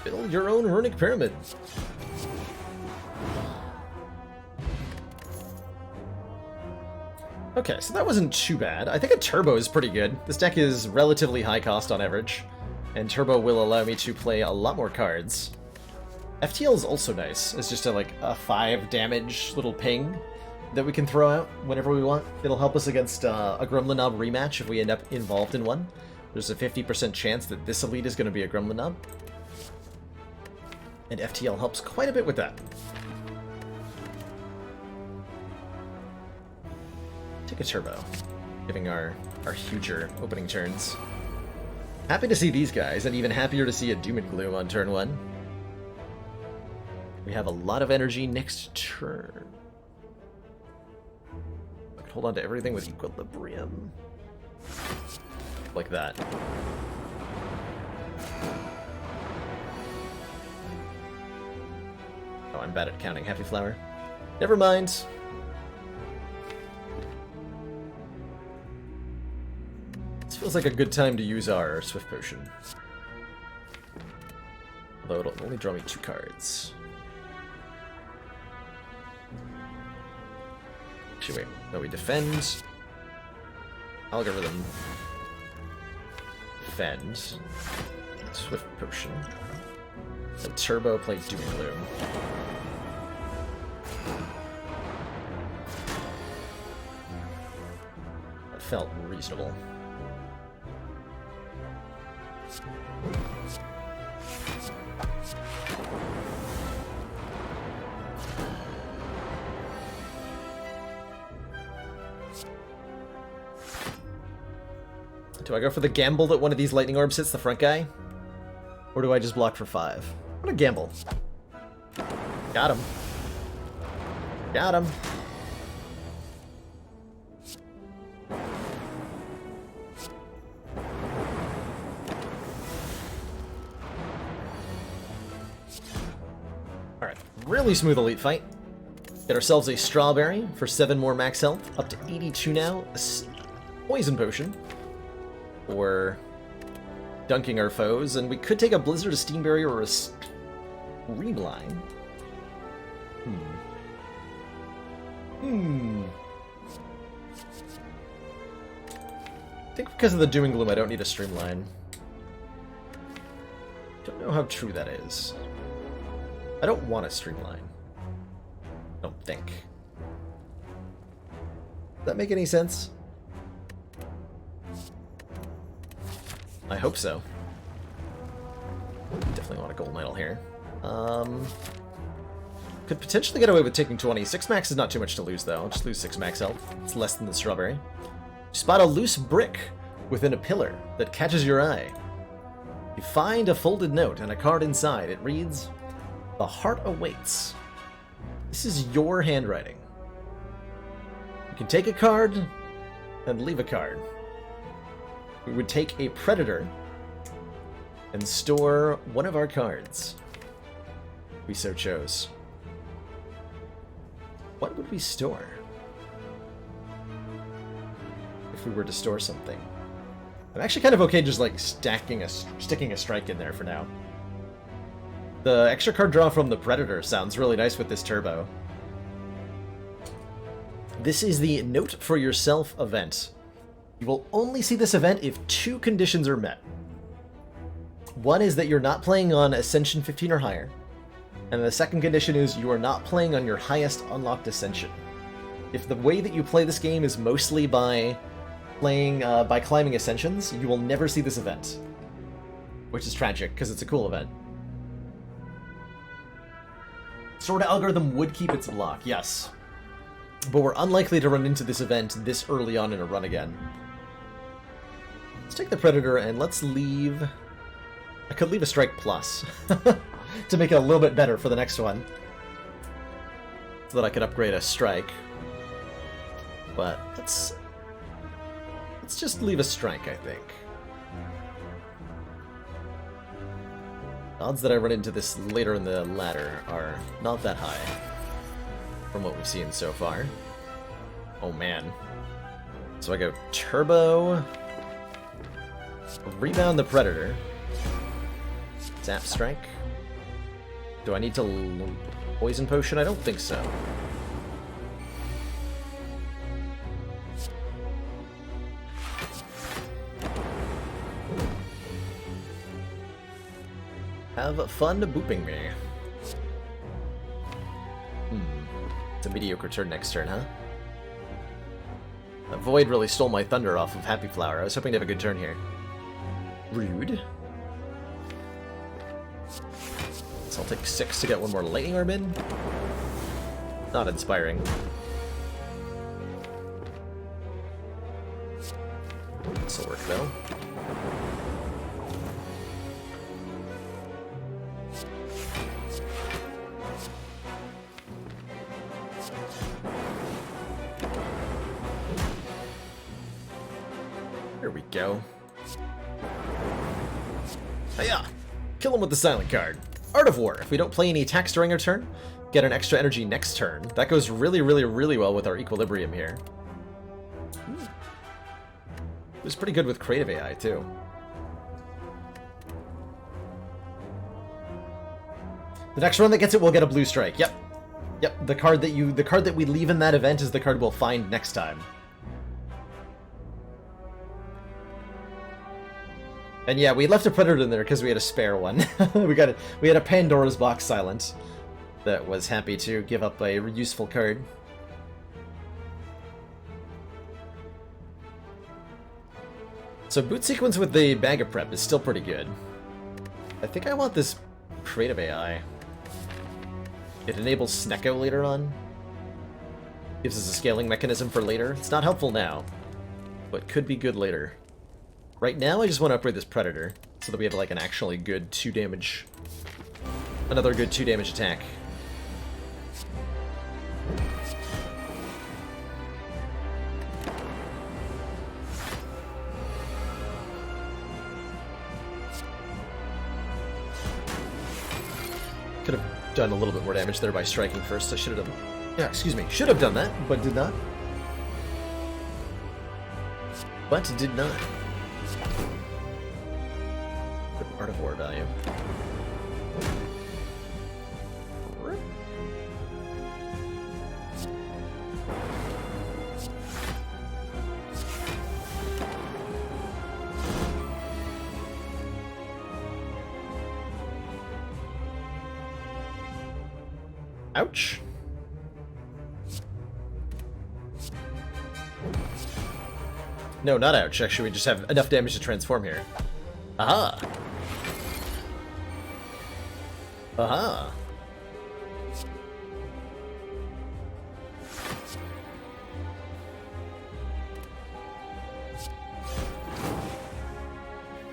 Speaker 1: Build your own runic pyramid. Okay, so that wasn't too bad. I think a turbo is pretty good. This deck is relatively high cost on average, and turbo will allow me to play a lot more cards. FTL is also nice. It's just a 5 damage little ping that we can throw out whenever we want. It'll help us against a Gremlin rematch if we end up involved in one. There's a 50% chance that this elite is going to be a Gremlin, and FTL helps quite a bit with that. Take a turbo, giving our huger opening turns. Happy to see these guys, and even happier to see a Doom and Gloom on turn 1. We have a lot of energy next turn. I can hold on to everything with Equilibrium. Like that. Oh, I'm bad at counting. Happy Flower. Never mind. This feels like a good time to use our Swift Potion. Although it'll only draw me 2 cards. Actually, wait. No, we defend. Algorithm. Defend. Swift Potion. And turbo, play Doom and Gloom. That felt reasonable. Do I go for the gamble that one of these lightning orbs hits the front guy? Or do I just block for 5? I'm gonna gamble. Got him. Got him. Alright, really smooth elite fight. Get ourselves a strawberry for 7 more max health, up to 82 now. A poison potion. Or dunking our foes, and we could take a blizzard, a steam barrier, or a streamline. I think because of the doom and gloom, I don't need a streamline. Don't know how true that is. I don't want a streamline. I don't think. Does that make any sense? I hope so. Definitely want a gold medal here. Could potentially get away with taking 20. 6 max is not too much to lose, though. I'll just lose 6 max health. It's less than the strawberry. Spot a loose brick within a pillar that catches your eye. You find a folded note and a card inside. It reads, "The heart awaits." This is your handwriting. You can take a card and leave a card. We would take a predator and store one of our cards. If we so chose. What would we store? If we were to store something. I'm actually kind of okay just like sticking a strike in there for now. The extra card draw from the predator sounds really nice with this turbo. This is the Note for Yourself event. You will only see this event if 2 conditions are met. One is that you're not playing on Ascension 15 or higher, and the second condition is you are not playing on your highest unlocked Ascension. If the way that you play this game is mostly by climbing Ascensions, you will never see this event. Which is tragic, because it's a cool event. Sword Algorithm would keep its block, yes. But we're unlikely to run into this event this early on in a run again. Let's take the Predator and let's leave... I could leave a Strike Plus to make it a little bit better for the next one. So that I could upgrade a Strike. But let's just leave a Strike, I think. Odds that I run into this later in the ladder are not that high. From what we've seen so far. Oh man. So I go Turbo... Rebound the Predator. Zap Strike. Do I need to Poison Potion? I don't think so. Have fun booping me. It's a mediocre turn next turn, huh? That Void really stole my thunder off of Happy Flower. I was hoping to have a good turn here. Rude. So I'll take 6 to get one more Lightning Orb in. Not inspiring. This'll work though. There we go. Hiya! Kill him with the silent card. Art of War. If we don't play any attacks during our turn, get an extra energy next turn. That goes really, really, really well with our equilibrium here. It was pretty good with creative AI too. The next one that gets it will get a blue strike. Yep. Yep, the card that we leave in that event is the card we'll find next time. And yeah, we left a Predator in there because we had a spare one. we had a Pandora's Box Silent that was happy to give up a useful card. So boot sequence with the bag of prep is still pretty good. I think I want this creative AI. It enables Snecko later on. Gives us a scaling mechanism for later. It's not helpful now, but could be good later. Right now, I just want to upgrade this Predator, so that we have like an actually good 2 damage... Another good 2 damage attack. Could have done a little bit more damage there by striking first. I should have done... Yeah, excuse me. Should have done that, but did not. But did not. Good Art of War value. Ouch. No, not ouch. Actually, we just have enough damage to transform here. Aha! Aha!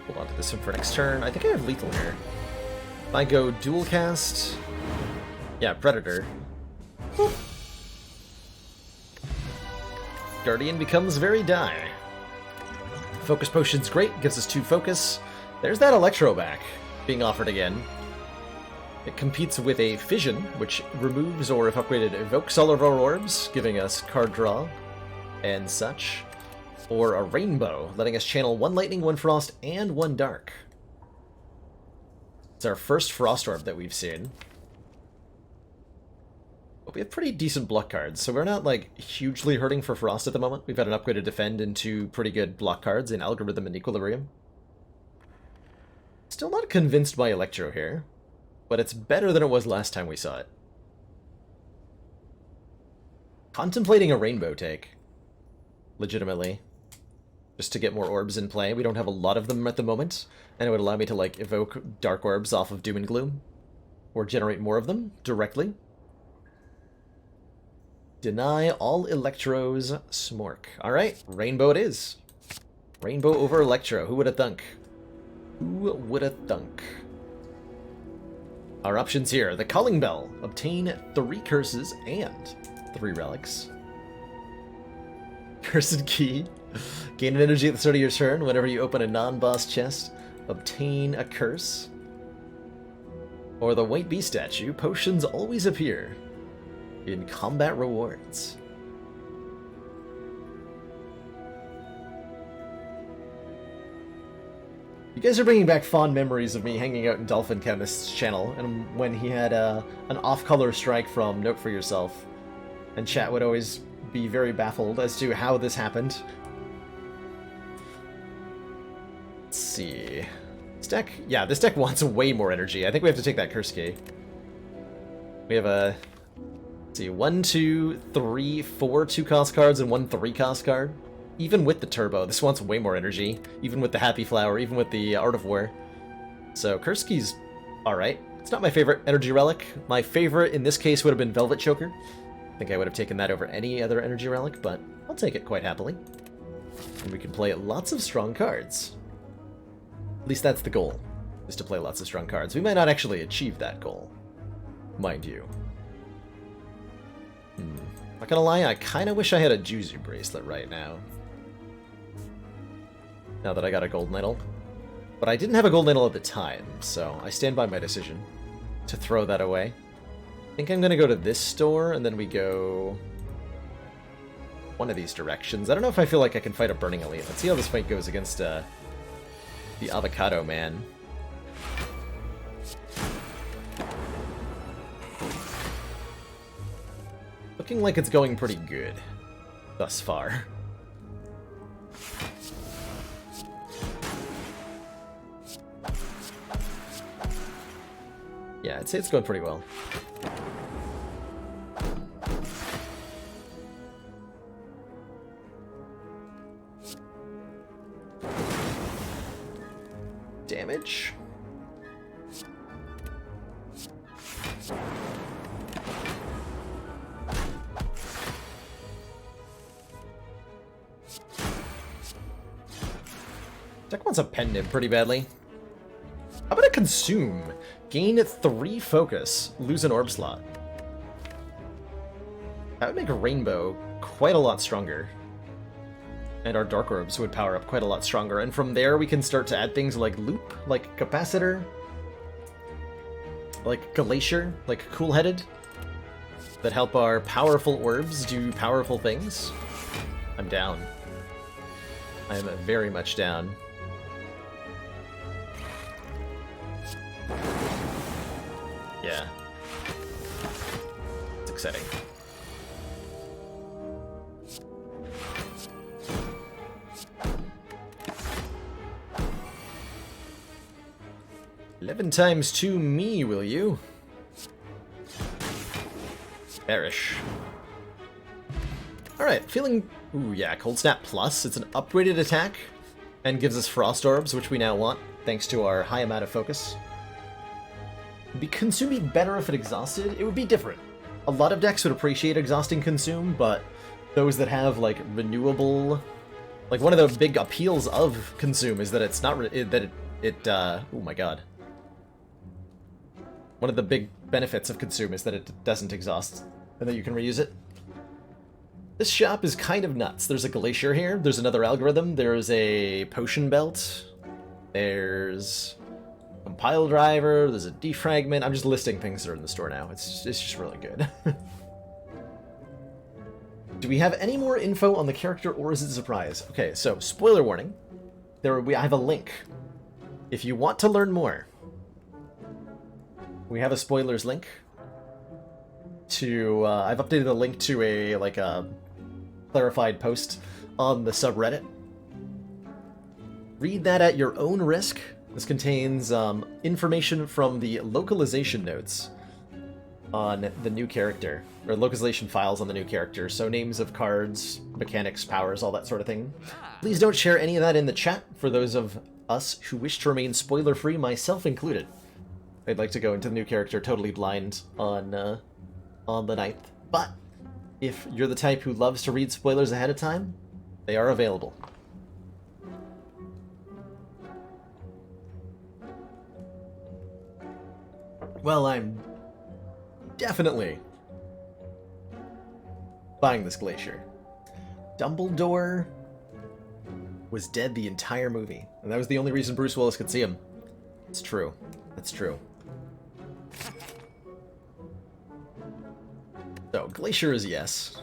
Speaker 1: Hold on to this one for next turn. I think I have lethal here. If I go dual cast... Yeah, Predator. Boop. Guardian becomes very die. Focus Potion's great, gives us 2 focus. There's that Electro back, being offered again. It competes with a Fission, which removes or, if upgraded, evokes all of our orbs, giving us card draw and such. Or a Rainbow, letting us channel 1 Lightning, 1 Frost, and 1 Dark. It's our first Frost Orb that we've seen. But we have pretty decent block cards, so we're not, like, hugely hurting for Frost at the moment. We've had an upgraded Defend into pretty good block cards in Algorithm and Equilibrium. Still not convinced by Electro here, but it's better than it was last time we saw it. Contemplating a Rainbow take. Legitimately. Just to get more orbs in play. We don't have a lot of them at the moment, and it would allow me to, like, evoke Dark Orbs off of Doom and Gloom. Or generate more of them directly. Deny all Electros, Smork. Alright, Rainbow it is. Rainbow over Electro. Who would have thunk? Who would have thunk? Our options here. The Calling Bell. Obtain 3 curses and 3 relics. Cursed Key. Gain an energy at the start of your turn. Whenever you open a non-boss chest, obtain a curse. Or the White Bee statue. Potions always appear in combat rewards. You guys are bringing back fond memories of me hanging out in Dolphin Chemist's channel, and when he had an off-color strike from Note for Yourself, and chat would always be very baffled as to how this happened. Let's see. This deck, yeah, this deck wants way more energy. I think we have to take that Curse Key. We have a... see, 1, 2, 3, 4 2-cost cards and 1 3-cost card. Even with the turbo, this wants way more energy. Even with the Happy Flower, even with the Art of War. So Curse Key's alright. It's not my favorite energy relic. My favorite in this case would have been Velvet Choker. I think I would have taken that over any other energy relic, but I'll take it quite happily. And we can play lots of strong cards. At least that's the goal, is to play lots of strong cards. We might not actually achieve that goal, mind you. Not gonna lie, I kinda wish I had a Juzu bracelet right now. Now that I got a gold idol. But I didn't have a gold idol at the time, so I stand by my decision to throw that away. I think I'm gonna go to this store, and then we go one of these directions. I don't know if I feel like I can fight a Burning Elite. Let's see how this fight goes against the Avocado Man. Looking like it's going pretty good thus far. Yeah, I'd say it's going pretty well. damage. Deck wants a pen nib pretty badly. How about a consume? Gain 3 focus, lose an orb slot. That would make a rainbow quite a lot stronger. And our dark orbs would power up quite a lot stronger. And from there we can start to add things like loop, like capacitor, like glacier, like cool-headed, that help our powerful orbs do powerful things. I'm down. I am very much down. Yeah. It's exciting. "11 times 2 me, will you?" Perish. Alright, feeling... Ooh, yeah, Cold Snap Plus. It's an upgraded attack, and gives us Frost Orbs, which we now want, thanks to our high amount of focus. Would Consume be better if it exhausted? It would be different. A lot of decks would appreciate exhausting Consume, but those that have, like, renewable... Like, one of the big appeals of Consume is that it's not... oh my god. One of the big benefits of Consume is that it doesn't exhaust, and that you can reuse it. This shop is kind of nuts. There's a Glacier here, there's another algorithm, there's a Potion Belt, there's a Compile Driver, there's a Defragment. I'm just listing things that are in the store now. It's just really good. Do we have any more info on the character, or is it a surprise? Okay, so, spoiler warning. I have a link. If you want to learn more, we have a spoilers link to, I've updated the link to a clarified post on the subreddit. Read that at your own risk. This contains information from the localization notes on the new character, or localization files on the new character, so names of cards, mechanics, powers, all that sort of thing. Please don't share any of that in the chat for those of us who wish to remain spoiler-free, myself included. I'd like to go into the new character totally blind on the 9th, but if you're the type who loves to read spoilers ahead of time, they are available. Well, I'm definitely buying this Glacier. Dumbledore was dead the entire movie, and that was the only reason Bruce Willis could see him. It's true. That's true. So, Glacier is yes.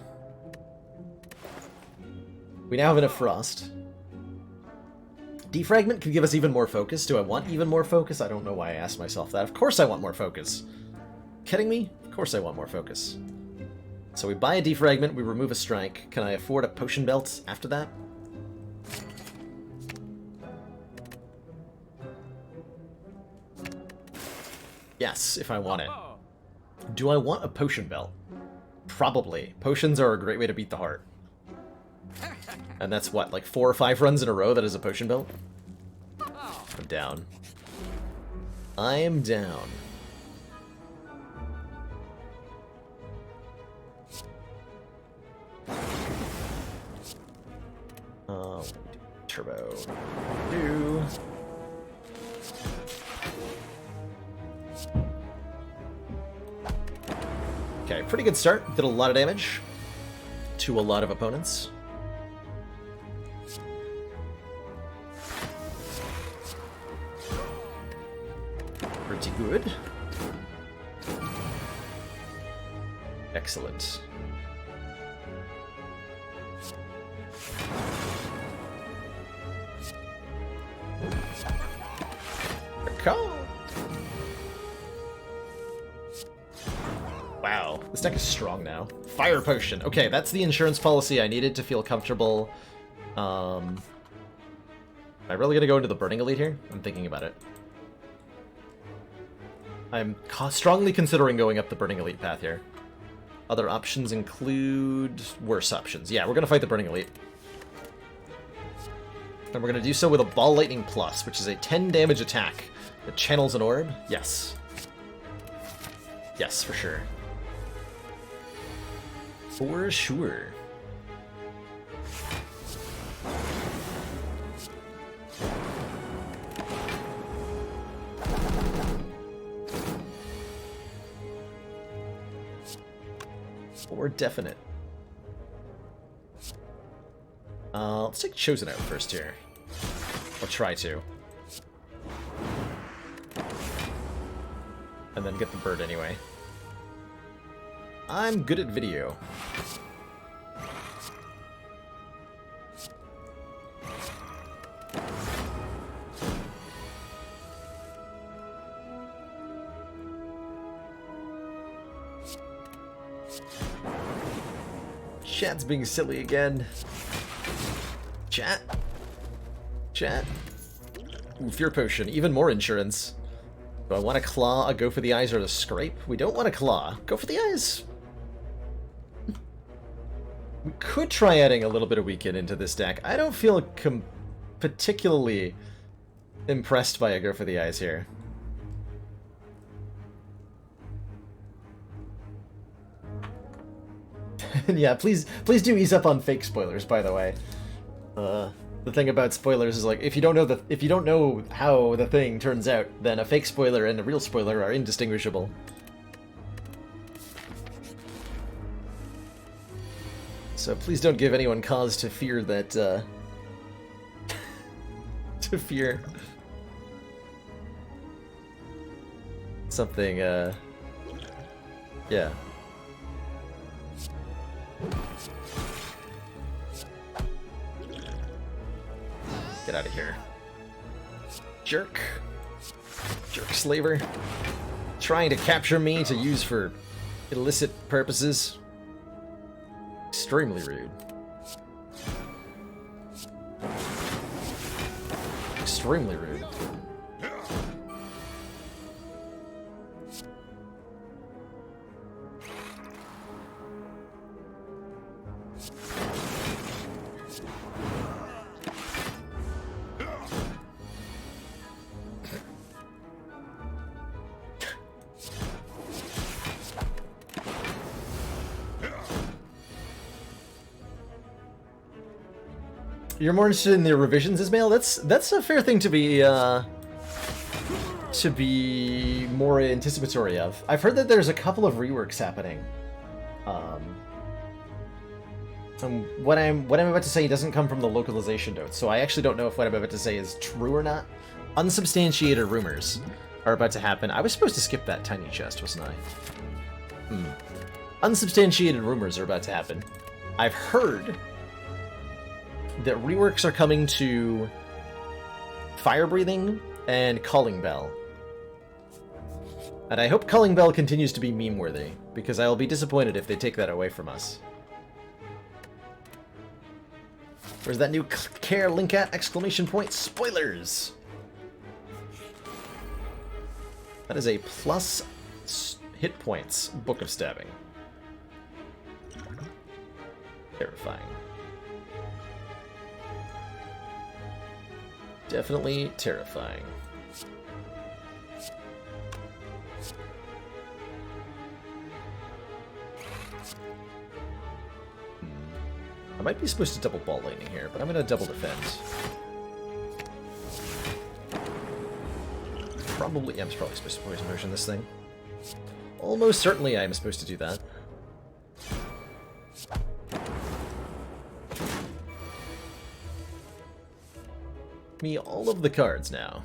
Speaker 1: We now have enough Frost. Defragment could give us even more focus. Do I want even more focus? I don't know why I asked myself that. Of course I want more focus. Kidding me? Of course I want more focus. So we buy a Defragment, we remove a Strike. Can I afford a Potion Belt after that? Yes, if I want it. Do I want a Potion Belt? Probably. Potions are a great way to beat the heart. And that's what, like 4 or 5 runs in a row that is a Potion Belt? I'm down. I am down. Turbo. Do. Okay, pretty good start. Did a lot of damage to a lot of opponents. Pretty good. Excellent. Wow, this deck is strong now. Fire Potion. Okay, that's the insurance policy I needed to feel comfortable. Am I really gonna go into the Burning Elite here? I'm thinking about it. I'm strongly considering going up the Burning Elite path here. Other options include worse options. Yeah, we're gonna fight the Burning Elite. And we're going to do so with a Ball Lightning Plus, which is a 10 damage attack that channels an orb. Yes. Yes, for sure. For sure. For definite. Let's take Chosen out first here. I'll try to. And then get the bird anyway. I'm good at video. Chat's being silly again. Chat. Chat. Ooh, Fear Potion. Even more insurance. Do I want to claw, a go for the eyes, or to scrape? We don't want to claw. Go for the eyes. We could try adding a little bit of weaken into this deck. I don't feel particularly impressed by a go for the eyes here. Yeah, please do ease up on fake spoilers, by the way. The thing about spoilers is, like, if you don't know how the thing turns out, then a fake spoiler and a real spoiler are indistinguishable. So please don't give anyone cause to fear that, to fear something, yeah. Get out of here. Jerk. Jerk slaver. Trying to capture me to use for illicit purposes. Extremely rude. Extremely rude. You're more interested in the revisions, Ismail? That's a fair thing to be more anticipatory of. I've heard that there's a couple of reworks happening. And what I'm about to say doesn't come from the localization notes, so I actually don't know if what I'm about to say is true or not. Unsubstantiated rumors are about to happen. I was supposed to skip that tiny chest, wasn't I? Unsubstantiated rumors are about to happen. I've heard that reworks are coming to Fire Breathing and Calling Bell. And I hope Calling Bell continues to be meme-worthy, because I will be disappointed if they take that away from us. Where's that new care link at? Exclamation point! Spoilers! That is a plus hit points Book of Stabbing. Terrifying. Definitely terrifying. I might be supposed to double Ball Lightning here, but I'm going to double defend. Probably, yeah, I'm probably supposed to Poison Potion this thing. Almost certainly I'm supposed to do that. Me all of the cards now.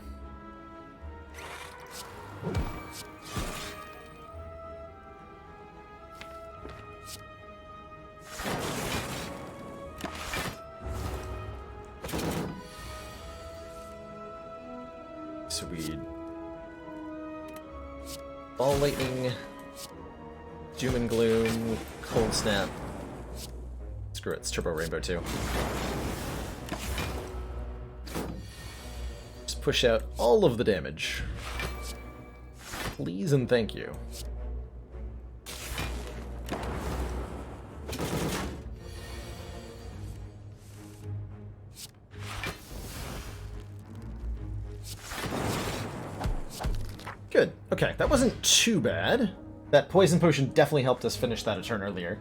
Speaker 1: Sweet. Ball Lightning, Doom and Gloom, Cold Snap. Screw it, it's Turbo Rainbow too. Push out all of the damage. Please and thank you. Good. Okay, that wasn't too bad. That poison potion definitely helped us finish that a turn earlier.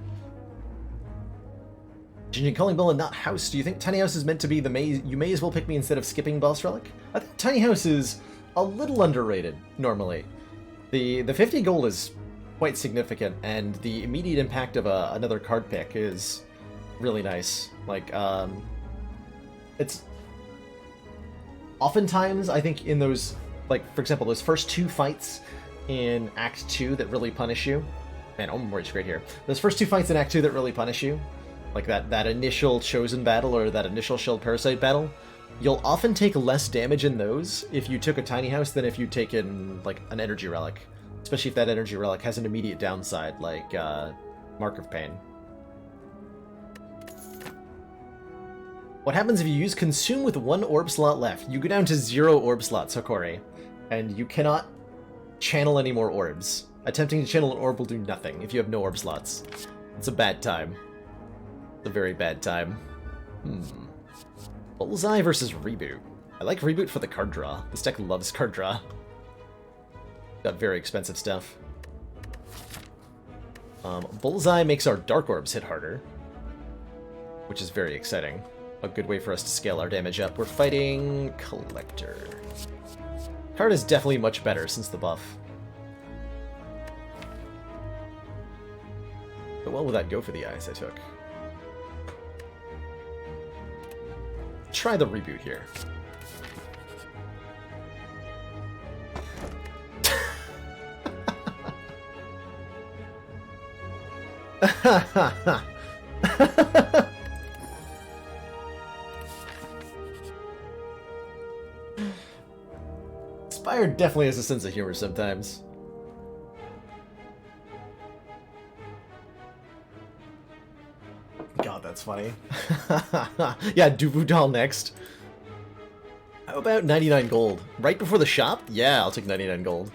Speaker 1: Ginger calling Bill and not House. Do you think Tiny House is meant to be the you may as well pick me instead of skipping Boss Relic? I think Tiny House is a little underrated, normally. The 50 gold is quite significant, and the immediate impact of another card pick is really nice. Like, it's... Oftentimes, I think in those, like, for example, those first 2 fights in Act 2 that really punish you... Man, Omenborg's great here. Those first 2 fights in Act 2 that really punish you, like that initial Chosen battle or that initial Shield Parasite battle, you'll often take less damage in those if you took a Tiny House than if you take in, like, an Energy Relic. Especially if that Energy Relic has an immediate downside, like Mark of Pain. What happens if you use Consume with 1 orb slot left? You go down to 0 orb slots, Hokori, and you cannot channel any more orbs. Attempting to channel an orb will do nothing if you have no orb slots. It's a bad time. It's a very bad time. Bullseye versus Reboot. I like Reboot for the card draw. This deck loves card draw. Got very expensive stuff. Bullseye makes our Dark Orbs hit harder, which is very exciting. A good way for us to scale our damage up. We're fighting Collector. Card is definitely much better since the buff. But well, will that go for the eyes I took? Try the Reboot here. Spire definitely has a sense of humor sometimes. God, that's funny. Yeah, Duvudal next. How about 99 gold? Right before the shop? Yeah, I'll take 99 gold.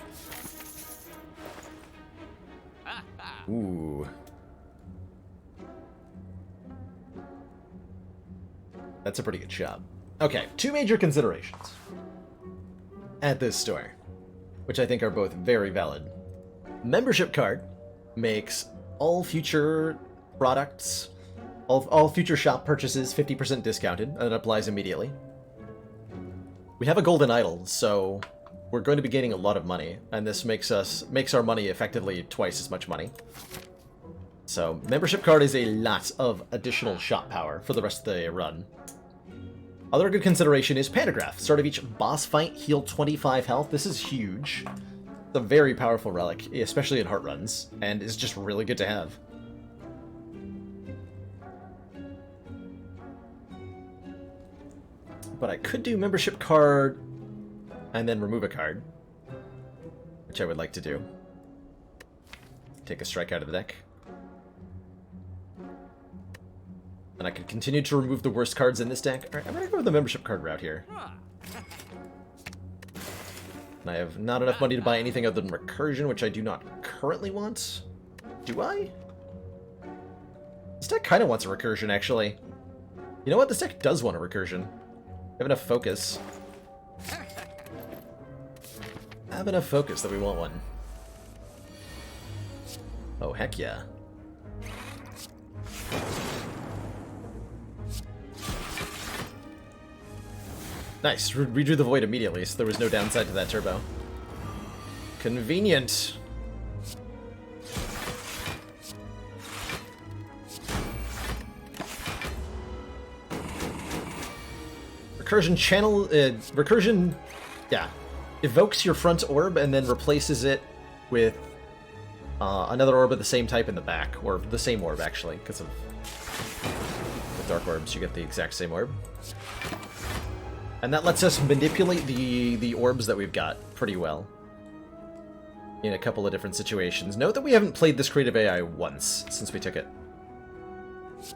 Speaker 1: Ooh. That's a pretty good shop. Okay, 2 major considerations at this store, which I think are both very valid. Membership card makes all future products, all future shop purchases 50% discounted, and it applies immediately. We have a golden idol, so we're going to be gaining a lot of money, and this makes our money effectively twice as much money. So membership card is a lot of additional shop power for the rest of the run. Other good consideration is Pantograph. Start of each boss fight, heal 25 health. This is huge. It's a very powerful relic, especially in Heart runs, and is just really good to have. But I could do membership card and then remove a card, which I would like to do. Take a strike out of the deck. And I could continue to remove the worst cards in this deck. Alright, I'm gonna go with the membership card route here. And I have not enough money to buy anything other than Recursion, which I do not currently want. Do I? This deck kind of wants a Recursion, actually. You know what? This deck does want a Recursion. I have enough focus. I have enough focus that we want one. Oh, heck yeah. Nice, redrew the Void immediately, so there was no downside to that turbo. Convenient. Recursion channel, Recursion, yeah, evokes your front orb and then replaces it with another orb of the same type in the back, or the same orb actually, because of the Dark Orbs, you get the exact same orb. And that lets us manipulate the orbs that we've got pretty well in a couple of different situations. Note that we haven't played this creative AI once since we took it.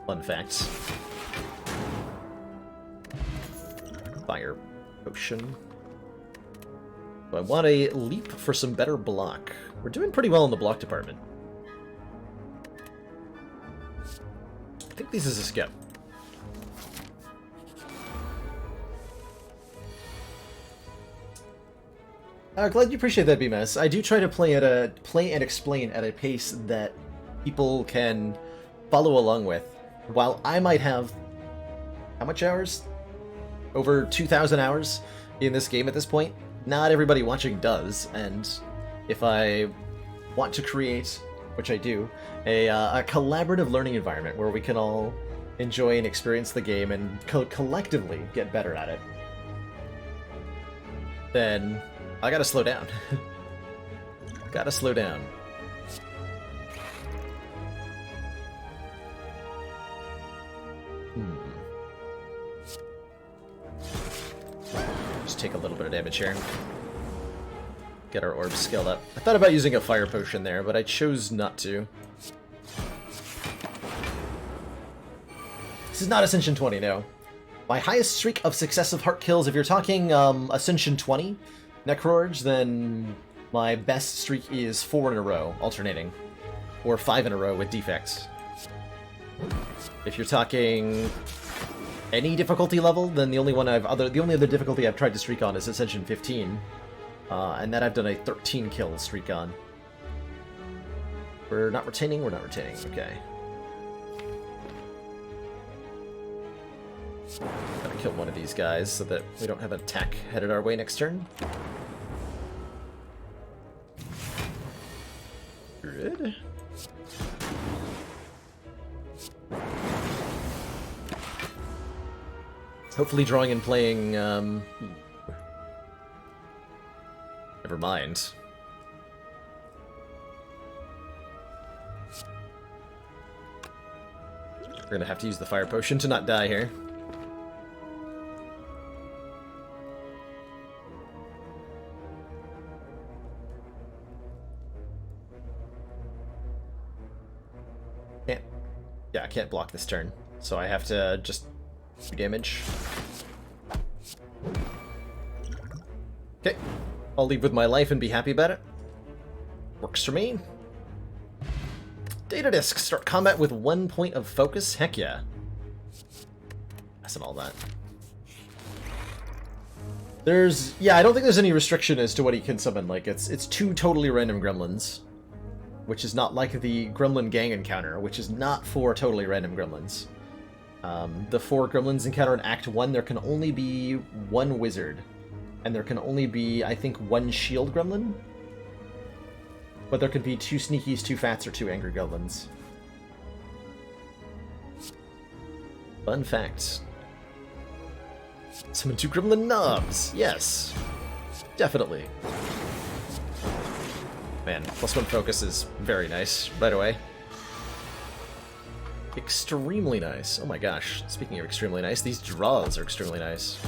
Speaker 1: Fun facts. Fire potion. So I want a leap for some better block. We're doing pretty well in the block department. I think this is a skip. Glad you appreciate that, BMS. I do try to play and explain at a pace that people can follow along with. While I might have how much hours? Over 2,000 hours in this game at this point. Not everybody watching does, and if I want to create, which I do, a collaborative learning environment where we can all enjoy and experience the game and collectively get better at it, then I gotta slow down. Gotta slow down. Just take a little bit of damage here. Get our orbs scaled up. I thought about using a fire potion there, but I chose not to. This is not Ascension 20, no. My highest streak of successive heart kills, if you're talking Ascension 20 Necrorge, then my best streak is 4 in a row, alternating. Or 5 in a row with defects. If you're talking any difficulty level, then the only other difficulty I've tried to streak on is Ascension 15. And that I've done a 13 kill streak on. We're not retaining, okay. Gotta kill one of these guys so that we don't have an attack headed our way next turn. Good. Hopefully drawing and playing, never mind. We're gonna have to use the fire potion to not die here. Yeah, I can't block this turn, so I have to just do damage. Okay, I'll leave with my life and be happy about it. Works for me. Data disk, start combat with 1 point of focus? Heck yeah. That's all that. Yeah, I don't think there's any restriction as to what he can summon. Like, it's 2 totally random gremlins. Which is not like the gremlin gang encounter, which is not 4 totally random gremlins. The 4 gremlins encounter in Act 1, there can only be 1 wizard. And there can only be, I think, 1 shield gremlin? But there could be 2 sneakies, 2 fats, or 2 angry goblins. Fun fact. Summon 2 gremlin knobs! Yes! Definitely. Man, +1 focus is very nice, right away. Extremely nice. Oh my gosh, speaking of extremely nice, these draws are extremely nice.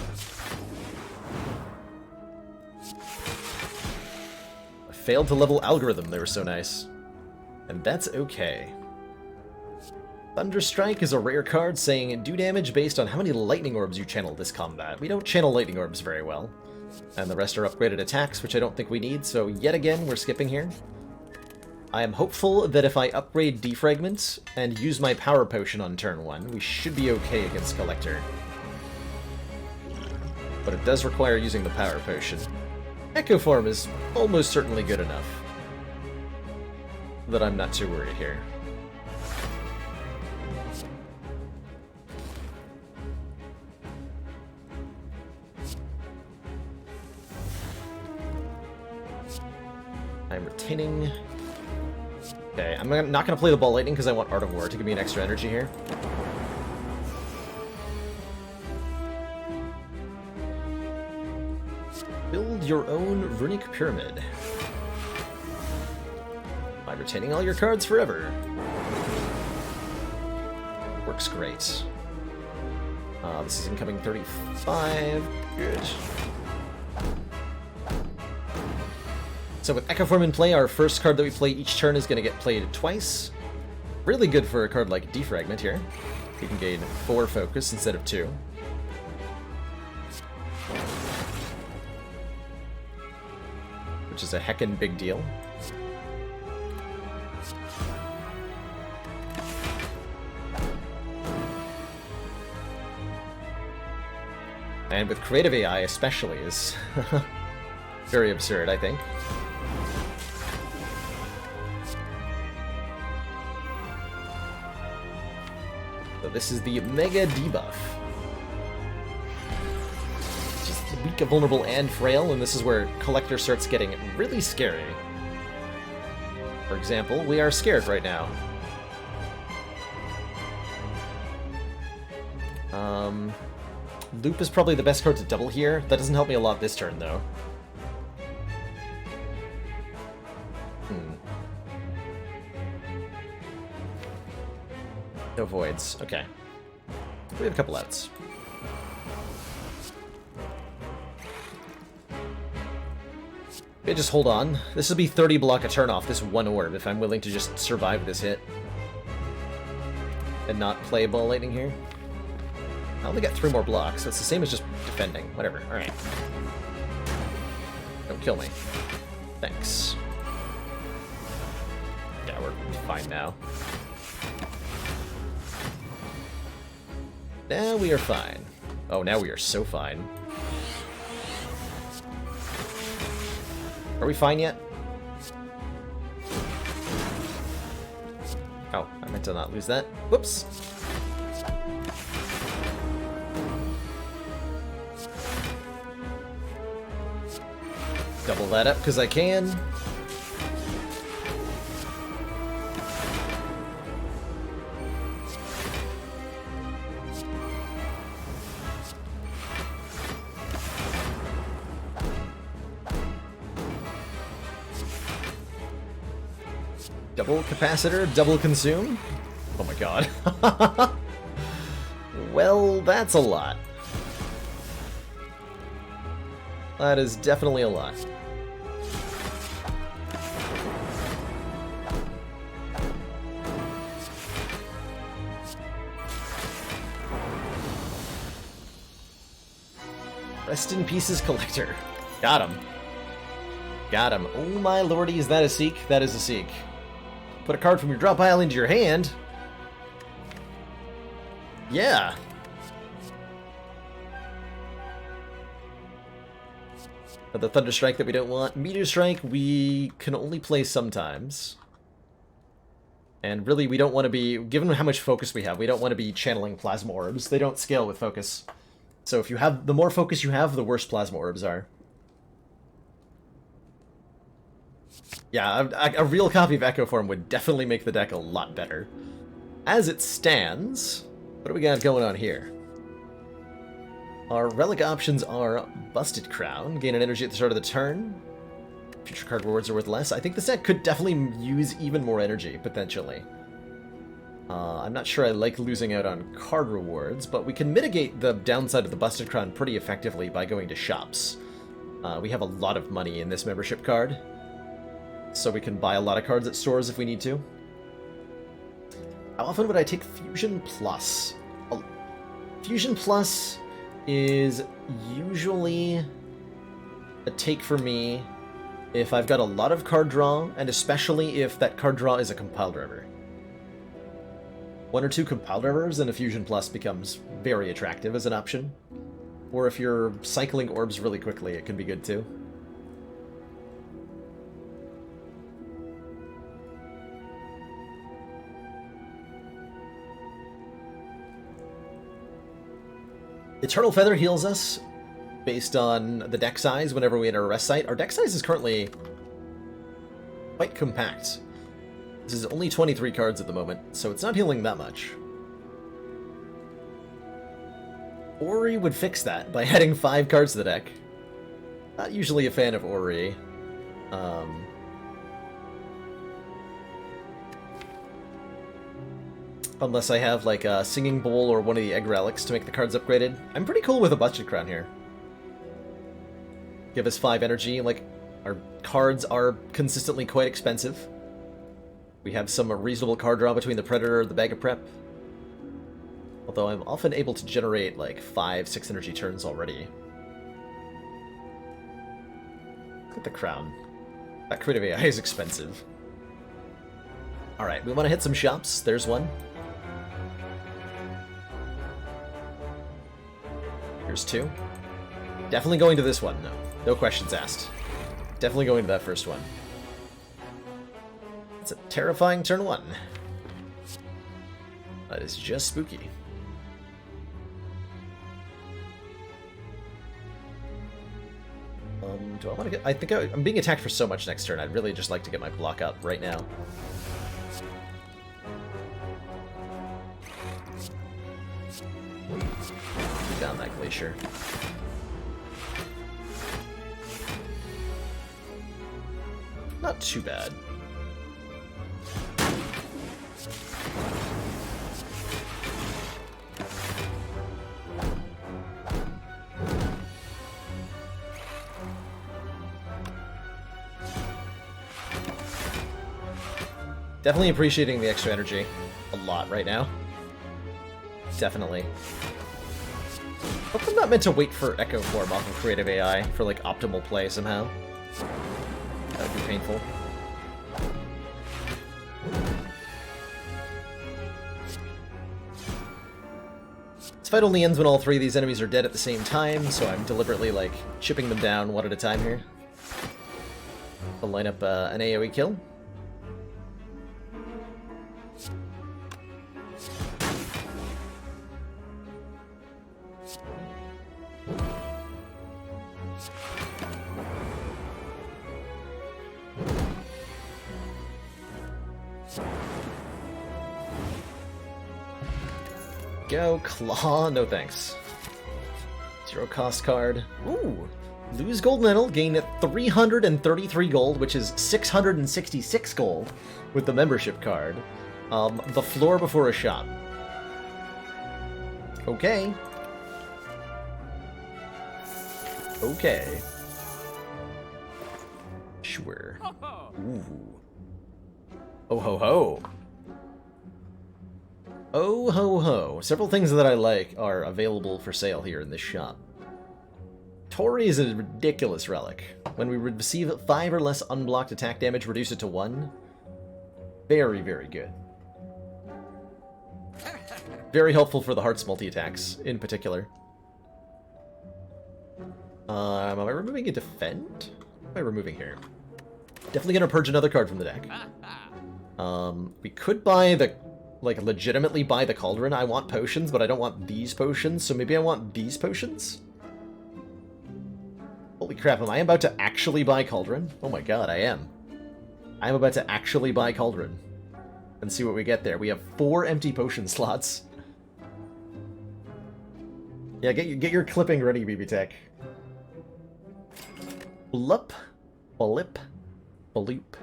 Speaker 1: I failed to level algorithm, they were so nice. And that's okay. Thunderstrike is a rare card saying do damage based on how many lightning orbs you channel this combat. We don't channel lightning orbs very well. And the rest are upgraded attacks, which I don't think we need, so yet again, we're skipping here. I am hopeful that if I upgrade Defragment and use my Power Potion on turn 1, we should be okay against Collector. But it does require using the Power Potion. Echo Form is almost certainly good enough that I'm not too worried here. I'm retaining. Okay, I'm not going to play the Ball Lightning because I want Art of War to give me an extra energy here. Build your own Runic Pyramid. By retaining all your cards forever. Works great. This is incoming 35. Good. So with Echo Form in play, our first card that we play each turn is going to get played twice. Really good for a card like Defragment here. You can gain 4 focus instead of 2. Which is a heckin' big deal. And with Creative AI especially is Very absurd, I think. So this is the Mega Debuff. Just weak, vulnerable, and frail, and this is where Collector starts getting really scary. For example, we are scared right now. Loop is probably the best card to double here. That doesn't help me a lot this turn, though. No voids. Okay. We have a couple outs. Okay, just hold on. This will be 30 block a turn off this one orb if I'm willing to just survive this hit. And not play Ball Lightning here. I only got 3 more blocks, so it's the same as just defending. Whatever. Alright. Don't kill me. Thanks. Yeah, we're fine now. Now we are fine. Oh, now we are so fine. Are we fine yet? Oh, I meant to not lose that. Whoops. Double that up because I can. Double capacitor, double consume. Oh my god. Well, that's a lot. That is definitely a lot. Rest in pieces, Collector. Got him. Got him. Oh my lordy, is that a Seek? That is a Seek. Put a card from your drop pile into your hand. Yeah. But the Thunder Strike that we don't want. Meteor Strike we can only play sometimes. And really we don't want to be, given how much focus we have, we don't want to be channeling Plasma Orbs. They don't scale with focus. So if you have, the more focus you have, the worse Plasma Orbs are. Yeah, a real copy of Echo Form would definitely make the deck a lot better. As it stands, what do we got going on here? Our relic options are Busted Crown, gain an energy at the start of the turn. Future card rewards are worth less. I think this deck could definitely use even more energy, potentially. I'm not sure I like losing out on card rewards, but we can mitigate the downside of the Busted Crown pretty effectively by going to shops. We have a lot of money in this membership card, so we can buy a lot of cards at stores if we need to. How often would I take Fusion Plus? Fusion Plus is usually a take for me if I've got a lot of card draw, and especially if that card draw is a compiled river. 1 or 2 compiled rivers and a Fusion Plus becomes very attractive as an option. Or if you're cycling orbs really quickly, it can be good too. Eternal Feather heals us based on the deck size whenever we enter a rest site. Our deck size is currently quite compact. This is only 23 cards at the moment, so it's not healing that much. Ori would fix that by adding 5 cards to the deck. Not usually a fan of Ori. Unless I have like a Singing Bowl or one of the Egg Relics to make the cards upgraded. I'm pretty cool with a Busted Crown here. Give us 5 energy, like, our cards are consistently quite expensive. We have some reasonable card draw between the Predator and the Bag of Prep. Although I'm often able to generate like 5-6 energy turns already. Look at the Crown. That Creative AI is expensive. Alright, we want to hit some shops. There's one. Here's 2. Definitely going to this one, though. No questions asked. definitely going to that first one. It's a terrifying turn 1. That is just spooky. Do I want to get... I think I'm being attacked for so much next turn. I'd really just like to get my block up right now. Down that glacier. Not too bad. Definitely appreciating the extra energy a lot right now. Definitely. Hope I'm not meant to wait for Echo Form off of Creative AI for, like, optimal play somehow. That would be painful. This fight only ends when all 3 of these enemies are dead at the same time, so I'm deliberately, like, chipping them down one at a time here. I'll line up an AoE kill. Go, Claw, no thanks. 0 cost card. Ooh! Lose gold medal, gain 333 gold, which is 666 gold with the membership card. The floor before a shop. Okay. Okay. Sure. Ooh. Oh ho ho. Oh ho ho. Several things that I like are available for sale here in this shop. Tori is a ridiculous relic. When we receive 5 or less unblocked attack damage, reduce it to 1. Very, very good. Very helpful for the Hearts multi-attacks, in particular. Am I removing a defend? What am I removing here? Definitely gonna purge another card from the deck. We could buy the... like, legitimately buy the Cauldron. I want potions, but I don't want these potions, so maybe I want these potions? Holy crap, am I about to actually buy Cauldron? Oh my god, I am. I'm about to actually buy Cauldron. And see what we get there. We have 4 empty potion slots. Yeah, get your clipping ready, BB Tech. Blup. Blip. Bloop.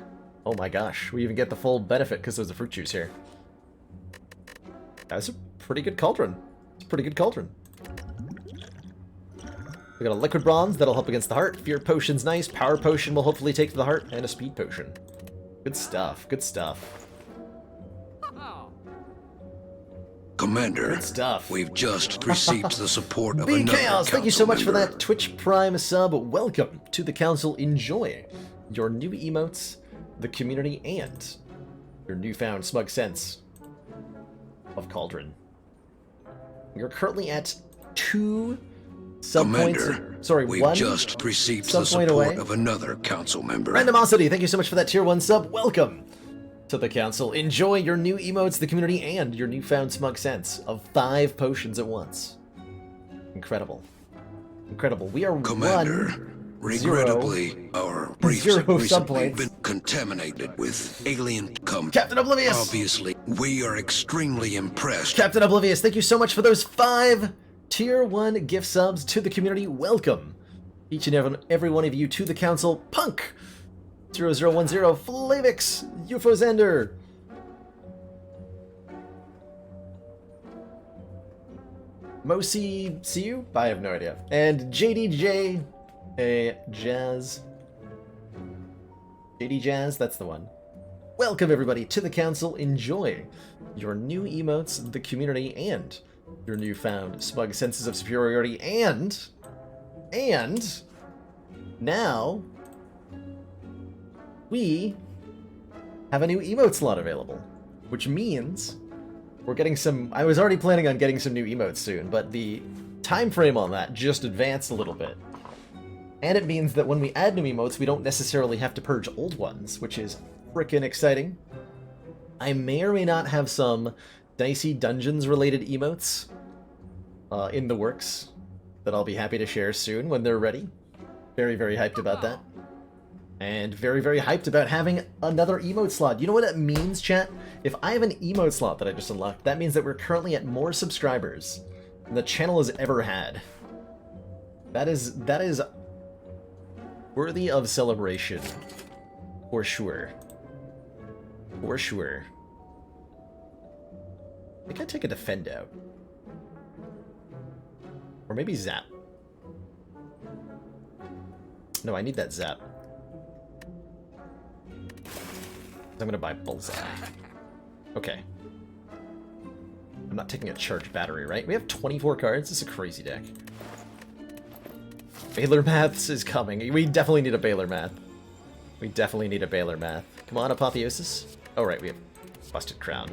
Speaker 1: Oh my gosh, we even get the full benefit because there's a fruit juice here. That's a pretty good Cauldron. It's a pretty good Cauldron. We got a Liquid Bronze that'll help against the heart. Fear Potion's nice. Power Potion will hopefully take to the heart. And a Speed Potion. Good stuff. Good stuff.
Speaker 2: Commander,
Speaker 1: good stuff.
Speaker 2: We've just received the support of another
Speaker 1: Chaos, thank you so much for
Speaker 2: member.
Speaker 1: that Twitch Prime sub. Welcome to the Council. Enjoy your new emotes, the community, and your newfound smug sense of Cauldron. You're currently at 2 sub points. Sorry,
Speaker 2: we've
Speaker 1: 1
Speaker 2: just received
Speaker 1: sub
Speaker 2: the
Speaker 1: point
Speaker 2: support
Speaker 1: away.
Speaker 2: of another council member.
Speaker 1: Randomosity, thank you so much for that tier 1 sub. Welcome to the Council. Enjoy your new emotes, the community, and your newfound smug sense of 5 potions at once. Incredible. Incredible. We are
Speaker 2: Commander,
Speaker 1: 1,
Speaker 2: regrettably,
Speaker 1: 0,
Speaker 2: our briefs
Speaker 1: 0
Speaker 2: have recently
Speaker 1: sub-points.
Speaker 2: been contaminated with alien
Speaker 1: Captain Oblivious!
Speaker 2: Obviously, we are extremely impressed.
Speaker 1: Captain Oblivious, thank you so much for those 5 tier 1 gift subs to the community. Welcome, each and every one of you, to the Council. Punk 0010, Flavix, Ufozander, Mosi, see you? I have no idea. And JDJ, Jazz. JD Jazz, that's the one. Welcome everybody to the Council. Enjoy your new emotes, the community, and your newfound smug senses of superiority, and now we have a new emote slot available, which means we're getting some... I was already planning on getting some new emotes soon, but the time frame on that just advanced a little bit. And it means that when we add new emotes, we don't necessarily have to purge old ones, which is frickin' exciting. I may or may not have some dicey dungeons-related emotes in the works that I'll be happy to share soon when they're ready. Very, very hyped about that. And very, very hyped about having another emote slot. You know what that means, chat? If I have an emote slot that I just unlocked, that means that we're currently at more subscribers than the channel has ever had. That is worthy of celebration. For sure. For sure. I think I'd take a defend out. Or maybe zap. No, I need that zap. I'm gonna buy bullseye. Okay. I'm not taking a charged battery, right? We have 24 cards? This is a crazy deck. Baylor Maths is coming. We definitely need a Baylor Math. We definitely need a Baylor Math. Come on, Apotheosis. Oh, right, we have Busted Crown.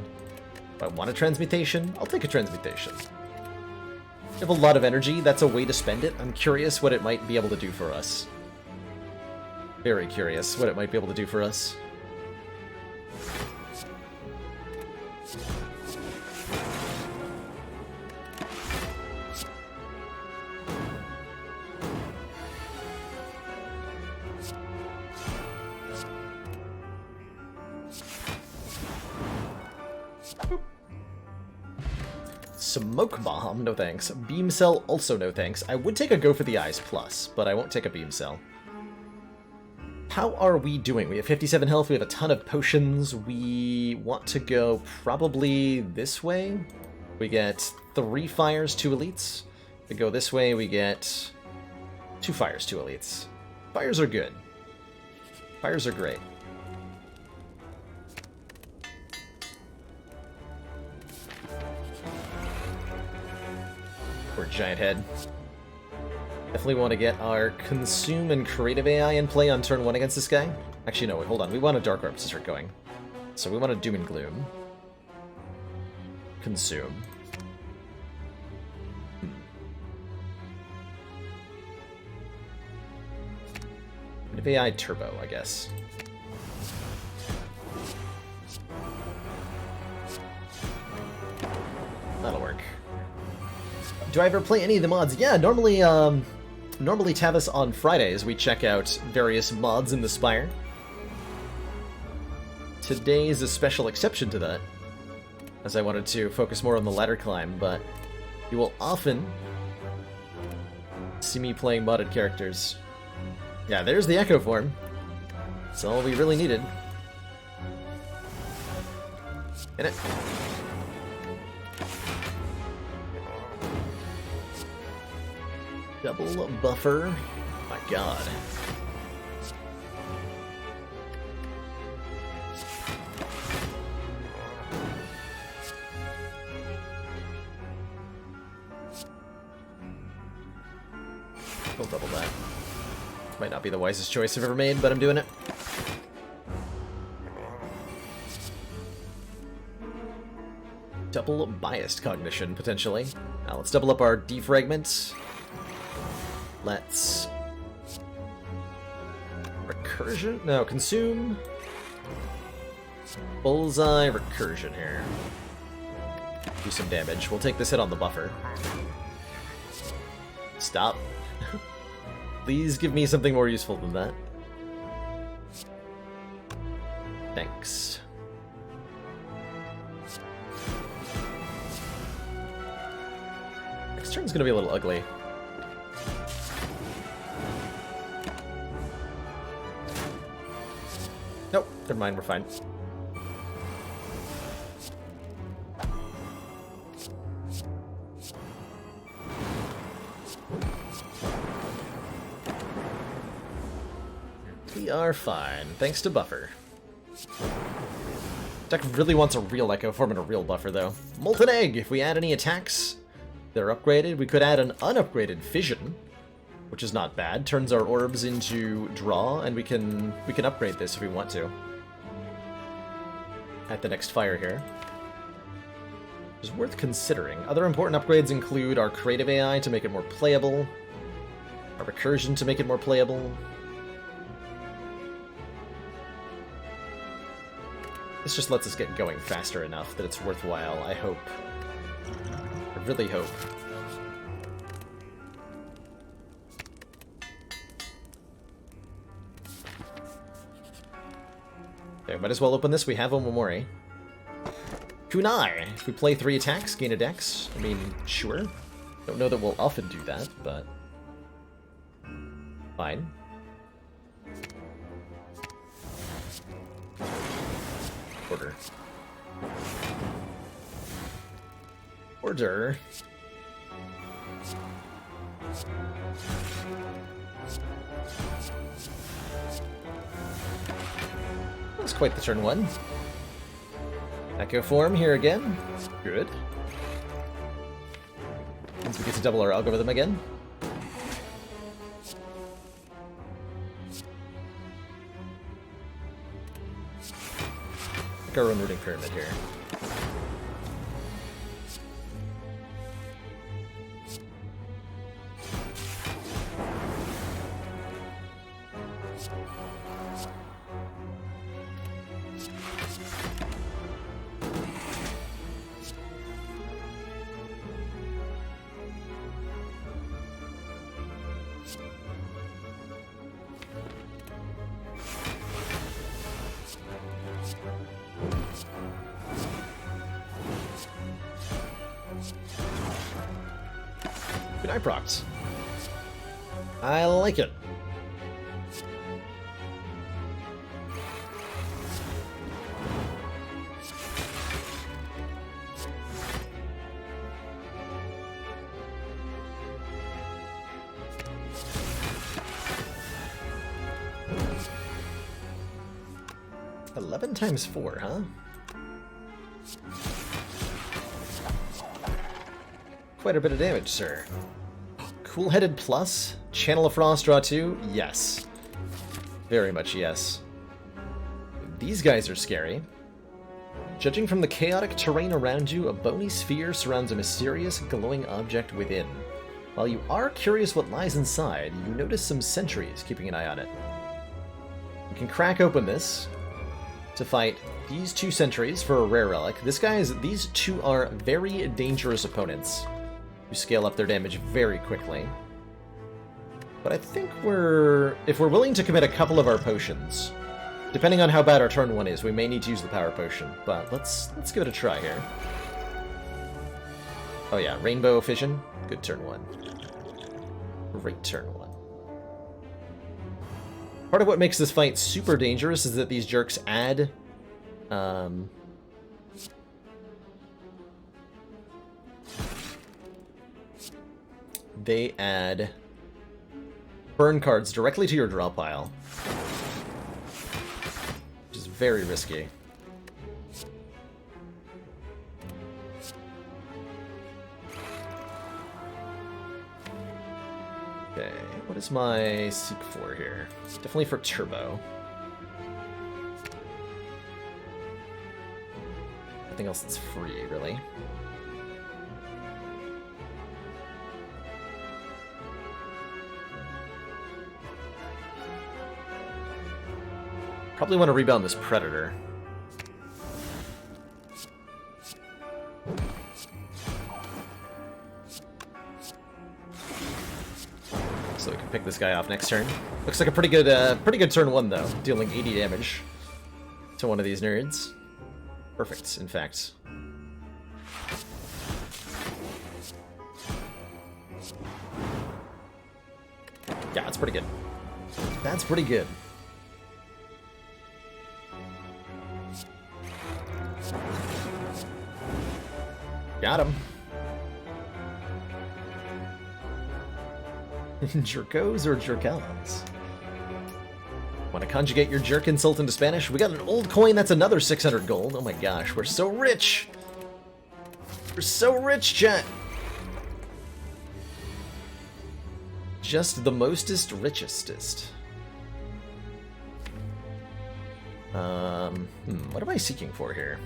Speaker 1: If I want a Transmutation, I'll take a Transmutation. We have a lot of energy. That's a way to spend it. I'm curious what it might be able to do for us. Very curious what it might be able to do for us. Smoke Bomb, no thanks. Beam Cell, also no thanks. I would take a Go for the Eyes plus, but I won't take a Beam Cell. How are we doing? We have 57 health, we have a ton of potions. We want to go probably this way. We get 3 fires, 2 elites. We go this way, we get 2 fires, 2 elites. Fires are good. Fires are great. Or Giant Head. Definitely want to get our Consume and Creative AI in play on turn 1 against this guy. Actually, no, wait, hold on. We want a Dark Orbs to start going. So we want a Doom and Gloom. Consume. Creative AI Turbo, I guess. That'll work. Do I ever play any of the mods? Yeah, normally Tavis on Fridays we check out various mods in the Spire. Today is a special exception to that, as I wanted to focus more on the ladder climb, but you will often see me playing modded characters. Yeah, there's the Echo form. That's all we really needed. In it. Double buffer. My god. We'll double that. Might not be the wisest choice I've ever made, but I'm doing it. Double biased cognition, potentially. Now let's double up our defragment. Let's... Recursion? No, consume. Bullseye recursion here. Do some damage. We'll take this hit on the buffer. Stop. Please give me something more useful than that. Thanks. Next turn's gonna be a little ugly. Nope, never mind, we're fine. We are fine, thanks to buffer. Deck really wants a real Echo form and a real buffer, though. Molten Egg! If we add any attacks, they're upgraded. We could add an unupgraded Fission, which is not bad. Turns our orbs into draw, and we can upgrade this if we want to. At the next fire here. Which is worth considering. Other important upgrades include our creative AI to make it more playable. Our recursion to make it more playable. This just lets us get going faster enough that it's worthwhile, I hope. I really hope. Okay, might as well open this. We have Omamori. Kunai! If we play 3 attacks, gain a dex. I mean, sure. Don't know that we'll often do that, but... fine. Order. Order. That's quite the turn 1. Echo form here again. Good. Means we get to double our algorithm again. Our own rooting pyramid here. Good eye procs. I like it. $11 times 4, huh? Quite a bit of damage, sir. Cool-headed plus? Channel of Frost draw 2? Yes. Very much yes. These guys are scary. Judging from the chaotic terrain around you, a bony sphere surrounds a mysterious, glowing object within. While you are curious what lies inside, you notice some sentries keeping an eye on it. You can crack open this to fight these 2 sentries for a rare relic. These 2 are very dangerous opponents who scale up their damage very quickly. But I think if we're willing to commit a couple of our potions, depending on how bad our turn 1 is, we may need to use the power potion. But let's give it a try here. Oh yeah, Rainbow Fission. Good turn 1. Great turn 1. Part of what makes this fight super dangerous is that these jerks add they add burn cards directly to your draw pile, which is very risky. Okay, what is my seek for here? Definitely for turbo. Nothing else that's free, really. Probably want to rebound this Predator. So we can pick this guy off next turn. Looks like a pretty good turn 1 though, dealing 80 damage to one of these nerds. Perfect, in fact. Yeah, that's pretty good. That's pretty good. Got him. Jerkos or jerkels? Want to conjugate your jerk insult into Spanish? We got an old coin that's another 600 gold. Oh my gosh, we're so rich! We're so rich, chat! Just the mostest richestest. What am I seeking for here?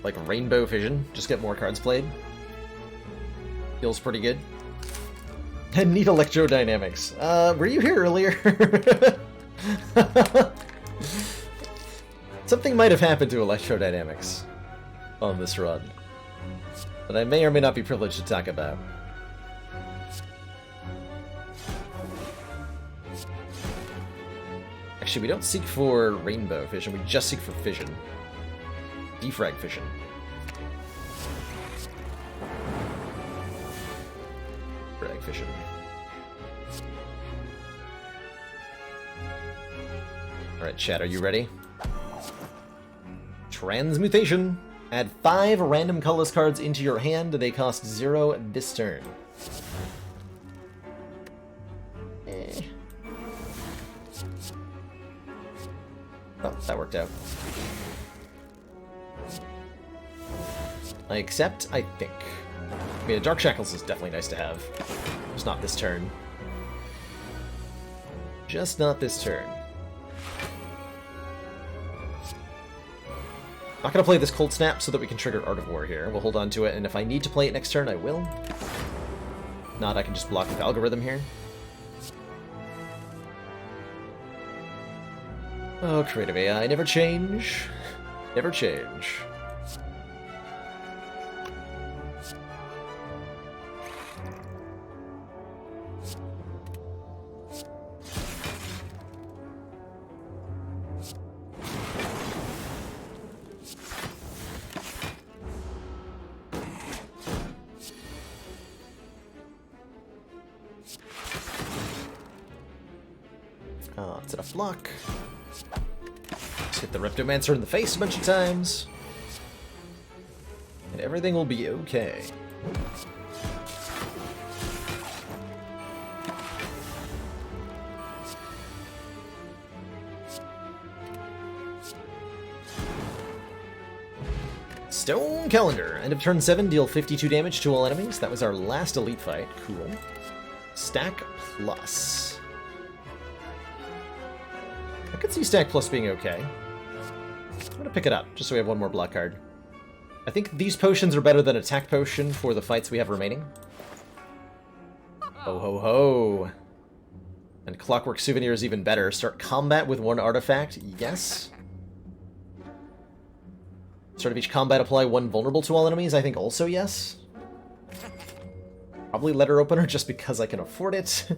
Speaker 1: like Rainbow Fission, just get more cards played. Feels pretty good. And neat electrodynamics. Were you here earlier? Something might have happened to electrodynamics on this run that I may or may not be privileged to talk about. Actually, we don't seek for Rainbow Fission, we just seek for Fission. Defrag Fission. Frag Fission. Alright, chat, are you ready? Transmutation. Add 5 random colorless cards into your hand. They cost 0 this turn. Oh, that worked out. I accept, I think. I mean, a Dark Shackles is definitely nice to have. Just not this turn. Just not this turn. Not gonna play this Cold Snap so that we can trigger Art of War here. We'll hold on to it, and if I need to play it next turn, I will. If not, I can just block with Algorithm here. Oh, creative AI, never change. Never change. It's in a block. Just hit the Reptomancer in the face a bunch of times. And everything will be okay. Stone Calendar. End of turn 7, deal 52 damage to all enemies. That was our last elite fight. Cool. Stack Plus. I could see Stack Plus being okay. I'm gonna pick it up, just so we have one more block card. I think these potions are better than Attack Potion for the fights we have remaining. Ho ho ho! And Clockwork Souvenir is even better. Start combat with 1 artifact, yes. Start of each combat, apply 1 vulnerable to all enemies, I think also yes. Probably Letter Opener, just because I can afford it.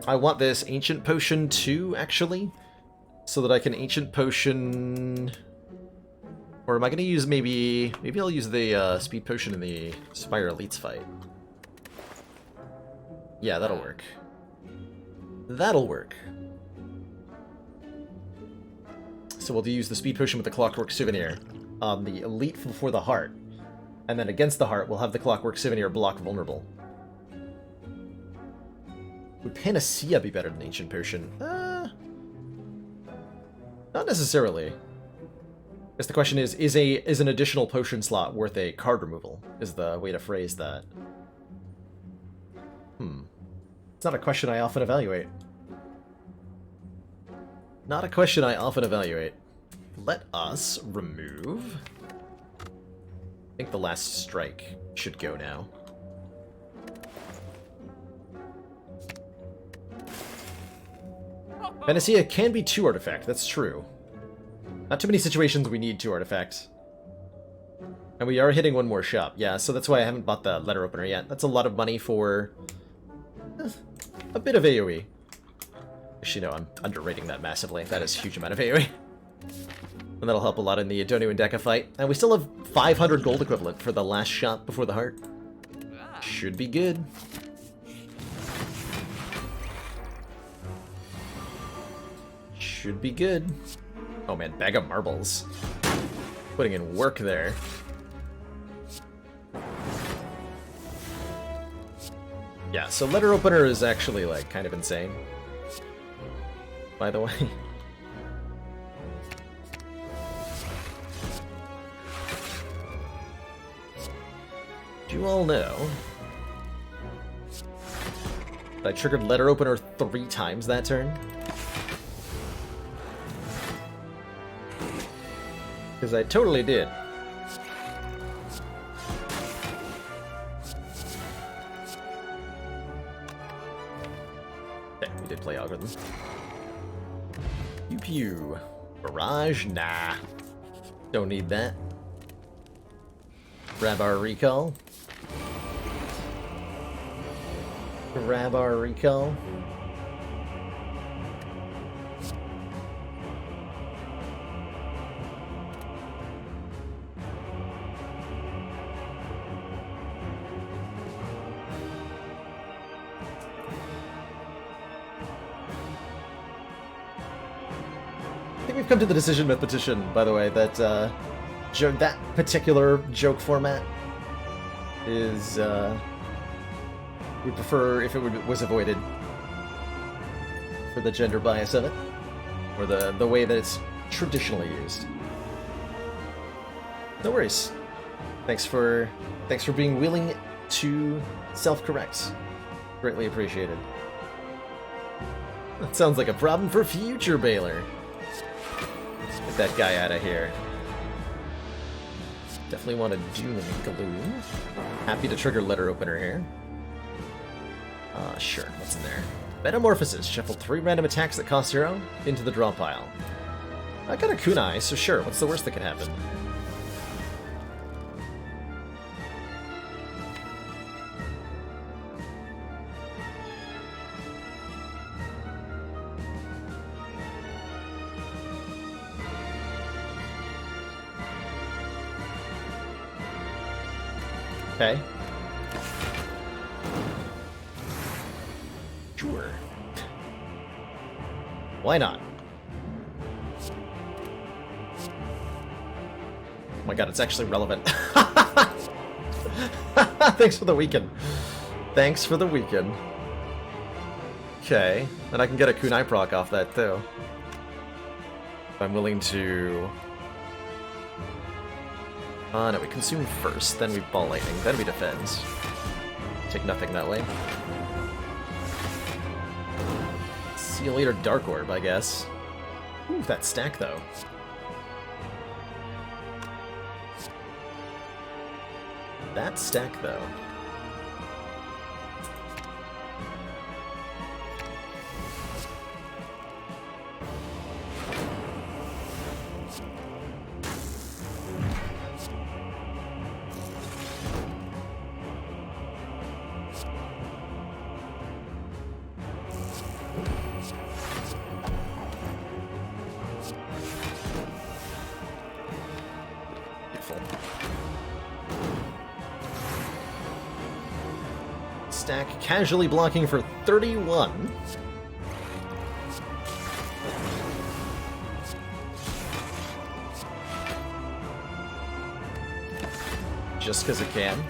Speaker 1: I want this Ancient Potion too, actually, so that I can Ancient Potion... Or am I going to use maybe I'll use the Speed Potion in the Spire Elites fight. Yeah, that'll work. That'll work. So we'll use the Speed Potion with the Clockwork Souvenir on the Elite before the Heart. And then against the Heart, we'll have the Clockwork Souvenir block vulnerable. Would Panacea be better than Ancient Potion? Not necessarily. I guess the question is an additional potion slot worth a card removal? Is the way to phrase that. It's not a question I often evaluate. Not a question I often evaluate. Let us remove... I think the last strike should go now. Panacea can be 2 artifact, that's true. Not too many situations we need 2 artifacts. And we are hitting 1 more shop, yeah, so that's why I haven't bought the Letter Opener yet. That's a lot of money for a bit of AoE. Actually, no, I'm underrating that massively. That is a huge amount of AoE. And that'll help a lot in the Adonio and Deca fight. And we still have 500 gold equivalent for the last shop before the Heart. Should be good. Should be good. Oh man, bag of marbles. Putting in work there. Yeah, so Letter Opener is actually, like, kind of insane. By the way. Do you all know that I triggered Letter Opener 3 times that turn? Because I totally did. Okay, we did play algorithm. Pew pew. Barrage? Nah. Don't need that. Grab our recall. Grab our recall. I think we've come to the decision with Petition, by the way, that that particular joke format is we prefer if it was avoided for the gender bias of it, or the way that it's traditionally used. No worries. Thanks for being willing to self-correct. Greatly appreciated. That sounds like a problem for future Baylor. Let's get that guy out of here. Definitely want to do the glue. Happy to trigger letter opener here. Sure, what's in there? Metamorphosis. Shuffle 3 random attacks that cost 0 into the draw pile. I got a kunai, so sure, what's the worst that could happen? Okay. Sure. Why not? Oh my god, it's actually relevant. Thanks for the weekend. Thanks for the weekend. Okay, and I can get a kunai proc off that too. If I'm willing to... no, we consume first, then we ball lightning, then we defend. Take nothing that way. See you later, Dark Orb, I guess. Ooh, that stack, though. That stack, though. Stack casually blocking for 31. Just because it can.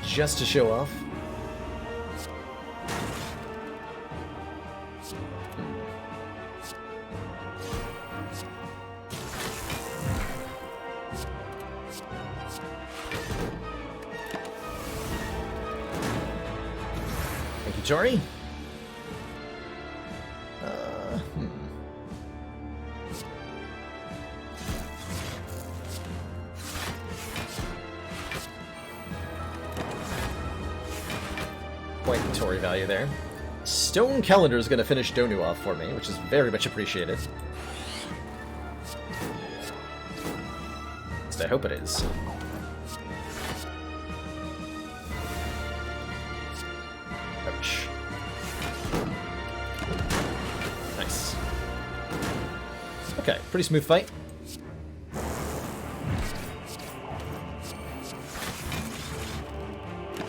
Speaker 1: Just to show off. Jory? Quite the Tory value there. Stone Calendar is going to finish Donu off for me, which is very much appreciated. At least I hope it is. Ouch. Nice. Okay, pretty smooth fight.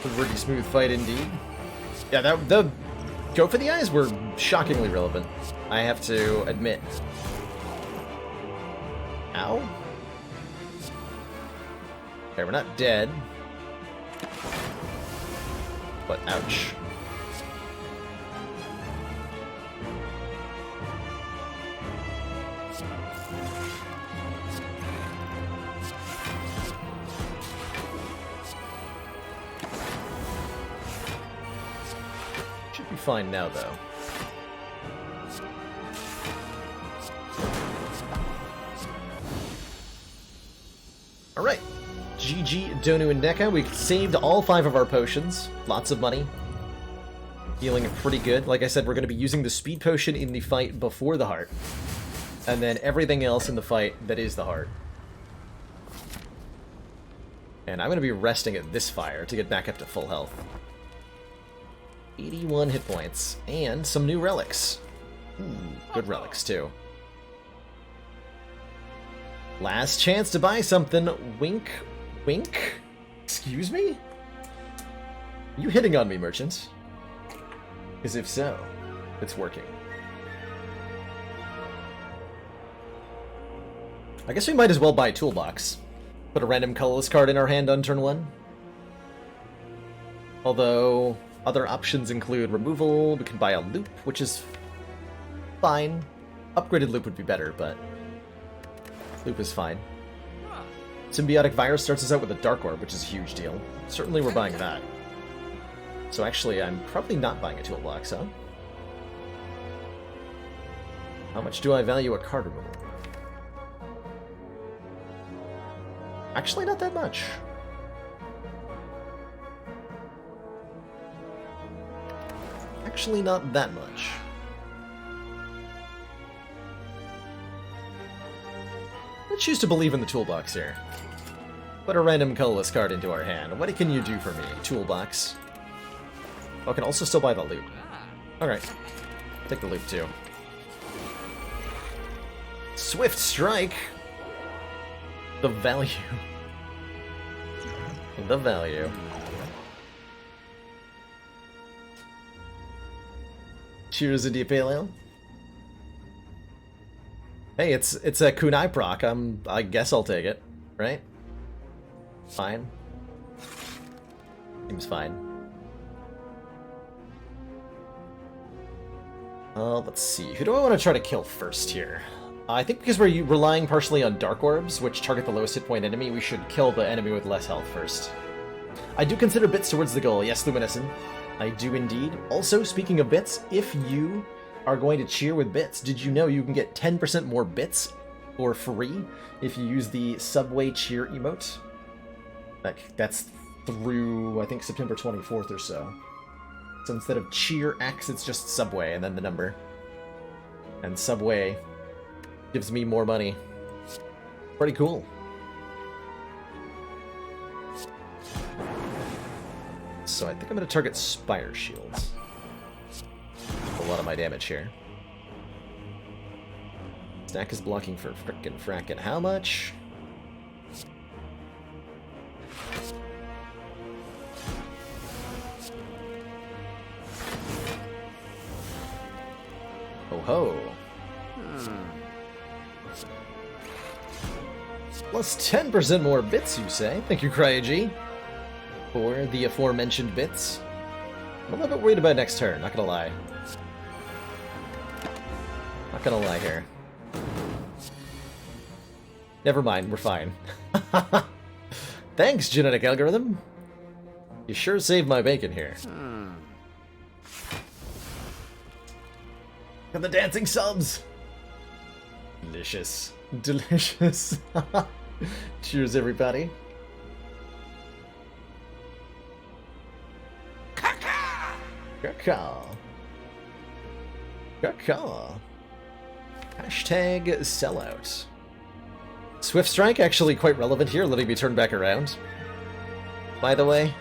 Speaker 1: Pretty smooth fight indeed. Yeah, the go for the eyes were shockingly relevant, I have to admit. Ow. Okay, we're not dead. But ouch. Should be fine now, though. Alright. GG, Donu, and Neko. We saved all 5 of our potions. Lots of money. Feeling pretty good. Like I said, we're going to be using the speed potion in the fight before the heart. And then everything else in the fight that is the heart. And I'm going to be resting at this fire to get back up to full health. 81 hit points. And some new relics. Good relics, too. Last chance to buy something. Wink. Wink? Excuse me? Are you hitting on me, merchant? Because if so, it's working. I guess we might as well buy a toolbox. Put a random colorless card in our hand on turn 1. Although, other options include removal, we can buy a loop, which is fine. Upgraded loop would be better, but loop is fine. Symbiotic Virus starts us out with a Dark Orb, which is a huge deal. Certainly we're buying that. So actually, I'm probably not buying a toolbox, huh? How much do I value a card removal? Actually, not that much. Actually, not that much. I choose to believe in the toolbox here. Put a random colorless card into our hand. What can you do for me, toolbox? Oh, I can also still buy the loop. Alright. Take the loop too. Swift Strike! The value. The value. Cheers, India Pale Ale. Hey, it's a kunai proc. I guess I'll take it, right? Fine. Seems fine. Let's see. Who do I want to try to kill first here? I think because we're relying partially on Dark Orbs, which target the lowest hit point enemy, we should kill the enemy with less health first. I do consider bits towards the goal. Yes, Luminescent. I do indeed. Also, speaking of bits, if you are going to cheer with bits, did you know you can get 10% more bits for free if you use the Subway Cheer emote? That's through, I think, September 24th or so. So instead of Cheer X, it's just Subway and then the number. And Subway gives me more money. Pretty cool. So I think I'm going to target Spire Shields. A lot of my damage here. Stack is blocking for frickin' how much? Oh ho! Plus 10% more bits, you say? Thank you, CryoG, for the aforementioned bits. I'm a little bit worried about next turn, not gonna lie. Not gonna lie here. Never mind, we're fine. Thanks, genetic algorithm. You sure saved my bacon here. And the dancing subs! Delicious. Delicious. Cheers, everybody. Caca. Caca. Hashtag sellout. Swift Strike actually quite relevant here, letting me turn back around. By the way,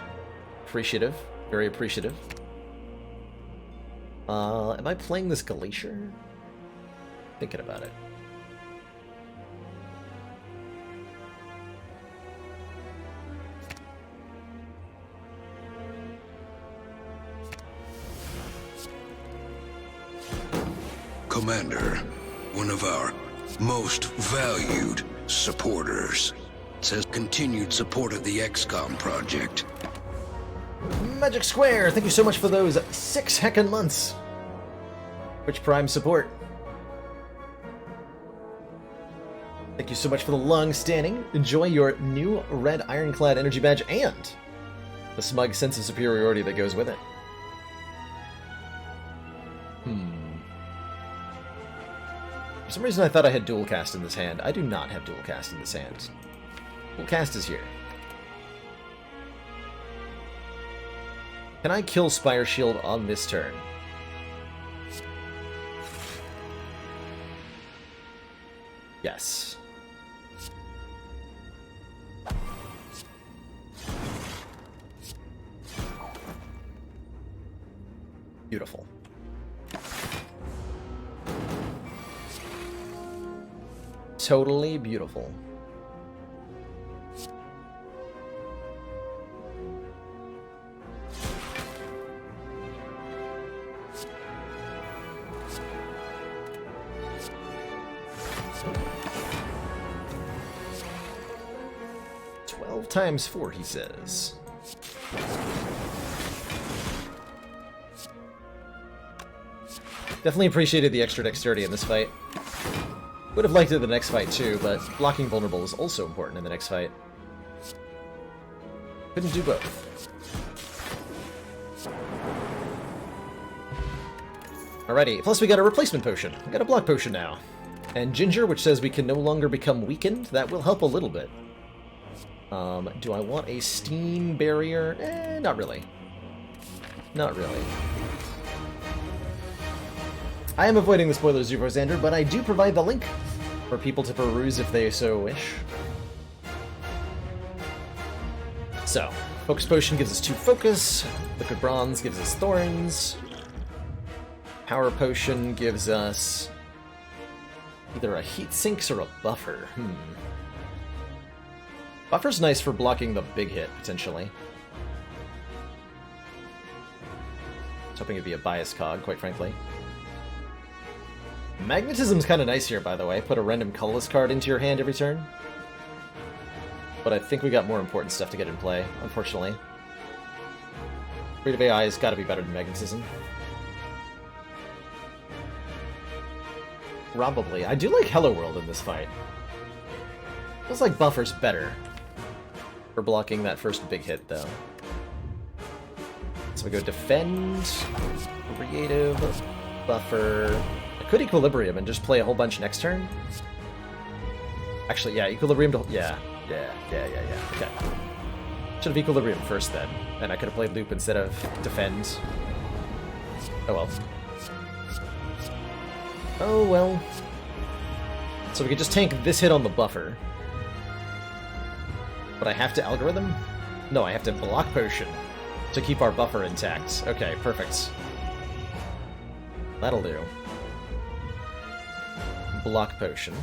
Speaker 1: appreciative. Very appreciative. Am I playing this Glacier? Thinking about it.
Speaker 2: Commander, one of our most valued supporters, says continued support of the XCOM project.
Speaker 1: Magic Square, thank you so much for those 6 heckin' months. Twitch Prime support. Thank you so much for the long-standing. Enjoy your new red ironclad energy badge and the smug sense of superiority that goes with it. For some reason I thought I had dual cast in this hand. I do not have dual cast in this hand. Full cast is here. Can I kill Spire Shield on this turn? Yes. Beautiful. Totally beautiful. Times 4, he says. Definitely appreciated the extra dexterity in this fight. Would have liked it in the next fight too, but blocking vulnerable is also important in the next fight. Couldn't do both. Alrighty, plus we got a replacement potion. We got a block potion now. And Ginger, which says we can no longer become weakened. That will help a little bit. Do I want a steam barrier? Not really. Not really. I am avoiding the spoilers, Zuvozander, but I do provide the link for people to peruse if they so wish. So, Focus Potion gives us 2 focus, Liquid Bronze gives us Thorns, Power Potion gives us either a Heat Sinks or a Buffer. Buffer's nice for blocking the big hit, potentially. I was hoping it'd be a bias cog, quite frankly. Magnetism's kind of nice here, by the way. Put a random colorless card into your hand every turn. But I think we got more important stuff to get in play, unfortunately. Creative AI has got to be better than Magnetism. Probably. I do like Hello World in this fight. Feels like Buffer's better for blocking that first big hit, though. So we go Defend, Creative, Buffer. I could Equilibrium and just play a whole bunch next turn. Actually, yeah, Equilibrium to... Yeah. Okay. Should have Equilibrium first, then. And I could have played Loop instead of Defend. Oh well. Oh well. So we could just tank this hit on the Buffer. But I have to Algorithm? No, I have to Block Potion to keep our Buffer intact. Okay, perfect. That'll do. Block Potion.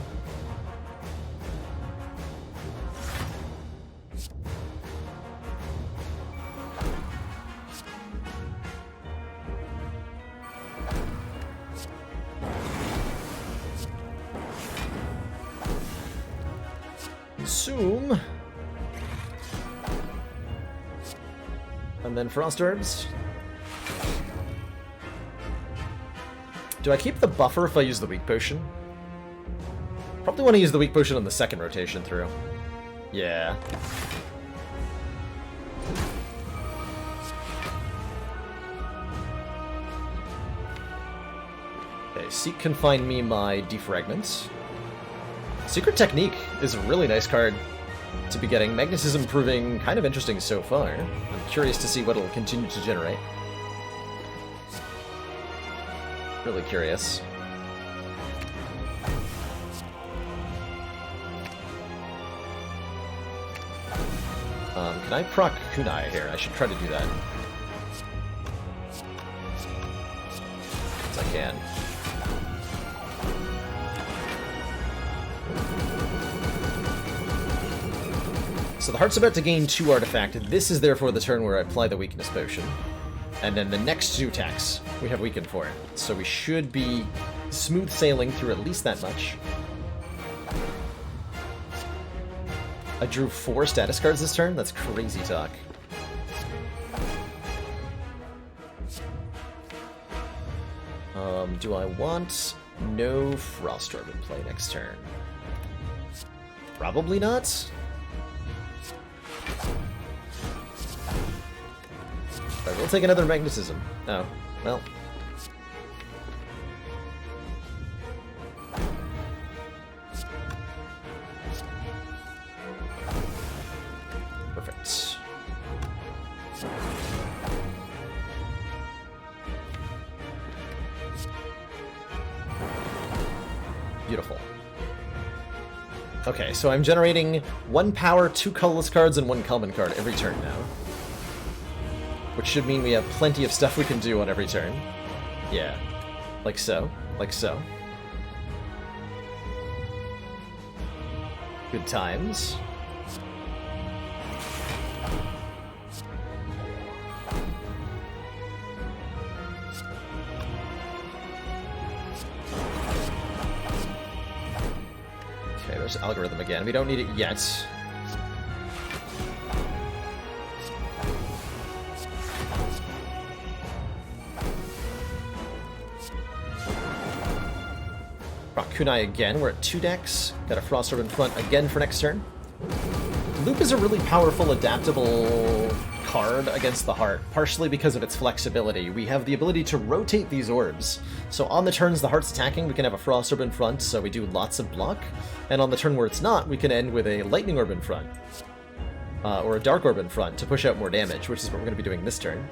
Speaker 1: Consume. And then Frost Herbs. Do I keep the Buffer if I use the Weak Potion? Probably want to use the Weak Potion on the second rotation through. Yeah. Okay, Seek can find me my Defragments. Secret Technique is a really nice card to be getting. Magnetism proving kind of interesting so far. I'm curious to see what it'll continue to generate. Really curious. Can I proc Kunai here? I should try to do that. As I can. So the Heart's about to gain 2 artifact. This is therefore the turn where I apply the Weakness Potion. And then the next 2 attacks we have weakened for it. So we should be smooth sailing through at least that much. I drew 4 status cards this turn? That's crazy talk. Do I want no Frost Orb in play next turn? Probably not. I will take another Magnetism. Oh, well. Beautiful. Okay, so I'm generating 1 power, 2 colorless cards, and 1 common card every turn now. Which should mean we have plenty of stuff we can do on every turn. Yeah. Like so. Like so. Good times. Okay, there's algorithm again. We don't need it yet. Kunai again. We're at 2 decks. Got a Frost Orb in front again for next turn. Loop is a really powerful, adaptable card against the Heart, partially because of its flexibility. We have the ability to rotate these orbs. So on the turns the Heart's attacking, we can have a Frost Orb in front, so we do lots of block. And on the turn where it's not, we can end with a Lightning Orb in front. Or a Dark Orb in front to push out more damage, which is what we're going to be doing this turn.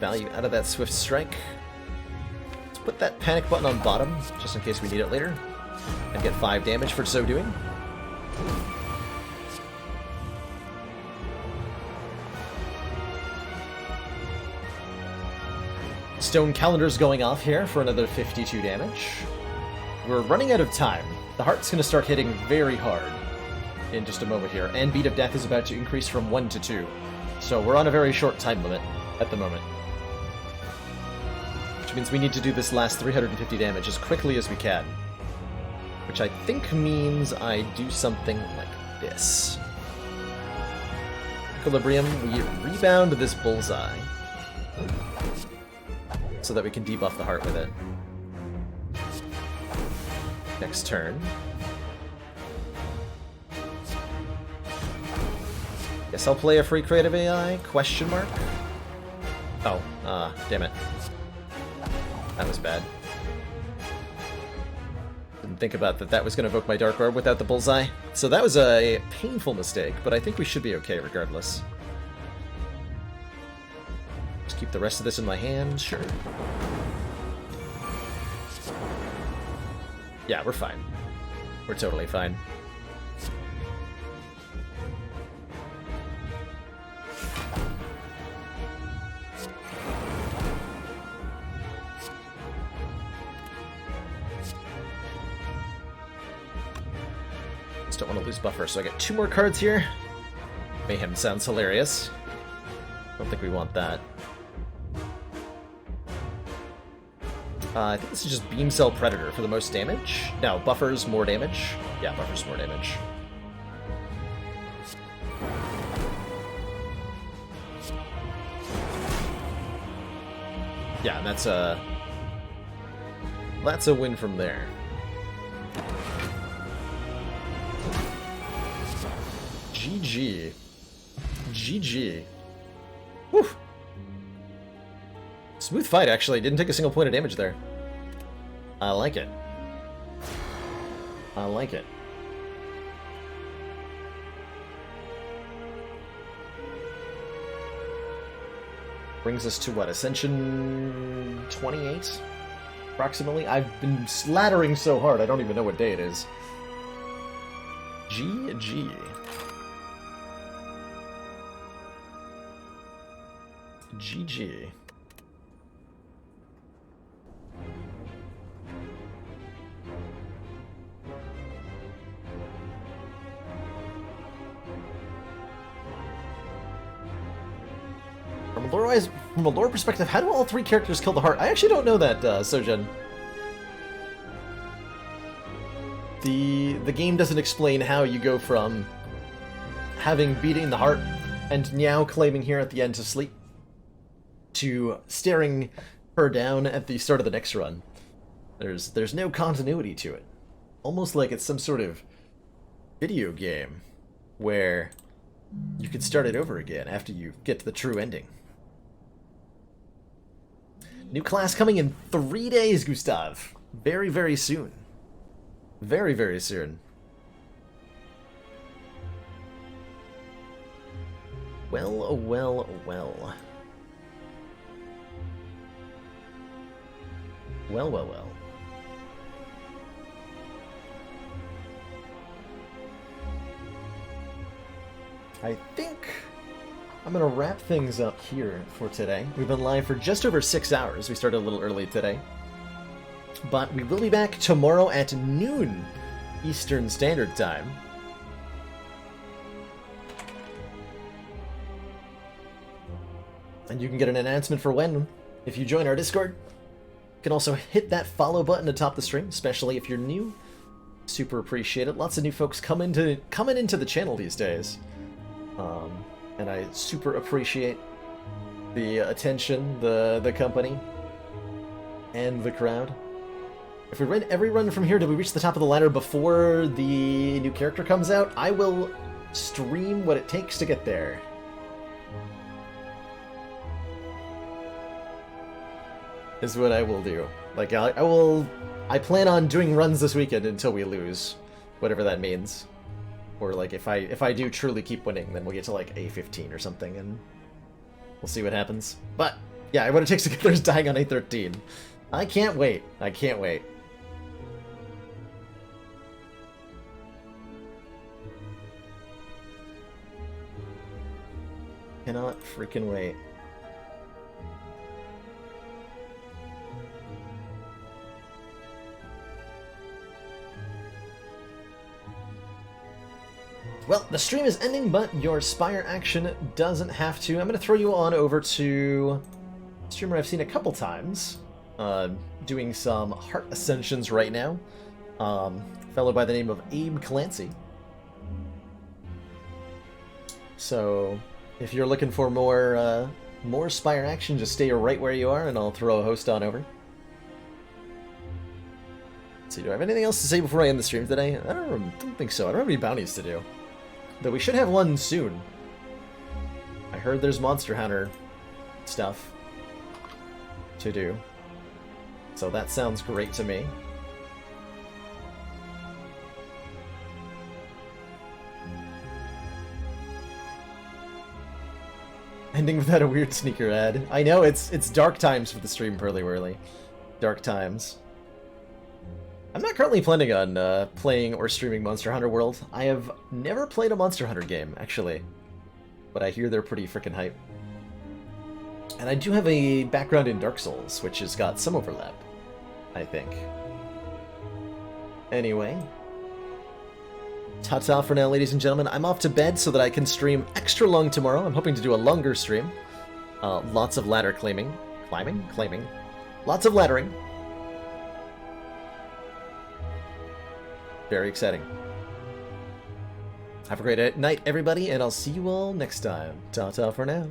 Speaker 1: Value out of that Swift Strike. Let's put that panic button on bottom, just in case we need it later, and get 5 damage for so doing. Stone Calendar's going off here for another 52 damage. We're running out of time. The Heart's going to start hitting very hard in just a moment here, and Beat of Death is about to increase from 1 to 2. So we're on a very short time limit at the moment. Means we need to do this last 350 damage as quickly as we can. Which I think means I do something like this. Equilibrium, we rebound this bullseye. So that we can debuff the Heart with it. Next turn. Guess I'll play a free creative AI? Question mark? Oh, damn it. That was bad. Didn't think about that that was going to evoke my Dark Orb without the bullseye. So that was a painful mistake, but I think we should be okay regardless. Just keep the rest of this in my hand, sure. Yeah, we're fine. We're totally fine. Don't want to lose buffer, so I get 2 more cards here. Mayhem sounds hilarious. Don't think we want that. I think this is just Beam Cell Predator for the most damage. No, buffers more damage. Yeah, buffers more damage. Yeah, and that's a win from there. GG. GG. Whew. Smooth fight, actually. Didn't take a single point of damage there. I like it. I like it. Brings us to what? Ascension 28? Approximately? I've been slattering so hard, I don't even know what day it is. GG. GG. From a lore perspective, how do all 3 characters kill the Heart? I actually don't know that, Sojen. The game doesn't explain how you go from having beating the Heart and now claiming here at the end to sleep to staring her down at the start of the next run. There's no continuity to it. Almost like it's some sort of video game where you could start it over again after you get to the true ending. New class coming in 3 days, Gustav. Very, very soon. Very, very soon. Well, well, well. Well, well, well. I think I'm going to wrap things up here for today. We've been live for just over 6 hours. We started a little early today. But we will be back tomorrow at noon Eastern Standard Time. And you can get an announcement for when if you join our Discord. You can also hit that follow button atop the stream, especially if you're new. Super appreciate it. Lots of new folks coming into the channel these days. And I super appreciate the attention, the company, and the crowd. If we run every run from here till we reach the top of the ladder before the new character comes out, I will stream what it takes to get there. Is what I will do. Like, I plan on doing runs this weekend until we lose, whatever that means. Or like if I do truly keep winning, then we'll get to like A15 or something, and we'll see what happens. But yeah, what it takes to get there is dying on A13. I can't wait. I can't wait. Cannot freaking wait. Well, the stream is ending, but your Spire action doesn't have to. I'm going to throw you on over to a streamer I've seen a couple times, doing some Heart Ascensions right now. A fellow by the name of Abe Clancy. So, if you're looking for more Spire action, just stay right where you are, and I'll throw a host on over. Let's see, do I have anything else to say before I end the stream today? I don't think so. I don't have any bounties to do. Though we should have one soon. I heard there's Monster Hunter stuff to do. So that sounds great to me. Ending without a weird sneaker ad. I know, it's dark times for the stream, Pearly Whirly. Dark times. I'm not currently planning on playing or streaming Monster Hunter World. I have never played a Monster Hunter game, actually. But I hear they're pretty freaking hype. And I do have a background in Dark Souls, which has got some overlap, I think. Anyway. Ta-ta for now, ladies and gentlemen. I'm off to bed so that I can stream extra long tomorrow. I'm hoping to do a longer stream. Lots of ladder claiming. Claiming? Lots of laddering. Very exciting. Have a great night, everybody, and I'll see you all next time. Ta-ta for now.